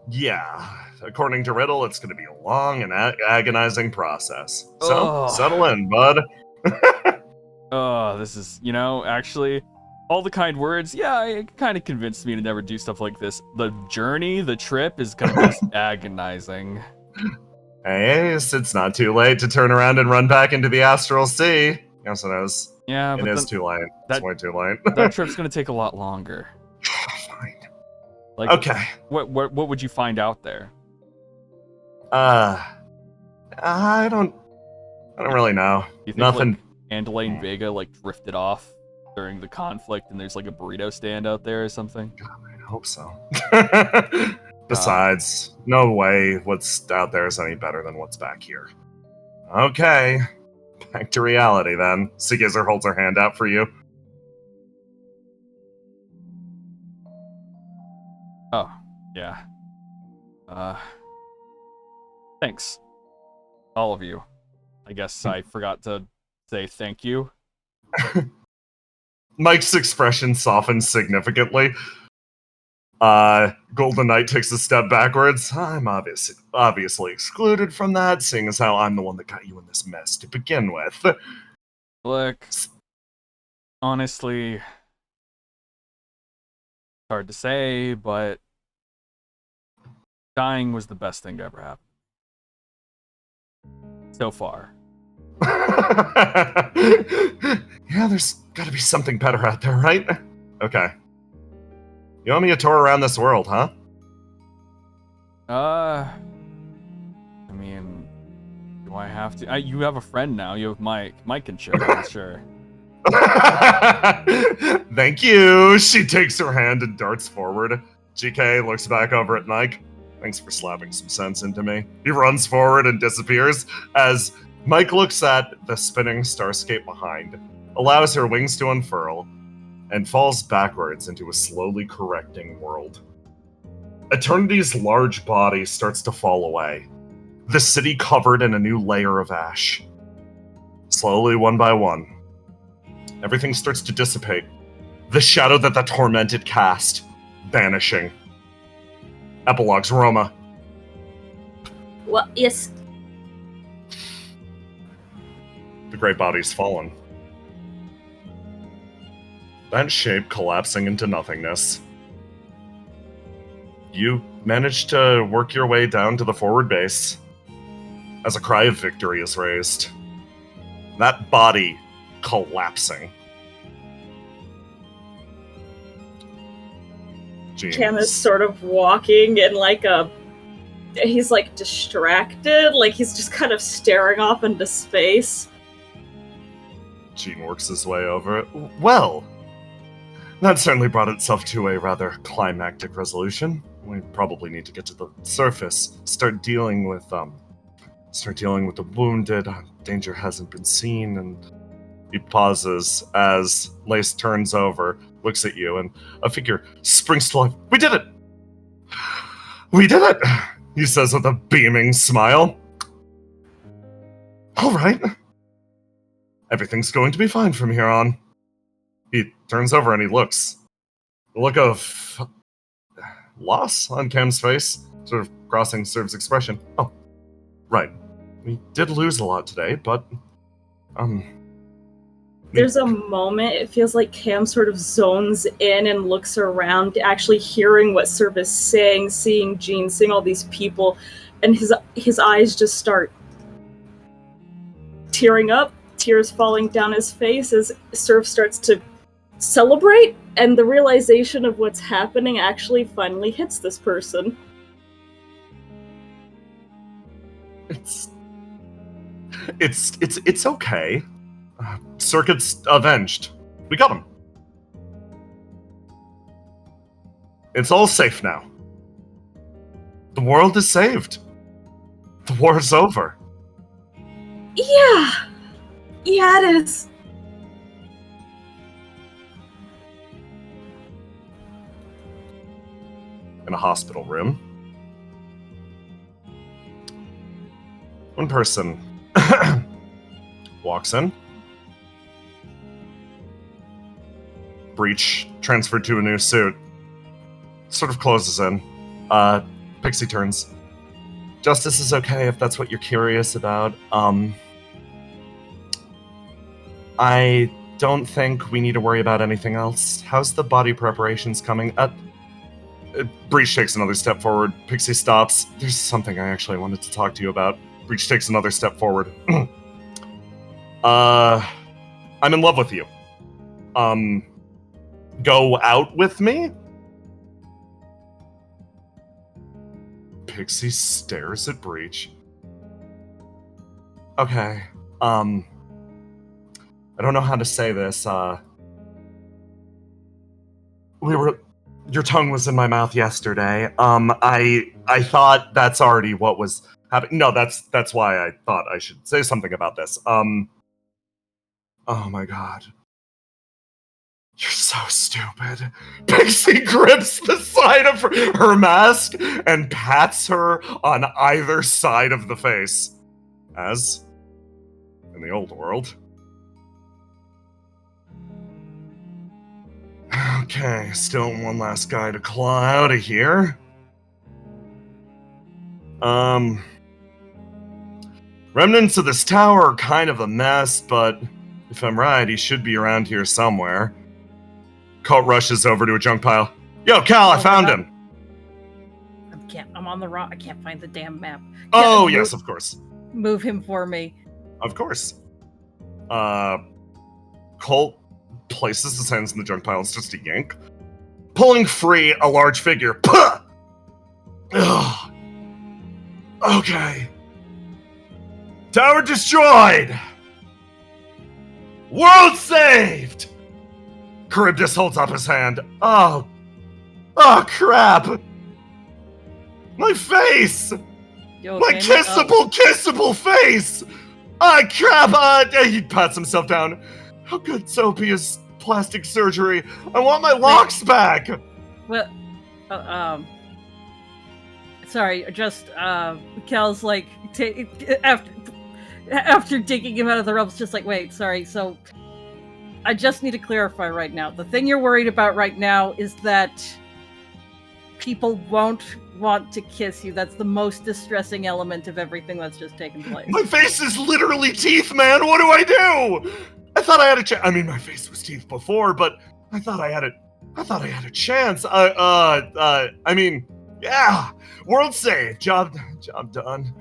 S1: Yeah, according to Riddle, it's going to be a long and agonizing process. So, settle in, bud.
S9: This is, actually, all the kind words, yeah, it kind of convinced me to never do stuff like this. The journey, the trip, is going to be agonizing.
S1: Hey, it's not too late to turn around and run back into the Astral Sea. Yes, it is.
S9: Yeah, but
S1: it is too late. It's way too late.
S9: That trip's going to take a lot longer.
S1: Fine.
S9: Like,
S1: okay.
S9: What would you find out there?
S1: I don't really know.
S9: You think,
S1: Nothing.
S9: Like, Andalane Vega, like, drifted off during the conflict and there's, like, a burrito stand out there or something?
S1: God, I hope so. Besides, no way what's out there is any better than what's back here. Okay. Back to reality, then. Seagazer holds her hand out for you.
S9: Oh, yeah. Thanks. All of you. I guess I forgot to say thank you.
S1: Mike's expression softens significantly. Golden Knight takes a step backwards. I'm obviously excluded from that, seeing as how I'm the one that got you in this mess to begin with.
S9: Look, honestly, hard to say, but dying was the best thing to ever happen. So far.
S1: Yeah, there's gotta be something better out there, right? Okay. You want me a tour around this world, huh?
S9: I mean, do I have to? You have a friend now. You have Mike. Mike can show you, sure.
S1: Thank you. She takes her hand and darts forward. GK looks back over at Mike. Thanks for slapping some sense into me. He runs forward and disappears as Mike looks at the spinning starscape behind, allows her wings to unfurl, and falls backwards into a slowly correcting world. Eternity's large body starts to fall away, the city covered in a new layer of ash. Slowly, one by one, everything starts to dissipate. The shadow that the tormented cast, vanishing. Epilogues, Roma.
S8: Well, yes.
S1: The great body's fallen. That shape collapsing into nothingness. You manage to work your way down to the forward base as a cry of victory is raised. That body collapsing.
S8: Cam is sort of walking in like he's like distracted, like he's just kind of staring off into space.
S1: Gene works his way over it. Well, that certainly brought itself to a rather climactic resolution. We probably need to get to the surface, start dealing with, start dealing with the wounded. Danger hasn't been seen, and he pauses as Lace turns over, looks at you, and a figure springs to life. We did it! We did it! He says with a beaming smile. All right. Everything's going to be fine from here on. He turns over and he looks. The look of loss on Cam's face, sort of crossing Serv's expression. Oh, right. We did lose a lot today, but,
S8: There's a moment, it feels like Cam sort of zones in and looks around, actually hearing what Serv is saying, seeing Jean, seeing all these people, and his eyes just start tearing up, tears falling down his face as Serv starts to celebrate, and the realization of what's happening actually finally hits this person.
S1: It's okay. Circuit's avenged. We got him. It's all safe now. The world is saved. The war is over.
S8: Yeah, it is.
S1: In a hospital room, one person walks in. Breach transferred to a new suit. Sort of closes in. Pixie turns. Justice is okay if that's what you're curious about. I don't think we need to worry about anything else. How's the body preparations coming? Breach takes another step forward. Pixie stops. There's something I actually wanted to talk to you about. Breach takes another step forward. I'm in love with you. Go out with me? Pixie stares at Breach. Okay, I don't know how to say this, your tongue was in my mouth yesterday. I thought that's already what was happening. No, that's why I thought I should say something about this. Oh my god. You're so stupid. Pixie grips the side of her mask and pats her on either side of the face. As in the old world. Okay, still one last guy to claw out of here. Remnants of this tower are kind of a mess, but if I'm right, he should be around here somewhere. Colt rushes over to a junk pile. Yo, Cal, I found him!
S5: I'm on the wrong... I can't find the damn map.
S1: Oh, yes, of course.
S5: Move him for me.
S1: Of course. Colt places his hands in the junk pile and starts to yank, pulling free a large figure. Puh! Ugh. Okay. Tower destroyed! World saved! Charybdis holds up his hand. Oh, crap! My face! My kissable face! Crap! He pats himself down. How good Sophia's plastic surgery? I want my locks back!
S5: Well, sorry, just, Cal's like, after digging him out of the ropes, just like, wait, sorry, so... I just need to clarify right now. The thing you're worried about right now is that people won't want to kiss you. That's the most distressing element of everything that's just taken place.
S1: My face is literally teeth, man! What do I do? I thought I had a chance. I mean, my face was teeth before, but I thought I had a chance. I mean, yeah. World saved. Job done.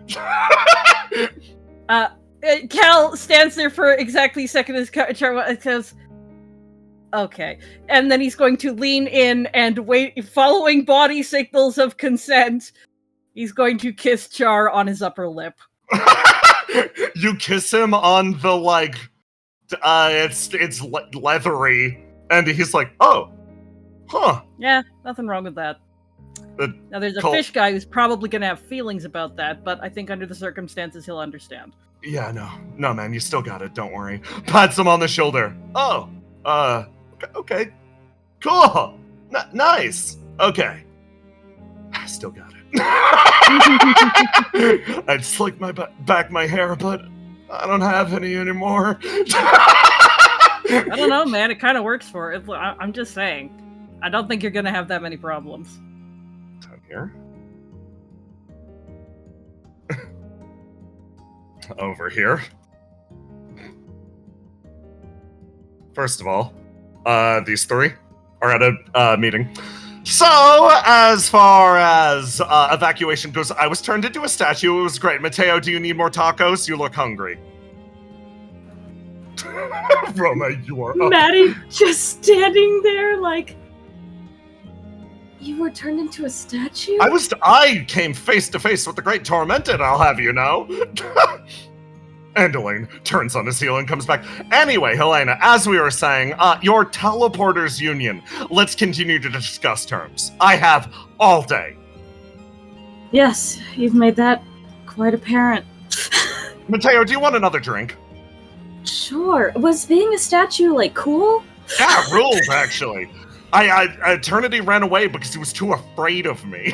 S5: Cal stands there for exactly a second as says, okay. And then he's going to lean in and wait, following body signals of consent, he's going to kiss Char on his upper lip.
S1: You kiss him on the, like, it's leathery, and he's like, oh, huh.
S5: Yeah, nothing wrong with that. Now, there's a fish guy who's probably going to have feelings about that, but I think under the circumstances, he'll understand.
S1: Yeah, no, man, you still got it. Don't worry. Pats him on the shoulder. Oh, okay, cool, nice. Okay, I still got it. I'd slick back my hair, but I don't have any anymore.
S5: I don't know, man. It kind of works for it. I'm just saying. I don't think you're gonna have that many problems.
S1: Down here. Over here. First of all, these three are at a meeting. So, as far as evacuation goes, I was turned into a statue. It was great. Mateo, do you need more tacos? You look hungry. Roma, you are up.
S8: Maddie just standing there like... You were turned into a statue?
S1: I came face to face with the Great Tormented, I'll have you know. And Elaine turns on his heel and comes back. Anyway, Helena, as we were saying, your teleporters union. Let's continue to discuss terms. I have all day.
S8: Yes, you've made that quite apparent.
S1: Mateo, do you want another drink?
S8: Sure. Was being a statue, like, cool?
S1: Yeah, rules, actually. Eternity ran away because he was too afraid of me.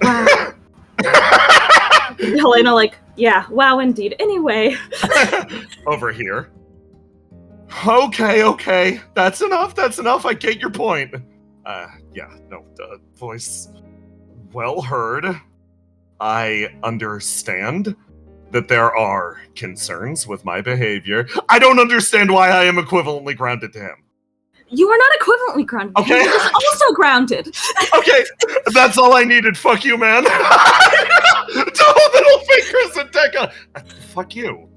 S8: Wow. Helena, like, yeah, wow, indeed. Anyway.
S1: Over here. Okay. That's enough. I get your point. Voice well heard. I understand that there are concerns with my behavior. I don't understand why I am equivalently grounded to him.
S8: You are not equivalently grounded.
S1: Okay.
S8: He is also grounded.
S1: Okay, that's all I needed. Fuck you, man. Double middle fingers and Deca. Fuck you.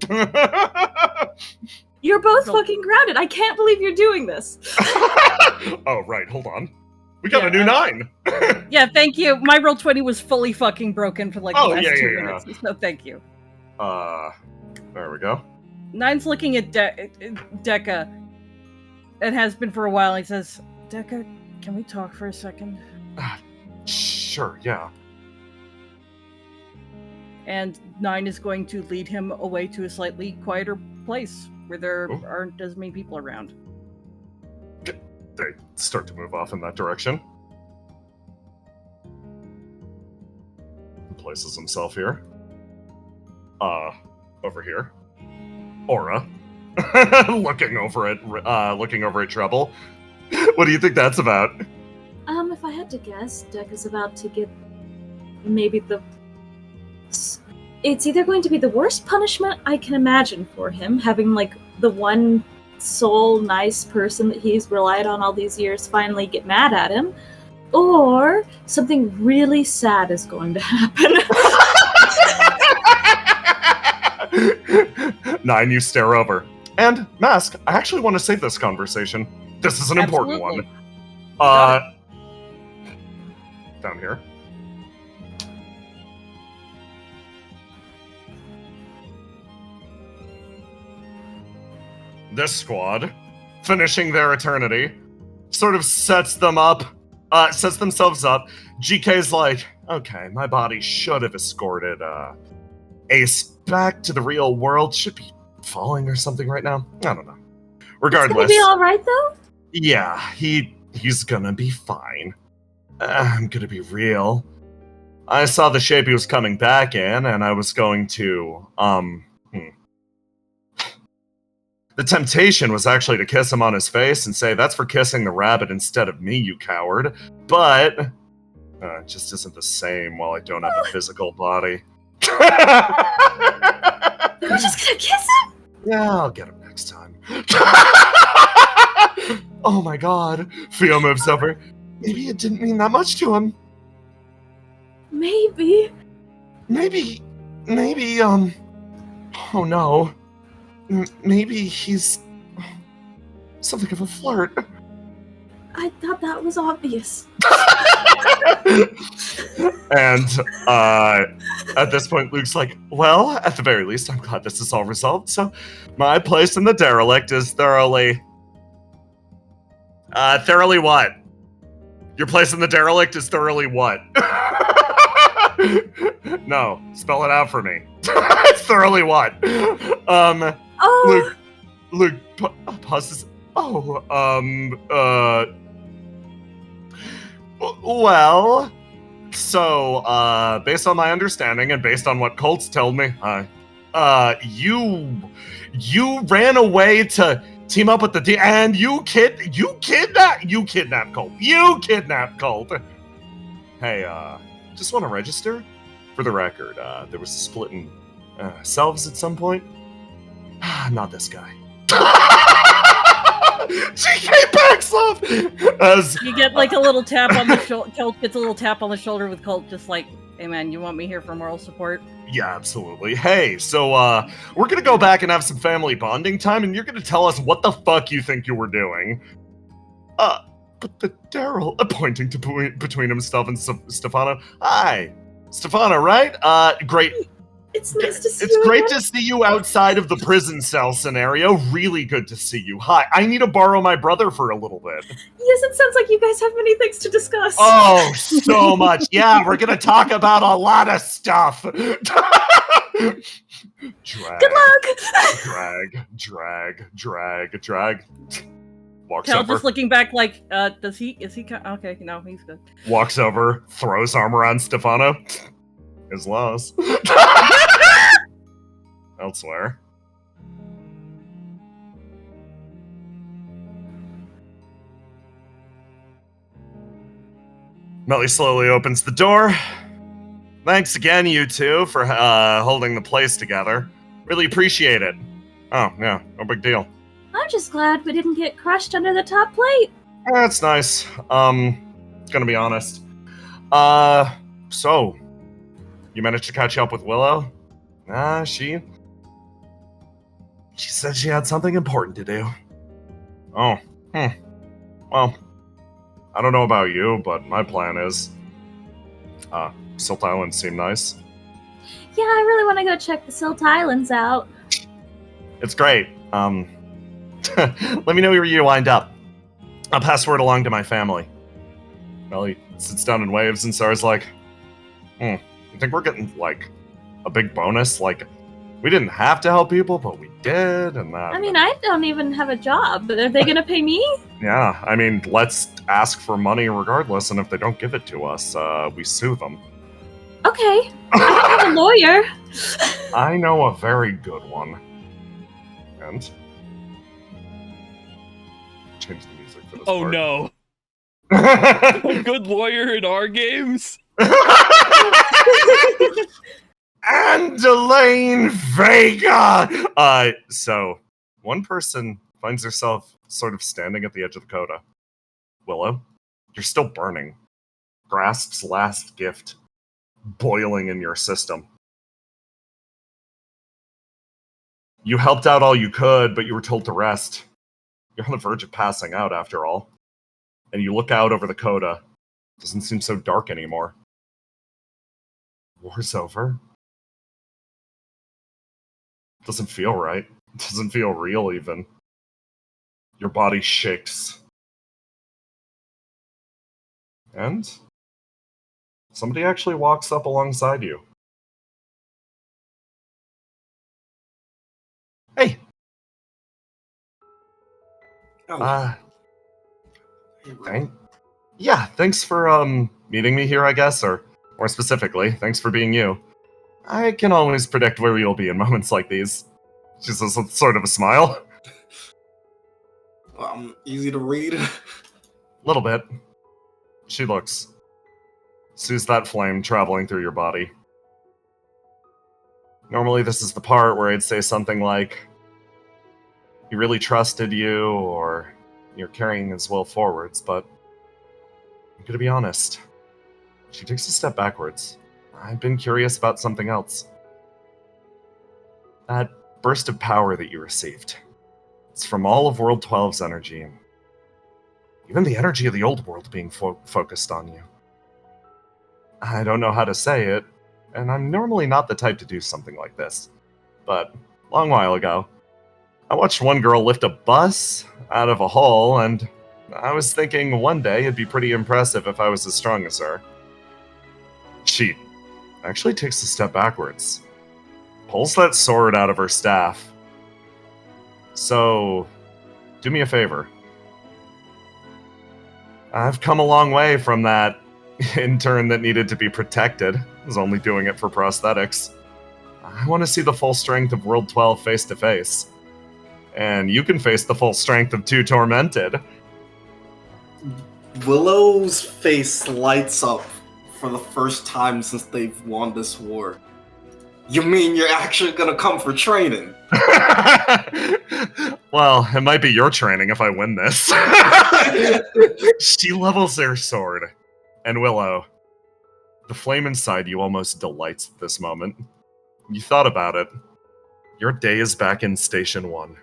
S8: You're both fucking grounded. I can't believe you're doing this.
S1: Oh, right. Hold on. We got a new 9.
S5: Yeah, thank you. My roll 20 was fully fucking broken for like the last 2 minutes. So thank you.
S1: There we go.
S5: 9's looking at Deca, and has been for a while. He says, Deca, can we talk for a second?
S1: Sure, yeah.
S5: And 9 is going to lead him away to a slightly quieter place where there aren't as many people around.
S1: They start to move off in that direction. He places himself here. Over here. Aura. looking over at Treble. What do you think that's about?
S8: If I had to guess, Deca's about to get maybe it's either going to be the worst punishment I can imagine for him, having like the one sole nice person that he's relied on all these years finally get mad at him, or something really sad is going to happen.
S1: 9, you stare over. And, Mask, I actually want to save this conversation. This is an important one. Down here. This squad, finishing their eternity, sort of sets themselves up. GK's like, okay, my body should have escorted, Ace back to the real world. Should be falling or something right now. I don't know. Regardless,
S8: it's gonna be all right though.
S1: Yeah, he's gonna be fine. I'm gonna be real. I saw the shape he was coming back in, and I was going to The temptation was actually to kiss him on his face and say, "That's for kissing the rabbit insteed of me, you coward." But it just isn't the same while I don't have a physical body.
S8: You're just gonna kiss him?
S1: Yeah, I'll get him next time. Oh my god. Theo moves over. Maybe it didn't mean that much to him.
S8: Maybe,
S1: oh no. Maybe he's something of a flirt.
S8: I thought that was obvious.
S1: And at this point, Luke's like, well, at the very least, I'm glad this is all resolved. So my place in the derelict is thoroughly what? Your place in the derelict is thoroughly what? No, spell it out for me. It's thoroughly what?
S8: Oh.
S1: Luke pauses. Well, so, based on my understanding and based on what Colt's told me, you ran away to team up with the and you kidnapped Colt. You kidnapped Colt. Hey, just want to register. For the record, there was a split in selves at some point. Not this guy. GK backs off as
S5: you get like a little tap on the shoulder. Colt gets a little tap on the shoulder with Colt, just like, "Hey man, you want me here for moral support?"
S1: Yeah, absolutely. Hey, so we're gonna go back and have some family bonding time, and you're gonna tell us what the fuck you think you were doing. But the Daryl, pointing to between himself and Stefano. Hi, Stefano, right? Great.
S8: It's nice to see you.
S1: It's great to see you outside of the prison cell scenario. Really good to see you. Hi, I need to borrow my brother for a little bit.
S8: Yes, it sounds like you guys have many things to discuss.
S1: Oh, so much. Yeah, we're gonna talk about a lot of stuff. Drag.
S8: Good luck.
S1: Drag. Walks
S5: Cal
S1: over.
S5: just looking back like, is he, okay, no, he's good.
S1: Walks over, throws arm around Stefano. His loss. Elsewhere. Melly slowly opens the door. Thanks again, you two, for holding the place together. Really appreciate it. Oh, yeah, no big deal.
S8: I'm just glad we didn't get crushed under the top plate.
S1: That's nice. Gonna be honest. So, you managed to catch up with Willow? She said she had something important to do. Oh, Well, I don't know about you, but my plan is... Silt Islands seem nice.
S8: Yeah, I really want to go check the Silt Islands out.
S1: It's great. Let me know where you wind up. I'll pass word along to my family. Melly sits down and waves, and Sarah's like, you think we're getting, like, a big bonus? Like, we didn't have to help people, but we did, and that...
S8: I mean, I don't even have a job. Are they gonna pay me?
S1: Yeah, I mean, let's ask for money regardless, and if they don't give it to us, we sue them.
S8: Okay. I have a lawyer.
S1: I know a very good one. And... change the music for this part.
S3: No. A good lawyer in our games?
S1: And Elaine Vega! So, one person finds herself sort of standing at the edge of the coda. Willow, you're still burning. Grasp's last gift, boiling in your system. You helped out all you could, but you were told to rest. You're on the verge of passing out, after all. And you look out over the coda. It doesn't seem so dark anymore. War's over. Doesn't feel right. Doesn't feel real, even. Your body shakes. And somebody actually walks up alongside you. Hey! Thanks for, meeting me here, I guess, or more specifically, thanks for being you. I can always predict where you'll be in moments like these. She says with sort of a smile.
S2: Easy to read.
S1: A little bit. She looks. Sees that flame traveling through your body. Normally this is the part where I'd say something like, he really trusted you, or you're carrying his will forwards, but I'm gonna be honest. She takes a step backwards. I've been curious about something else. That burst of power that you received. It's from all of World 12's energy. Even the energy of the old world being focused on you. I don't know how to say it, and I'm normally not the type to do something like this. But, a long while ago, I watched one girl lift a bus out of a hole, and I was thinking one day it'd be pretty impressive if I was as strong as her. She actually takes a step backwards, pulls that sword out of her staff. So, do me a favor. I've come a long way from that intern that needed to be protected. I was only doing it for prosthetics. I want to see the full strength of World 12 face to face. And you can face the full strength of 2 Tormented.
S2: Willow's face lights up for the first time since they've won this war. You mean you're actually gonna come for training?
S1: Well, it might be your training if I win this. She levels their sword. And Willow, the flame inside you almost delights at this moment. You thought about it. Your day is back in Station 1.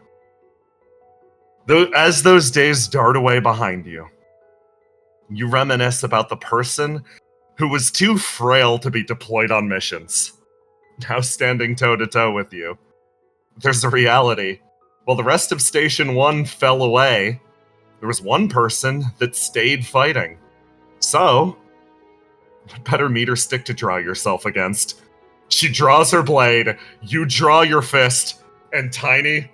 S1: As those days dart away behind you, you reminisce about the person who was too frail to be deployed on missions, now standing toe-to-toe with you. There's a reality. While the rest of Station 1 fell away, there was one person that stayed fighting. So, what better meter stick to draw yourself against? She draws her blade, you draw your fist, and Tiny,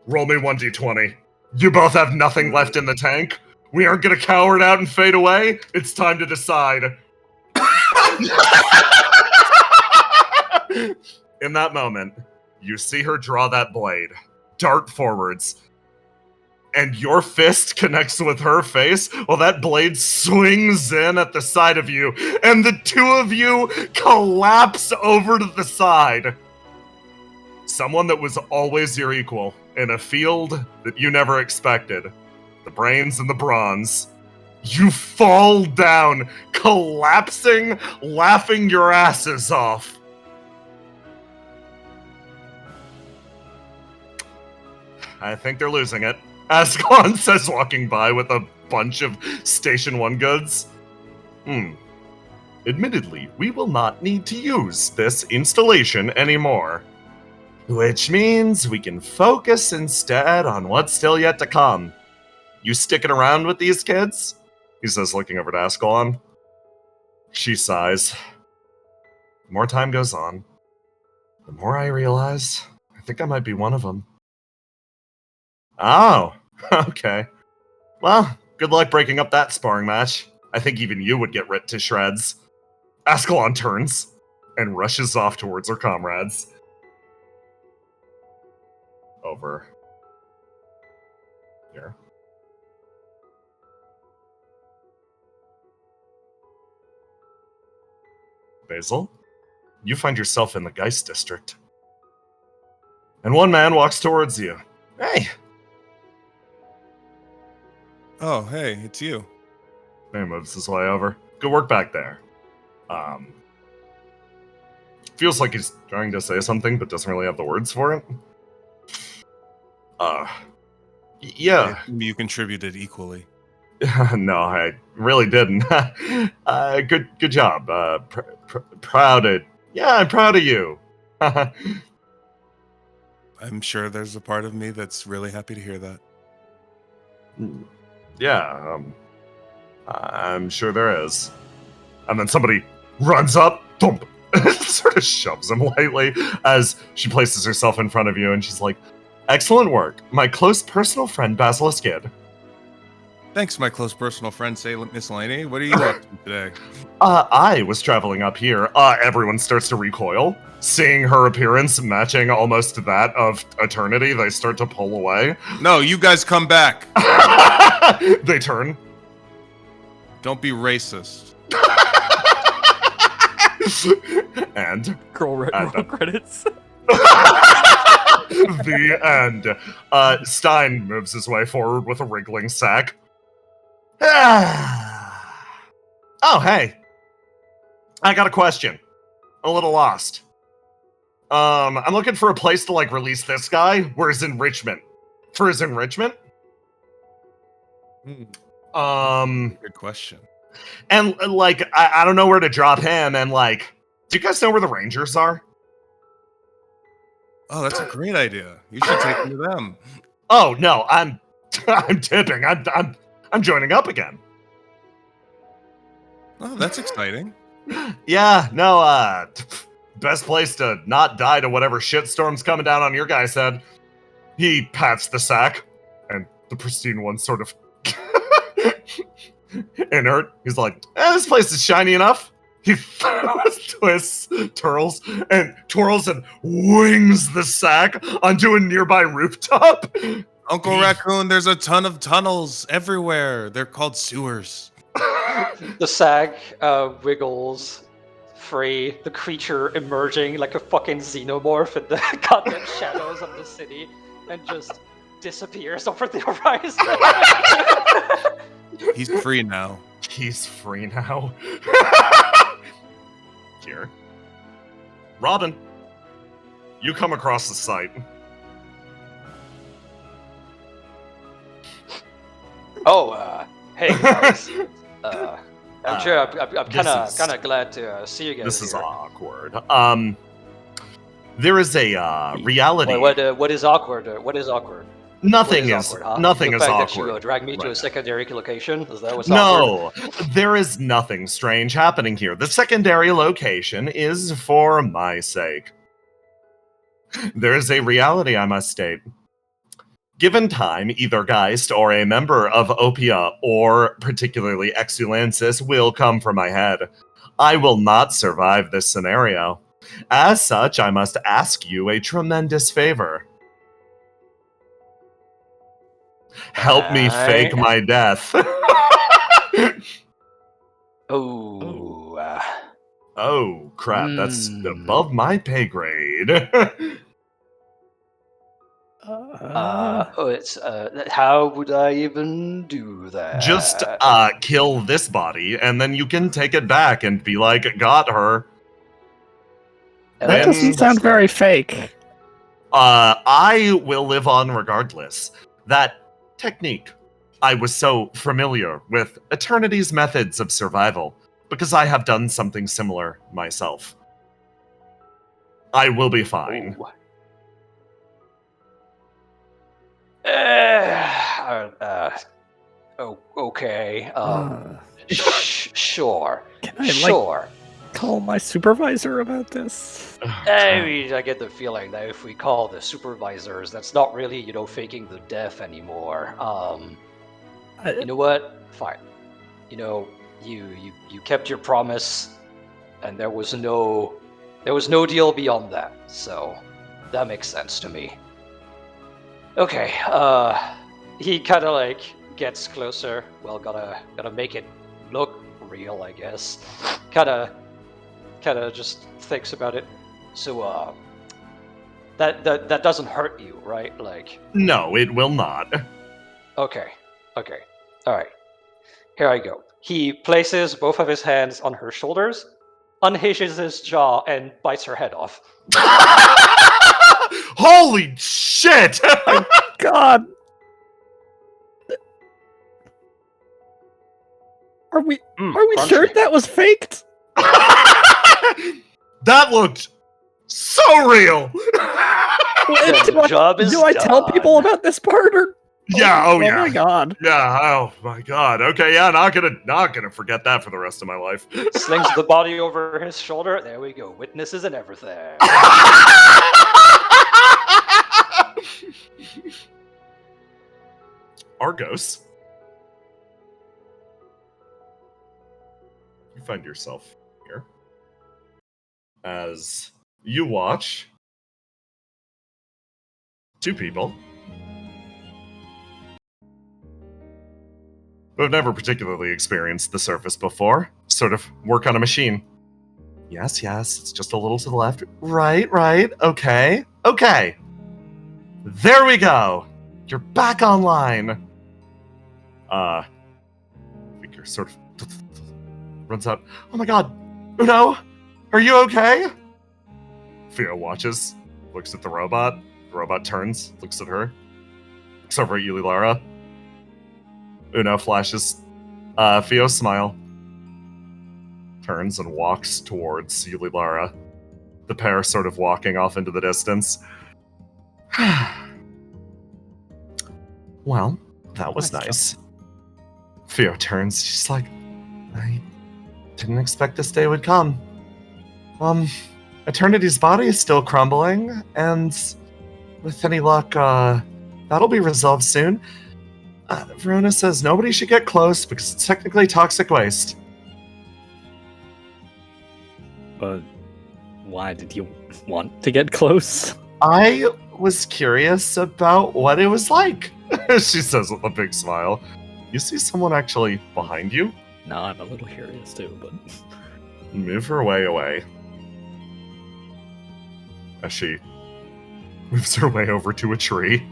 S1: roll me 1d20. You both have nothing left in the tank. We aren't gonna cower it out and fade away. It's time to decide. In that moment, you see her draw that blade, dart forwards, and your fist connects with her face while that blade swings in at the side of you, and the 2 of you collapse over to the side. Someone that was always your equal in a field that you never expected. The brains and the bronze. You fall down, collapsing, laughing your asses off. I think they're losing it. Ascalon says, walking by with a bunch of Station 1 goods. Admittedly, we will not need to use this installation anymore. Which means we can focus instead on what's still yet to come. You sticking around with these kids? He says, looking over to Ascalon. She sighs. The more time goes on, the more I realize I think I might be one of them. Oh, okay. Well, good luck breaking up that sparring match. I think even you would get ripped to shreds. Ascalon turns and rushes off towards her comrades. Over here. Basil, you find yourself in the Geist district. And one man walks towards you. Hey!
S4: Oh, hey, it's you.
S1: He moves his way over. Good work back there. Feels like he's trying to say something, but doesn't really have the words for it. Yeah.
S4: You contributed equally.
S1: No, I really didn't. Good job. Proud of... Yeah, I'm proud of you.
S4: I'm sure there's a part of me that's really happy to hear that.
S1: Yeah, I'm sure there is. And then somebody runs up, thump, sort of shoves him lightly as she places herself in front of you, and she's like, "Excellent work, my close personal friend Basilisk Kid."
S4: Thanks, my close personal friend, Miss Laney. What are you up to today?
S1: I was traveling up here. Everyone starts to recoil. Seeing her appearance matching almost that of Eternity, they start to pull away.
S4: No, you guys come back.
S1: They turn.
S4: Don't be racist.
S1: And
S3: roll credits.
S1: The end. Stein moves his way forward with a wriggling sack. Oh, hey. I got a question. A little lost. I'm looking for a place to, like, release this guy. Where's enrichment? For his enrichment?
S4: Good question.
S1: And, like, I don't know where to drop him, and, like, do you guys know where the Rangers are?
S4: Oh, that's a great idea. You should take him to them.
S1: Oh, no, I'm tipping. I'm joining up again.
S4: Oh, that's exciting.
S1: Yeah, no, best place to not die to whatever shitstorm's coming down on your guy's head. He pats the sack, and the pristine one sort of inert. He's like, this place is shiny enough. He twists, twirls, and wings the sack onto a nearby rooftop.
S4: Uncle Raccoon, there's a ton of tunnels everywhere. They're called sewers.
S7: The sack wiggles free, the creature emerging like a fucking xenomorph in the goddamn shadows of the city, and just disappears over the horizon.
S4: He's free now.
S1: He's free now. Here. Robin, you come across the site.
S7: Oh, hey guys. I'm sure I'm kind of glad to see you guys.
S1: This is
S7: here.
S1: awkward. There is a reality.
S7: What is awkward? What is awkward?
S1: Nothing
S7: What
S1: is
S7: awkward, huh?
S1: nothing
S7: the
S1: is
S7: fact
S1: awkward.
S7: That you drag me to a secondary location? Is that what's
S1: No,
S7: awkward?
S1: there is nothing strange happening here. The secondary location is for my sake. There is a reality I must state. Given time, either Geist or a member of Opia or particularly Exulansis will come for my head. I will not survive this scenario. As such, I must ask you a tremendous favor. Help me fake my death. Oh, crap. That's above my pay grade.
S7: How would I even do that?
S1: Just kill this body, and then you can take it back and be like, got her.
S6: That doesn't sound very fake.
S1: I will live on regardless. That technique. I was so familiar with Eternity's methods of survival, because I have done something similar myself. I will be fine.
S7: Okay. Sure.
S6: Can I, call my supervisor about this?
S7: I mean, I get the feeling that if we call the supervisors, that's not really, faking the death anymore. You know what? Fine. You kept your promise, and there was no deal beyond that. So that makes sense to me. Okay. He kind of gets closer. Well, gotta make it look real, I guess. Kind of just thinks about it. So that doesn't hurt you, right?
S1: No, it will not.
S7: Okay. All right. Here I go. He places both of his hands on her shoulders, unhinges his jaw, and bites her head off.
S1: Holy shit!
S6: God. Are we sure that was faked?
S1: That looked so real.
S6: Do I tell people about this part or?
S1: Yeah. Oh yeah.
S6: Oh my god.
S1: Yeah. Oh my god. Okay. Yeah. Not gonna forget that for the rest of my life.
S7: Slings the body over his shoulder. There we go. Witnesses and everything.
S1: Argos. You find yourself here as you watch two people who have never particularly experienced the surface before sort of work on a machine. Yes, it's just a little to the left. Right, okay. There we go. You're back online. I think you're sort of runs out. Oh my god, Uno, are you okay? Theo watches, looks at the robot. The robot turns, looks at her, looks over at Yulilara. Uno flashes Theo's smile, turns and walks towards Yulilara. The pair sort of walking off into the distance. Well, that was nice. Theo turns. She's like, I didn't expect this day would come. Eternity's body is still crumbling, and with any luck, that'll be resolved soon. Verona says nobody should get close because it's technically toxic waste.
S6: But why did you want to get close?
S1: I was curious about what it was like, she says with a big smile. You see someone actually behind you?
S6: No, I'm a little curious too, but...
S1: Move her way away. As she moves her way over to a tree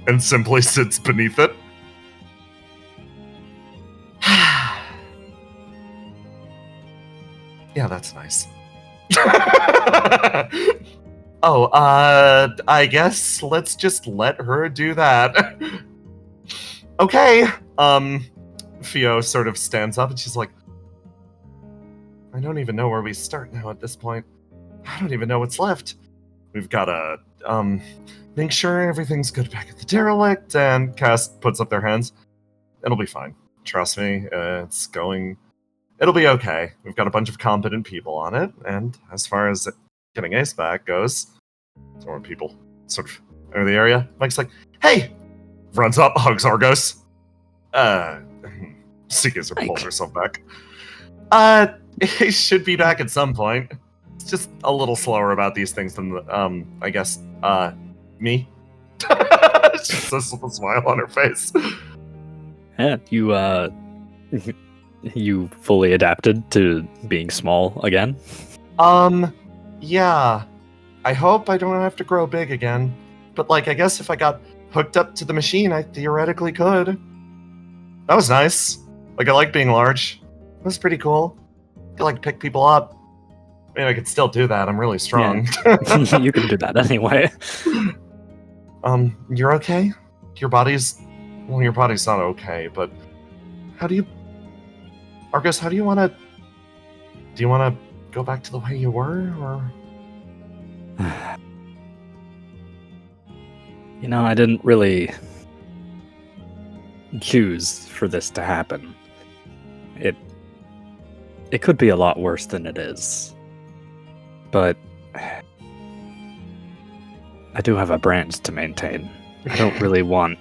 S1: and simply sits beneath it. Yeah, that's nice. Oh, I guess let's just let her do that. Okay. Theo sort of stands up and she's like, I don't even know where we start now at this point. I don't even know what's left. We've gotta, make sure everything's good back at the derelict, and Cass puts up their hands. It'll be fine. Trust me, it'll be okay. We've got a bunch of competent people on it, and as far as getting Ace back goes, so when people sort of enter the area, Mike's like, hey! Runs up, hugs Argos. Seekers pulls herself back. He should be back at some point. It's just a little slower about these things than, I guess, me. She says with a smile on her face.
S6: Yeah, you fully adapted to being small again?
S1: Yeah. I hope I don't have to grow big again. But, like, I guess if I got hooked up to the machine, I theoretically could. That was nice. Like, I like being large. It was pretty cool. I could, like, pick people up. I mean, I could still do that. I'm really strong.
S6: Yeah. You can do that anyway.
S1: You're okay? Your body's not okay, but how do you... Argus, how do you want to... Do you want to go back to the way you were, or...
S6: You know, I didn't really choose for this to happen. It could be a lot worse than it is. But I do have a brand to maintain. I don't really want...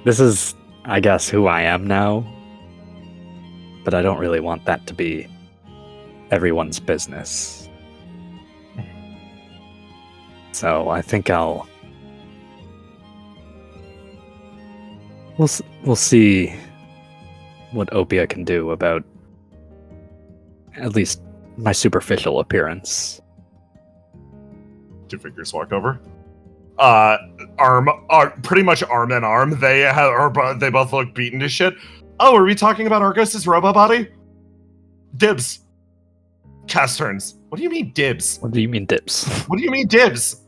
S6: This is, I guess, who I am now. But I don't really want that to be everyone's business. So I think We'll see what Opia can do about at least my superficial appearance.
S1: Two figures walk over. Pretty much arm in arm. They both look beaten to shit. Oh, are we talking about Argos's robo body? Dibs. Cass turns. What do you mean dibs?
S6: What do you mean dibs?
S1: What do you mean dibs?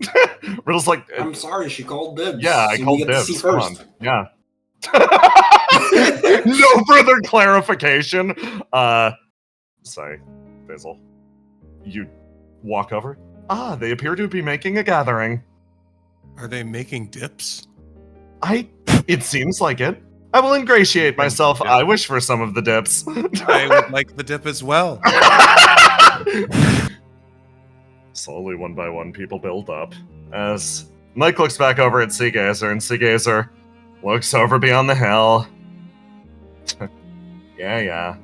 S1: Riddle's like,
S2: I'm sorry, she called dibs.
S1: Yeah, I
S2: So
S1: called
S2: you get to see
S1: dibs. Come on.
S2: first.
S1: Yeah. No further clarification. Sorry, Basil. You walk over. They appear to be making a gathering.
S4: Are they making dips?
S1: It seems like it. I will ingratiate myself. I wish for some of the dips.
S4: I would like the dip as well.
S1: Slowly, one by one, people build up. As Mike looks back over at Seagazer, and Seagazer looks over beyond the hill. Yeah.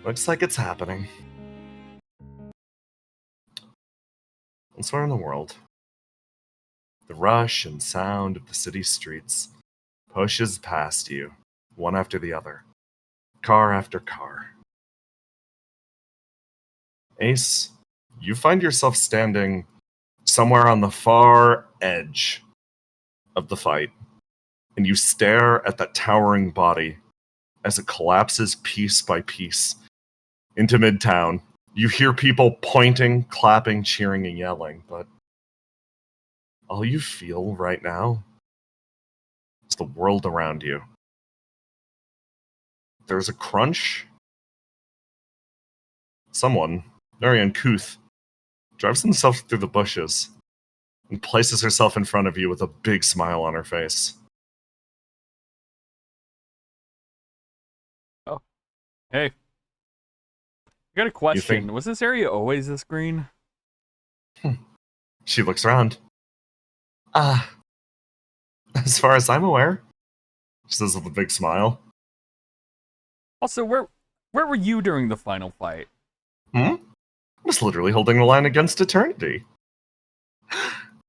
S1: Looks like it's happening. Elsewhere in the world, the rush and sound of the city streets pushes past you, one after the other, car after car. Ace, you find yourself standing somewhere on the far edge of the fight, and you stare at that towering body as it collapses piece by piece into Midtown. You hear people pointing, clapping, cheering, and yelling, but all you feel right now is the world around you. There's a crunch. Someone, very uncouth, drives himself through the bushes and places herself in front of you with a big smile on her face.
S9: Hey. I got a question. Was this area always this green?
S1: She looks around. As far as I'm aware. She says with a big smile.
S9: Also, where were you during the final fight?
S1: I was literally holding the line against eternity.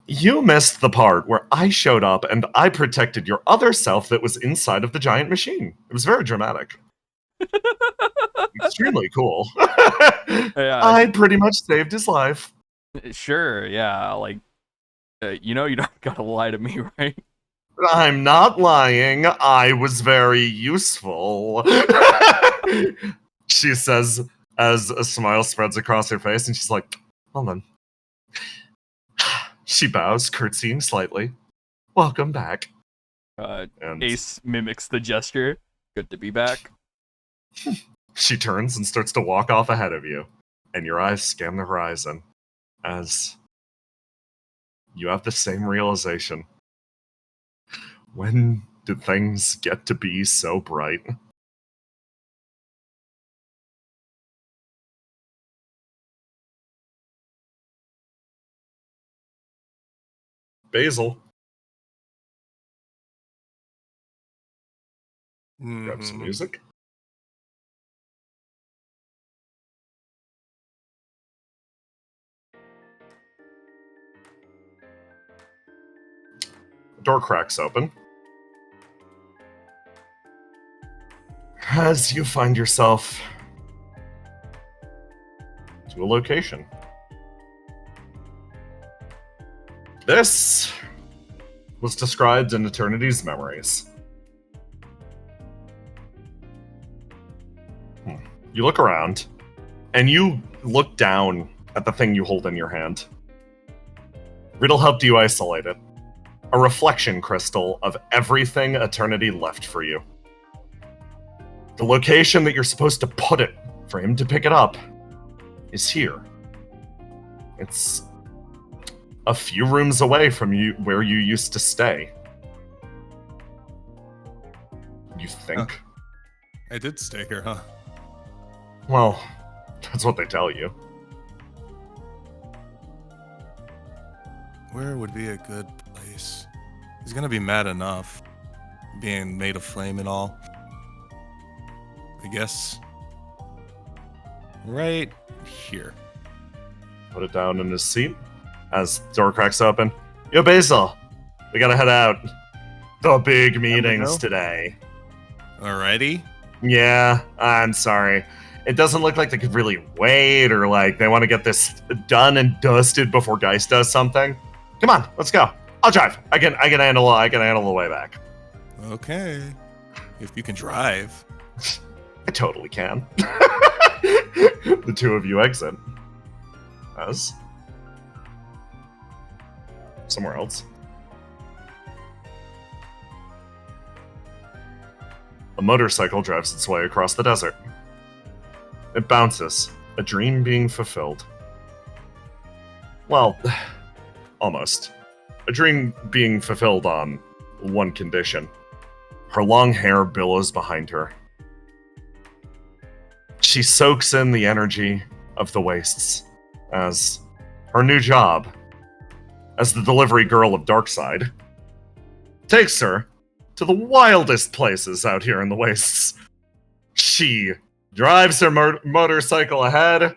S1: You missed the part where I showed up and I protected your other self that was inside of the giant machine. It was very dramatic. Extremely cool.
S9: Yeah.
S1: I pretty much saved his life.
S9: Sure, yeah, like, you know you don't gotta lie to me, right?
S1: I'm not lying. I was very useful. She says as a smile spreads across her face, and she's like, well then. She bows, curtsying slightly. Welcome back.
S9: And Ace mimics the gesture. Good to be back.
S1: She turns and starts to walk off ahead of you, and your eyes scan the horizon as you have the same realization. When did things get to be so bright? Basil. Grab some music. The door cracks open. As you find yourself to a location. This was described in Eternity's memories. You look around, and you look down at the thing you hold in your hand. Riddle helped you isolate it. A reflection crystal of everything Eternity left for you. The location that you're supposed to put it for him to pick it up is here. It's a few rooms away from you where you used to stay. You think?
S4: I did stay here, huh?
S1: Well, that's what they tell you.
S4: Where would be a good place? He's gonna be mad enough, being made of flame and all. I guess right here.
S1: Put it down in his seat as door cracks open. Yo, Basil, we gotta head out. The big meetings today.
S4: Alrighty?
S1: Yeah, I'm sorry. It doesn't look like they could really wait, or like they want to get this done and dusted before Geist does something. Come on, let's go. I'll drive. I can handle the way back.
S4: Okay. If you can drive.
S1: I totally can. The two of you exit. As somewhere else. A motorcycle drives its way across the desert. It bounces, a dream being fulfilled. Well, almost. A dream being fulfilled on one condition. Her long hair billows behind her. She soaks in the energy of the wastes as her new job as the delivery girl of Darkside takes her to the wildest places out here in the wastes. She drives her motorcycle ahead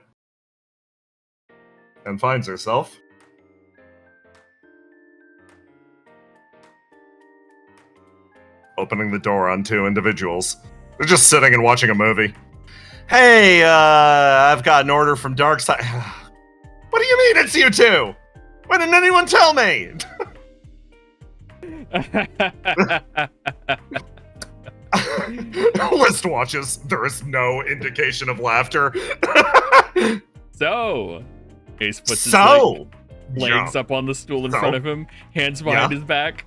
S1: and finds herself opening the door on two individuals. They're just sitting and watching a movie. Hey, I've got an order from Darkside. What do you mean it's you two? Why didn't anyone tell me? List watches. There is no indication of laughter.
S3: So, Ace puts his legs up on the stool in front of him, hands behind his back.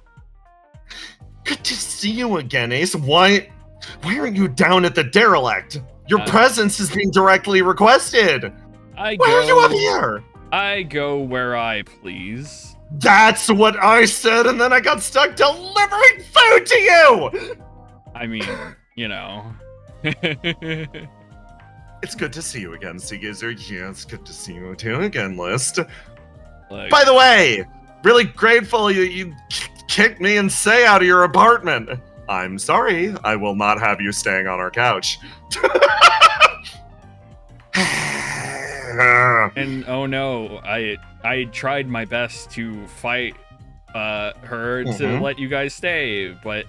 S1: Good to see you again, Ace. Why aren't you down at the derelict? Your presence is being directly requested. Why are you up here?
S3: I go where I please.
S1: That's what I said, and then I got stuck delivering food to you!
S3: I mean, you know.
S1: It's good to see you again, Seagazer. Yeah, it's good to see you too again, List.
S9: By
S1: the way, really grateful you kicked me and Say out of your apartment. I'm sorry, I will not have you staying on our couch.
S9: And oh no, I tried my best to fight her to let you guys stay, but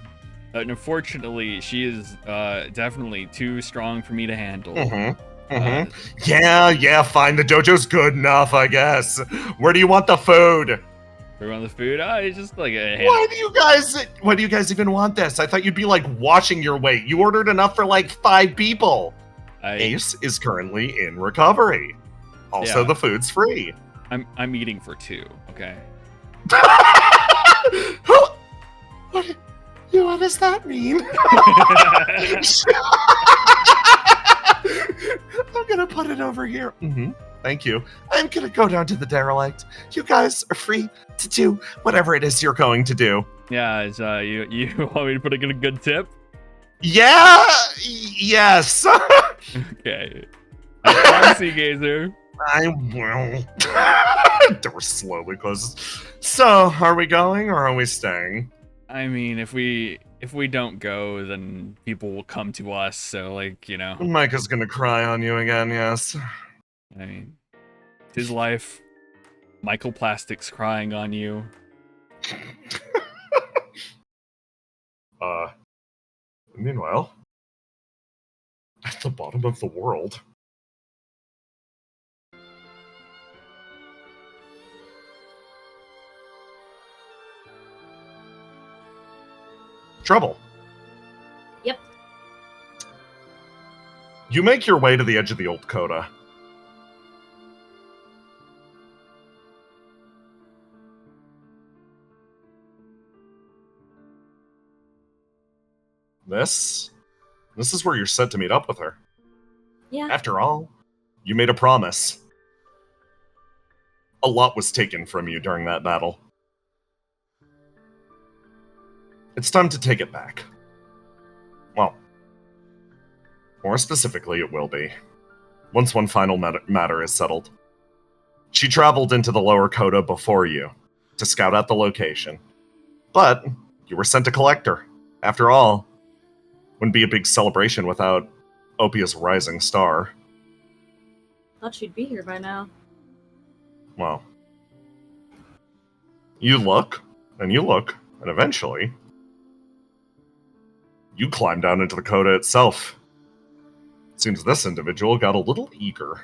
S9: unfortunately she is definitely too strong for me to handle.
S1: Yeah, fine. The dojo's good enough, I guess. Where do you want the food?
S9: We want the food? It's just like a
S1: Why do you guys even want this? I thought you'd be like watching your weight. You ordered enough for like 5 people. Ace is currently in recovery. Also, the food's free.
S9: I'm eating for 2, okay?
S1: What does that mean? I'm gonna put it over here. Thank you. I'm gonna go down to the derelict. You guys are free to do whatever it is you're going to do.
S9: Yeah, you want me to put in a good tip?
S1: Yeah. Yes.
S9: Okay. I'm Seagazer.
S1: I will. Door slowly closes. So, are we going or are we staying?
S9: I mean, if we don't go, then people will come to us. So, like, you know,
S1: Micah's gonna cry on you again. Yes.
S9: I mean, it's his life. Michael Plastics crying on you.
S1: Meanwhile, at the bottom of the world. Trouble.
S8: Yep.
S1: You make your way to the edge of the old coda. This is where you're set to meet up with her.
S8: Yeah.
S1: After all, you made a promise. A lot was taken from you during that battle. It's time to take it back. Well, more specifically, it will be. Once one final matter is settled. She traveled into the lower coda before you, to scout out the location. But, you were sent to collect her. After all, wouldn't be a big celebration without Opia's rising star.
S8: Thought she'd be here by now.
S1: Well, you look, and eventually, you climb down into the coda itself. Seems this individual got a little eager.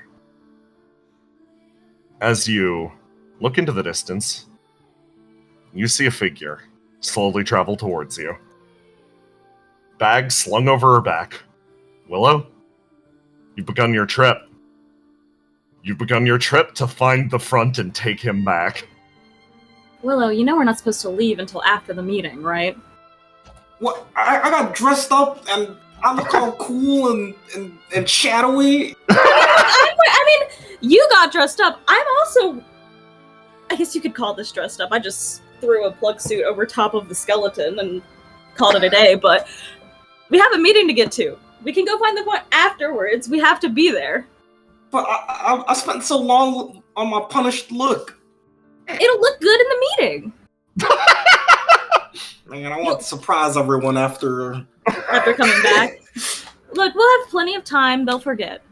S1: As you look into the distance, you see a figure slowly travel towards you. Bag slung over her back. Willow, you've begun your trip. You've begun your trip to find the front and take him back.
S8: Willow, you know we're not supposed to leave until after the meeting, right?
S2: What? I got dressed up and I look all cool and shadowy.
S8: I mean, you got dressed up. I'm also... I guess you could call this dressed up. I just threw a plug suit over top of the skeleton and called it a day, but we have a meeting to get to. We can go find the point afterwards. We have to be there.
S2: But I spent so long on my punished look.
S8: It'll look good in the meeting.
S2: Man, I want to surprise everyone after
S8: coming back. Look, we'll have plenty of time. They'll forget.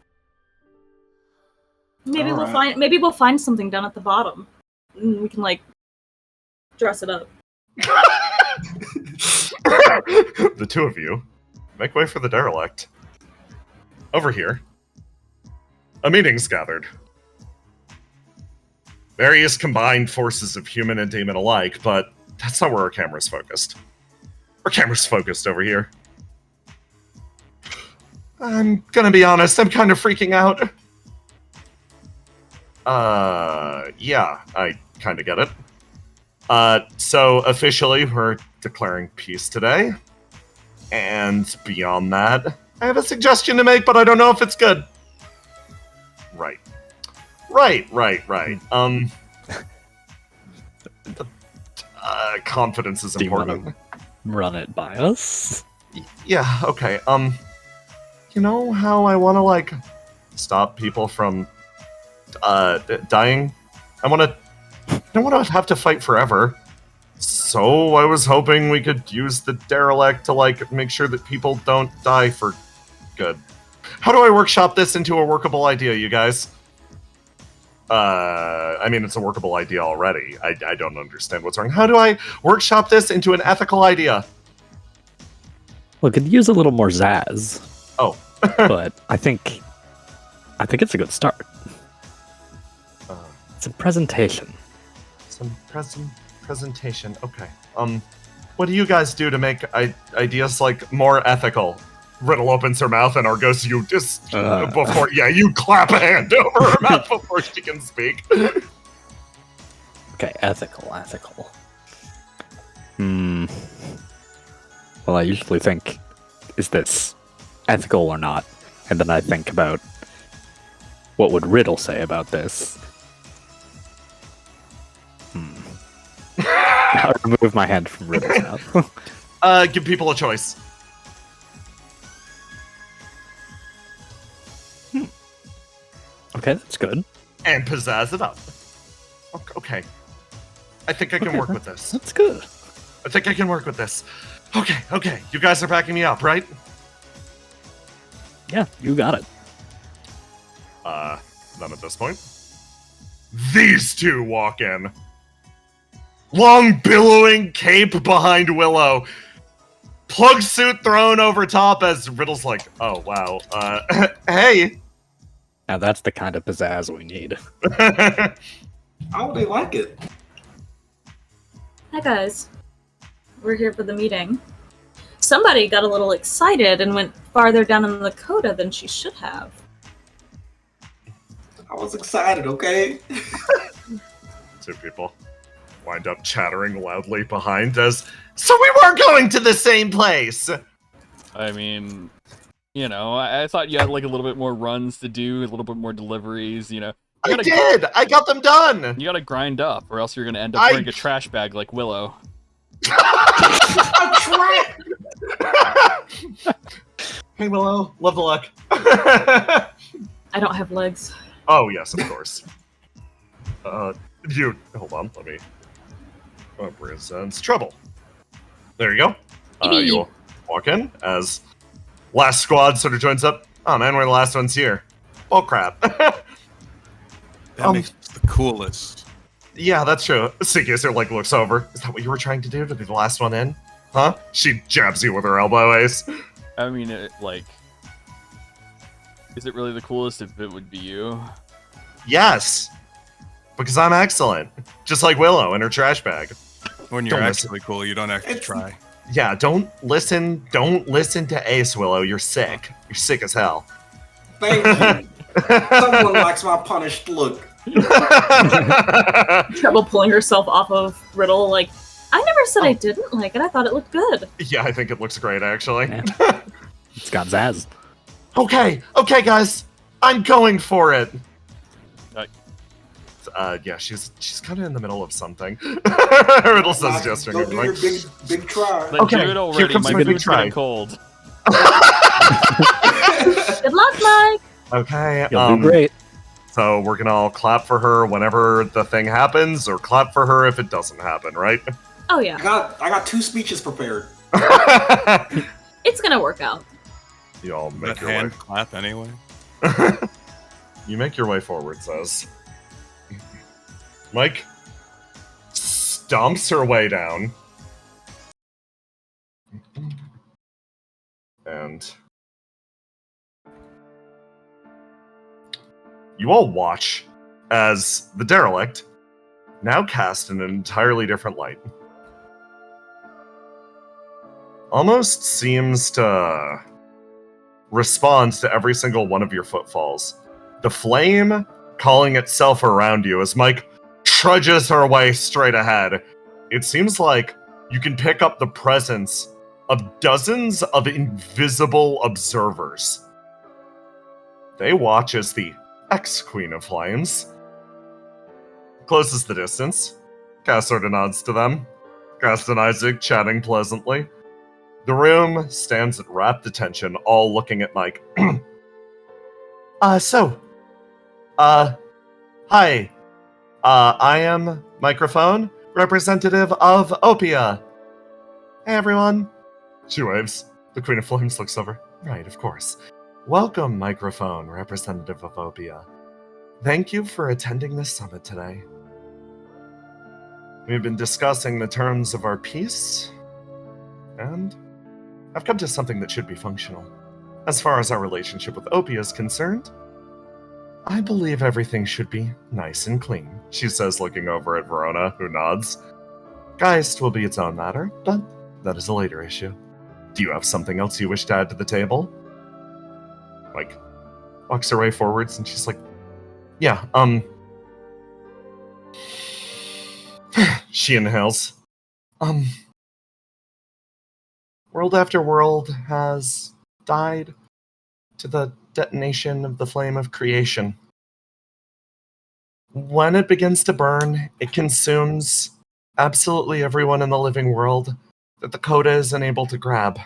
S8: Maybe we'll find something down at the bottom. And we can dress it up.
S1: The two of you make way for the derelict. Over here, a meeting's gathered. Various combined forces of human and demon alike, but that's not where our camera's focused. Our camera's focused over here. I'm gonna be honest, I'm kind of freaking out. Yeah, I kind of get it. So officially, we're declaring peace today. And beyond that, I have a suggestion to make, but I don't know if it's good. Right. Confidence is important.
S6: Do you wanna run it by us?
S1: Yeah, okay. You know how I want to, stop people from dying. I don't want to have to fight forever. So I was hoping we could use the derelict to, like, make sure that people don't die for good. How do I workshop this into a workable idea, you guys? I mean, it's a workable idea already. I don't understand what's wrong. How do I workshop this into an ethical idea?
S6: Well, it could use a little more zazz.
S1: Oh.
S6: But I think it's a good start. It's a presentation.
S1: Some presentation. Okay. What do you guys do to make ideas like more ethical? Riddle opens her mouth and Argos, you just before you clap a hand over her mouth before she can speak.
S6: Okay, ethical. Well, I usually think, is this ethical or not? And then I think about, what would Riddle say about this? I'll remove my hand from Riddle's mouth.
S1: Give people a choice.
S6: Okay, that's good.
S1: And pizzazz it up. Okay. I think I can work with this.
S6: That's good.
S1: I think I can work with this. Okay. You guys are backing me up, right?
S6: Yeah, you got it.
S1: None at this point. These two walk in. Long billowing cape behind Willow. Plug suit thrown over top as Riddle's like, oh wow. Hey.
S6: Now that's the kind of pizzazz we need.
S2: How would they like it?
S8: Hi guys. We're here for the meeting. Somebody got a little excited and went farther down in the coda than she should have.
S2: I was excited, okay?
S1: Two people wind up chattering loudly behind us. So we were going to the same place!
S9: I mean, you know, I thought you had like a little bit more runs to do, a little bit more deliveries, you know.
S1: I did! I got them done!
S9: You gotta grind up, or else you're gonna end up wearing a trash bag like Willow.
S1: Hey Willow, love the luck.
S8: I don't have legs.
S1: Oh yes, of course. You hold on, let me presents trouble. There you go. You'll walk in as last squad sort of joins up. Oh man, we're the last ones here. Oh crap.
S4: That makes it the coolest.
S1: Yeah, that's true. Sigister like looks over. Is that what you were trying to do? To be the last one in? Huh? She jabs you with her elbow, Ace.
S9: I mean, is it really the coolest if it would be you?
S1: Yes! Because I'm excellent. Just like Willow in her trash bag.
S4: When you're actually cool, you don't have to try.
S1: Yeah, don't listen to Ace, Willow. You're sick. You're sick as hell.
S2: Thank you. Someone likes my punished look.
S8: Trouble pulling herself off of Riddle, like, I never said I didn't like it. I thought it looked good.
S1: Yeah, I think it looks great, actually.
S6: Yeah. It's got zazz.
S1: Okay, guys. I'm going for it. Yeah, she's kind of in the middle of something. Riddle says gesturing.
S2: Go do your big try.
S9: Like, do it already. My food's getting cold.
S8: Good luck, Mike.
S1: Okay.
S6: You'll do great.
S1: So we're gonna all clap for her whenever the thing happens, or clap for her if it doesn't happen, right?
S8: Oh yeah.
S2: I got 2 speeches prepared.
S8: It's gonna work out.
S1: You all make
S4: That
S1: your
S4: hand
S1: way.
S4: clap anyway.
S1: You make your way forward, says. Mike stomps her way down. And you all watch as the derelict, now cast in an entirely different light, almost seems to respond to every single one of your footfalls. The flame calling itself around you as Mike trudges her way straight ahead. It seems like you can pick up the presence of dozens of invisible observers. They watch as the ex-Queen of Flames closes the distance. Cass sort of nods to them. Cass and Isaac chatting pleasantly. The room stands at rapt attention, all looking at Mike. Hi. I am Microphone, representative of Opia. Hey, everyone. She waves. The Queen of Flames looks over. Right, of course. Welcome, Microphone, representative of Opia. Thank you for attending this summit today. We've been discussing the terms of our peace, and I've come to something that should be functional. As far as our relationship with Opia is concerned, I believe everything should be nice and clean, she says, looking over at Verona, who nods. Geist will be its own matter, but that is a later issue. Do you have something else you wish to add to the table? Like, walks her way forwards, and she's like, yeah, she inhales. World after world has died to the detonation of the flame of creation. When it begins to burn, it consumes absolutely everyone in the living world that the Coda is unable to grab.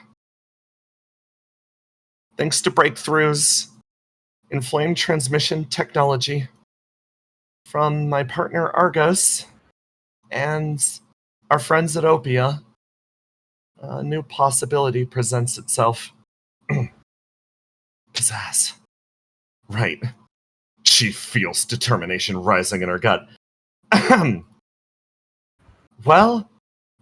S1: Thanks to breakthroughs in flame transmission technology from my partner Argos and our friends at Opia, a new possibility presents itself. Pizzazz. Right. She feels determination rising in her gut. Well,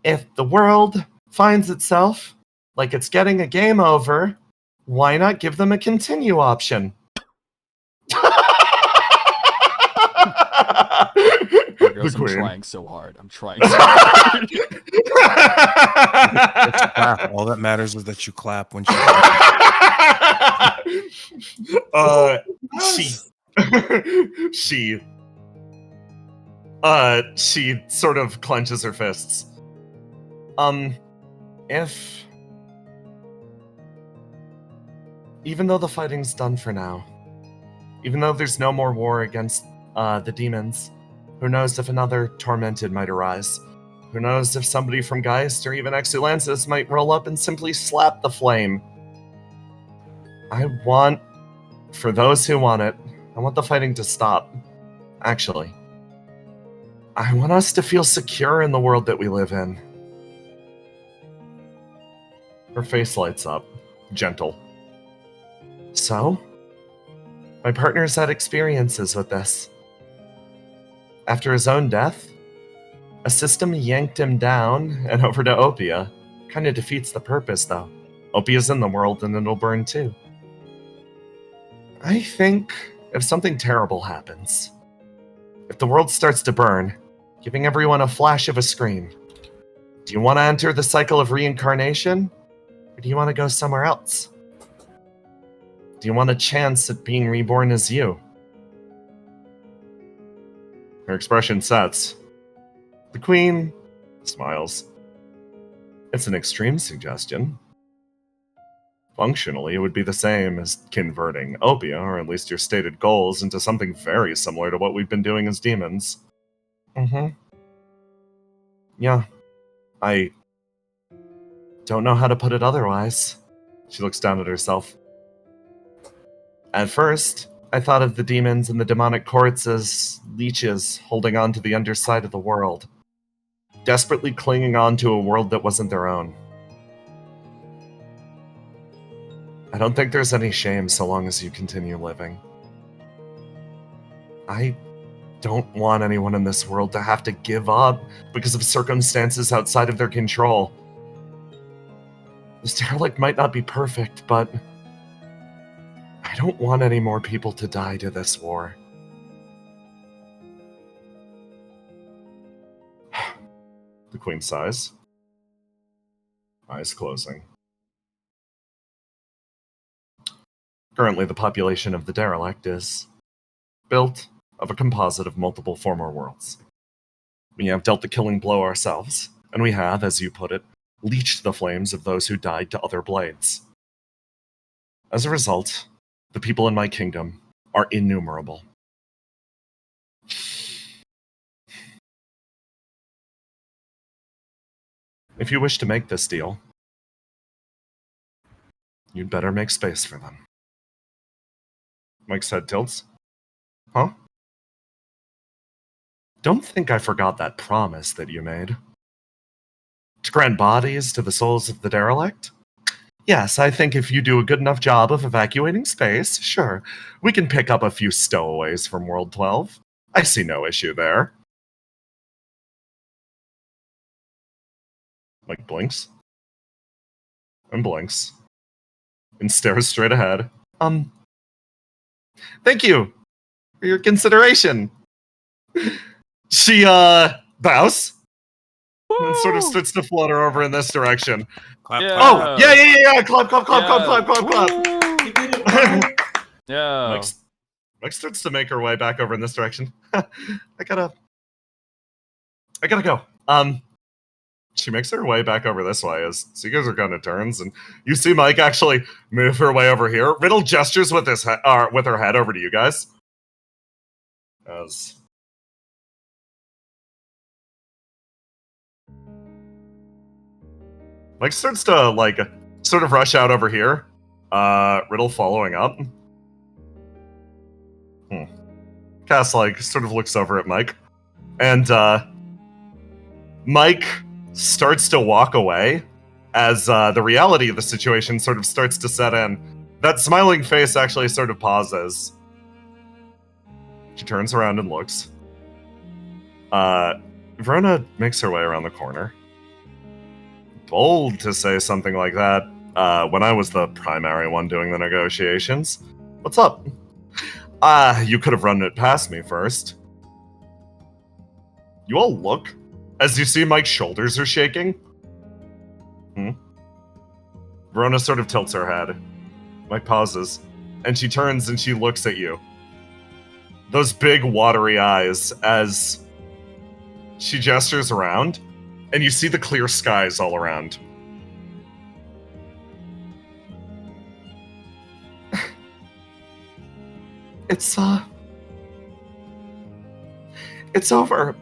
S1: if the world finds itself like it's getting a game over, why not give them a continue option?
S9: Argos, I'm trying so hard. I'm trying so hard.
S11: Clap. All that matters is that you clap when she.
S1: She sort of clenches her fists. If even though the fighting's done for now, even though there's no more war against the demons, who knows if another tormented might arise? Who knows if somebody from Geist or even Exulansis might roll up and simply slap the flame? I want, for those who want it, I want the fighting to stop. Actually, I want us to feel secure in the world that we live in. Her face lights up, gentle. So, my partner's had experiences with this. After his own death, a system yanked him down and over to Opia. Kinda defeats the purpose, though. Opia's in the world and it'll burn too. I think if something terrible happens, if the world starts to burn, giving everyone a flash of a scream, do you want to enter the cycle of reincarnation? Or do you want to go somewhere else? Do you want a chance at being reborn as you? Her expression sets. The Queen smiles. It's an extreme suggestion. Functionally, it would be the same as converting Opia, or at least your stated goals, into something very similar to what we've been doing as demons. Yeah. I don't know how to put it otherwise. She looks down at herself. At first, I thought of the demons and the demonic courts as leeches holding on to the underside of the world, desperately clinging on to a world that wasn't their own. I don't think there's any shame so long as you continue living. I don't want anyone in this world to have to give up because of circumstances outside of their control. This derelict might not be perfect, but I don't want any more people to die to this war. The Queen sighs, eyes closing. Currently, the population of the derelict is built of a composite of multiple former worlds. We have dealt the killing blow ourselves, and we have, as you put it, leached the flames of those who died to other blades. As a result, the people in my kingdom are innumerable. If you wish to make this deal, you'd better make space for them. Mike's head tilts. Huh? Don't think I forgot that promise that you made. To grant bodies to the souls of the derelict? Yes, I think if you do a good enough job of evacuating space, sure, we can pick up a few stowaways from World 12. I see no issue there. Mike blinks. And blinks. And stares straight ahead. Thank you for your consideration. She, bows. And sort of starts to flutter over in this direction.
S4: Clap,
S9: Yeah.
S1: Oh, yeah. Clap.
S9: Yeah.
S1: Mike starts to make her way back over in this direction. I gotta go. She makes her way back over this way as you guys are kind of turns, and you see Mike actually move her way over here. Riddle gestures with his with her head over to you guys. As Mike starts to sort of rush out over here. Riddle following up. Cass sort of looks over at Mike, and Mike starts to walk away as the reality of the situation sort of starts to set in. That smiling face actually sort of pauses. She turns around and looks. Verona makes her way around the corner. Bold to say something like that when I was the primary one doing the negotiations. What's up? You could have run it past me first. You all look as you see Mike's shoulders are shaking. Verona sort of tilts her head. Mike pauses, and she turns and she looks at you. Those big watery eyes as she gestures around, and you see the clear skies all around. It's over.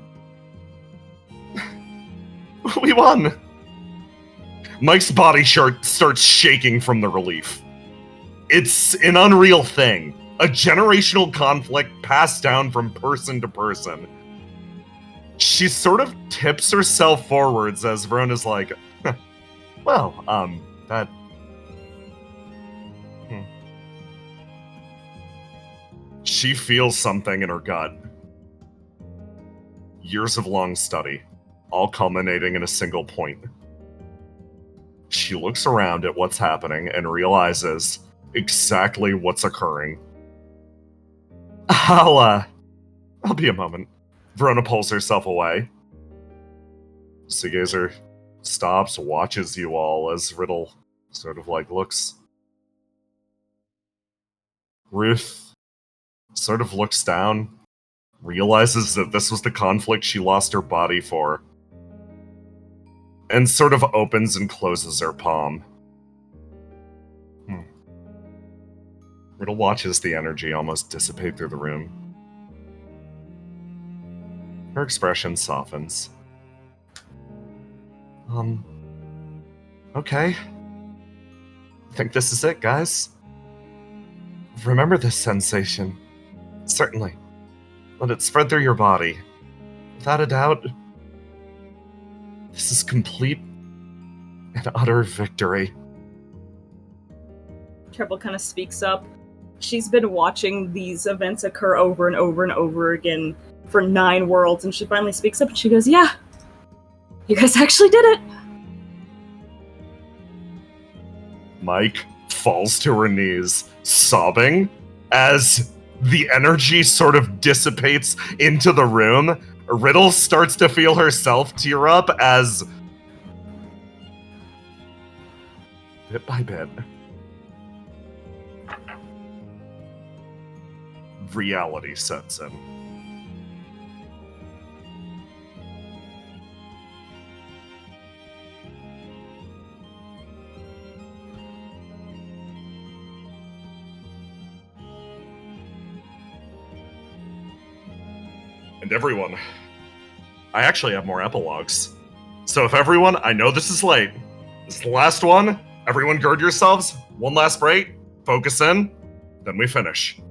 S1: We won. Mike's body starts shaking from the relief. It's an unreal thing. A generational conflict passed down from person to person. She sort of tips herself forwards as Verona's like, well, that... She feels something in her gut. Years of long study, all culminating in a single point. She looks around at what's happening and realizes exactly what's occurring. I'll be a moment. Verona pulls herself away. Seagazer stops, watches you all as Riddle sort of looks. Ruth sort of looks down, realizes that this was the conflict she lost her body for, and sort of opens and closes her palm. Riddle watches the energy almost dissipate through the room. Her expression softens. Okay. I think this is it, guys. Remember this sensation. Certainly. Let it spread through your body. Without a doubt, this is complete and utter victory.
S8: Treble kind of speaks up. She's been watching these events occur over and over and over again for 9 worlds, and she finally speaks up and she goes, yeah, you guys actually did it.
S1: Mike falls to her knees, sobbing, as the energy sort of dissipates into the room. Riddle starts to feel herself tear up as, bit by bit, reality sets in. And everyone, I actually have more epilogues. So if everyone, I know this is late. This is the last one. Everyone gird yourselves. One last break. Focus in. Then we finish.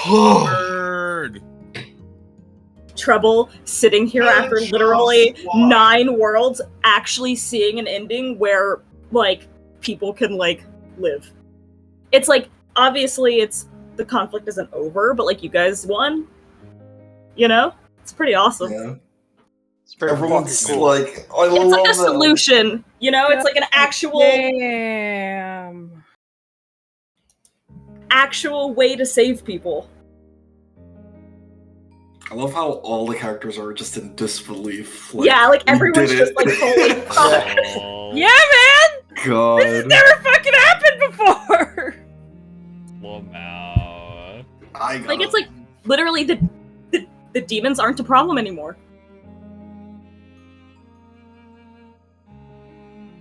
S4: Bird.
S8: Trouble sitting here after literally 9 worlds actually seeing an ending where, like, people can, like, live. It's like, obviously the conflict isn't over, but, like, you guys won. You know? It's pretty awesome.
S2: Yeah.
S7: It's pretty
S2: Everyone's
S7: cool.
S2: like, I
S8: It's
S2: love
S8: like a
S2: that.
S8: solution, you know? It's like an actual way to save people.
S2: I love how all the characters are just in disbelief.
S8: Yeah, like everyone's
S2: did
S8: just
S2: it.
S8: like, holy fuck.
S5: Yeah, man!
S2: God.
S5: This has never fucking happened before!
S10: Lamau.
S8: Like, it's like, literally, the demons aren't a problem anymore.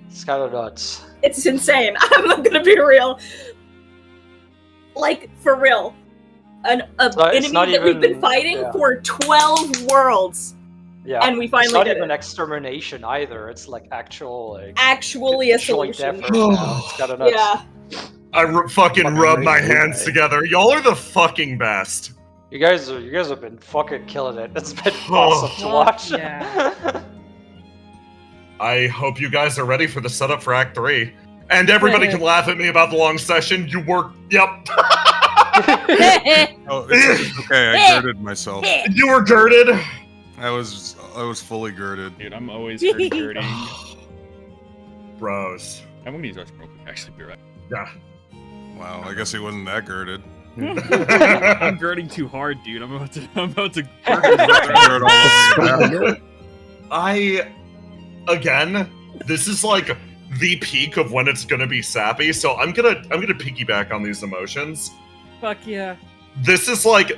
S7: It's kind of nuts.
S8: It's insane. I'm not gonna be real. Like, for real. An enemy that we've been fighting for 12 worlds.
S7: Yeah,
S8: and we finally
S7: it's not
S8: did
S7: even
S8: it.
S7: extermination either. It's like actual, like
S8: Actually a
S7: joint
S8: solution.
S7: effort now. It's kind of nuts.
S8: Yeah.
S1: I fucking rub my hands together. Y'all are the fucking best.
S7: You guys have been fucking killing it. It's been awesome to watch.
S5: Yeah.
S1: I hope you guys are ready for the setup for Act 3. And everybody can laugh at me about the long session. You worked. Yep.
S4: Oh, it's okay. I girded myself.
S1: You were girded.
S4: I was fully girded.
S10: Dude, I'm always girding.
S1: Bros.
S10: I'm gonna use our real quick. Actually, be right.
S1: Yeah.
S4: Wow, I guess he wasn't that girded.
S10: I'm girding too hard, dude. I'm about to
S1: again, this is like the peak of when it's gonna be sappy, so I'm gonna piggyback on these emotions.
S5: Fuck yeah.
S1: This is like,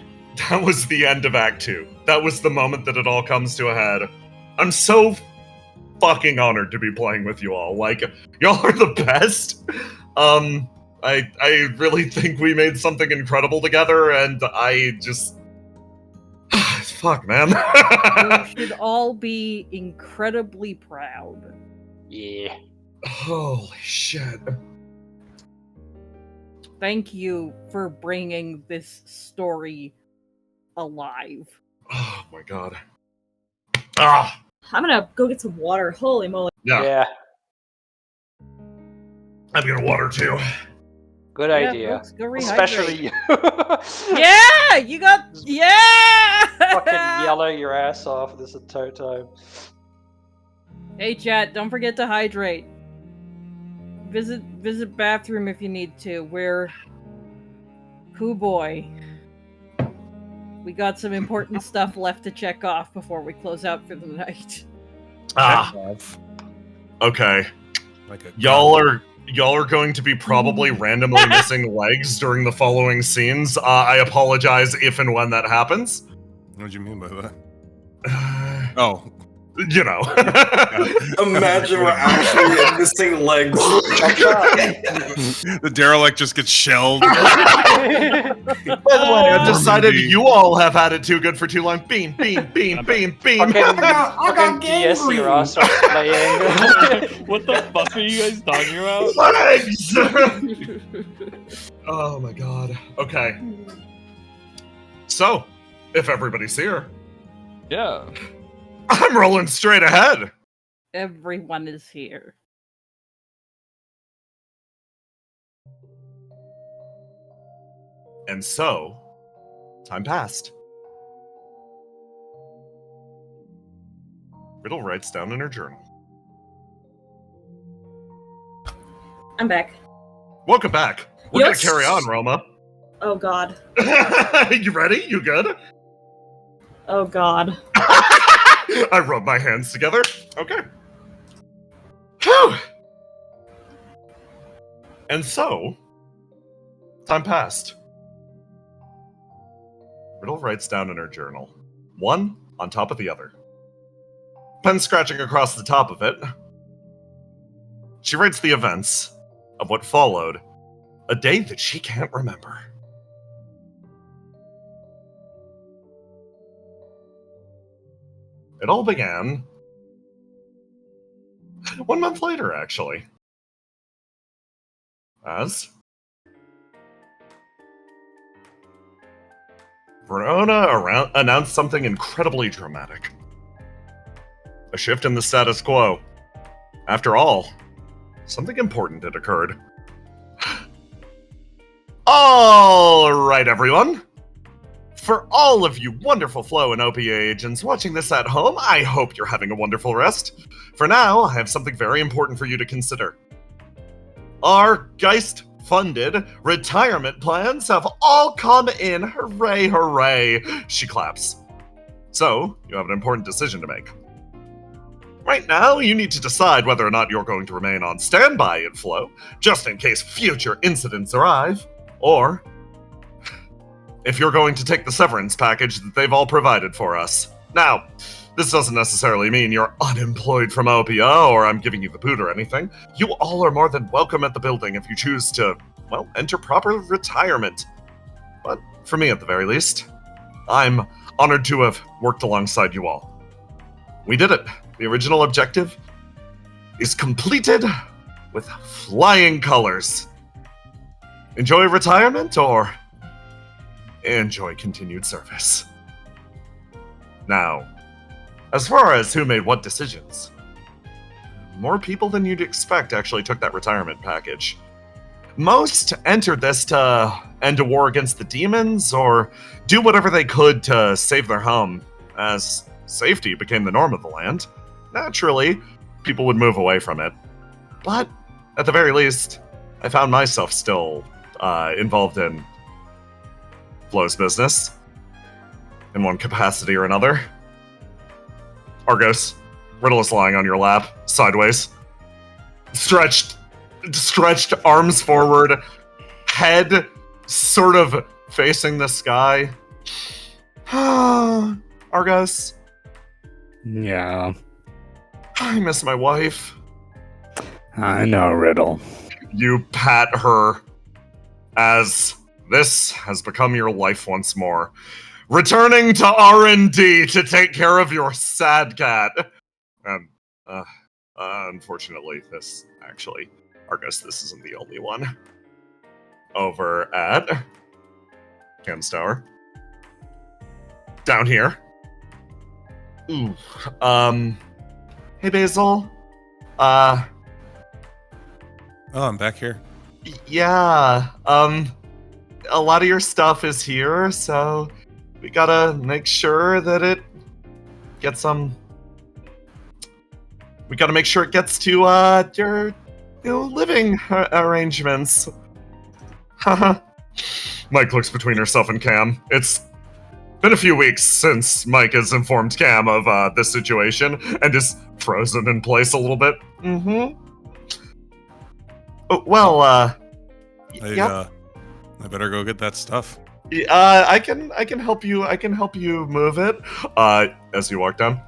S1: that was the end of Act 2. That was the moment that it all comes to a head. I'm so fucking honored to be playing with you all. Like, y'all are the best. I really think we made something incredible together, and I just... Fuck, man.
S5: You should all be incredibly proud.
S7: Yeah.
S1: Holy shit.
S5: Thank you for bringing this story alive.
S1: Oh my god. Ah!
S8: I'm gonna go get some water. Holy moly.
S7: Yeah.
S1: I'm gonna water too.
S7: Good
S5: Yeah,
S7: idea.
S5: folks, go rehydrate.
S7: Especially you.
S5: Yeah! You got... Yeah!
S7: Fucking yelling your ass off this entire time.
S5: Hey chat, don't forget to hydrate. Visit bathroom if you need to. We're... Hoo boy. We got some important stuff left to check off before we close out for the night.
S1: Okay.
S4: Like a
S1: Y'all are going to be probably randomly missing legs during the following scenes. I apologize if and when that happens.
S4: What do you mean by that? Oh.
S1: You know.
S2: Imagine we're actually missing legs.
S4: The derelict just gets shelled.
S1: By the way, I've decided you all have had it too good for too long. Beam.
S7: Fucking DSC Ross starts playing.
S10: What the fuck are you guys talking about?
S1: Legs! Oh my god. Okay. So, if everybody's here,
S9: Yeah.
S1: I'm rolling straight ahead.
S5: Everyone is here.
S1: And so, time passed. Riddle writes down in her journal.
S8: I'm back.
S1: Welcome back. We're
S8: Yes.
S1: gonna carry on, Roma.
S8: Oh god.
S1: You ready? You good?
S8: Oh god.
S1: I rub my hands together. Okay. Whew. And so, time passed. Riddle writes down in her journal, one on top of the other. Pen scratching across the top of it. She writes the events of what followed, a day that she can't remember. It all began 1 month later, actually. As Verona announced something incredibly dramatic. A shift in the status quo. After all, something important had occurred. All right, everyone. For all of you wonderful Flow and OPA agents watching this at home, I hope you're having a wonderful rest. For now, I have something very important for you to consider. Our Geist-funded retirement plans have all come in. Hooray, hooray. She claps. So, you have an important decision to make. Right now, you need to decide whether or not you're going to remain on standby at Flow, just in case future incidents arrive, or if you're going to take the severance package that they've all provided for us. Now, this doesn't necessarily mean you're unemployed from OPO or I'm giving you the boot or anything. You all are more than welcome at the building if you choose to, well, enter proper retirement. But for me, at the very least, I'm honored to have worked alongside you all. We did it. The original objective is completed with flying colors. Enjoy retirement or enjoy continued service. Now, as far as who made what decisions, more people than you'd expect actually took that retirement package. Most entered this to end a war against the demons or do whatever they could to save their home, as safety became the norm of the land. Naturally, people would move away from it. But, at the very least, I found myself still involved in Flow's business, in one capacity or another. Argos, Riddle is lying on your lap, sideways. Stretched arms forward, head sort of facing the sky. Argos.
S6: Yeah.
S1: I miss my wife.
S6: I know, Riddle.
S1: You pat her as this has become your life once more. Returning to R&D to take care of your sad cat. And, unfortunately, this actually, Argus, this isn't the only one. Over at Cam's Tower. Down here. Ooh, hey Basil.
S4: Oh, I'm back here.
S1: Yeah, a lot of your stuff is here, so we gotta make sure that it gets we gotta make sure it gets to your living arrangements. Haha. Mike looks between herself and Cam. It's been a few weeks since Mike has informed Cam of this situation and is frozen in place a little bit. Mm-hmm. Oh, well, yeah.
S4: I better go get that stuff.
S1: I can help you. I can help you move it. As you walk down.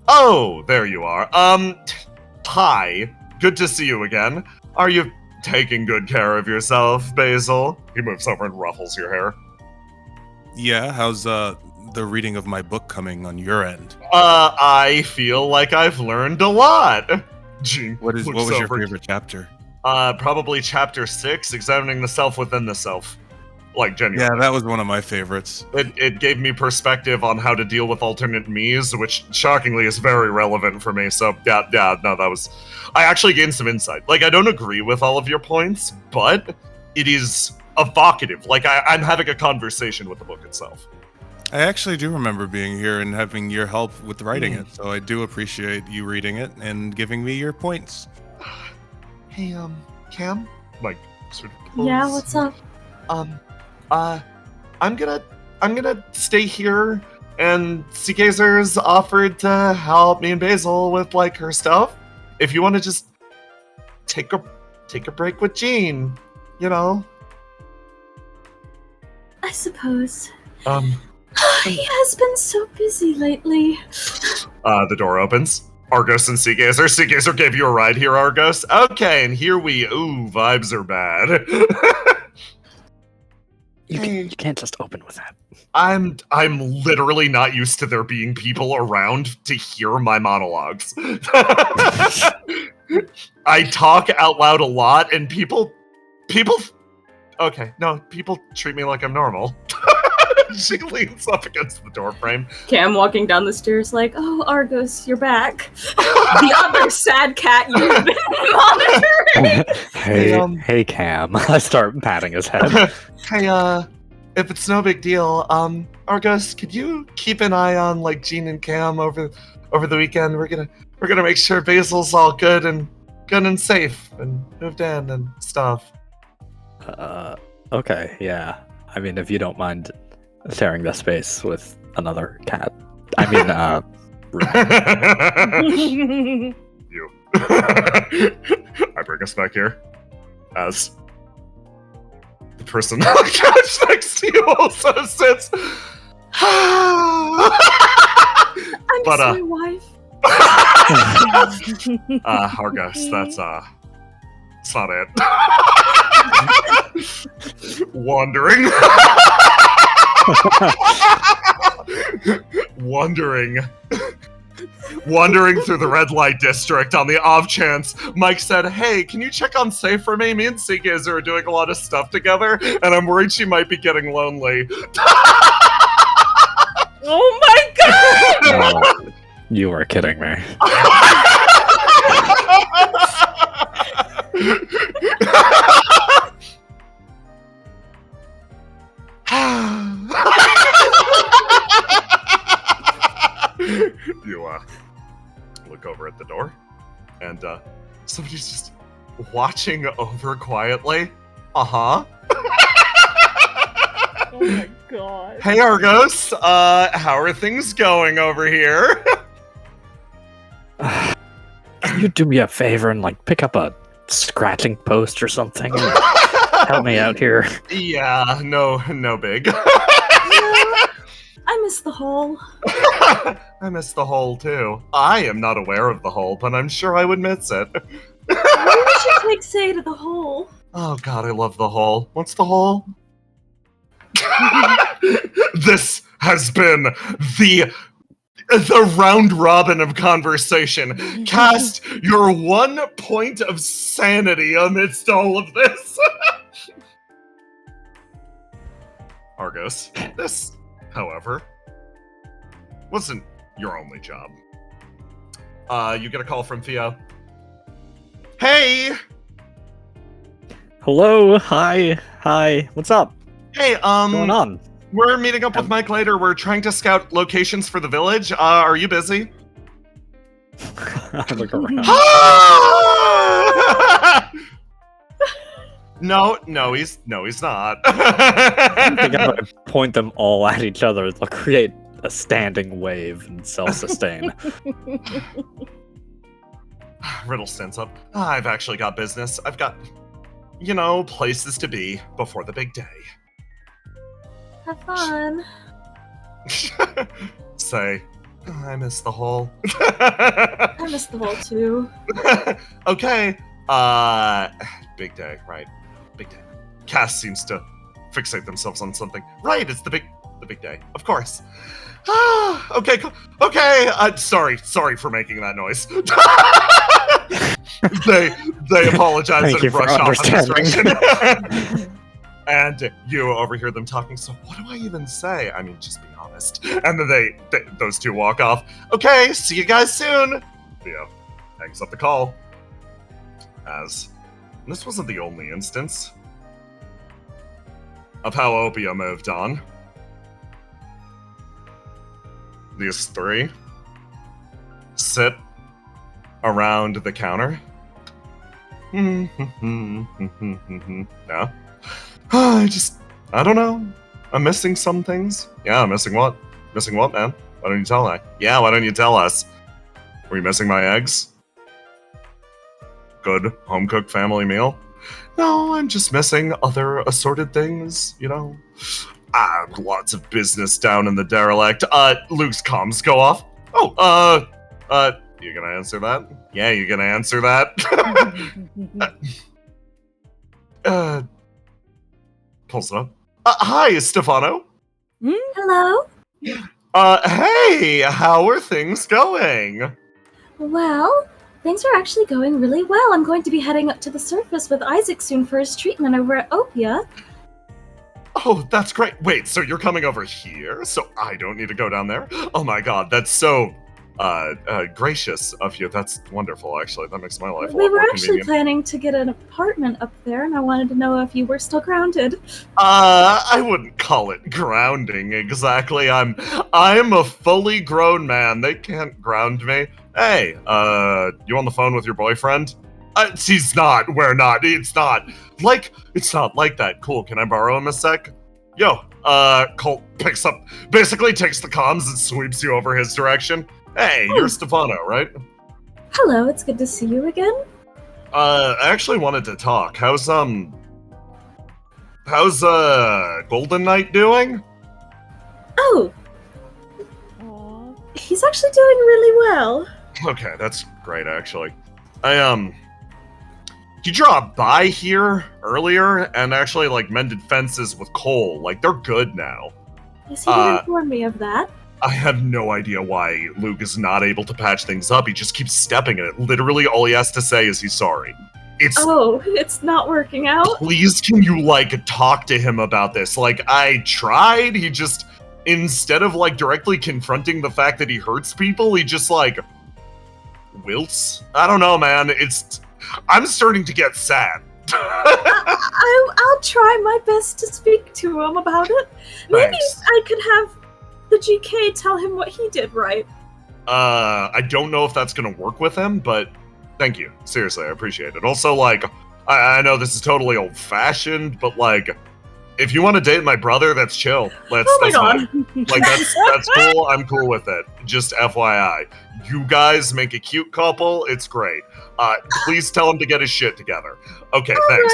S1: Oh, there you are. Hi. Good to see you again. Are you taking good care of yourself, Basil? He moves over and ruffles your hair.
S4: Yeah, how's the reading of my book coming on your end?
S1: I feel like I've learned a lot. Gene,
S4: what was your favorite chapter?
S1: Probably chapter 6, examining the self within the self. Like, genuinely.
S4: Yeah, that was one of my favorites.
S1: It gave me perspective on how to deal with alternate me's, which shockingly is very relevant for me. So, no, that was... I actually gained some insight. Like, I don't agree with all of your points, but it is evocative. Like, I'm having a conversation with the book itself.
S4: I actually do remember being here and having your help with writing it, so I do appreciate you reading it and giving me your points.
S1: Hey, Cam? Mike sort of pulls.
S8: Yeah, what's up?
S1: I'm gonna stay here, and Seagazer's offered to help me and Basil with, like, her stuff. If you want to just take a break with Jean, you know.
S8: I suppose.
S1: He
S8: has been so busy lately.
S1: The door opens. Argos and Seagazer. Seagazer gave you a ride here, Argos. Okay, and here vibes are bad.
S6: You can't just open with that.
S1: I'm literally not used to there being people around to hear my monologues. I talk out loud a lot, and people Okay. No, people treat me like I'm normal. She leans up against the doorframe.
S8: Cam walking down the stairs like, oh, Argos, you're back. The other sad cat you've been monitoring.
S6: Hey, Cam. I start patting his head.
S1: Hey, if it's no big deal, Argos, could you keep an eye on like Jean and Cam over the weekend? We're gonna make sure Basil's all good and safe and moved in and stuff.
S6: Okay, yeah. I mean, if you don't mind sharing the space with another cat. I mean,
S1: You. I bring us back here as the person on the couch next to you also sits.
S8: I miss my wife.
S1: Argus, that's not it. Wandering through the red light district on the off chance Mike said, hey, can you check on Safe for me? Me and Seekers are doing a lot of stuff together, and I'm worried she might be getting lonely.
S5: Oh my god!
S6: Oh, you are kidding me.
S1: You look over at the door, and somebody's just watching over quietly. Uh-huh.
S5: Oh my god.
S1: Hey, Argos. How are things going over here?
S6: Can you do me a favor and like pick up a scratching post or something? Help me out here.
S1: Yeah, no big.
S8: I miss the hole.
S1: I miss the hole too. I am not aware of the hole, but I'm sure I would miss it.
S8: Maybe we should take Say to the hole.
S1: Oh god, I love the hole. What's the hole? This has been the round robin of conversation. Cast your 1 point of sanity amidst all of this. Argos, this, however, wasn't your only job. You get a call from Theo. Hey!
S6: Hello, hi, what's up?
S1: Hey,
S6: What's going on?
S1: We're meeting up with Mike later. We're trying to scout locations for the village. Are you busy?
S6: I look around.
S1: No, he's not.
S6: I think I'm gonna point them all at each other. They'll create a standing wave and self-sustain.
S1: Riddle stands up. I've actually got business. I've got, places to be before the big day.
S8: Have fun.
S1: Say, I miss the hole.
S8: I miss the hole too.
S1: Okay. Big day, right? Big day. Cass seems to fixate themselves on something. Right, it's the big day, of course. Okay. Sorry for making that noise. They apologize and brush off the distraction. And you overhear them talking, so what do I even say? I mean, just be honest. And then those two walk off. Okay, see you guys soon. Theo hangs up the call. As this wasn't the only instance of how Opia moved on. These three sit around the counter. No. I don't know. I'm missing some things. Yeah, missing what? Missing what, man? Why don't you tell me? Yeah, why don't you tell us? Were you missing my eggs? Good home-cooked family meal? No, I'm just missing other assorted things, lots of business down in the derelict. Luke's comms go off. Oh, you gonna answer that? Yeah, you gonna answer that? Pulls it up. Hi, Stefano.
S8: Hello?
S1: Hey, how are things going?
S8: Well, things are actually going really well. I'm going to be heading up to the surface with Isaac soon for his treatment over at Opia.
S1: Oh, that's great. Wait, so you're coming over here? So I don't need to go down there? Oh my god, that's so gracious of you. That's wonderful, actually. That makes my life a
S8: We
S1: lot
S8: were
S1: more
S8: actually
S1: convenient.
S8: planning to get an apartment up there, and I wanted to know if you were still grounded.
S1: I wouldn't call it grounding exactly. I'm a fully grown man. They can't ground me. Hey, you on the phone with your boyfriend? He's not. We're not. It's not like that. Cool. Can I borrow him a sec? Yo, Colt picks up, basically takes the comms and sweeps you over his direction. Hey, you're Stefano, right?
S8: Hello, it's good to see you again.
S1: I actually wanted to talk. How's Golden Knight doing?
S8: Oh, he's actually doing really well.
S1: Okay, that's great, actually. He dropped by here earlier and actually, mended fences with Cole. They're good now.
S8: Yes, he did inform me of that.
S1: I have no idea why Luke is not able to patch things up. He just keeps stepping in it. Literally, all he has to say is he's sorry.
S8: It's not working out?
S1: Please, can you, talk to him about this? I tried, he just, instead of, directly confronting the fact that he hurts people, he just, wilts? I don't know, man. I'm starting to get sad.
S8: I'll try my best to speak to him about it. Maybe
S1: Thanks.
S8: I could have the GK tell him what he did right.
S1: I don't know if that's gonna work with him, but thank you. Seriously, I appreciate it. Also, I know this is totally old-fashioned, but, if you want to date my brother, that's chill. That's
S8: God.
S1: that's cool. I'm cool with it. Just FYI. You guys make a cute couple. It's great. Please tell him to get his shit together. Okay, thanks.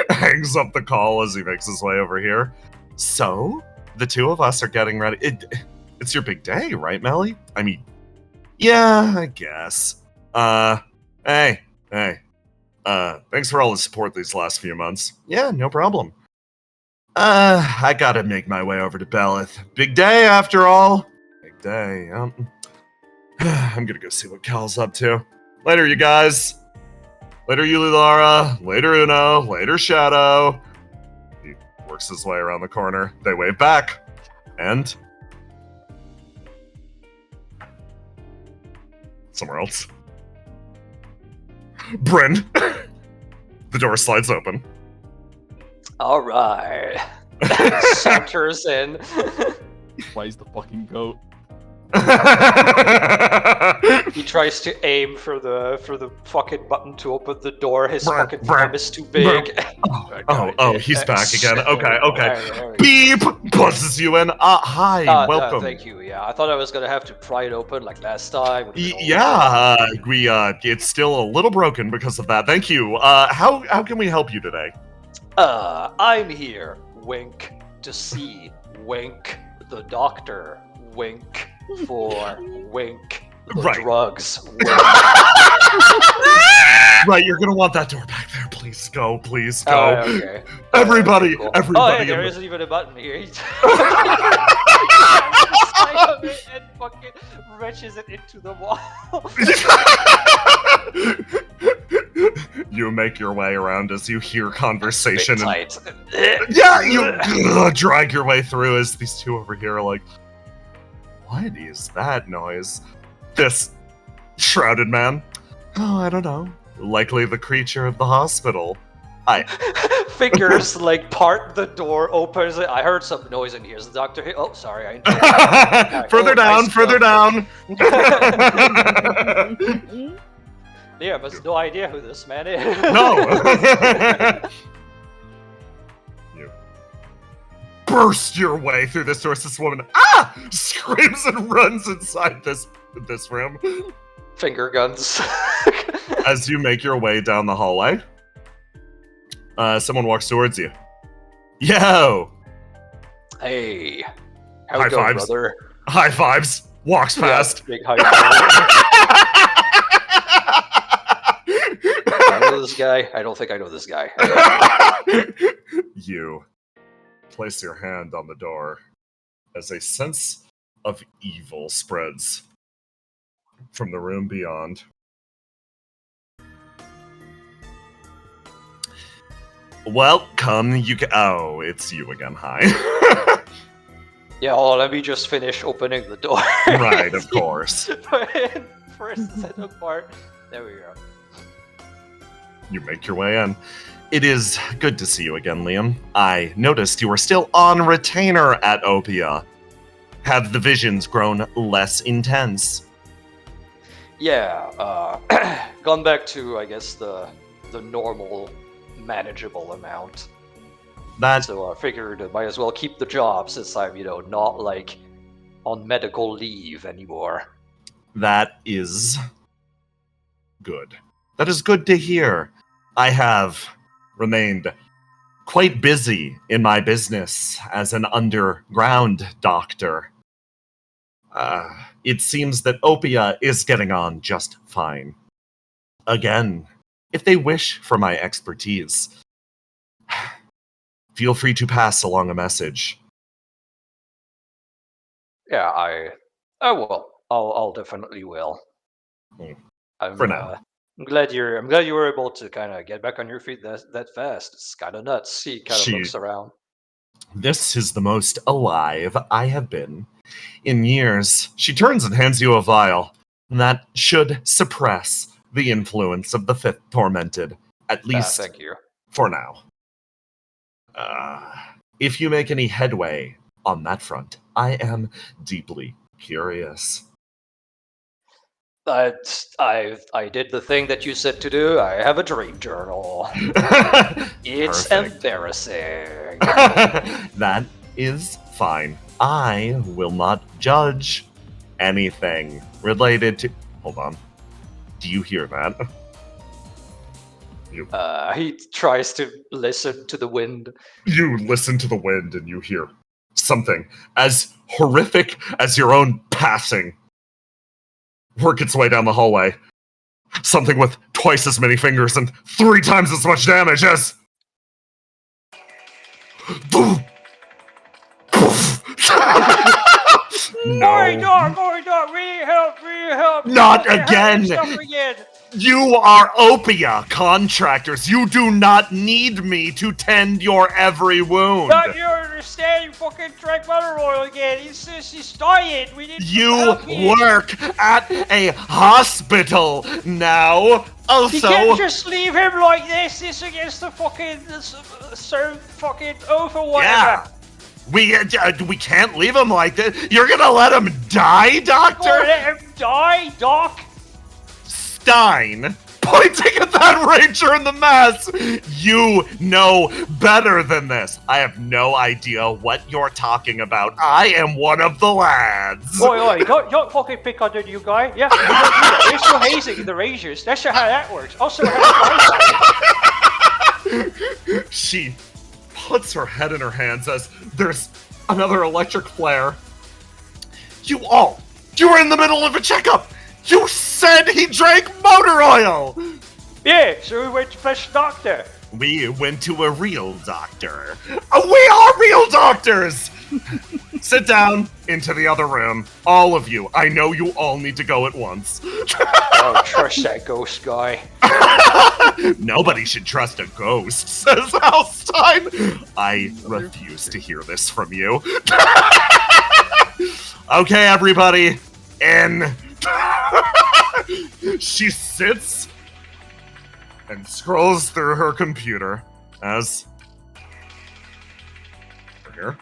S1: Hangs up the call as he makes his way over here. So, the two of us are getting ready. It's your big day, right, Melly? I mean, yeah, I guess. Hey. Thanks for all the support these last few months. Yeah, no problem. I gotta make my way over to Belith. Big day, after all. Big day, I'm gonna go see what Cal's up to. Later, you guys. Later, Yuli Lara. Later, Uno. Later, Shadow. He works his way around the corner. They wave back. And... somewhere else. Bryn. The door slides open.
S7: All right. Saunters in.
S9: Plays the fucking goat.
S7: He tries to aim for the fucking button to open the door. His fucking thumb is too big.
S1: Oh, he's back again. Okay. Beep! Buzzes you in. Hi, welcome.
S7: Thank you. Yeah, I thought I was gonna have to pry it open like last time.
S1: Yeah, it's still a little broken because of that. Thank you. How can we help you today?
S7: I'm here, wink, to see, wink, the doctor, wink, for, wink, the drugs, wink.
S1: Right, you're gonna want that door back there. Please go, please go.
S7: Okay.
S1: Everybody,
S7: Cool.
S1: everybody.
S7: Oh, hey, there isn't even a button here. and fucking wrenches it into the wall.
S1: You make your way around as you hear conversation.
S7: Tight.
S1: Yeah, you drag your way through as these two over here are like, what is that noise? This shrouded man? Oh, I don't know. Likely the creature of the hospital.
S7: Fingers part the door, opens it. I heard some noise in here. Is the doctor here? Oh, sorry. I
S1: Further down, further down.
S7: Yeah, but no idea who this man is.
S1: No. You burst your way through this door. This woman screams and runs inside this room.
S7: Finger guns.
S1: As you make your way down the hallway, someone walks towards you. Yo!
S7: Hey.
S1: High fives.
S7: Brother?
S1: High fives. Walks past.
S7: Big high five. I know this guy. I don't think I know this guy.
S1: You place your hand on the door as a sense of evil spreads from the room beyond. Welcome, you can. Oh, it's you again. Hi.
S7: Yeah, well, let me just finish opening the door.
S1: Right, of course.
S7: First set apart. There we go.
S1: You make your way in. It is good to see you again, Liam. I noticed you were still on retainer at Opia. Have the visions grown less intense?
S7: Yeah, gone back to, I guess, the normal, manageable amount. So I figured I might as well keep the job since I'm, not, like, on medical leave anymore.
S1: That is good. That is good to hear. I have remained quite busy in my business as an underground doctor. It seems that Opia is getting on just fine. Again, if they wish for my expertise, feel free to pass along a message.
S7: Yeah, I will. I'll definitely will.
S1: For now.
S7: I'm glad you were able to kind of get back on your feet that fast. It's kind of nuts. He kind of looks around.
S1: This is the most alive I have been in years. She turns and hands you a vial. That should suppress the influence of the fifth tormented, at least
S7: thank you.
S1: For now. If you make any headway on that front, I am deeply curious.
S7: I did the thing that you said to do. I have a dream journal. It's embarrassing.
S1: That is fine. I will not judge anything related to... Hold on. Do you hear that?
S7: He tries to listen to the wind.
S1: You listen to the wind and you hear something as horrific as your own passing work its way down the hallway. Something with twice as many fingers and 3 times as much damage as... No.
S7: Really help.
S1: Not again. You are Opia contractors. You do not need me to tend your every wound.
S12: Don't you understand? You fucking drank motor oil again. He's dying. We need
S1: You work at a hospital now. Also,
S12: you can't just leave him like this. This against the fucking fucking oath or whatever.
S1: Yeah. We can't leave him like this. You're gonna let him die, Doctor?
S12: Let him die, Doc?
S1: Stein, pointing at that ranger in the mask. You know better than this. I have no idea what you're talking about. I am one of the lads.
S12: Oi, don't fucking pick on the new guy. Yeah, they're still hazing the rangers. That's how that works. Also,
S1: she puts her head in her hands as there's another electric flare. You're in the middle of a checkup. You said he drank motor oil!
S12: Yeah, so we went to fetch a doctor.
S1: We went to a real doctor. We are real doctors! Sit down into the other room. All of you. I know you all need to go at once.
S7: Don't trust that ghost guy.
S1: Nobody should trust a ghost, says Halstein. I refuse to hear this from you. Okay, everybody. In. She sits and scrolls through her computer as... Here.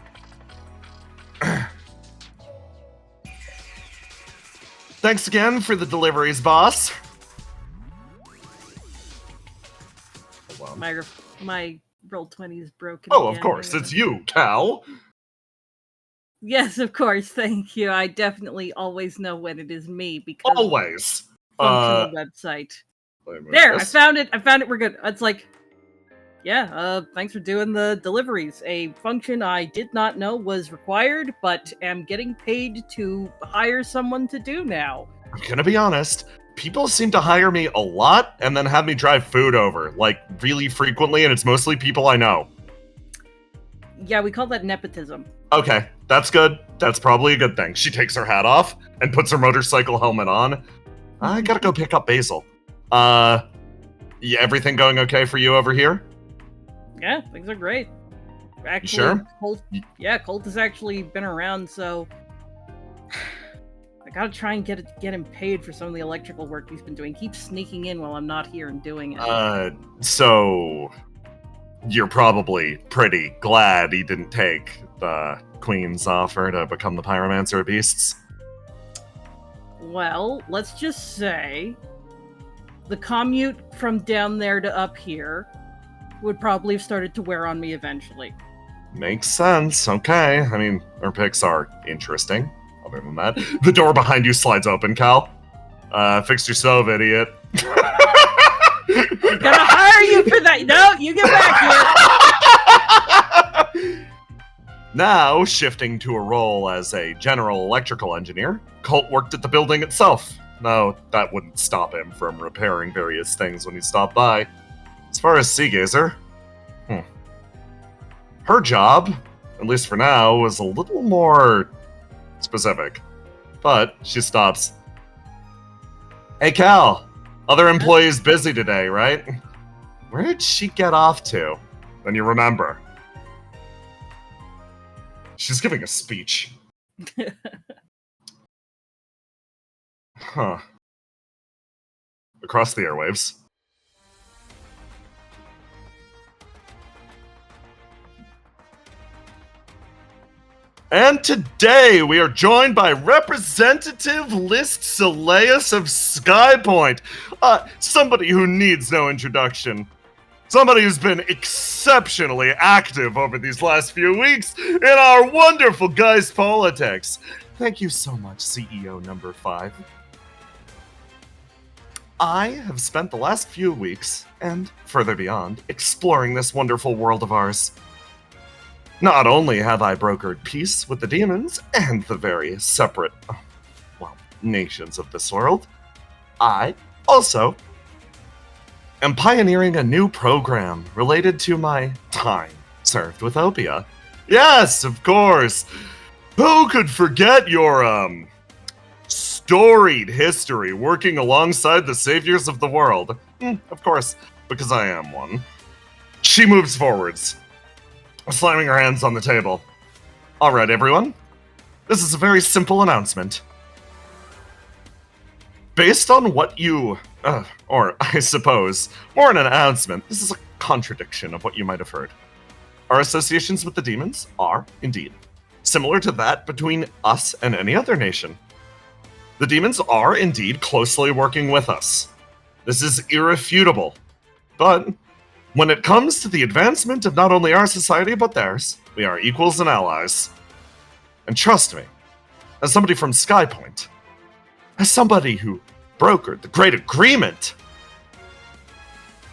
S1: Thanks again for the deliveries, boss.
S5: My Roll20 is broken.
S1: Oh, of course, it's you, Cal.
S5: Yes, of course. Thank you. I definitely always know when it is me because
S1: always.
S5: Functional website. There, I found it. We're good. It's like, yeah. Thanks for doing the deliveries. A function I did not know was required, but am getting paid to hire someone to do now.
S1: I'm gonna be honest. People seem to hire me a lot and then have me drive food over, like really frequently, and it's mostly people I know.
S5: Yeah, we call that nepotism.
S1: Okay, that's good. That's probably a good thing. She takes her hat off and puts her motorcycle helmet on. I gotta go pick up Basil. Yeah, everything going okay for you over here?
S5: Yeah, things are great. Actually,
S1: Sure?
S5: Colt has actually been around, so I gotta try and get him paid for some of the electrical work he's been doing. Keeps sneaking in while I'm not here and doing it.
S1: So you're probably pretty glad he didn't take the Queen's offer to become the Pyromancer of Beasts?
S5: Well, let's just say the commute from down there to up here would probably have started to wear on me eventually.
S1: Makes sense. Okay. I mean, her picks are interesting. Other than that, the door behind you slides open, Cal. Fix your stove, idiot.
S5: I'm gonna hire you for that. No, you get back here.
S1: Now, shifting to a role as a general electrical engineer, Colt worked at the building itself. No, that wouldn't stop him from repairing various things when he stopped by. As far as Seagazer, her job, at least for now, was a little more specific. But she stops. Hey, Cal, other employees busy today, right? Where did she get off to? Then you remember. She's giving a speech. Huh. Across the airwaves. And today we are joined by Representative List Soleus of Skypoint. Somebody who needs no introduction. Somebody who's been exceptionally active over these last few weeks in our wonderful Geist politics. Thank you so much, CEO number 5. I have spent the last few weeks, and further beyond, exploring this wonderful world of ours. Not only have I brokered peace with the demons and the various separate, nations of this world, I also am pioneering a new program related to my time served with Opia. Yes, of course. Who could forget your, storied history working alongside the saviors of the world? Of course, because I am one. She moves forwards, slamming her hands on the table. All right, everyone. This is a very simple announcement. Based on what you, or I suppose, more an announcement, this is a contradiction of what you might have heard. Our associations with the demons are, indeed, similar to that between us and any other nation. The demons are, indeed, closely working with us. This is irrefutable. But when it comes to the advancement of not only our society, but theirs, we are equals and allies. And trust me, as somebody from Skypoint, as somebody who brokered the Great Agreement,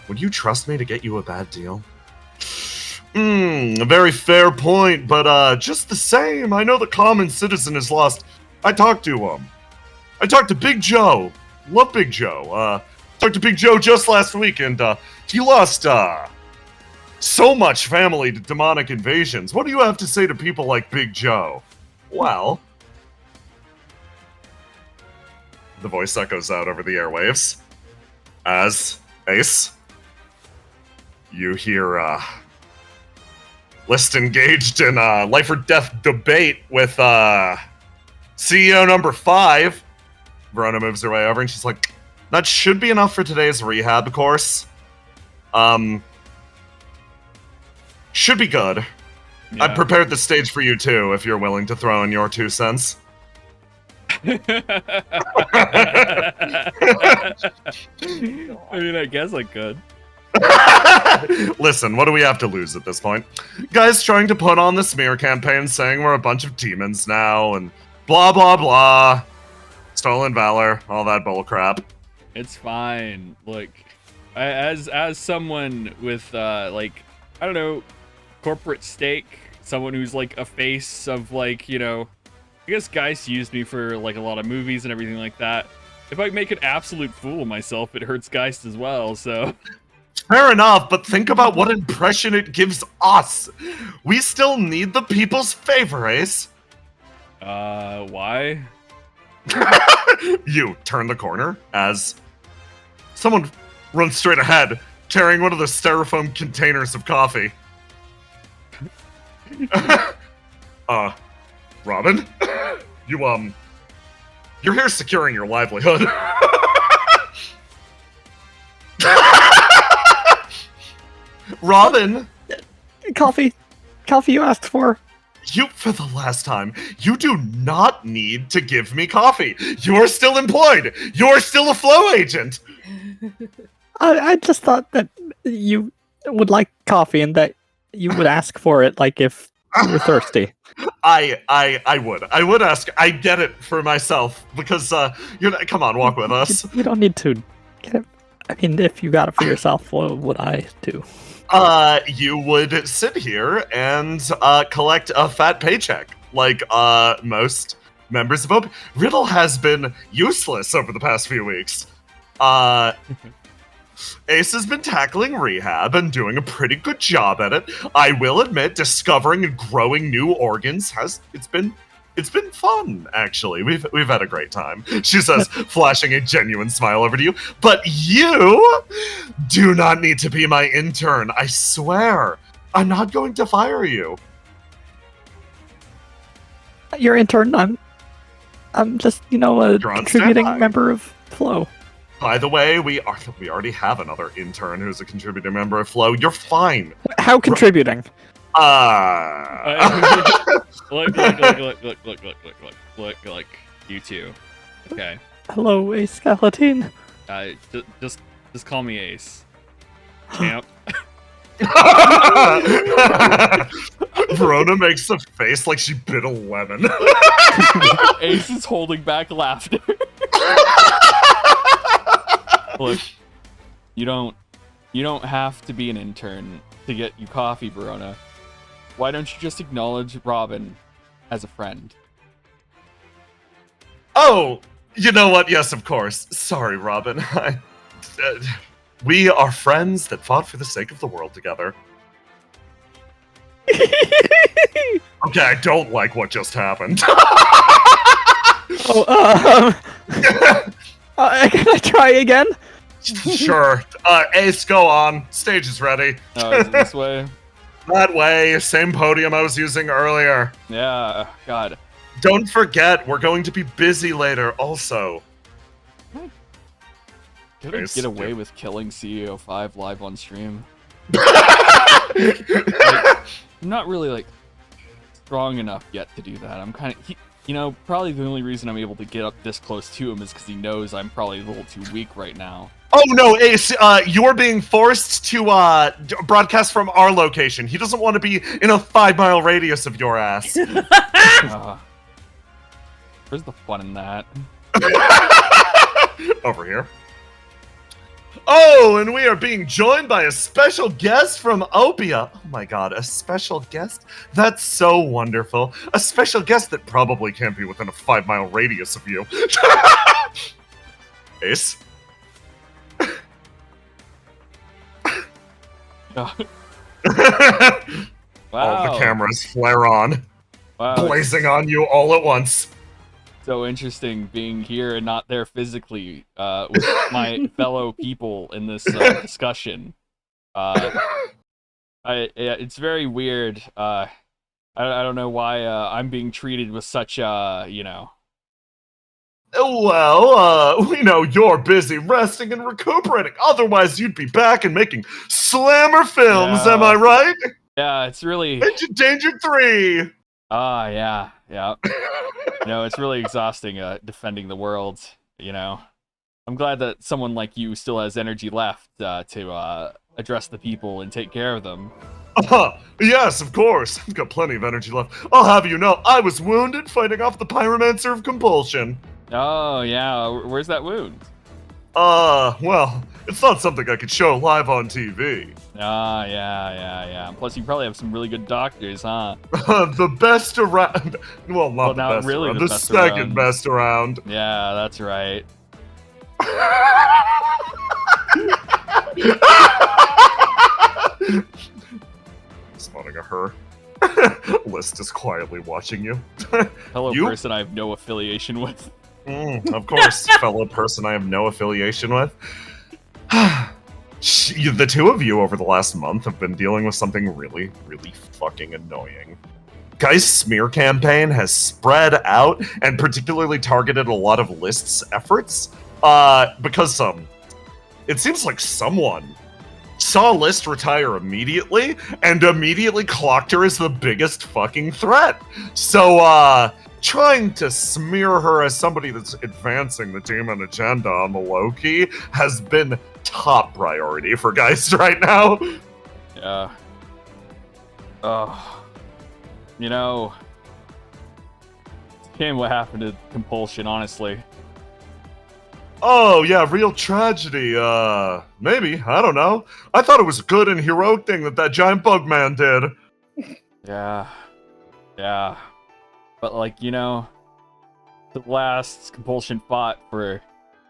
S1: would you trust me to get you a bad deal? A very fair point, but just the same, I know the common citizen is lost. I talked to Big Joe. Love Big Joe. Talked to Big Joe just last week, and he lost so much family to demonic invasions. What do you have to say to people like Big Joe? Well, the voice echoes out over the airwaves as Ace, you hear List engaged in a life or death debate with CEO number 5. Verona moves her way over and she's like, that should be enough for today's rehab course. Should be good. Yeah. I've prepared the stage for you too, if you're willing to throw in your 2 cents.
S9: I mean, I guess I could.
S1: Listen, what do we have to lose at this point? Guys trying to put on the smear campaign saying we're a bunch of demons now, and blah blah blah. Stolen valor, all that bullcrap.
S9: It's fine. Look, as someone with I don't know, corporate stake, someone who's like a face of I guess Geist used me for a lot of movies and everything like that. If I make an absolute fool of myself, it hurts Geist as well, so.
S1: Fair enough, but think about what impression it gives us. We still need the people's favor, Ace.
S9: Why?
S1: You turn the corner as someone runs straight ahead, carrying one of the styrofoam containers of coffee. Robin? You're here securing your livelihood. Robin!
S6: Coffee you asked for.
S1: You, for the last time, you do not need to give me coffee. You're still employed. You're still a flow agent.
S6: I just thought that you would like coffee and that you would ask for it, like if you're thirsty.
S1: I would ask. I get it for myself because you're not, come on, walk with us.
S6: You don't need to get it. I mean, if you got it for yourself, what would I do?
S1: You would sit here and collect a fat paycheck, like most members of OP. Riddle has been useless over the past few weeks. Ace has been tackling rehab and doing a pretty good job at it. I will admit, discovering and growing new organs it's been fun, actually. We've had a great time. She says, flashing a genuine smile over to you. But you do not need to be my intern, I swear. I'm not going to fire you.
S6: Your intern, I'm just, a contributing member of Flow.
S1: By the way, we already have another intern who's a contributing member of Flow. You're fine.
S6: How contributing?
S9: Look, you two. Okay.
S6: Hello, Ace Skeleton.
S9: Just call me Ace. Champ.
S1: Verona makes a face like she bit a lemon.
S9: Ace is holding back laughter. Look, you don't have to be an intern to get you coffee, Verona. Why don't you just acknowledge Robin as a friend?
S1: Oh, you know what? Yes, of course. Sorry, Robin. We are friends that fought for the sake of the world together. Okay, I don't like what just happened.
S6: Can I try again?
S1: Sure. Ace, go on. Stage is ready.
S9: Oh, is it this way?
S1: That way. Same podium I was using earlier.
S9: Yeah, God.
S1: Don't forget, we're going to be busy later also.
S9: Could I get away with killing CEO5 live on stream? I'm not really, strong enough yet to do that. I'm kind of... probably the only reason I'm able to get up this close to him is because he knows I'm probably a little too weak right now.
S1: Oh no, Ace, you're being forced to broadcast from our location. He doesn't want to be in a 5-mile radius of your ass.
S9: Where's the fun in that?
S1: Over here. Oh, and we are being joined by a special guest from Opia. Oh my god, a special guest? That's so wonderful. A special guest that probably can't be within a 5-mile radius of you. Ace?
S9: Wow.
S1: All the cameras flare on, blazing on you all at once.
S9: So interesting being here and not there physically with my fellow people in this discussion. It's very weird. I don't know why I'm being treated with such
S1: Well, we know you're busy resting and recuperating. Otherwise, you'd be back and making slammer films, am I right?
S9: Yeah, it's really...
S1: Endangered 3!
S9: Yeah. It's really exhausting defending the world, I'm glad that someone like you still has energy left to address the people and take care of them.
S1: Yes, of course. I've got plenty of energy left. I'll have you know, I was wounded fighting off the Pyromancer of Compulsion.
S9: Oh, yeah. Where's that wound?
S1: Well, it's not something I could show live on TV.
S9: Yeah. Plus, you probably have some really good doctors, huh?
S1: The best around. Well, not the best
S9: really
S1: around.
S9: The
S1: second best around.
S9: Yeah, that's right.
S1: Spawning a her. List is quietly watching you.
S9: Hello, person I have no affiliation with.
S1: Of course, fellow person I have no affiliation with. The two of you over the last month have been dealing with something really, really fucking annoying. Guy's smear campaign has spread out and particularly targeted a lot of List's efforts because it seems like someone saw List retire immediately and immediately clocked her as the biggest fucking threat. So, trying to smear her as somebody that's advancing the demon agenda on the low-key has been top priority for Geist right now.
S9: Yeah. You know, it's a shame what happened to Compulsion, honestly.
S1: Oh, yeah, real tragedy. Maybe. I don't know. I thought it was a good and heroic thing that giant bug man did.
S9: Yeah. Yeah. But, like, you know, the last Compulsion fought for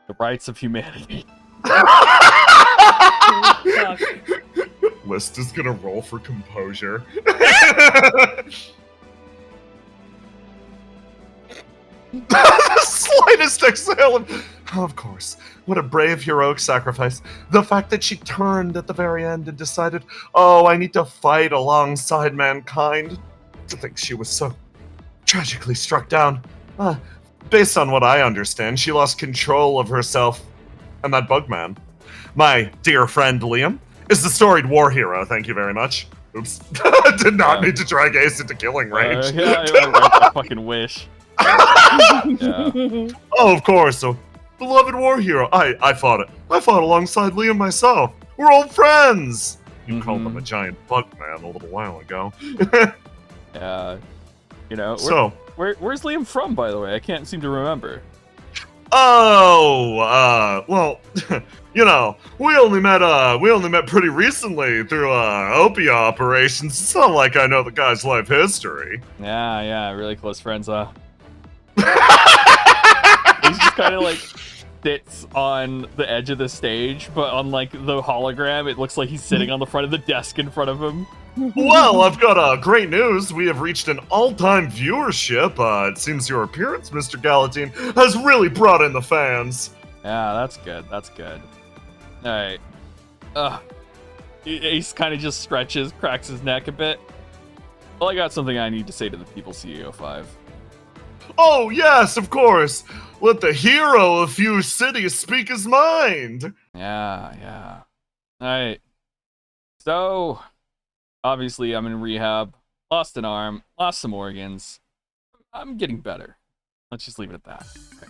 S9: the rights of humanity.
S1: List is gonna roll for composure. Slightest exhale of course. What a brave, heroic sacrifice. The fact that she turned at the very end and decided, oh, I need to fight alongside mankind. To think she was so tragically struck down. Based on what I understand, she lost control of herself and that bug man. My dear friend Liam is the storied war hero, thank you very much. Oops. Did not need to drag Ace into killing range.
S9: I fucking wish. Yeah.
S1: Oh, of course, so beloved war hero. I fought alongside Liam myself. We're old friends. You called him a giant bug man a little while ago.
S9: Yeah. You know,
S1: so
S9: where's Liam from, by the way? I can't seem to remember.
S1: Oh, well, you know, we only met pretty recently through opiate operations. It's not like I know the guy's life history.
S9: Yeah, really close friends, huh? He's just kind of like sits on the edge of the stage, but on like the hologram, it looks like he's sitting on the front of the desk in front of him.
S1: Well, I've got great news. We have reached an all-time viewership. It seems your appearance, Mr. Galatine, has really brought in the fans.
S9: Yeah, that's good. That's good. All right. Ace kind of just stretches, cracks his neck a bit. Well, I got something I need to say to the people, CEO 5.
S1: Oh, yes, of course. Let the hero of few cities speak his mind.
S9: Yeah. All right. So, obviously, I'm in rehab. Lost an arm. Lost some organs. I'm getting better. Let's just leave it at that. Okay.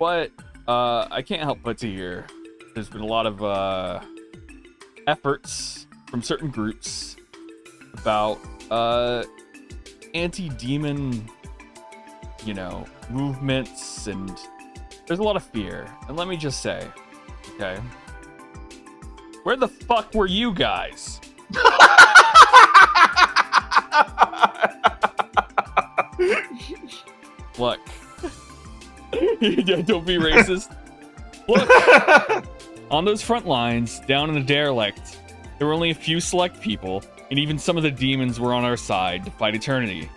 S9: But, I can't help but to hear there's been a lot of, efforts from certain groups about, anti-demon, you know, movements, and there's a lot of fear. And let me just say, okay, where the fuck were you guys? Look, don't be racist. Look, on those front lines, down in the derelict, there were only a few select people, and even some of the demons were on our side to fight eternity.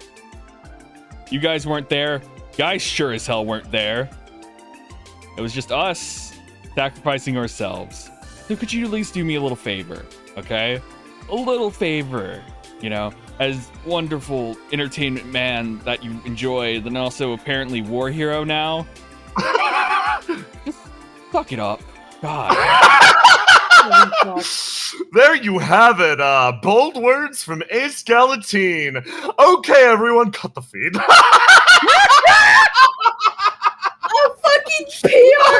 S9: You guys weren't there. Guys sure as hell weren't there. It was just us sacrificing ourselves. So could you at least do me a little favor, okay? A little favor, you know, as wonderful entertainment man that you enjoy, then also apparently war hero now. Just suck it up. God.
S1: There you have it. Bold words from Ace Galatine. Okay, everyone, cut the feed.
S5: A fucking PR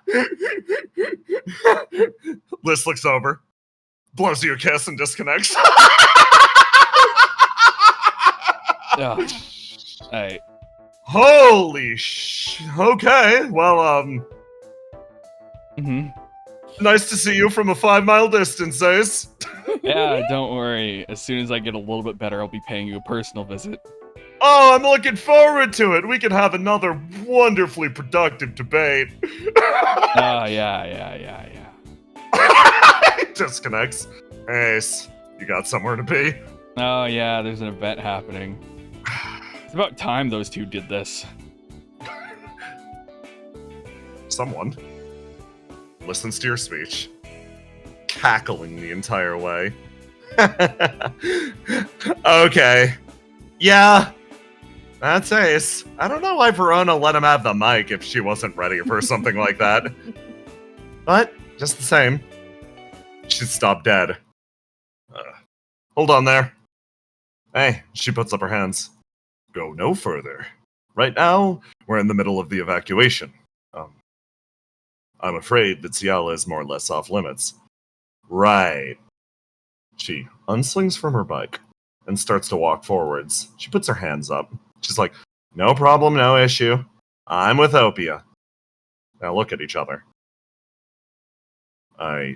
S5: nightmare!
S1: Liz looks over, blows you a kiss, and disconnects.
S9: Hey.
S1: Holy okay, well, nice to see you from a 5-mile distance, Ace.
S9: Yeah, don't worry. As soon as I get a little bit better, I'll be paying you a personal visit.
S1: Oh, I'm looking forward to it. We can have another wonderfully productive debate.
S9: Yeah.
S1: Disconnects. Ace, you got somewhere to be?
S9: Oh, yeah, there's an event happening. It's about time those two did this.
S1: Someone. listens to your speech, cackling the entire way. Okay. Yeah, that's Ace. I don't know why Verona let him have the mic if she wasn't ready for something like that. But, just the same, she'd stop dead. Hold on there. Hey, she puts up her hands. Go no further. Right now, we're in the middle of the evacuation. I'm afraid that Ciala is more or less off limits. Right. She unslings from her bike and starts to walk forwards. She puts her hands up. She's like, no problem, no issue. I'm with Opia. Now look at each other. I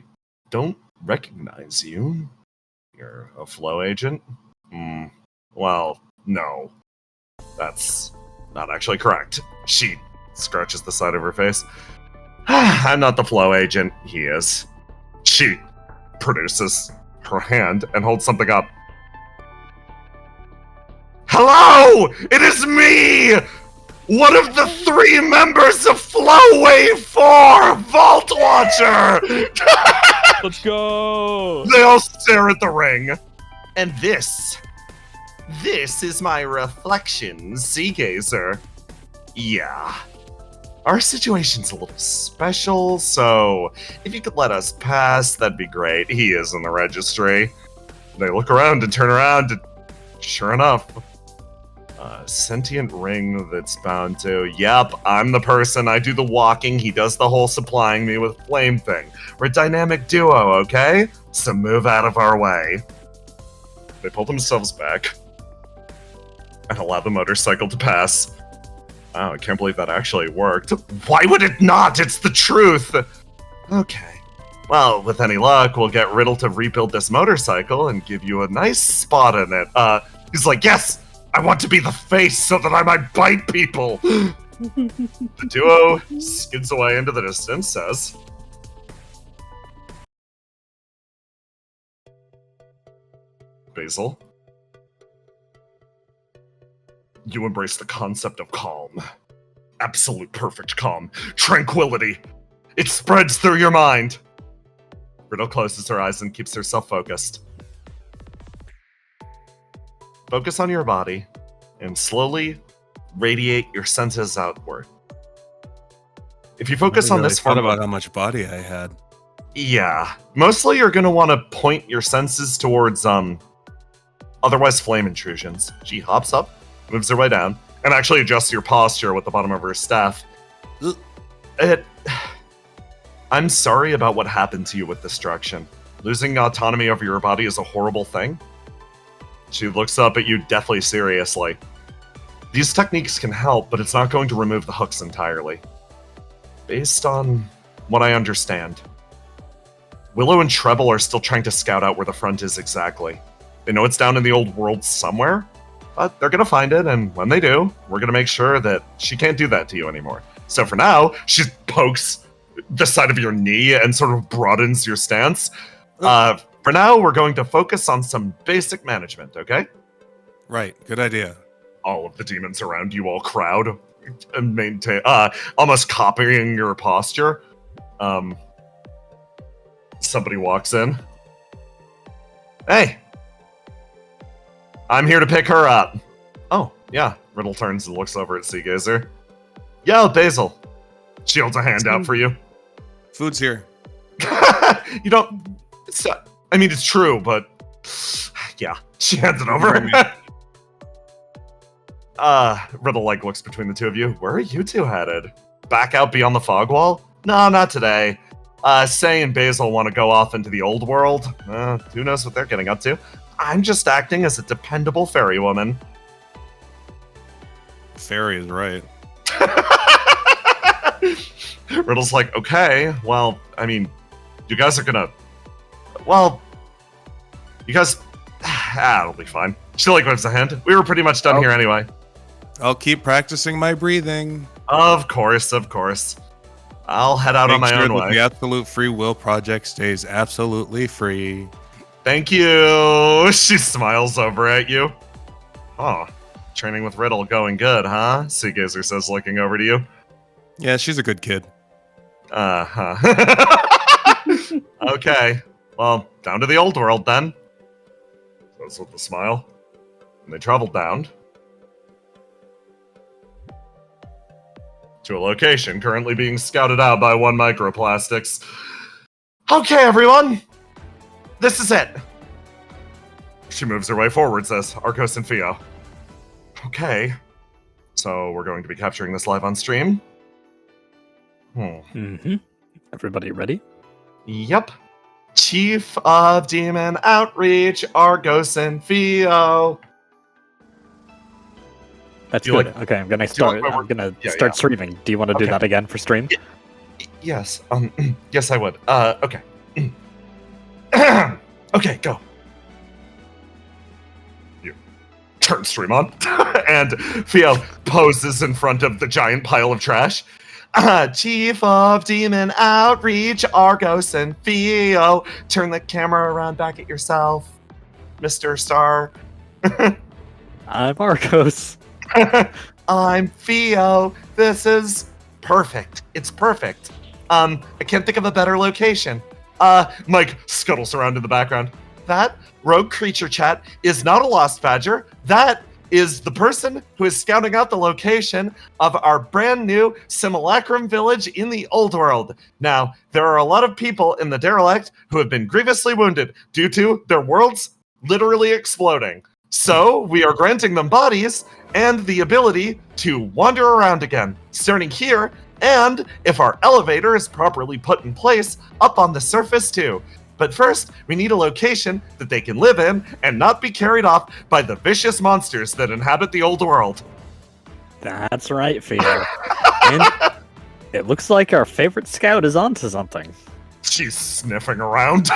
S1: don't recognize you. You're a flow agent? Well, no. That's not actually correct. She scratches the side of her face. I'm not the flow agent. He is. She produces her hand and holds something up. Hello! It is me! One of the 3 members of Flowwave 4! Vault Watcher!
S9: Let's go!
S1: They all stare at the ring. And this is my reflection, Sea Gazer. Yeah. Our situation's a little special, so if you could let us pass, that'd be great. He is in the registry. They look around and turn around, and sure enough, a sentient ring that's bound to, yep, I'm the person, I do the walking, he does the whole supplying me with flame thing. We're a dynamic duo, okay? So move out of our way. They pull themselves back and allow the motorcycle to pass. Wow, I can't believe that actually worked. Why would it not? It's the truth! Okay. Well, with any luck, we'll get Riddle to rebuild this motorcycle and give you a nice spot in it. He's like, yes! I want to be the face so that I might bite people! The duo skids away into the distance, says, Basil, you embrace the concept of calm. Absolute perfect calm. Tranquility. It spreads through your mind. Riddle closes her eyes and keeps herself focused. Focus on your body and slowly radiate your senses outward. If you focus on this
S4: thought about how much body I had.
S1: Yeah. Mostly you're going to want to point your senses towards, otherwise flame intrusions. She hops up, moves her way down, and actually adjusts your posture with the bottom of her staff. I'm sorry about what happened to you with destruction. Losing autonomy over your body is a horrible thing. She looks up at you deathly seriously. These techniques can help, but it's not going to remove the hooks entirely. Based on what I understand, Willow and Treble are still trying to scout out where the front is exactly. They know it's down in the old world somewhere, but they're gonna find it, and when they do, we're gonna make sure that she can't do that to you anymore. So for now, she pokes the side of your knee and sort of broadens your stance. For now, we're going to focus on some basic management, okay?
S4: Right, good idea.
S1: All of the demons around you all crowd and maintain, almost copying your posture. Somebody walks in. Hey! I'm here to pick her up. Oh, yeah. Riddle turns and looks over at Sea Gazer. Yo, Basil. She holds a hand out for you.
S4: Food's here.
S1: You don't... it's true, but... Yeah, she hands it over. Riddle, looks between the two of you. Where are you two headed? Back out beyond the fog wall? No, not today. Say and Basil want to go off into the old world. Who knows what they're getting up to. I'm just acting as a dependable fairy woman.
S4: Fairy is right.
S1: Riddle's like, okay, well, you guys are gonna... Well, you guys... it'll be fine. She waves a hand. We were pretty much done here anyway.
S4: I'll keep practicing my breathing.
S1: Of course. I'll head out on my own way.
S4: The Absolute Free Will Project stays absolutely free.
S1: Thank you. She smiles over at you. Oh, training with Riddle going good, huh? Sea Gazer says, looking over to you.
S4: Yeah, she's a good kid.
S1: Okay. Well, down to the old world then. Says with a smile. And they traveled down to a location currently being scouted out by One Microplastics. Okay, everyone! This is it! She moves her way forward, says Arcos and Theo. Okay. So we're going to be capturing this live on stream?
S6: Everybody ready?
S1: Yep. Chief of Demon Outreach, Argos and Theo.
S6: That's good. Okay, I'm gonna start. I'm gonna start streaming. Do you want to do that again for stream?
S1: Yes. Yes, I would. Okay. Okay, go. You turn stream on, and Theo poses in front of the giant pile of trash. Chief of Demon Outreach, Argos and Theo. Turn the camera around back at yourself, Mr. Star.
S6: I'm Argos.
S1: I'm Theo. This is perfect. It's perfect. I can't think of a better location. Mike scuttles around in the background. That rogue creature chat is not a lost badger. That is the person who is scouting out the location of our brand new simulacrum village in the old world. Now, there are a lot of people in the derelict who have been grievously wounded due to their worlds literally exploding. So, we are granting them bodies and the ability to wander around again, starting here, and if our elevator is properly put in place, up on the surface too. But first, we need a location that they can live in and not be carried off by the vicious monsters that inhabit the old world.
S6: That's right, Theo. And it looks like our favorite scout is onto something.
S1: She's sniffing around.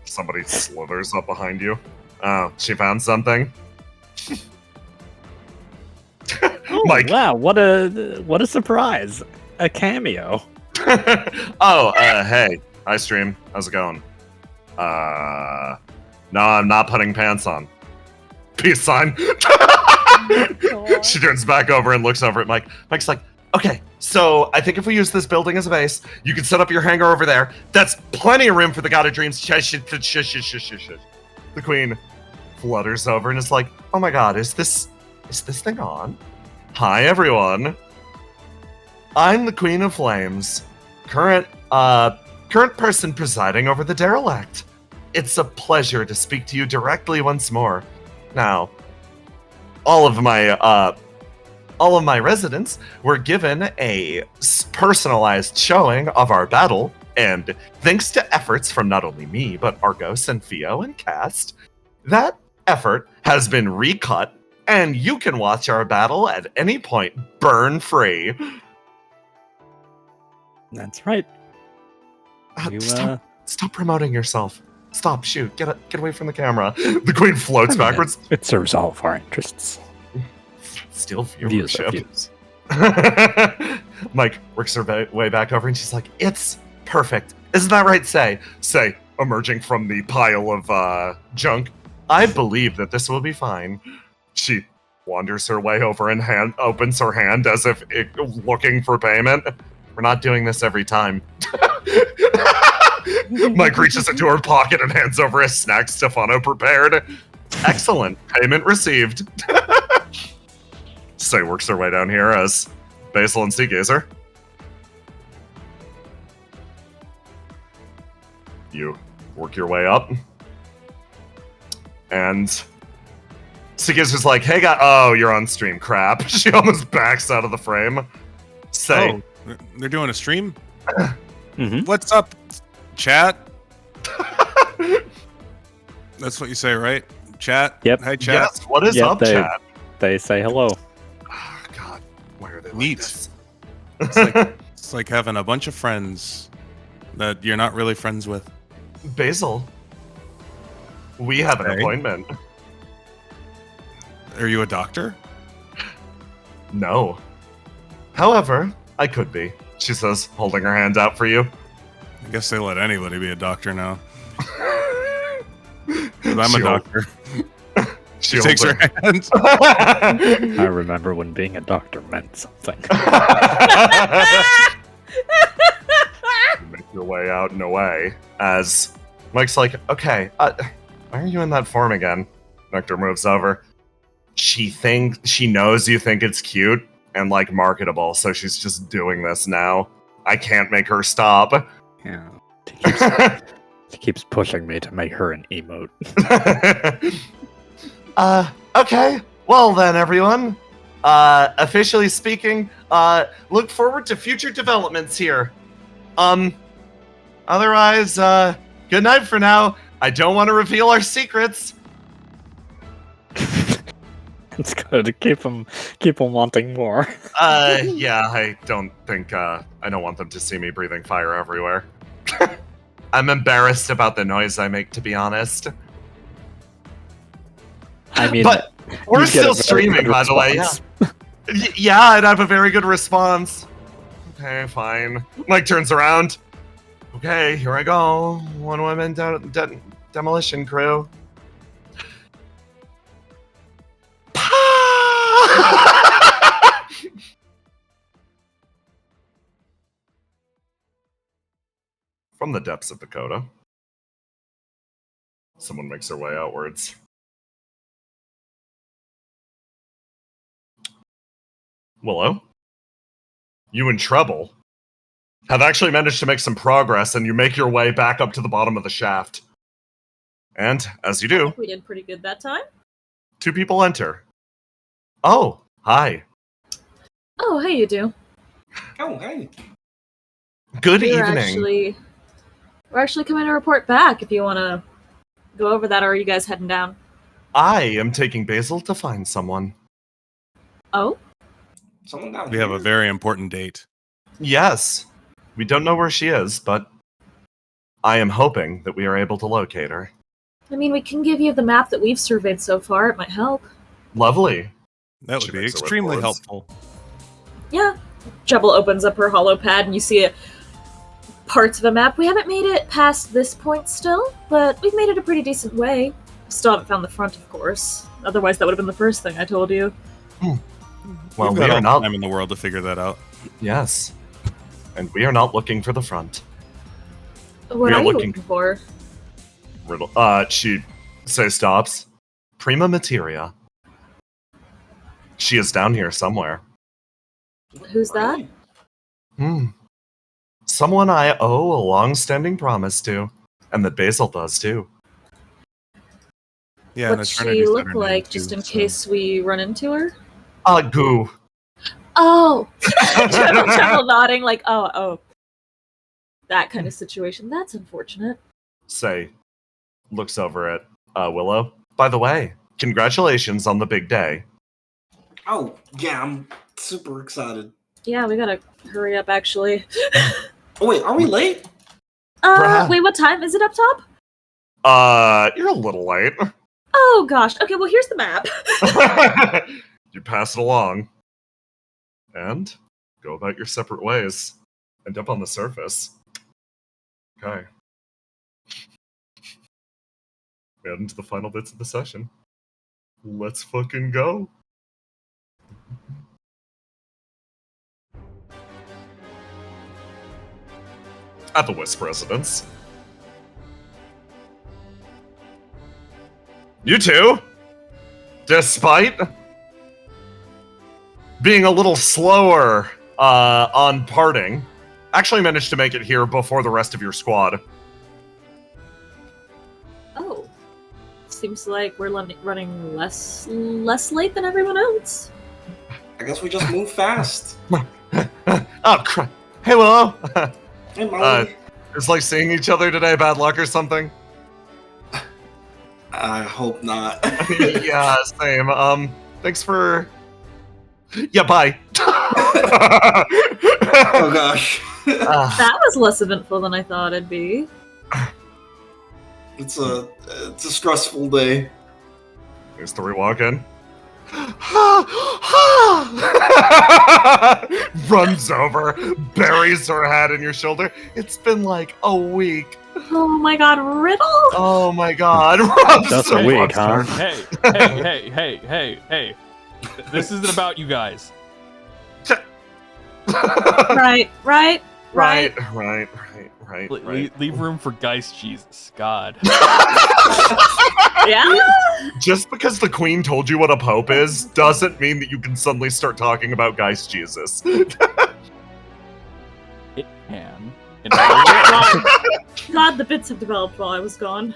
S1: Somebody slithers up behind you. Oh, she found something.
S6: Oh,
S1: Mike.
S6: Wow, what a surprise. A cameo.
S1: Hey. Hi, stream. How's it going? No, I'm not putting pants on. Peace sign. She turns back over and looks over at Mike. Mike's like, okay, so I think if we use this building as a base, you can set up your hangar over there. That's plenty of room for the God of Dreams. The queen flutters over and is like, oh my god, is this thing on? Hi, everyone. I'm the Queen of Flames. Current person presiding over the derelict. It's a pleasure to speak to you directly once more. Now, all of my residents were given a personalized showing of our battle, and thanks to efforts from not only me, but Argos and Theo and Cast, that effort has been recut, and you can watch our battle at any point, burn free.
S6: That's right.
S1: Stop promoting yourself. Stop, shoot, get away from the camera. The queen floats backwards.
S6: It serves all of our interests.
S1: Still viewership.
S6: Views.
S1: Mike works her way back over and she's like, it's perfect. Isn't that right, Say, emerging from the pile of junk. I believe that this will be fine. She wanders her way over and opens her hand as if looking for payment. We're not doing this every time. Mike reaches into her pocket and hands over a snack Stefano prepared. Excellent. Payment received. Say works her way down here as Basil and Seagazer. You work your way up. And Seagazer's like, hey, oh, you're on stream. Crap. She almost backs out of the frame. Say.
S4: Oh, they're doing a stream? What's up, chat? That's what you say, right? Chat?
S6: Yep.
S4: Hi, chat.
S1: Yes, what is up, chat?
S6: They say hello.
S1: Oh, God. Why are they
S4: Neat.
S1: like this?
S4: It's like having a bunch of friends that you're not really friends with.
S1: Basil, we have an appointment.
S4: Are you a doctor?
S1: No. However, I could be, she says, holding her hand out for you.
S4: I guess they let anybody be a doctor now. 'Cause I'm a doctor. She takes her hand.
S6: I remember when being a doctor meant something.
S1: You make your way out and away as Mike's like, okay, why are you in that form again? Nectar moves over. She knows you think it's cute and like marketable, so she's just doing this now. I can't make her stop.
S6: Yeah. She keeps pushing me to make her an emote.
S1: Okay. Well then, everyone. Officially speaking, look forward to future developments here. Otherwise, good night for now. I don't want to reveal our secrets.
S6: It's good to keep them wanting more.
S1: Yeah, I don't want them to see me breathing fire everywhere. I'm embarrassed about the noise I make, to be honest.
S6: I mean,
S1: but we're still streaming, by the way. Yeah. Yeah, I'd have a very good response. Okay, fine. Mike turns around. Okay, here I go. One-woman demolition crew. From the depths of Dakota, someone makes their way outwards. Willow? You in trouble? Have actually managed to make some progress, and you make your way back up to the bottom of the shaft. And, as you do,
S8: We did pretty good that time.
S1: 2 people enter. Oh, hi.
S8: Oh, hey, you do.
S2: Oh, hey.
S1: Good evening.
S8: We're actually coming to report back if you want to go over that, or are you guys heading down?
S1: I am taking Basil to find someone.
S8: Oh?
S2: Someone down
S4: We have a very important date.
S1: Yes. We don't know where she is, but I am hoping that we are able to locate her.
S8: I mean, we can give you the map that we've surveyed so far. It might help.
S1: Lovely.
S4: That would be extremely helpful.
S8: Yeah. Jebel opens up her hollow pad, and you see parts of a map. We haven't made it past this point still, but we've made it a pretty decent way. Still haven't found the front, of course. Otherwise, that would have been the first thing I told you.
S1: Well,
S4: We've
S1: we
S4: got
S1: are
S4: all
S1: not
S4: the time in the world to figure that out.
S1: Yes. And we are not looking for the front.
S8: What are you looking for?
S1: Riddle. She stops. Prima materia. She is down here somewhere.
S8: Who's that?
S1: Someone I owe a long-standing promise to, and that Basil does too.
S4: Yeah,
S8: What's she look like, just in case we run into her?
S1: Goo.
S8: Oh! Jebel nodding like, oh. That kind of situation. That's unfortunate.
S1: Looks over at Willow. By the way, congratulations on the big day.
S2: Oh, yeah, I'm super excited.
S8: Yeah, we gotta hurry up, actually.
S2: Oh, wait, are we late?
S8: Wait, what time? Is it up top?
S1: You're a little late.
S8: Oh, gosh. Okay, well, here's the map.
S1: You pass it along. And go about your separate ways. End up on the surface. Okay. We head into the final bits of the session. Let's fucking go. At the Wisp residence. You two, despite being a little slower on parting, actually managed to make it here before the rest of your squad.
S8: Oh. Seems like we're running less late than everyone else.
S2: I guess we just move fast.
S1: Oh, crap. Hey, Willow.
S2: Hey, Molly.
S1: It's like seeing each other today, bad luck or something?
S2: I hope not.
S1: Yeah, same. Thanks for... Yeah, bye.
S2: Oh, gosh.
S8: That was less eventful than I thought it'd be.
S2: It's a stressful day.
S1: Here's the walk in. Runs over, buries her head in your shoulder. It's been like a week.
S8: Oh my god, Riddle!
S1: Oh my god.
S6: That's a week, huh?
S9: Hey. This isn't about you guys.
S8: Right.
S1: Right.
S9: Leave room for Geist Jesus. God.
S8: Yeah.
S1: Just because the queen told you what a pope is doesn't mean that you can suddenly start talking about Geist Jesus.
S9: It can.
S8: God, the bits have developed while I was gone.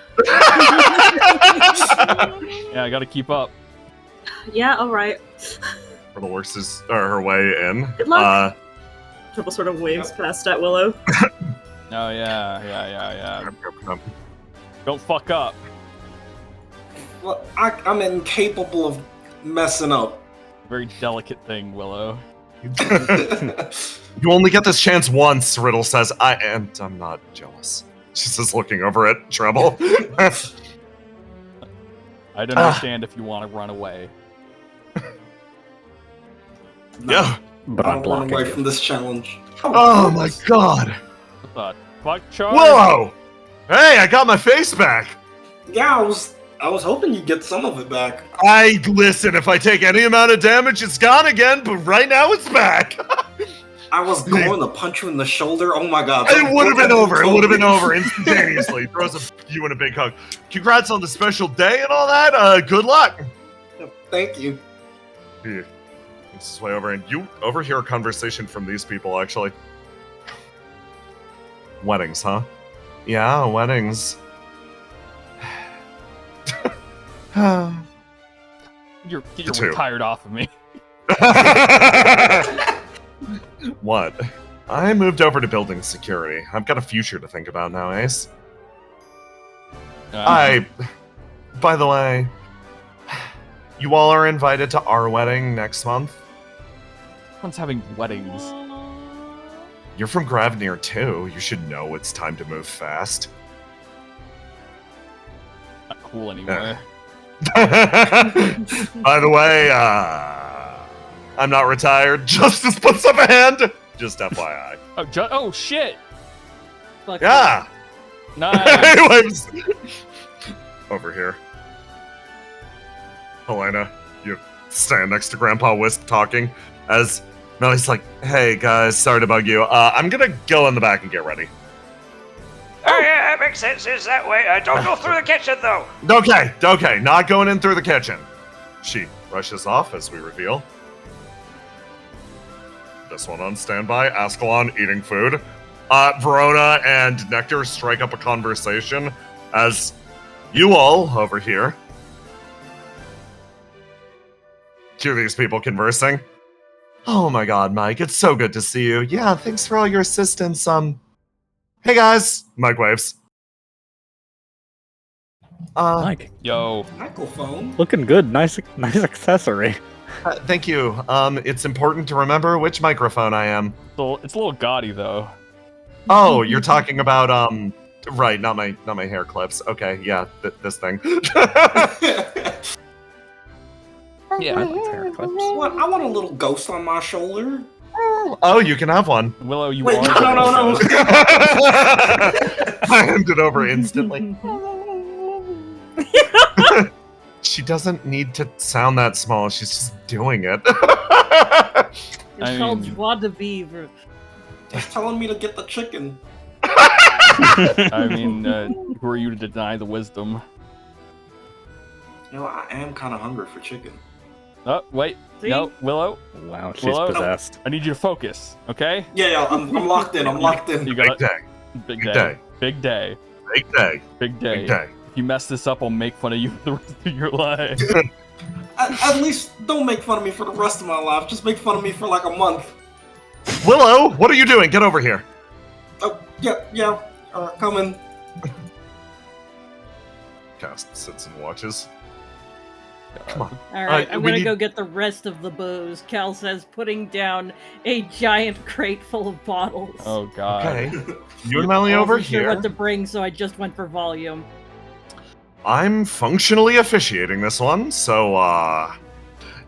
S9: Yeah, I gotta keep up.
S8: Yeah, alright.
S1: Her horses are her way in.
S8: Good luck. Trouble sort of waves past at Willow.
S9: Oh, yeah. Don't fuck up.
S2: Well, I'm incapable of messing up.
S9: Very delicate thing, Willow.
S1: You only get this chance once, Riddle says. I'm not jealous. She's just looking over at Treble.
S9: I'd understand if you want to run away.
S1: Yeah.
S6: But
S2: I
S6: I'm
S2: don't run
S6: blocking
S2: away
S6: you.
S2: from this challenge.
S1: Oh my god.
S9: What the fuck, Charlie?
S1: Whoa! Hey, I got my face back.
S2: Yeah, I was hoping you'd get some of it back.
S1: Listen, if I take any amount of damage, it's gone again, but right now it's back.
S2: I was going to punch you in the shoulder. Oh my god.
S1: It would have been over. It would have been over instantaneously. Throws you in a big hug. Congrats on the special day and all that. Good luck.
S2: Thank you.
S1: Here. This is way over, and you overhear a conversation from these people, actually. Weddings, huh? Yeah, weddings.
S9: You're
S1: Two.
S9: retired off of me.
S1: What? I moved over to building security. I've got a future to think about now, Ace. By the way, you all are invited to our wedding next month.
S9: Everyone's having weddings.
S1: You're from Gravnir too. You should know it's time to move fast.
S9: Not cool anymore.
S1: By the way, I'm not retired. Justice puts up a hand. Just FYI.
S9: Oh shit!
S5: Fuck
S1: Yeah.
S9: Nice.
S1: Anyways, over here. Helena, you stand next to Grandpa Wisp talking as Melly's like, "Hey guys, sorry to bug you. I'm gonna go in the back and get ready."
S12: Oh yeah, that makes sense. It's that way. Don't go through the kitchen though.
S1: Okay, not going in through the kitchen. She rushes off as we reveal. This one on standby, Ascalon eating food. Verona and Nectar strike up a conversation as you all over here hear these people conversing. Oh my god, Mike, it's so good to see you. Yeah, thanks for all your assistance. Hey guys, Mike waves.
S6: Mike,
S9: Yo.
S2: Microphone.
S6: looking good. Nice accessory.
S1: Thank you. It's important to remember which microphone I am.
S9: It's a little gaudy though.
S1: Oh, you're talking about right, not my hair clips. Okay, yeah, this thing.
S9: Yeah.
S6: I like hair clips.
S2: What? I want a little ghost on my shoulder.
S1: Oh, you can have one.
S9: Willow, you
S2: Wait,
S9: are.
S2: no.
S1: I hand it over instantly. She doesn't need to sound that small. She's just doing it.
S5: It's called joie de vivre.
S2: He's telling me to get the chicken.
S9: I mean, who are you to deny the wisdom?
S2: You know, I am kind of hungry for chicken.
S9: Oh, wait.
S5: See?
S9: No, Willow.
S6: Wow, she's
S9: Willow?
S6: possessed.
S9: I need you to focus, okay?
S2: Yeah, I'm locked in. I'm locked in.
S9: You
S1: Big
S9: got
S1: day.
S9: it. Big
S1: Big
S9: day.
S1: day.
S9: Big day.
S1: Big day.
S9: Big day.
S1: Big day.
S9: If you mess this up, I'll make fun of you for the rest of your life.
S2: At least don't make fun of me for the rest of my life. Just make fun of me for like a month.
S1: Willow, what are you doing? Get over here.
S2: Oh, yeah. Coming.
S1: Cast sits and watches. Come on.
S5: All right, I'm
S1: we
S5: gonna
S1: need-
S5: go get the rest of the booze. Cal says, putting down a giant crate full of bottles.
S9: Oh god.
S1: Okay. You and Melly
S5: I
S1: over
S5: wasn't sure
S1: here.
S5: what to bring, so I just went for volume.
S1: I'm functionally officiating this one, so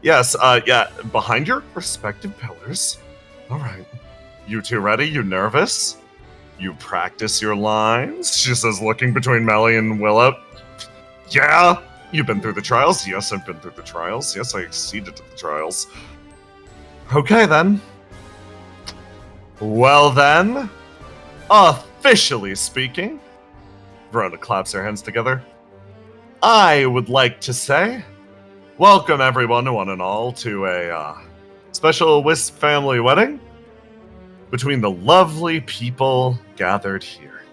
S1: yes, yeah, behind your respective pillars. All right. You two ready? You nervous? You practice your lines? She says, looking between Melly and Willow. Yeah. You've been through the trials? Yes, I've been through the trials. Yes, I exceeded the trials. Okay, then. Well then, officially speaking, Verona claps her hands together, I would like to say, welcome everyone, one and all, to a special Wisp family wedding between the lovely people gathered here.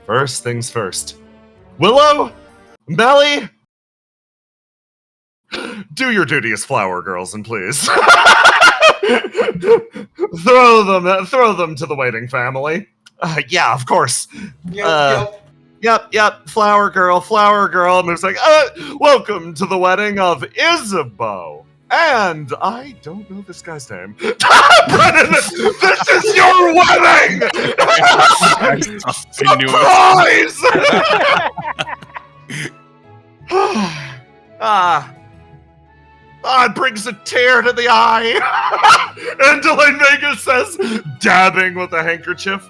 S1: First things first. Willow, Melly, do your duty as flower girls, and please throw them to the waiting family. Yeah, of course. Yep. Flower girl. And it's like, welcome to the wedding of Isabeau. And I don't know this guy's name. Brennan, this is your wedding! Surprise! It brings a tear to the eye. And Delane Vega says, dabbing with a handkerchief,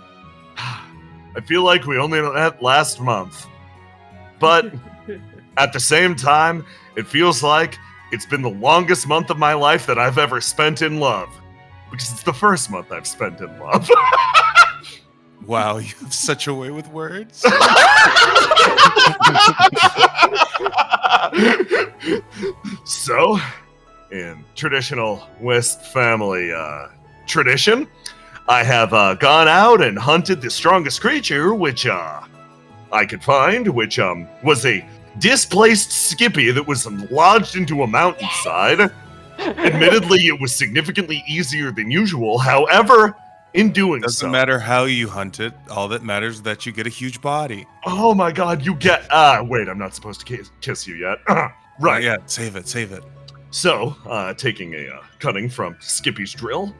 S1: I feel like we only met last month. But at the same time, it feels like it's been the longest month of my life that I've ever spent in love. Because it's the first month I've spent in love.
S4: Wow, you have such a way with words.
S1: So, in traditional Wisp family tradition, I have gone out and hunted the strongest creature, which I could find, which was a displaced Skippy that was lodged into a mountainside. Admittedly, it was significantly easier than usual. However, in doing
S4: Doesn't matter how you hunt it. All that matters is that you get a huge body.
S1: Oh my god, you get... wait, I'm not supposed to kiss you yet. Right.
S4: Yeah, save it.
S1: So, taking a cutting from Skippy's drill,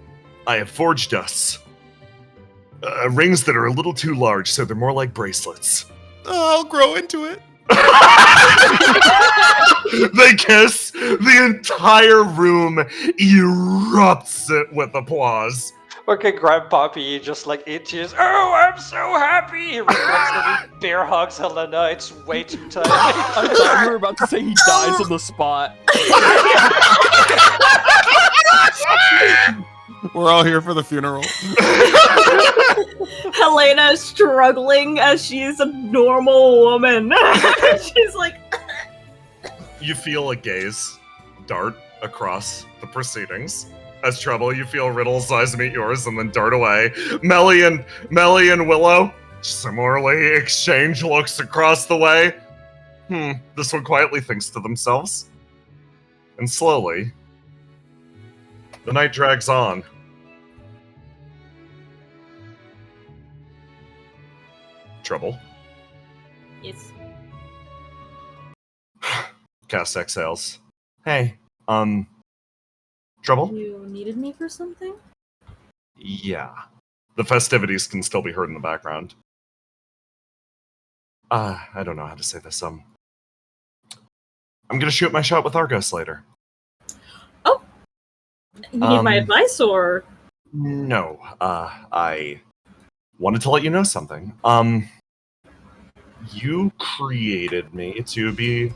S1: I have forged us rings that are a little too large, so they're more like bracelets.
S4: Oh, I'll grow into it.
S1: They kiss. The entire room erupts it with applause.
S7: Okay, Grandpappy just like itches. Oh, I'm so happy! He reflects that he bear hugs Helena. It's way too tight.
S9: I thought you were about to say he dies on the spot.
S4: We're all here for the funeral.
S8: Helena is struggling as she is a normal woman. She's like...
S1: You feel a gaze dart across the proceedings. As Trouble, you feel Riddle's eyes meet yours and then dart away. Melly and Willow similarly exchange looks across the way. This one quietly thinks to themselves. And slowly, the night drags on. Trouble.
S8: Yes.
S1: Cast exhales. Hey, Trouble?
S8: You needed me for something?
S1: Yeah. The festivities can still be heard in the background. I don't know how to say this, I'm gonna shoot my shot with Argos later.
S8: Oh! You need my advice, or...?
S1: No, I wanted to let you know something. You created me to be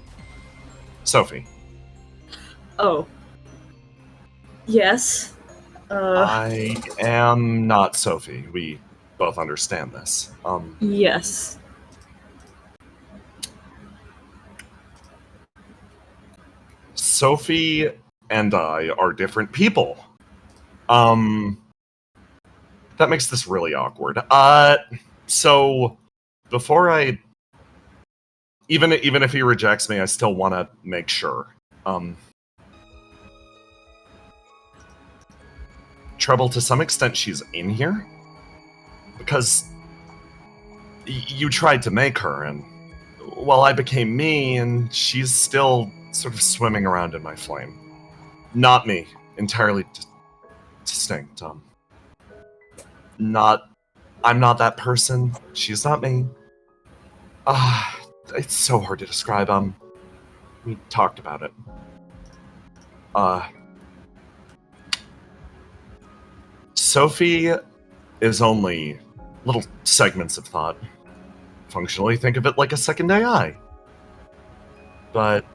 S1: Sophie.
S8: Oh. Yes.
S1: I am not Sophie. We both understand this.
S8: Yes.
S1: Sophie and I are different people. That makes this really awkward. So before I even if he rejects me, I still want to make sure. Trouble, to some extent, she's in here because you tried to make her, and well, I became me, and she's still sort of swimming around in my flame. Not me, entirely distinct. I'm not that person. She's not me. It's so hard to describe. We talked about it. Sophie is only little segments of thought. Functionally, think of it like a second AI. But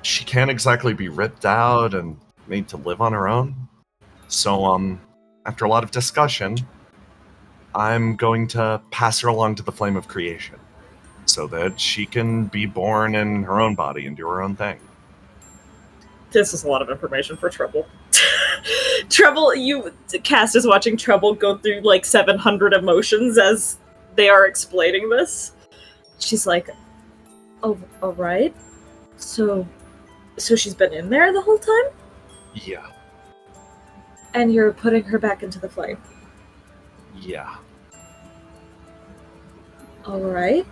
S1: she can't exactly be ripped out and made to live on her own. So, after a lot of discussion, I'm going to pass her along to the Flame of Creation so that she can be born in her own body and do her own thing.
S8: This is a lot of information for Trouble. Trouble, Cass is watching Trouble go through like 700 emotions as they are explaining this. She's like, "Oh, all right. So she's been in there the whole time?
S1: Yeah.
S8: And you're putting her back into the flame?
S1: Yeah.
S8: All right.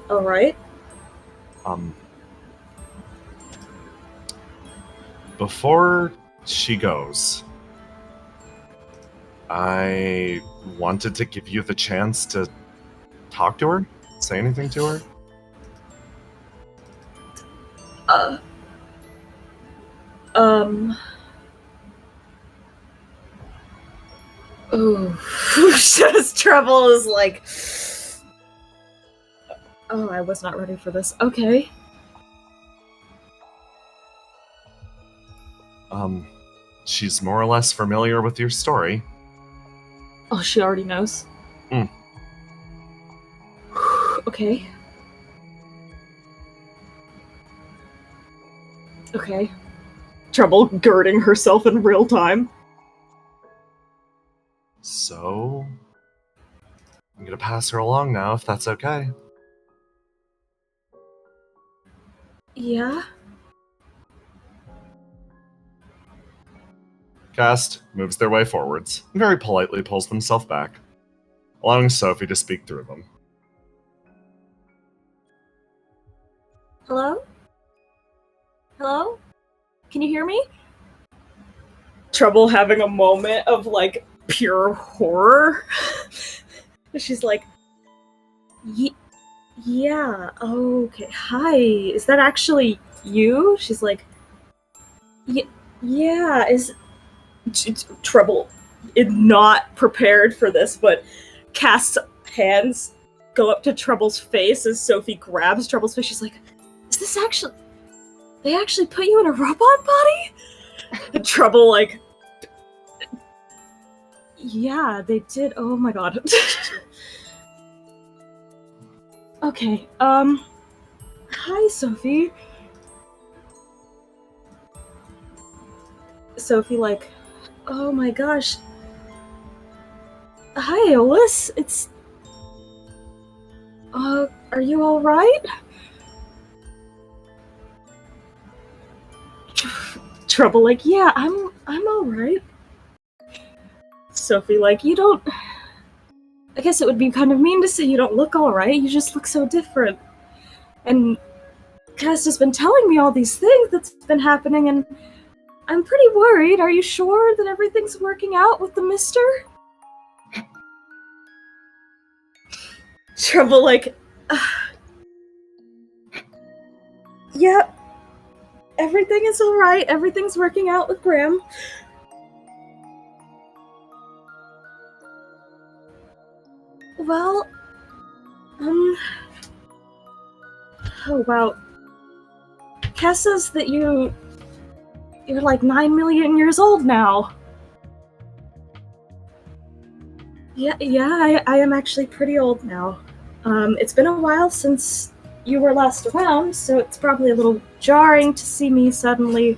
S8: All right.
S1: Before she goes, I wanted to give you the chance to talk to her, say anything to her.
S8: Oh, says Trouble is like, oh, I was not ready for this. Okay.
S1: She's more or less familiar with your story.
S8: Oh, she already knows? Okay. Okay. Trouble girding herself in real time.
S1: So, I'm gonna pass her along now, if that's okay.
S8: Yeah?
S1: Cast moves their way forwards and very politely pulls themselves back, allowing Sophie to speak through them.
S8: Hello? Hello? Can you hear me? Trouble having a moment of, like, pure horror. She's like, yeah, okay, hi, is that actually you? She's like, yeah, Trouble is not prepared for this, but Cast's hands go up to Trouble's face as Sophie grabs Trouble's face. She's like, is this actually... They actually put you in a robot body? And Trouble, like... Yeah, they did. Oh my god. Okay, hi, Sophie. Sophie, like, oh my gosh. Hi, Olis. It's... are you alright? Trouble, like, yeah, I'm alright. Sophie, like, you don't... I guess it would be kind of mean to say you don't look alright, you just look so different. And Cass has been telling me all these things that's been happening, and I'm pretty worried. Are you sure that everything's working out with the mister? Trouble, like... yeah, everything is alright, everything's working out with Graham. Well, oh wow. Cass says that you're like 9 million years old now. Yeah, I am actually pretty old now. It's been a while since you were last around, so it's probably a little jarring to see me suddenly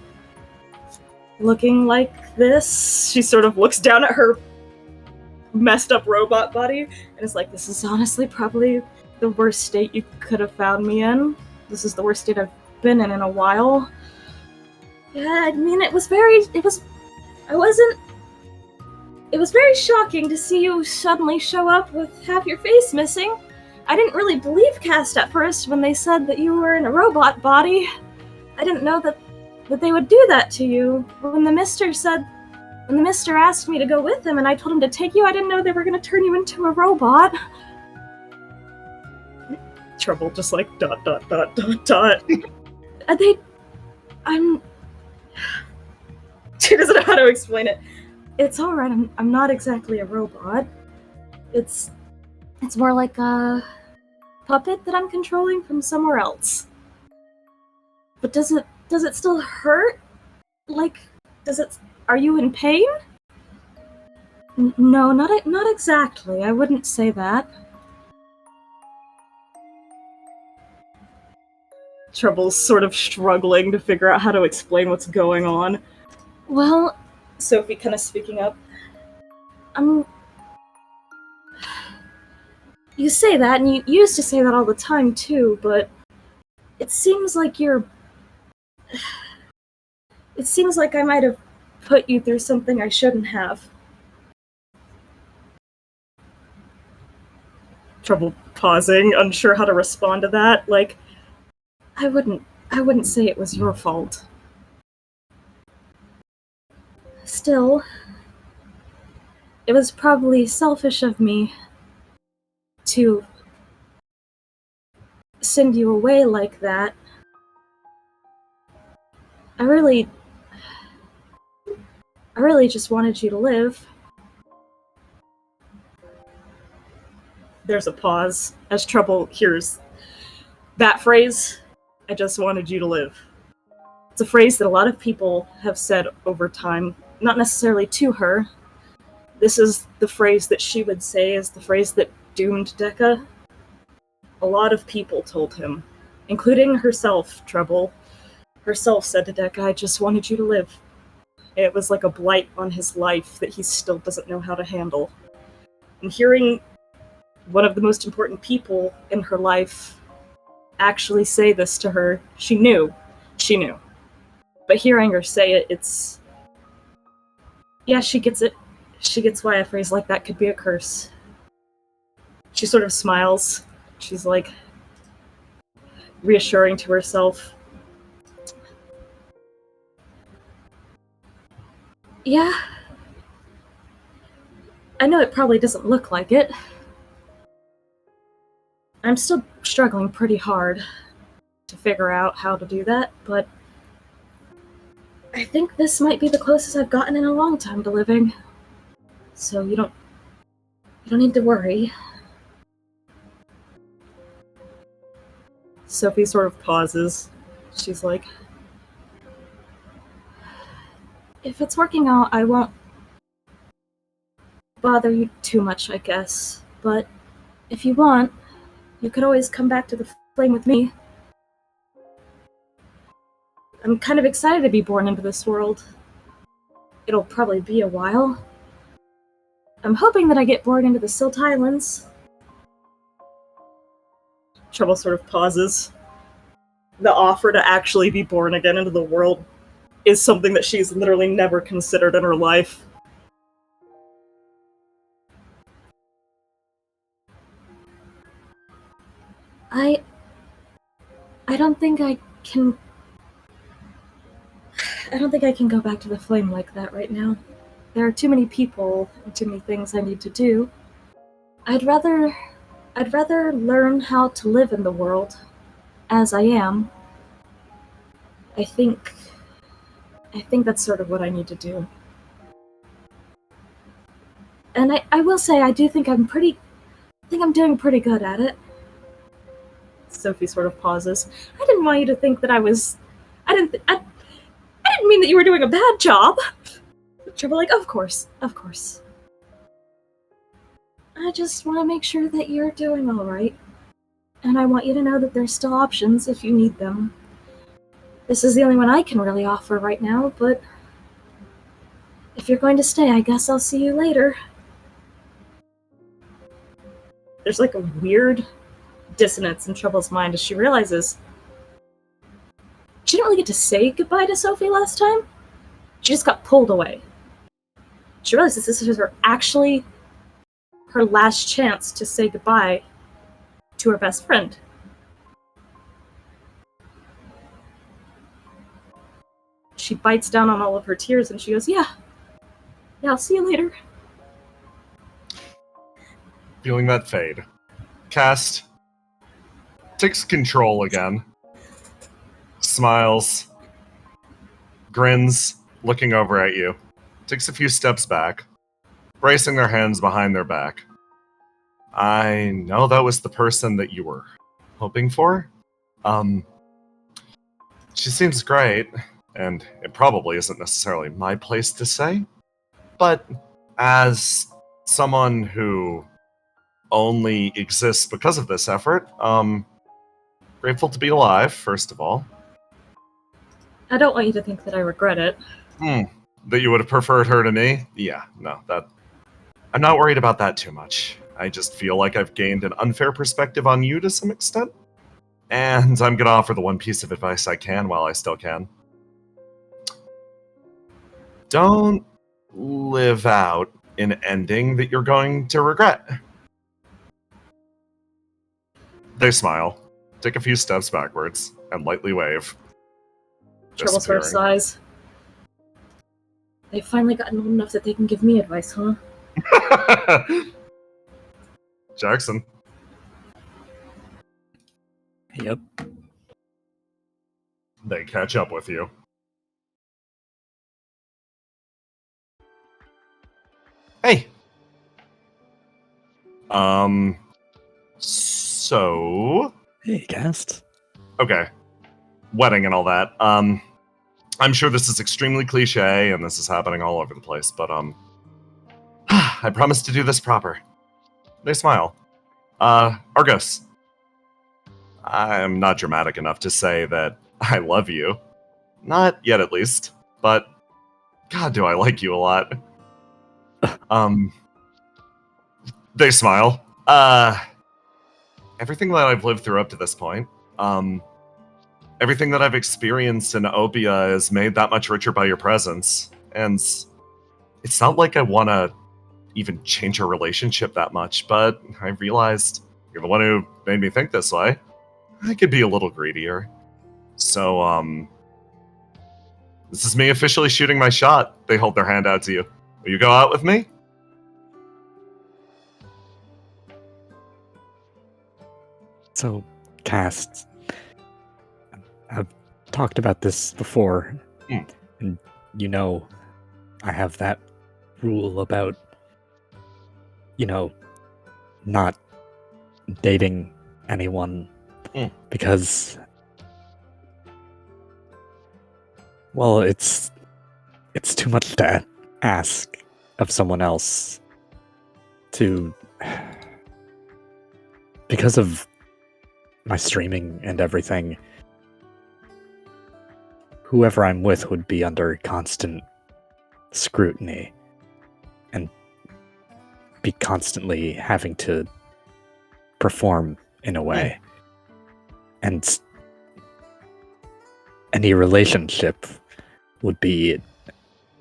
S8: looking like this. She sort of looks down at her messed up robot body and is like, this is honestly probably the worst state you could have found me in. This is the worst state I've been in a while. Yeah, I mean, it was very shocking to see you suddenly show up with half your face missing. I didn't really believe Cast at first when they said that you were in a robot body. I didn't know that they would do that to you. When the Mister asked me to go with him and I told him to take you, I didn't know they were going to turn you into a robot. Trouble just like ... She doesn't know how to explain it. It's alright, I'm not exactly a robot. It's more like a puppet that I'm controlling from somewhere else. But does it still hurt? Like, are you in pain? No, not exactly. I wouldn't say that.
S13: Trouble's sort of struggling to figure out how to explain what's going on.
S8: Well,
S13: Sophie kind of speaking up.
S8: You say that, and you used to say that all the time too, but it seems like It seems like I might have put you through something I shouldn't have.
S13: Trouble pausing, unsure how to respond to that. Like,
S8: I wouldn't say it was your fault. Still, it was probably selfish of me to send you away like that. I really just wanted you to live.
S13: There's a pause as Trouble hears that phrase, I just wanted you to live. It's a phrase that a lot of people have said over time, not necessarily to her. This is the phrase that she would say is the phrase that doomed Decca. A lot of people told him, including herself, Trouble. Herself said to Decca, I just wanted you to live. It was like a blight on his life that he still doesn't know how to handle. And hearing one of the most important people in her life actually say this to her, she knew. But hearing her say it, it's... Yeah, she gets it. She gets why a phrase like that could be a curse. She sort of smiles. She's like, reassuring to herself.
S8: Yeah. I know it probably doesn't look like it. I'm still struggling pretty hard to figure out how to do that, but I think this might be the closest I've gotten in a long time to living. So you don't need to worry.
S13: Sophie sort of pauses. She's like,
S8: if it's working out, I won't bother you too much, I guess. But if you want, you could always come back to the flame with me. I'm kind of excited to be born into this world. It'll probably be a while. I'm hoping that I get born into the Silt Islands.
S13: Trouble sort of pauses. The offer to actually be born again into the world is something that she's literally never considered in her life.
S8: I don't think I can... I don't think I can go back to the flame like that right now. There are too many people and too many things I need to do. I'd rather learn how to live in the world as I am. I think that's sort of what I need to do. And I will say I do think I'm doing pretty good at it.
S13: Sophie sort of pauses. I didn't want you to think that I didn't mean that you were doing a bad job. Trouble like, of course.
S8: I just want to make sure that you're doing alright. And I want you to know that there's still options if you need them. This is the only one I can really offer right now, but if you're going to stay, I guess I'll see you later.
S13: There's like a weird dissonance in Trouble's mind as she realizes she didn't really get to say goodbye to Sophie last time. She just got pulled away. She realizes this is actually her last chance to say goodbye to her best friend. She bites down on all of her tears and she goes, yeah, I'll see you later.
S1: Feeling that fade. Cast takes control again. Smiles. Grins, looking over at you. Takes a few steps back. Bracing their hands behind their back. I know that was the person that you were hoping for. She seems great, and it probably isn't necessarily my place to say, but as someone who only exists because of this effort, grateful to be alive, first of all.
S8: I don't want you to think that I regret it.
S1: That you would have preferred her to me? Yeah, no, I'm not worried about that too much. I just feel like I've gained an unfair perspective on you to some extent, and I'm gonna offer the one piece of advice I can while I still can. Don't live out an ending that you're going to regret. They smile, take a few steps backwards, and lightly wave.
S8: Trouble sort of sighs. They've finally gotten old enough that they can give me advice, huh?
S1: Jackson.
S6: Yep.
S1: They catch up with you. Hey. So.
S6: Hey, guest.
S1: Okay. Wedding and all that. I'm sure this is extremely cliche and this is happening all over the place, but I promise to do this proper. They smile. Argos. I'm not dramatic enough to say that I love you. Not yet, at least. But, God, do I like you a lot. They smile. Everything that I've lived through up to this point, everything that I've experienced in Opia is made that much richer by your presence. And it's not like I want to even change our relationship that much, but I realized you're the one who made me think this way. I could be a little greedier. So, this is me officially shooting my shot. They hold their hand out to you. Will you go out with me?
S6: So, Cast, I've talked about this before, and you know, I have that rule about, not dating anyone because, well, it's too much to ask of someone else to, because of my streaming and everything, whoever I'm with would be under constant scrutiny and be constantly having to perform in a way. And any relationship would be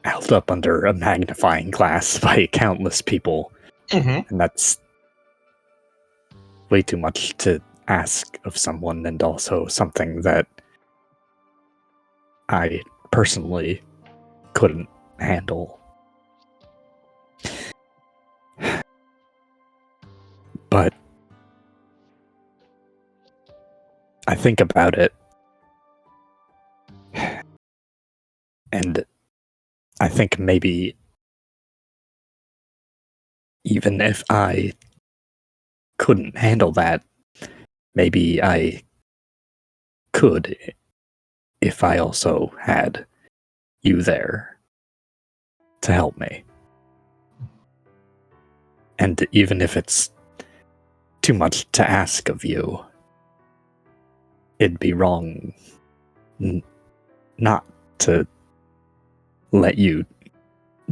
S6: held up under a magnifying glass by countless people. And that's way too much to ask of someone, and also something that I personally couldn't handle. But I think about it, and I think maybe even if I couldn't handle that, maybe I could if I also had you there to help me. And even if it's too much to ask of you, it'd be wrong not to let you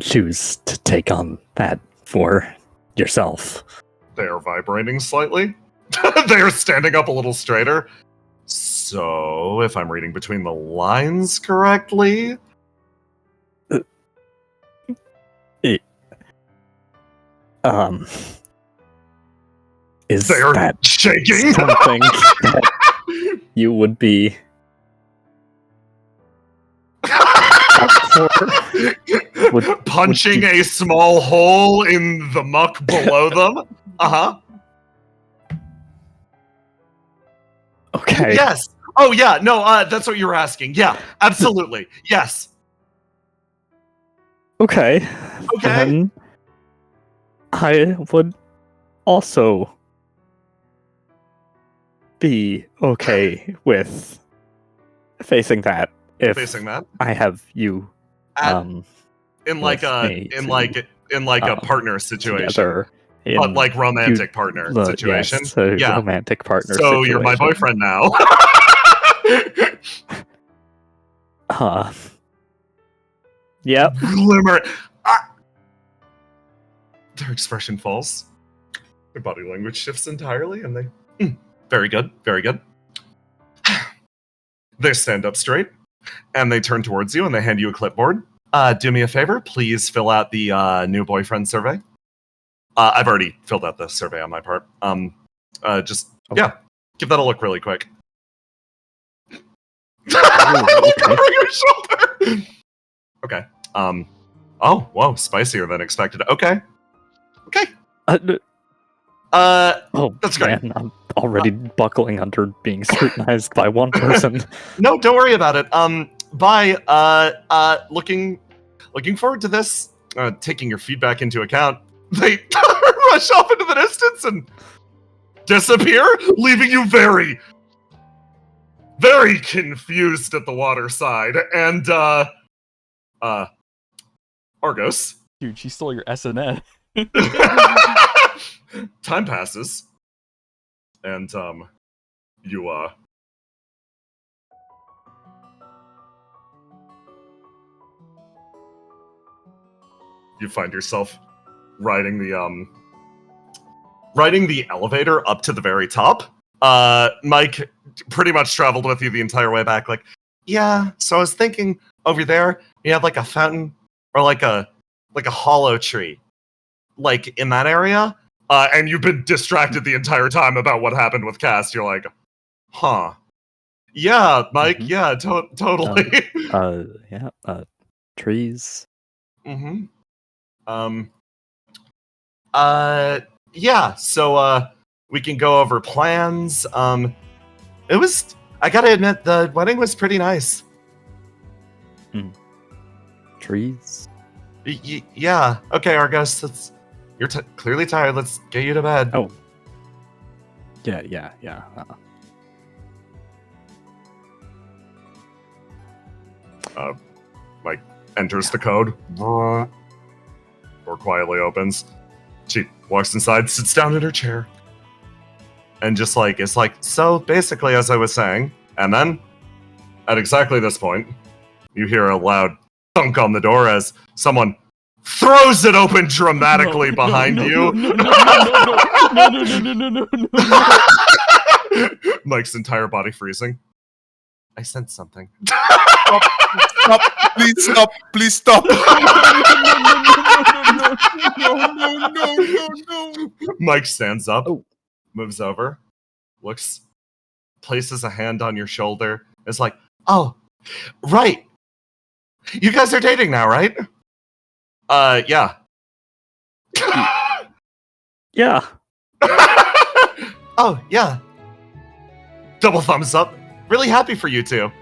S6: choose to take on that for yourself.
S1: They are vibrating slightly. They are standing up a little straighter. So, if I'm reading between the lines correctly...
S6: Is
S1: they are
S6: that
S1: shaking
S6: something that you would be
S1: punching a small hole in the muck below them?
S6: Okay.
S1: Yes. Oh, yeah. No, that's what you were asking. Yeah, absolutely. Yes.
S6: Okay. Then I would also be okay with facing that if I have you
S1: in like in like a partner situation.
S6: Together
S1: but like romantic partner situation.
S6: Yes, a romantic partner
S1: so
S6: situation.
S1: You're my boyfriend now.
S6: Yep.
S1: Glimmer. Their expression falls. Their body language shifts entirely, and they... very good, very good. They stand up straight, and they turn towards you, and they hand you a clipboard. Do me a favor, please fill out the new boyfriend survey. I've already filled out the survey on my part. Give that a look really quick. Over your shoulder. Okay. Oh, whoa, spicier than expected. Okay. That's great.
S6: Man, I'm already buckling under being scrutinized by one person.
S1: No, don't worry about it. Looking forward to this. Taking your feedback into account, they rush off into the distance and disappear, leaving you very, very confused at the water side. And Argos.
S9: Dude, she stole your SNN.
S1: Time passes, and you find yourself riding the elevator up to the very top. Mike pretty much traveled with you the entire way back. Like, yeah. So I was thinking over there, you have like a fountain or like a hollow tree, like in that area. And you've been distracted the entire time about what happened with Cass. You're like, huh. Yeah, Mike, yeah, totally.
S6: Trees.
S1: Yeah, so, we can go over plans. I gotta admit, the wedding was pretty nice.
S6: Trees?
S1: Yeah, okay, Argos, you're clearly tired. Let's get you to bed.
S6: Oh. Yeah.
S1: Mike enters the code. Door quietly opens. She walks inside, sits down in her chair. And just like, it's like, so basically, as I was saying, and then, at exactly this point, you hear a loud thunk on the door as someone throws it open dramatically behind you. No. Mike's entire body freezing. I sense something.
S4: Stop. Please stop. No.
S1: Mike stands up, moves over, looks, places a hand on your shoulder. Is like, oh, right. You guys are dating now, right? Yeah.
S6: Yeah.
S1: Oh, yeah. Double thumbs up. Really happy for you two.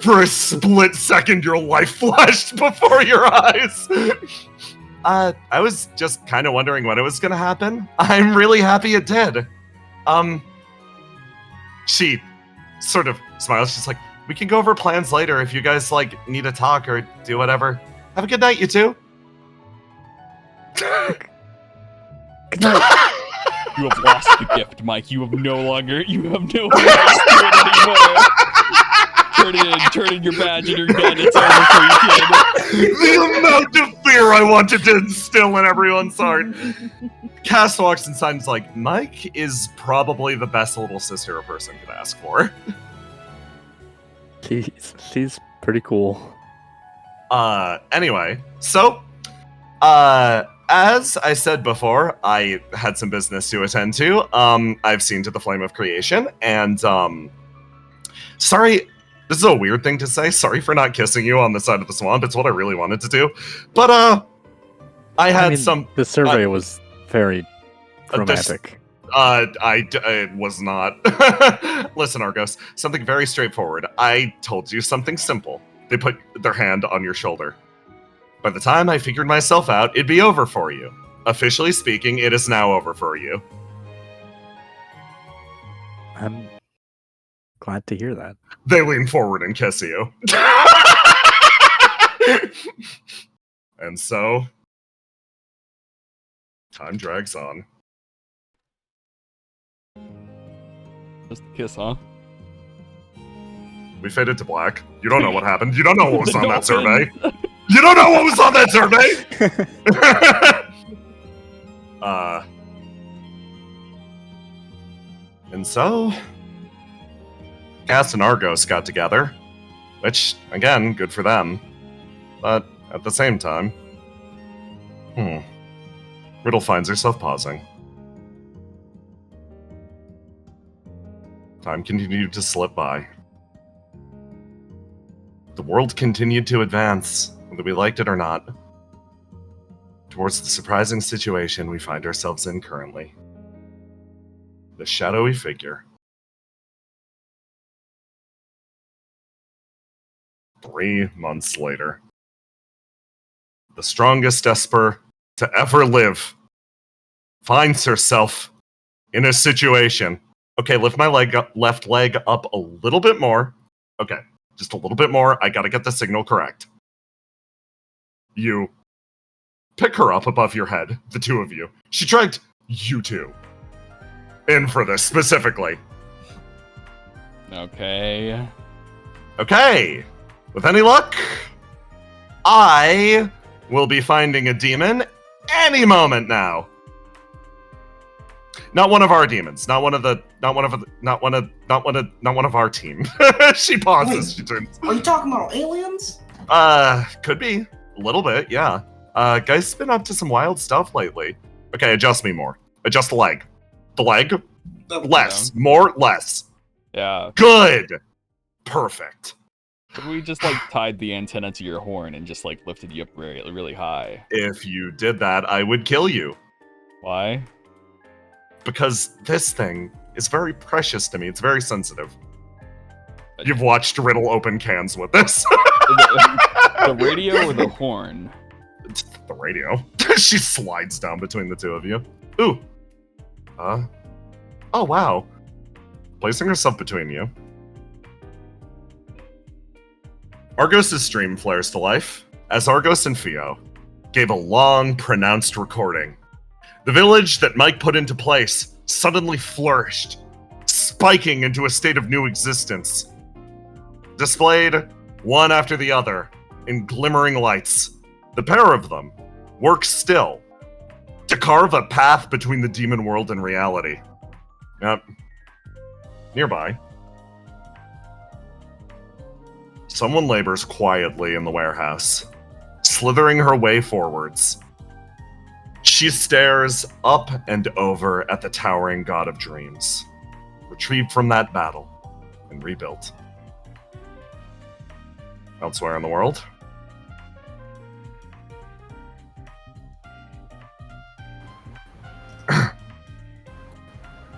S1: For a split second, your life flashed before your eyes. I was just kind of wondering when it was gonna happen. I'm really happy it did. She sort of smiles. She's like, we can go over plans later if you guys, like, need to talk or do whatever. Have a good night, you two.
S6: Good night.
S9: You have lost the gift, Mike. You have no longer rights to it anymore. Turn in your badge and you're dead. It's over for you, kid.
S1: The amount of fear I wanted to instill in everyone's heart. Cass walks inside and is like, Mike is probably the best little sister a person could ask for.
S6: She's pretty cool.
S1: Anyway, so, as I said before, I had some business to attend to. I've seen to the Flame of Creation, and, sorry, this is a weird thing to say. Sorry for not kissing you on the side of the swamp. It's what I really wanted to do. But,
S6: the survey was very romantic.
S1: It was not. Listen, Argos, something very straightforward. I told you something simple. They put their hand on your shoulder. By the time I figured myself out, it'd be over for you. Officially speaking, it is now over for you.
S6: I'm glad to hear that.
S1: They lean forward and kiss you. And so, time drags on.
S9: Just a kiss, huh?
S1: We faded to black. You don't know what happened. You don't know what was on that survey. You don't know what was on that survey! And so, Cass and Argos got together, which, again, good for them. But at the same time, Riddle finds herself pausing. Time continued to slip by. The world continued to advance, whether we liked it or not, towards the surprising situation we find ourselves in currently. The shadowy figure. 3 months later. The strongest Esper to ever live finds herself in a situation. Okay, lift my left leg up a little bit more. Okay, just a little bit more. I gotta get the signal correct. You pick her up above your head, the two of you. She dragged you two in for this specifically.
S9: Okay.
S1: Okay. With any luck, I will be finding a demon any moment now. Not one of our demons. Not one of our team. She pauses.
S2: Wait,
S1: she turns.
S2: Are you talking about aliens?
S1: Could be. A little bit, yeah. Guys been up to some wild stuff lately. Okay, adjust me more. Adjust the leg. The leg? Less.
S9: Yeah.
S1: More, less.
S9: Yeah.
S1: Good. Perfect.
S9: Could we just like tied the antenna to your horn and just like lifted you up really, really high?
S1: If you did that, I would kill you.
S9: Why?
S1: Because this thing is very precious to me. It's very sensitive. You've watched Riddle open cans with this.
S9: The radio or the horn?
S1: It's the radio. She slides down between the two of you. Ooh. Oh, wow. Placing herself between you. Argos' stream flares to life as Argos and Theo gave a long, pronounced recording. The village that Mike put into place suddenly flourished, spiking into a state of new existence. Displayed one after the other in glimmering lights, the pair of them work still to carve a path between the demon world and reality. Yep. Nearby, someone labors quietly in the warehouse, slithering her way forwards. She stares up and over at the towering god of dreams, retrieved from that battle and rebuilt. Elsewhere in the world,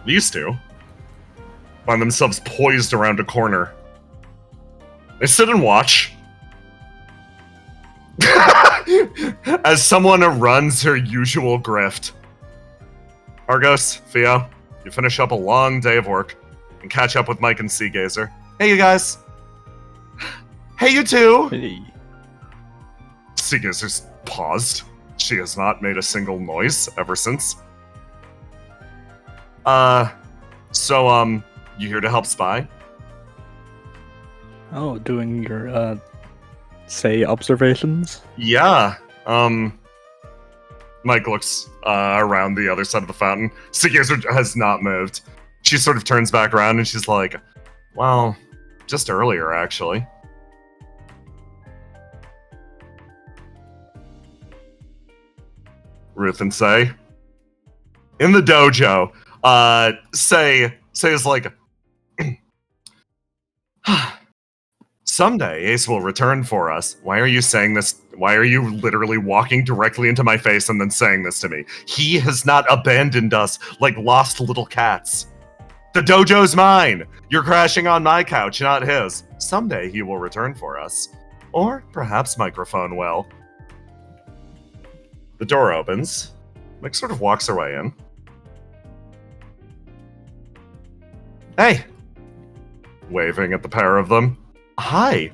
S1: these two find themselves poised around a corner. They sit and watch as someone runs her usual grift. Argos, Theo, you finish up a long day of work and catch up with Mike and Seagazer. Hey, you guys. Hey, you two.
S6: Hey.
S1: Seagazer's paused. She has not made a single noise ever since. So, you here to help spy?
S6: Oh, doing your, say, observations?
S1: Yeah. Mike looks around the other side of the fountain. Seagazer has not moved. She sort of turns back around and she's like, well, just earlier, actually. Ruth and Say. In the dojo, Say is like, someday Ace will return for us. Why are you saying this? Why are you literally walking directly into my face and then saying this to me? He has not abandoned us like lost little cats. The dojo's mine. You're crashing on my couch, not his. Someday he will return for us. Or perhaps Microphone will. The door opens. Mick sort of walks her way in. Hey! Waving at the pair of them. Hi.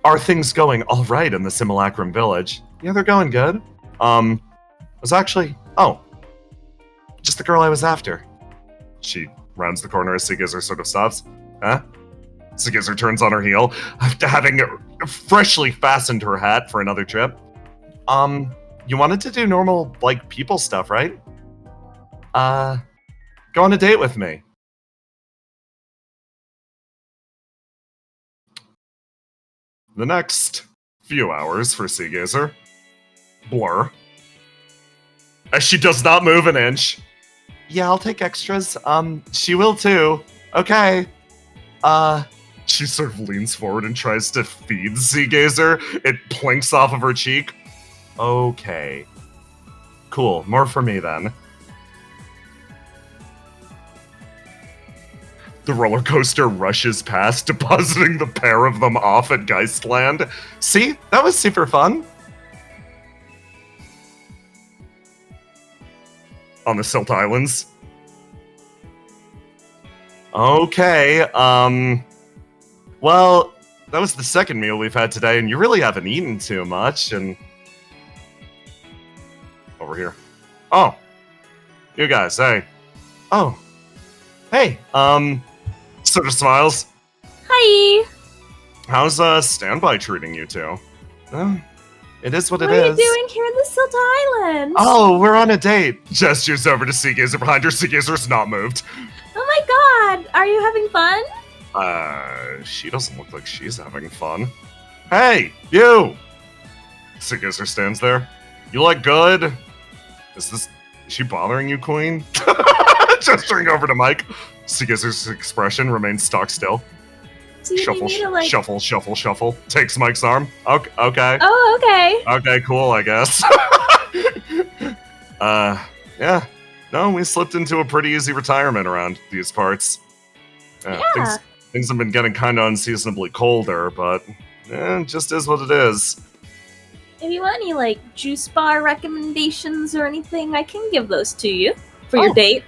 S1: are things going all right in the Simulacrum Village? Yeah, they're going good. Was actually, just the girl I was after. She rounds the corner as Sigizar sort of stops. Huh? Sigizar turns on her heel, having freshly fastened her hat for another trip. You wanted to do normal, like, people stuff, right? Go on a date with me. The next few hours for Seagazer blur. As she does not move an inch. Yeah, I'll take extras. She will too. Okay. She sort of leans forward and tries to feed Seagazer. It plinks off of her cheek. Okay. Cool, more for me then. The roller coaster rushes past, depositing the pair of them off at Geistland. See? That was super fun. On the Silt Islands. Okay, well, that was the second meal we've had today, and you really haven't eaten too much, and... Over here. Oh. You guys, hey. Oh. Hey, sort of smiles.
S8: Hi!
S1: How's, Standby treating you two? It is what it is.
S8: What are you doing here in the Silt Islands?
S1: Oh, we're on a date. Gestures over to Seagazer behind her. Seagazer's not moved.
S8: Oh my god! Are you having fun?
S1: She doesn't look like she's having fun. Hey, you! Seagazer stands there. You look good. Is she bothering you, Queen? Gesturing over to Mike. Seagazer's expression remains stock still.
S8: Do you need me to, like...
S1: Shuffle, shuffle, shuffle. Takes Mike's arm. Okay.
S8: Oh, okay.
S1: Okay, cool, I guess. Yeah. No, we slipped into a pretty easy retirement around these parts.
S8: Yeah.
S1: Things have been getting kind of unseasonably colder, but it just is what it is.
S8: If you want any, like, juice bar recommendations or anything, I can give those to you for your date.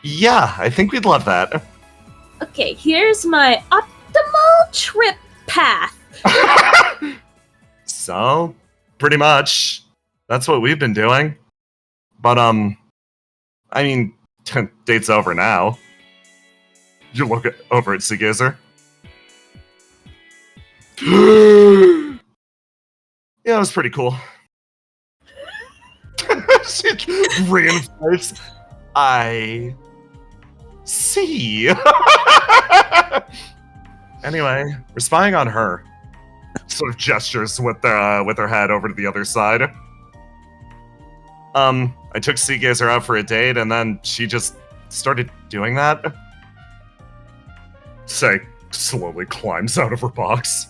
S1: Yeah, I think we'd love that.
S8: Okay, here's my optimal trip path.
S1: So, pretty much, that's what we've been doing. But, I mean, date's over now. You look over at Seagazer. Yeah, it was pretty cool. She reinforced. I see. Anyway, we're spying on her. Sort of gestures with her head over to the other side. I took Seagazer out for a date, and then she just started doing that. Say, slowly climbs out of her box.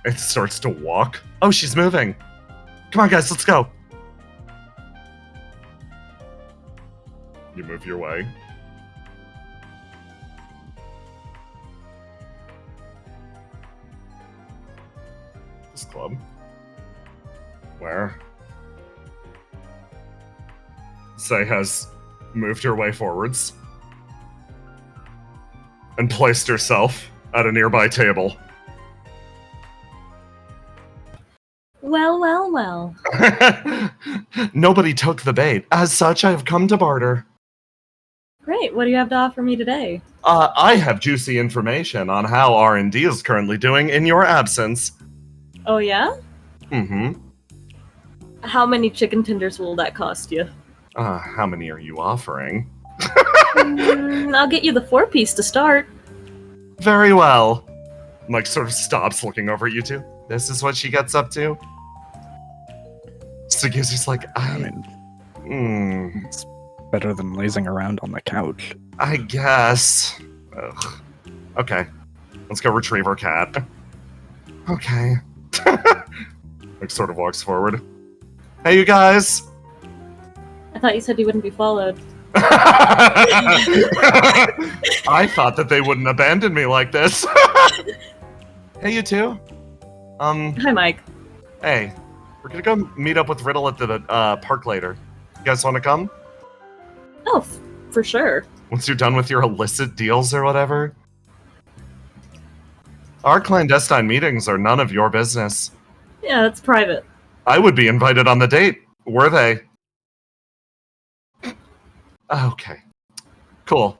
S1: It starts to walk. Oh, she's moving. Come on, guys, let's go. You move your way. This club. Where? Say has moved her way forwards and placed herself at a nearby table.
S8: Well, well, well.
S1: Nobody took the bait. As such, I have come to barter.
S8: Great, what do you have to offer me today?
S1: I have juicy information on how R&D is currently doing in your absence.
S8: Oh, yeah?
S1: Mm-hmm.
S8: How many chicken tenders will that cost you?
S1: How many are you offering?
S8: I'll get you the 4-piece to start.
S1: Very well. Mike sort of stops looking over at you two. This is what she gets up to? Segizer's like,
S6: It's better than lazing around on the couch.
S1: I guess. Ugh. Okay. Let's go retrieve our cat. Okay. Mike sort of walks forward. Hey, you guys!
S8: I thought you said you wouldn't be followed.
S1: I thought that they wouldn't abandon me like this. Hey, you two.
S8: Hi, Mike.
S1: Hey, we're gonna go meet up with Riddle at the park later. You guys want to come?
S8: Oh, for sure.
S1: Once you're done with your illicit deals or whatever? Our clandestine meetings are none of your business.
S8: Yeah, it's private.
S1: I would be invited on the date. Were they? Okay. Cool.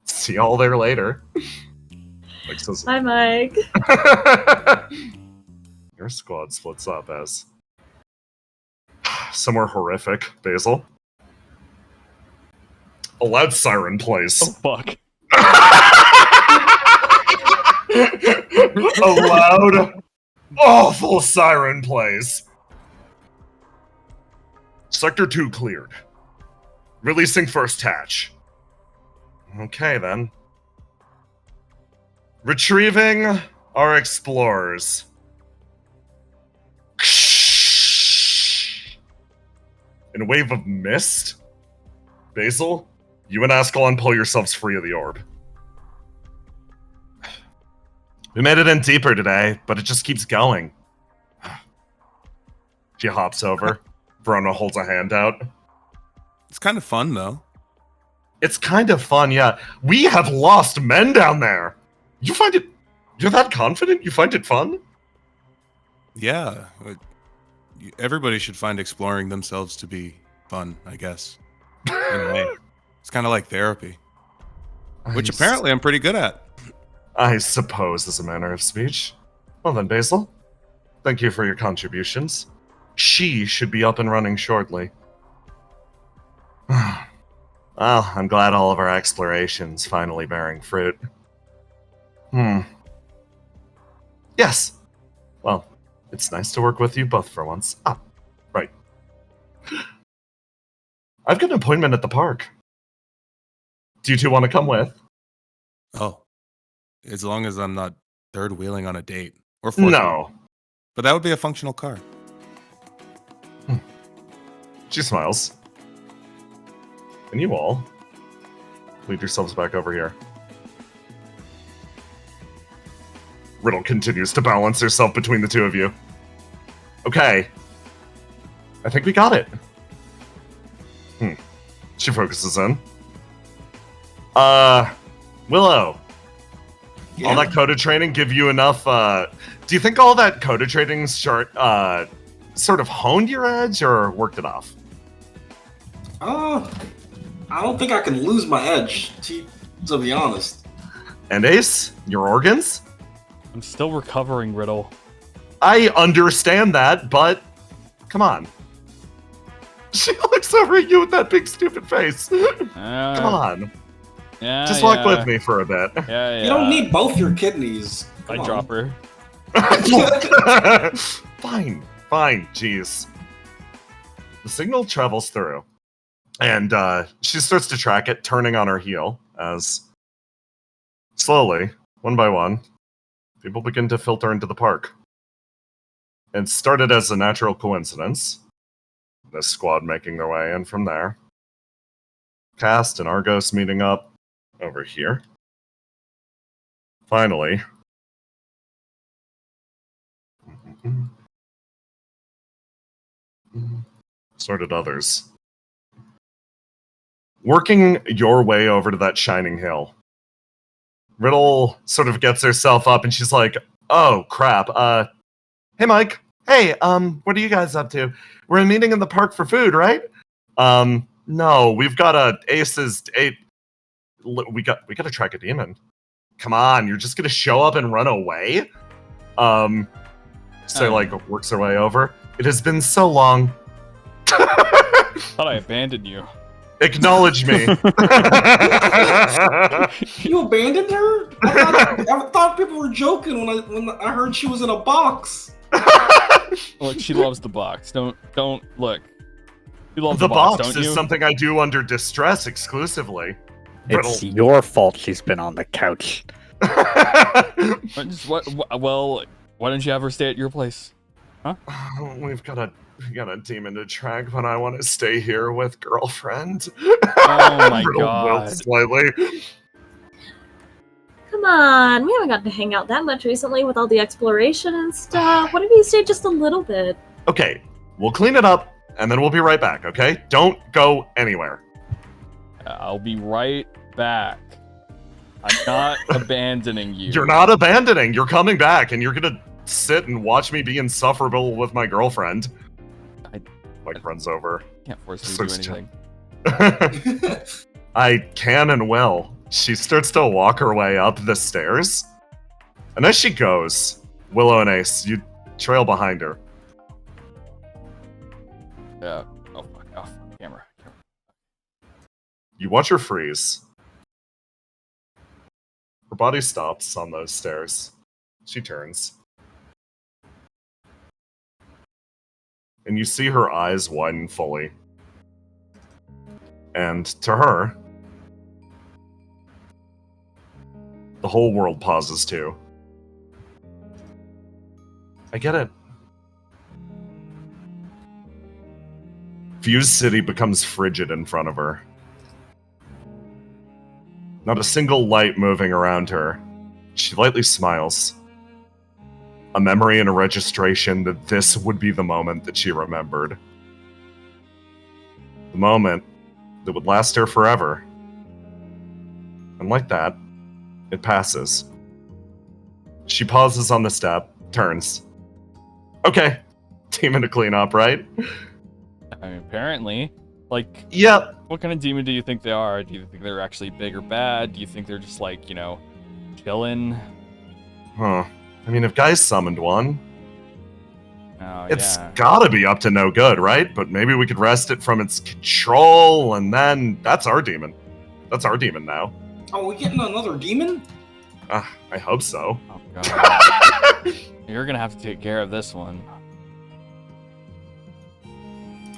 S1: See y'all there later. Like, says,
S8: Hi, Mike.
S1: Your squad splits up as somewhere horrific, Basil. A loud siren plays.
S9: Oh, fuck.
S1: A loud, awful siren plays. Sector 2 cleared. Releasing first hatch. Okay, then. Retrieving our explorers. In a wave of mist, Basil, you and Ascalon pull yourselves free of the orb. We made it in deeper today, but it just keeps going. She hops over. Verona holds a hand out.
S4: It's kind of fun, though.
S1: It's kind of fun, yeah. We have lost men down there. You find it... You're that confident? You find it fun?
S4: Yeah. Everybody should find exploring themselves to be fun, I guess. In a way. It's kind of like therapy. Which apparently I'm pretty good at.
S1: I suppose is a manner of speech. Well then, Basil. Thank you for your contributions. She should be up and running shortly. Well, I'm glad all of our explorations finally bearing fruit. Yes. Well, it's nice to work with you both for once. Ah, right. I've got an appointment at the park. Do you two want to come with?
S4: Oh. As long as I'm not third wheeling on a date. Or fourth.
S1: No.
S4: But that would be a functional car.
S1: She smiles. And you all lead yourselves back over here. Riddle continues to balance herself between the two of you. Okay. I think we got it. She focuses in. Willow.
S2: Yeah.
S1: All that coda training give you enough, do you think all that coda training sort of honed your edge or worked it off?
S2: I don't think I can lose my edge, to be honest.
S1: And Ace, your organs?
S9: I'm still recovering, Riddle.
S1: I understand that, but come on. She looks over at you with that big stupid face. Come on.
S9: Yeah,
S1: Just walk with me for a bit.
S9: Yeah.
S2: You don't need both your kidneys.
S9: I drop her.
S1: Fine, jeez. The signal travels through, and she starts to track it, turning on her heel, as slowly, one by one, people begin to filter into the park. It started as a natural coincidence, this squad making their way in from there. Cast and Argos meeting up over here. Finally, sorted others. Working your way over to that shining hill. Riddle sort of gets herself up and she's like, oh crap, hey Mike, hey, what are you guys up to? We're meeting in the park for food, right? No, we've got we gotta track a demon. Come on, you're just gonna show up and run away? So works her way over. It has been so long.
S9: Thought I abandoned you.
S1: Acknowledge me.
S2: You abandoned her? I thought people were joking when I heard she was in a box.
S9: Look, she loves the box. Don't look. You love
S1: the box
S9: don't
S1: is
S9: you?
S1: something I do under distress exclusively.
S6: It's your fault she's been on the couch.
S9: Well, why don't you have her stay at your place? Huh?
S1: We've got a demon to track, but I want to stay here with girlfriend.
S9: Oh my god.
S1: Wilts slightly.
S8: Come on, we haven't gotten to hang out that much recently with all the exploration and stuff. What if you stay just a little bit?
S1: Okay, we'll clean it up, and then we'll be right back, okay? Don't go anywhere.
S9: I'll be right back. I'm not abandoning you.
S1: You're not abandoning. You're coming back, and you're gonna sit and watch me be insufferable with my girlfriend. Runs over.
S9: Can't force you to do anything.
S1: I can and will. She starts to walk her way up the stairs. And as she goes, Willow and Ace, you trail behind her.
S9: Yeah. Oh, fuck. Oh, camera.
S1: You watch her freeze. Her body stops on those stairs. She turns. And you see her eyes widen fully. And to her, the whole world pauses too. I get it. Fuse City becomes frigid in front of her. Not a single light moving around her. She lightly smiles. A memory and a registration that this would be the moment that she remembered. The moment that would last her forever. And like that, it passes. She pauses on the step, turns. Okay, demon to clean up, right?
S9: I mean, apparently. Like,
S1: yep.
S9: What kind of demon do you think they are? Do you think they're actually big or bad? Do you think they're just like, chilling?
S1: Huh. I mean, if Guy's summoned one, it's
S9: yeah.
S1: gotta be up to no good, right? But maybe we could wrest it from its control, and then that's our demon. That's our demon now.
S2: Are we getting another demon?
S1: I hope so.
S9: Oh, God. You're gonna have to take care of this one.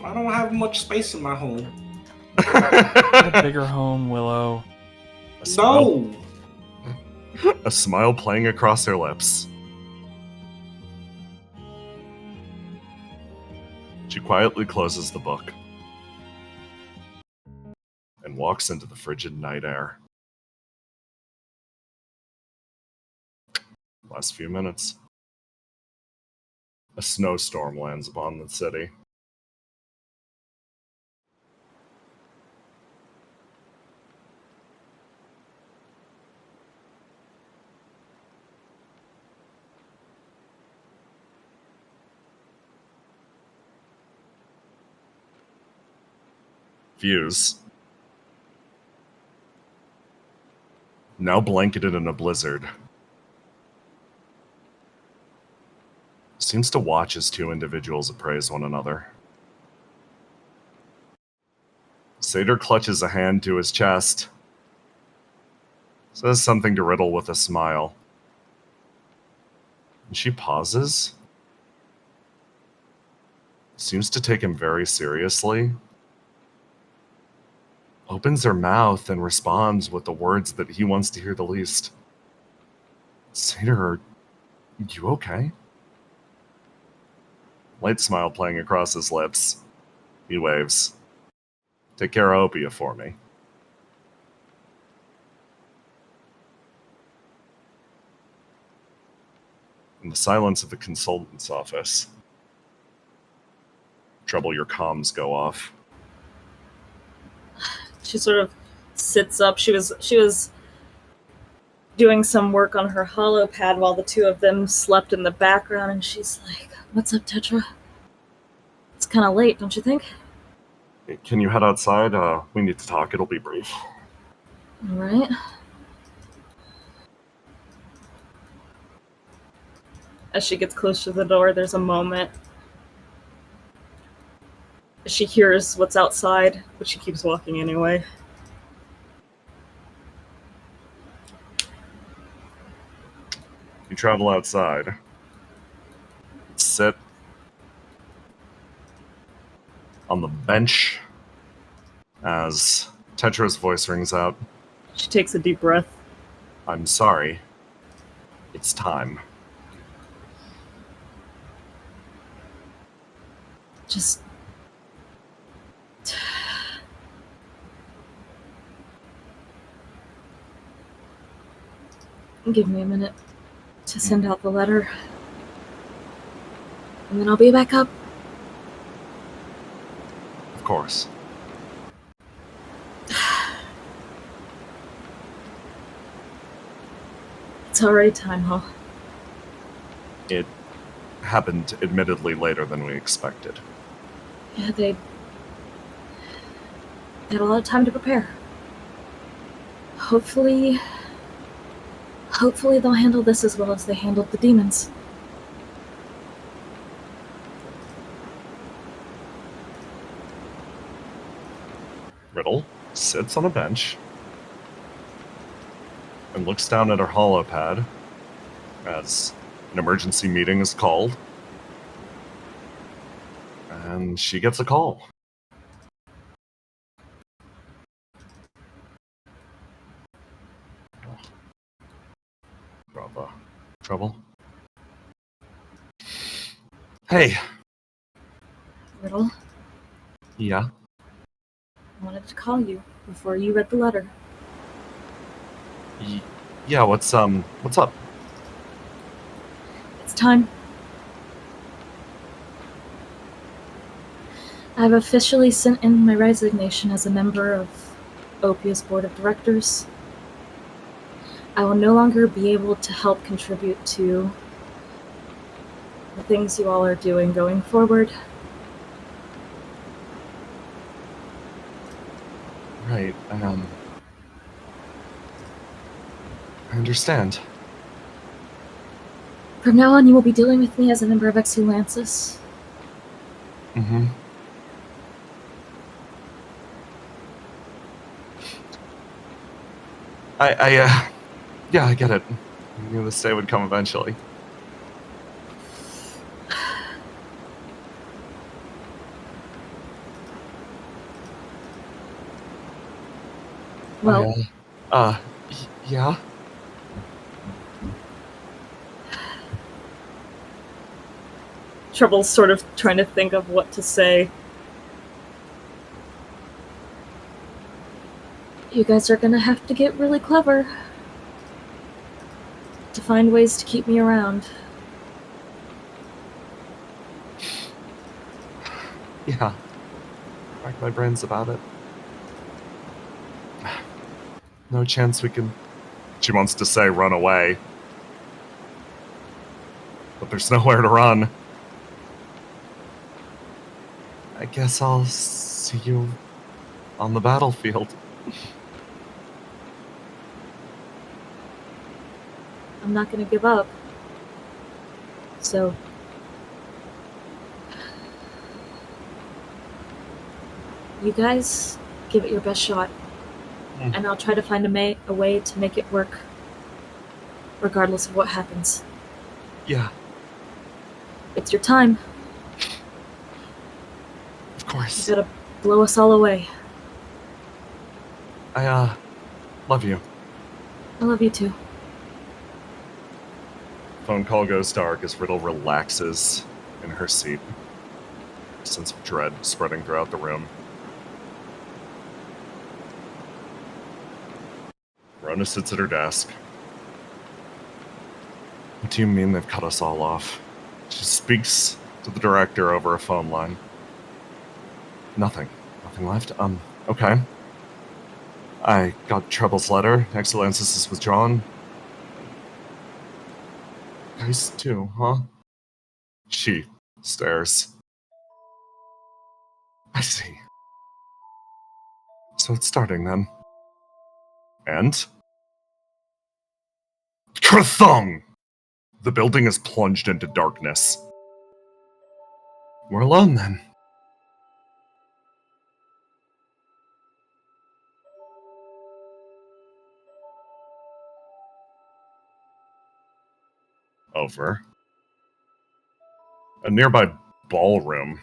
S2: I don't have much space in my home.
S9: A bigger home, Willow.
S2: No!
S1: A smile playing across her lips. She quietly closes the book and walks into the frigid night air. Last few minutes. A snowstorm lands upon the city. Fuse, now blanketed in a blizzard, seems to watch as two individuals appraise one another. Satyr clutches a hand to his chest, says something to Riddle with a smile. And she pauses, seems to take him very seriously, opens her mouth and responds with the words that he wants to hear the least. Satyr, are you okay? Light smile playing across his lips. He waves. Take care of Opia for me. In the silence of the consultant's office, Trouble, your comms go off.
S13: She sort of sits up. She was doing some work on her hollow pad while the two of them slept in the background, and she's like, "What's up, Tetra? It's kind of late, don't you think?"
S1: Can you head outside? We need to talk. It'll be brief.
S13: All right. As she gets close to the door, there's a moment. She hears what's outside, but she keeps walking anyway.
S1: You travel outside. Sit on the bench as Tetra's voice rings out.
S13: She takes a deep breath.
S1: I'm sorry. It's time.
S13: Just... give me a minute to send out the letter. And then I'll be back up.
S1: Of course.
S8: It's already time, huh?
S1: It happened admittedly later than we expected.
S8: Yeah, they had a lot of time to prepare. Hopefully they'll handle this as well as they handled the demons.
S1: Riddle sits on a bench and looks down at her holopad as an emergency meeting is called. And she gets a call. Bravo. Trouble? Hey.
S8: Riddle,
S1: Yeah?
S8: I wanted to call you before you read the letter.
S1: Yeah, what's up?
S8: It's time. I've officially sent in my resignation as a member of Opia's board of directors. I will no longer be able to help contribute to the things you all are doing going forward.
S1: Right, I understand.
S8: From now on, you will be dealing with me as a member of Exulansis.
S1: Mm-hmm. Yeah, I get it. I knew this day would come eventually.
S8: Well,
S1: Yeah?
S13: Trouble's sort of trying to think of what to say.
S8: you guys are gonna have to get really clever to find ways to keep me around.
S1: Yeah. Rack my brains about it. No chance we can... She wants to say run away. But there's nowhere to run. I guess I'll see you on the battlefield.
S8: I'm not gonna give up. So... you guys, give it your best shot. And I'll try to find a way to make it work. Regardless of what happens.
S1: Yeah.
S8: It's your time.
S1: Of course.
S8: You gotta blow us all away.
S1: I, love you.
S8: I love you too.
S1: Phone call goes dark as Riddle relaxes in her seat. A sense of dread spreading throughout the room. Rona sits at her desk. What do you mean they've cut us all off? She speaks to the director over a phone line. Nothing. Nothing left? Okay. I got Trouble's letter. Excellensis is withdrawn. Guys too, huh? She stares. I see. So it's starting then. And? Kerthung! The building is plunged into darkness. We're alone then. Over. A nearby ballroom.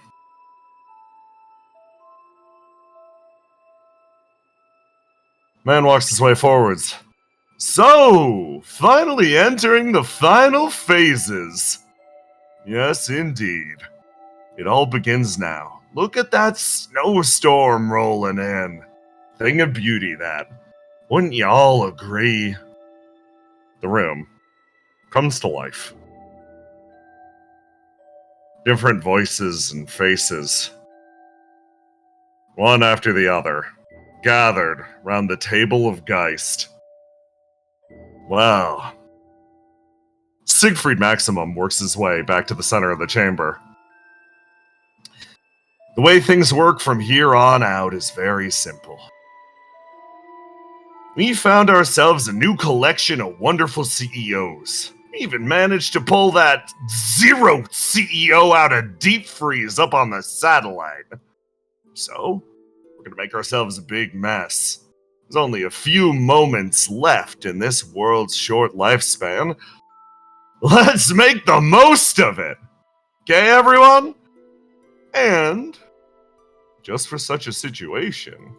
S1: Man walks his way forwards. So, finally entering the final phases. Yes, indeed. It all begins now. Look at that snowstorm rolling in. Thing of beauty, that. Wouldn't y'all agree? The room comes to life. Different voices and faces, one after the other, gathered round the table of Geist. Well, Siegfried Maximum works his way back to the center of the chamber. The way things work from here on out is very simple. We found ourselves a new collection of wonderful CEOs. We even managed to pull that zero CEO out of deep freeze up on the satellite. So, we're gonna make ourselves a big mess. There's only a few moments left in this world's short lifespan. Let's make the most of it! Okay, everyone? And, just for such a situation,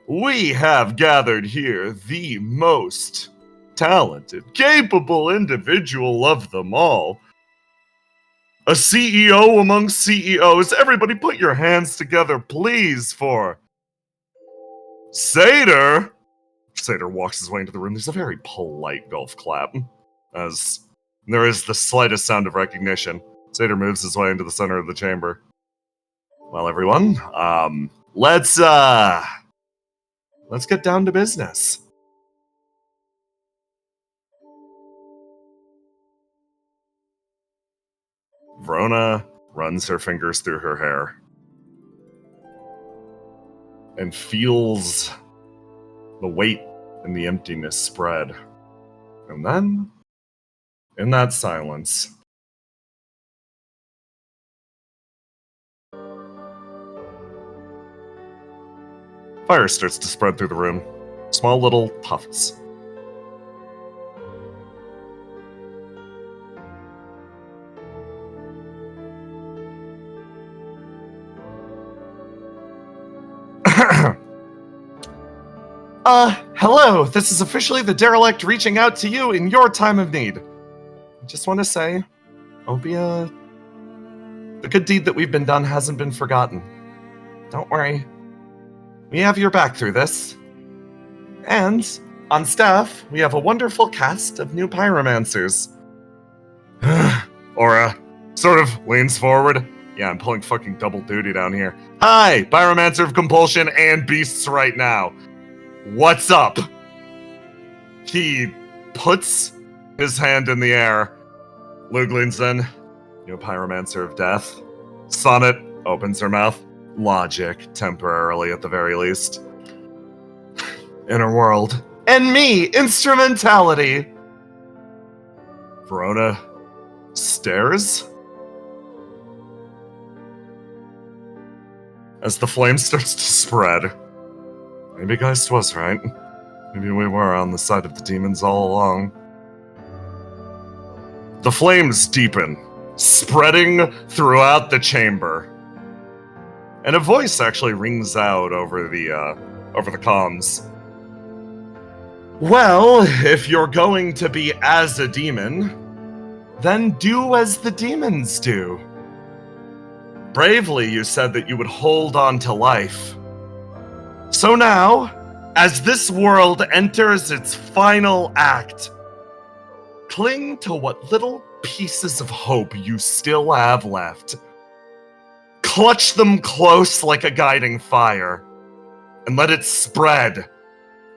S1: we have gathered here the most talented, capable individual of them all. A CEO among CEOs. Everybody put your hands together, please, for Satyr. Satyr walks his way into the room. There's a very polite golf clap, as there is the slightest sound of recognition. Satyr moves his way into the center of the chamber. Well, everyone, let's get down to business. Verona runs her fingers through her hair and feels the weight and the emptiness spread. And then, in that silence, fire starts to spread through the room. Small little puffs. Hello, this is officially the derelict reaching out to you in your time of need. I just want to say, Obia, the good deed that we've been done hasn't been forgotten. Don't worry. We have your back through this. And, on staff, we have a wonderful cast of new pyromancers. Aura sort of leans forward. Yeah, I'm pulling fucking double duty down here. Hi, Pyromancer of Compulsion and Beasts right now. What's up? He puts his hand in the air. Luglinson, you Pyromancer of Death. Sonnet opens her mouth. Logic, temporarily at the very least. Inner World. And me, Instrumentality. Verona stares as the flame starts to spread. Maybe Geist was right. Maybe we were on the side of the demons all along. The flames deepen, spreading throughout the chamber. And a voice actually rings out over the comms. Well, if you're going to be as a demon, then do as the demons do. Bravely, you said that you would hold on to life. So now, as this world enters its final act, cling to what little pieces of hope you still have left. Clutch them close like a guiding fire, and let it spread,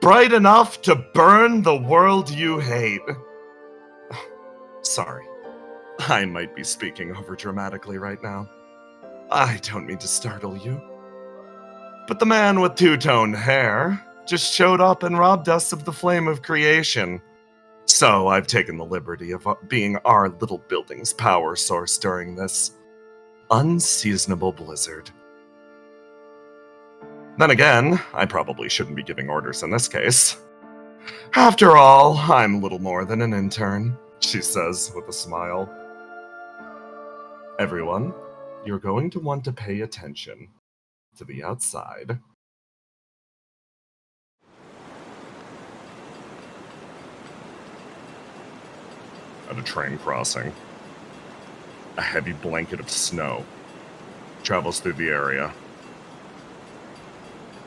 S1: bright enough to burn the world you hate. Sorry, I might be speaking overdramatically right now. I don't mean to startle you. But the man with two-toned hair just showed up and robbed us of the flame of creation. So I've taken the liberty of being our little building's power source during this unseasonable blizzard. Then again, I probably shouldn't be giving orders in this case. After all, I'm little more than an intern, she says with a smile. Everyone, you're going to want to pay attention to the outside. At a train crossing, a heavy blanket of snow travels through the area.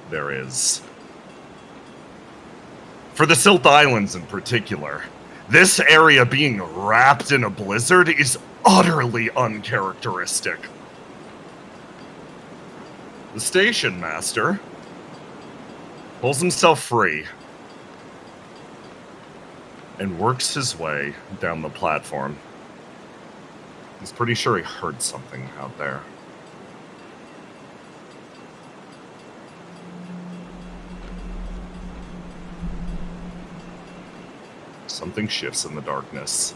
S1: There is. For the Silt Islands in particular, this area being wrapped in a blizzard is utterly uncharacteristic. The station master pulls himself free and works his way down the platform. He's pretty sure he heard something out there. Something shifts in the darkness.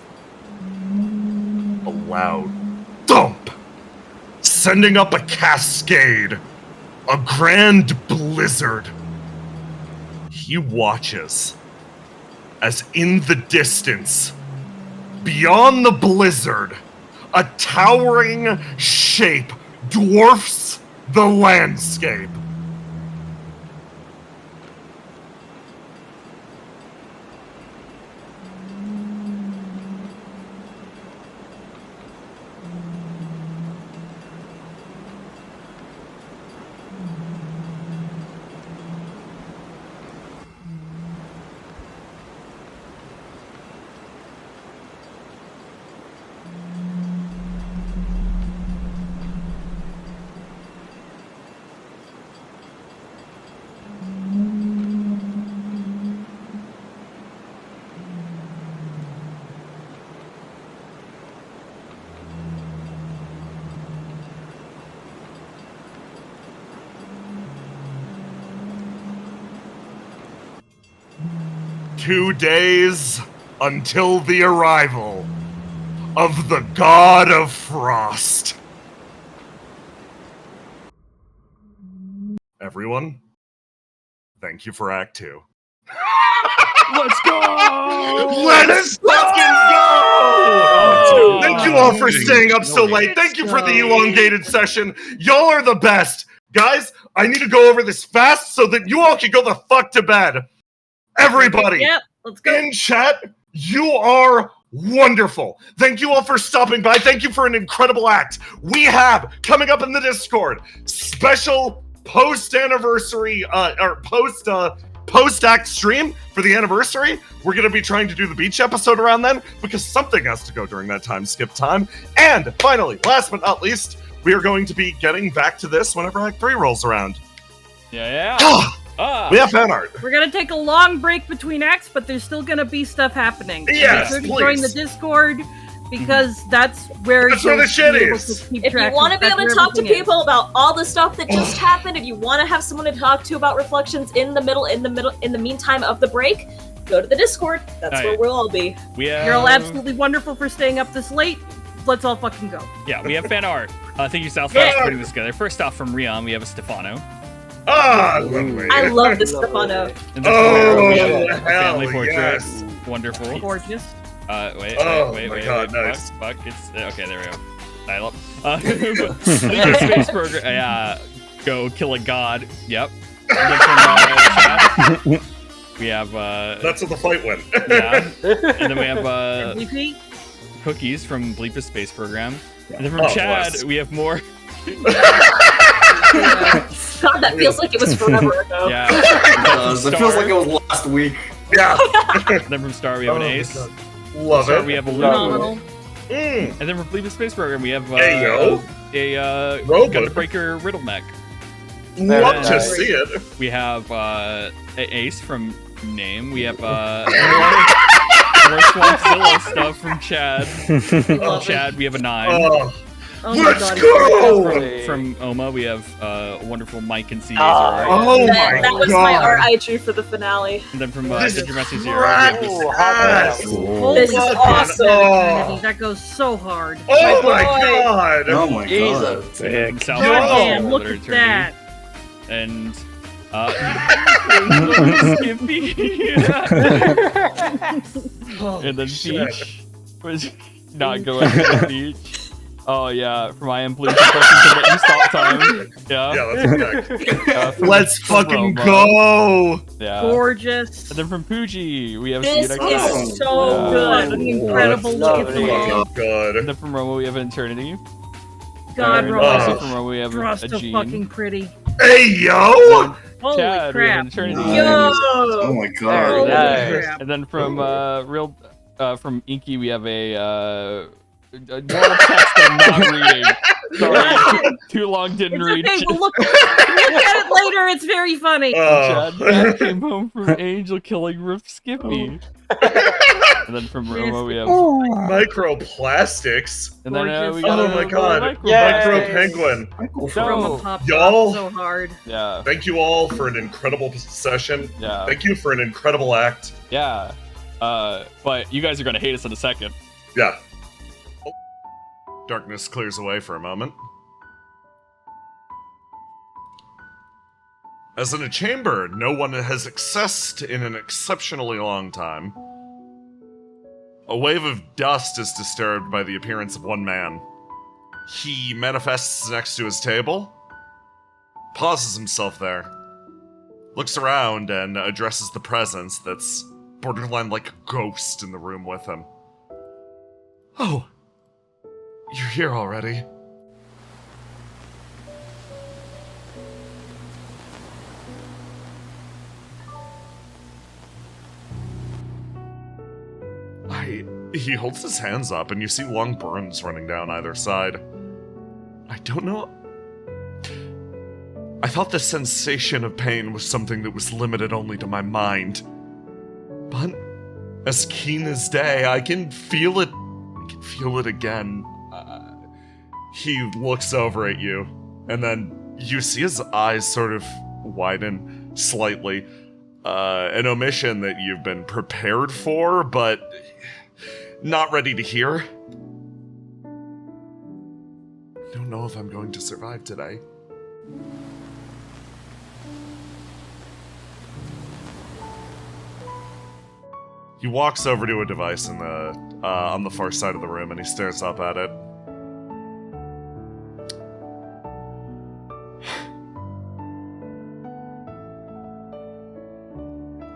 S1: A loud thump, sending up a cascade, a grand blizzard. He watches as in the distance, beyond the blizzard, a towering shape dwarfs the landscape. "2 days until the arrival of the God of Frost." Everyone, thank you for Act 2.
S9: Let's go!
S1: Let's fucking go! Thank you all for staying up so late. Thank you for the elongated session. Y'all are the best. Guys, I need to go over this fast so that you all can go the fuck to bed. Everybody,
S5: Yep, let's go.
S1: in chat, you are wonderful. Thank you all for stopping by. Thank you for an incredible act. We have, coming up in the Discord, special post-anniversary, or post-act stream for the anniversary. We're going to be trying to do the beach episode around then, because something has to go during that time skip time. And finally, last but not least, we are going to be getting back to this whenever Act 3 rolls around.
S9: Yeah.
S1: We have fan art.
S5: We're gonna take a long break between acts, but there's still gonna be stuff happening.
S1: Yes,
S5: Make sure to join the Discord because that's where
S1: the shit is.
S8: If you want to be able to talk to people about all the stuff that just happened, if you want to have someone to talk to about reflections in the meantime of the break, go to the Discord. That's where we'll all be.
S5: You're all absolutely wonderful for staying up this late. Let's all fucking go.
S9: Yeah, we have fan art. Thank you, Southwest, for putting this together. First off, from Rion, we have a Stefano.
S1: Lovely.
S8: I love this Stefano.
S9: And then we have a family portrait.
S1: Yes.
S9: Wonderful.
S5: Gorgeous.
S9: Wait.
S1: God, nice.
S9: Fuck, it's okay. There we go. Dial up. Space Burger. Go kill a god. Yep. And then from, chat, we have.
S1: That's what the fight went.
S9: Yeah. And then we have
S5: Bleepy?
S9: Cookies from Bleep's Space Program. And then from Chad, we have more.
S8: God, that feels like it was forever ago.
S9: Yeah.
S2: It does. It feels like it was last week.
S1: Yeah.
S9: Then from Star, we have an Ace.
S1: Love
S9: Star,
S1: it.
S9: we have a
S5: Phenomenal.
S9: And then from Bleep's Space Program, we have
S1: Robot.
S9: Gunbreaker Riddle Neck.
S1: Love to see it.
S9: We have Ace from Name. We have more Swampzilla stuff from Chad. From Chad, we have a 9.
S1: Let's go!
S9: From Oma, we have wonderful Mike and CA's
S8: That was my art I drew for the finale.
S9: And then from
S1: This
S9: Did Your Message Zero,
S5: Holy
S8: This is awesome.
S5: That goes so hard.
S1: Oh my god!
S2: Oh my god.
S9: from South
S5: Damn, look
S9: Florida
S5: at that.
S9: And and then Peach was not going to the beach. Oh yeah, from I Am Blue to let you stop time. Yeah.
S1: Let's Let's fucking go.
S9: Yeah.
S5: Gorgeous.
S9: And then from Pooji, we have
S8: This is so good.
S5: Incredible.
S1: Good.
S9: And then from Roma, we have an Eternity.
S5: God,
S9: and
S5: Roma.
S9: also from Roma, we have
S5: Frost
S9: a
S5: so
S9: Jean.
S5: fucking pretty.
S1: Hey yo!
S5: Holy
S9: Chad, we have
S5: crap.
S9: an Eternity.
S8: Yo!
S2: Oh my god.
S5: Holy
S9: Nice.
S5: crap.
S9: And then from from Inky, we have a normal text I'm not reading. Sorry, too long didn't read.
S5: Okay, we'll look at it later. It's very funny.
S9: Chad came home from Angel killing Rip Skippy. And then from Roma we have
S1: microplastics.
S9: And then we
S1: oh
S9: got
S1: my god,
S9: micro
S1: penguin.
S5: Roma popped
S1: y'all,
S5: off so hard.
S9: Yeah.
S1: Thank you all for an incredible session.
S9: Yeah.
S1: Thank you for an incredible act.
S9: Yeah. But you guys are gonna hate us in a second.
S1: Yeah. Darkness clears away for a moment. As in a chamber no one has accessed in an exceptionally long time, a wave of dust is disturbed by the appearance of one man. He manifests next to his table, pauses himself there, looks around and addresses the presence that's borderline like a ghost in the room with him. Oh, you're here already. He holds his hands up and you see long burns running down either side. I don't know. I thought the sensation of pain was something that was limited only to my mind. But as keen as day, I can feel it. I can feel it again. He looks over at you, and then you see his eyes sort of widen slightly. An omission that you've been prepared for, but not ready to hear. I don't know if I'm going to survive today. He walks over to a device in the on the far side of the room and he stares up at it.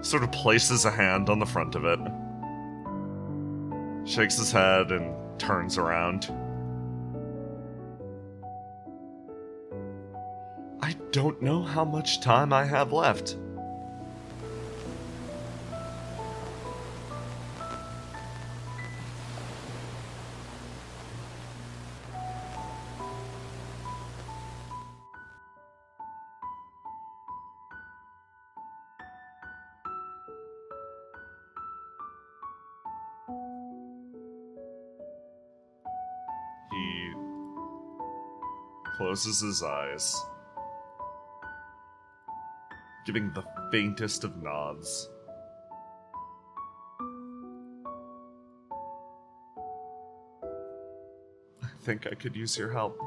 S1: Sort of places a hand on the front of it, shakes his head and turns around. I don't know how much time I have left. He closes his eyes, giving the faintest of nods. I think I could use your help.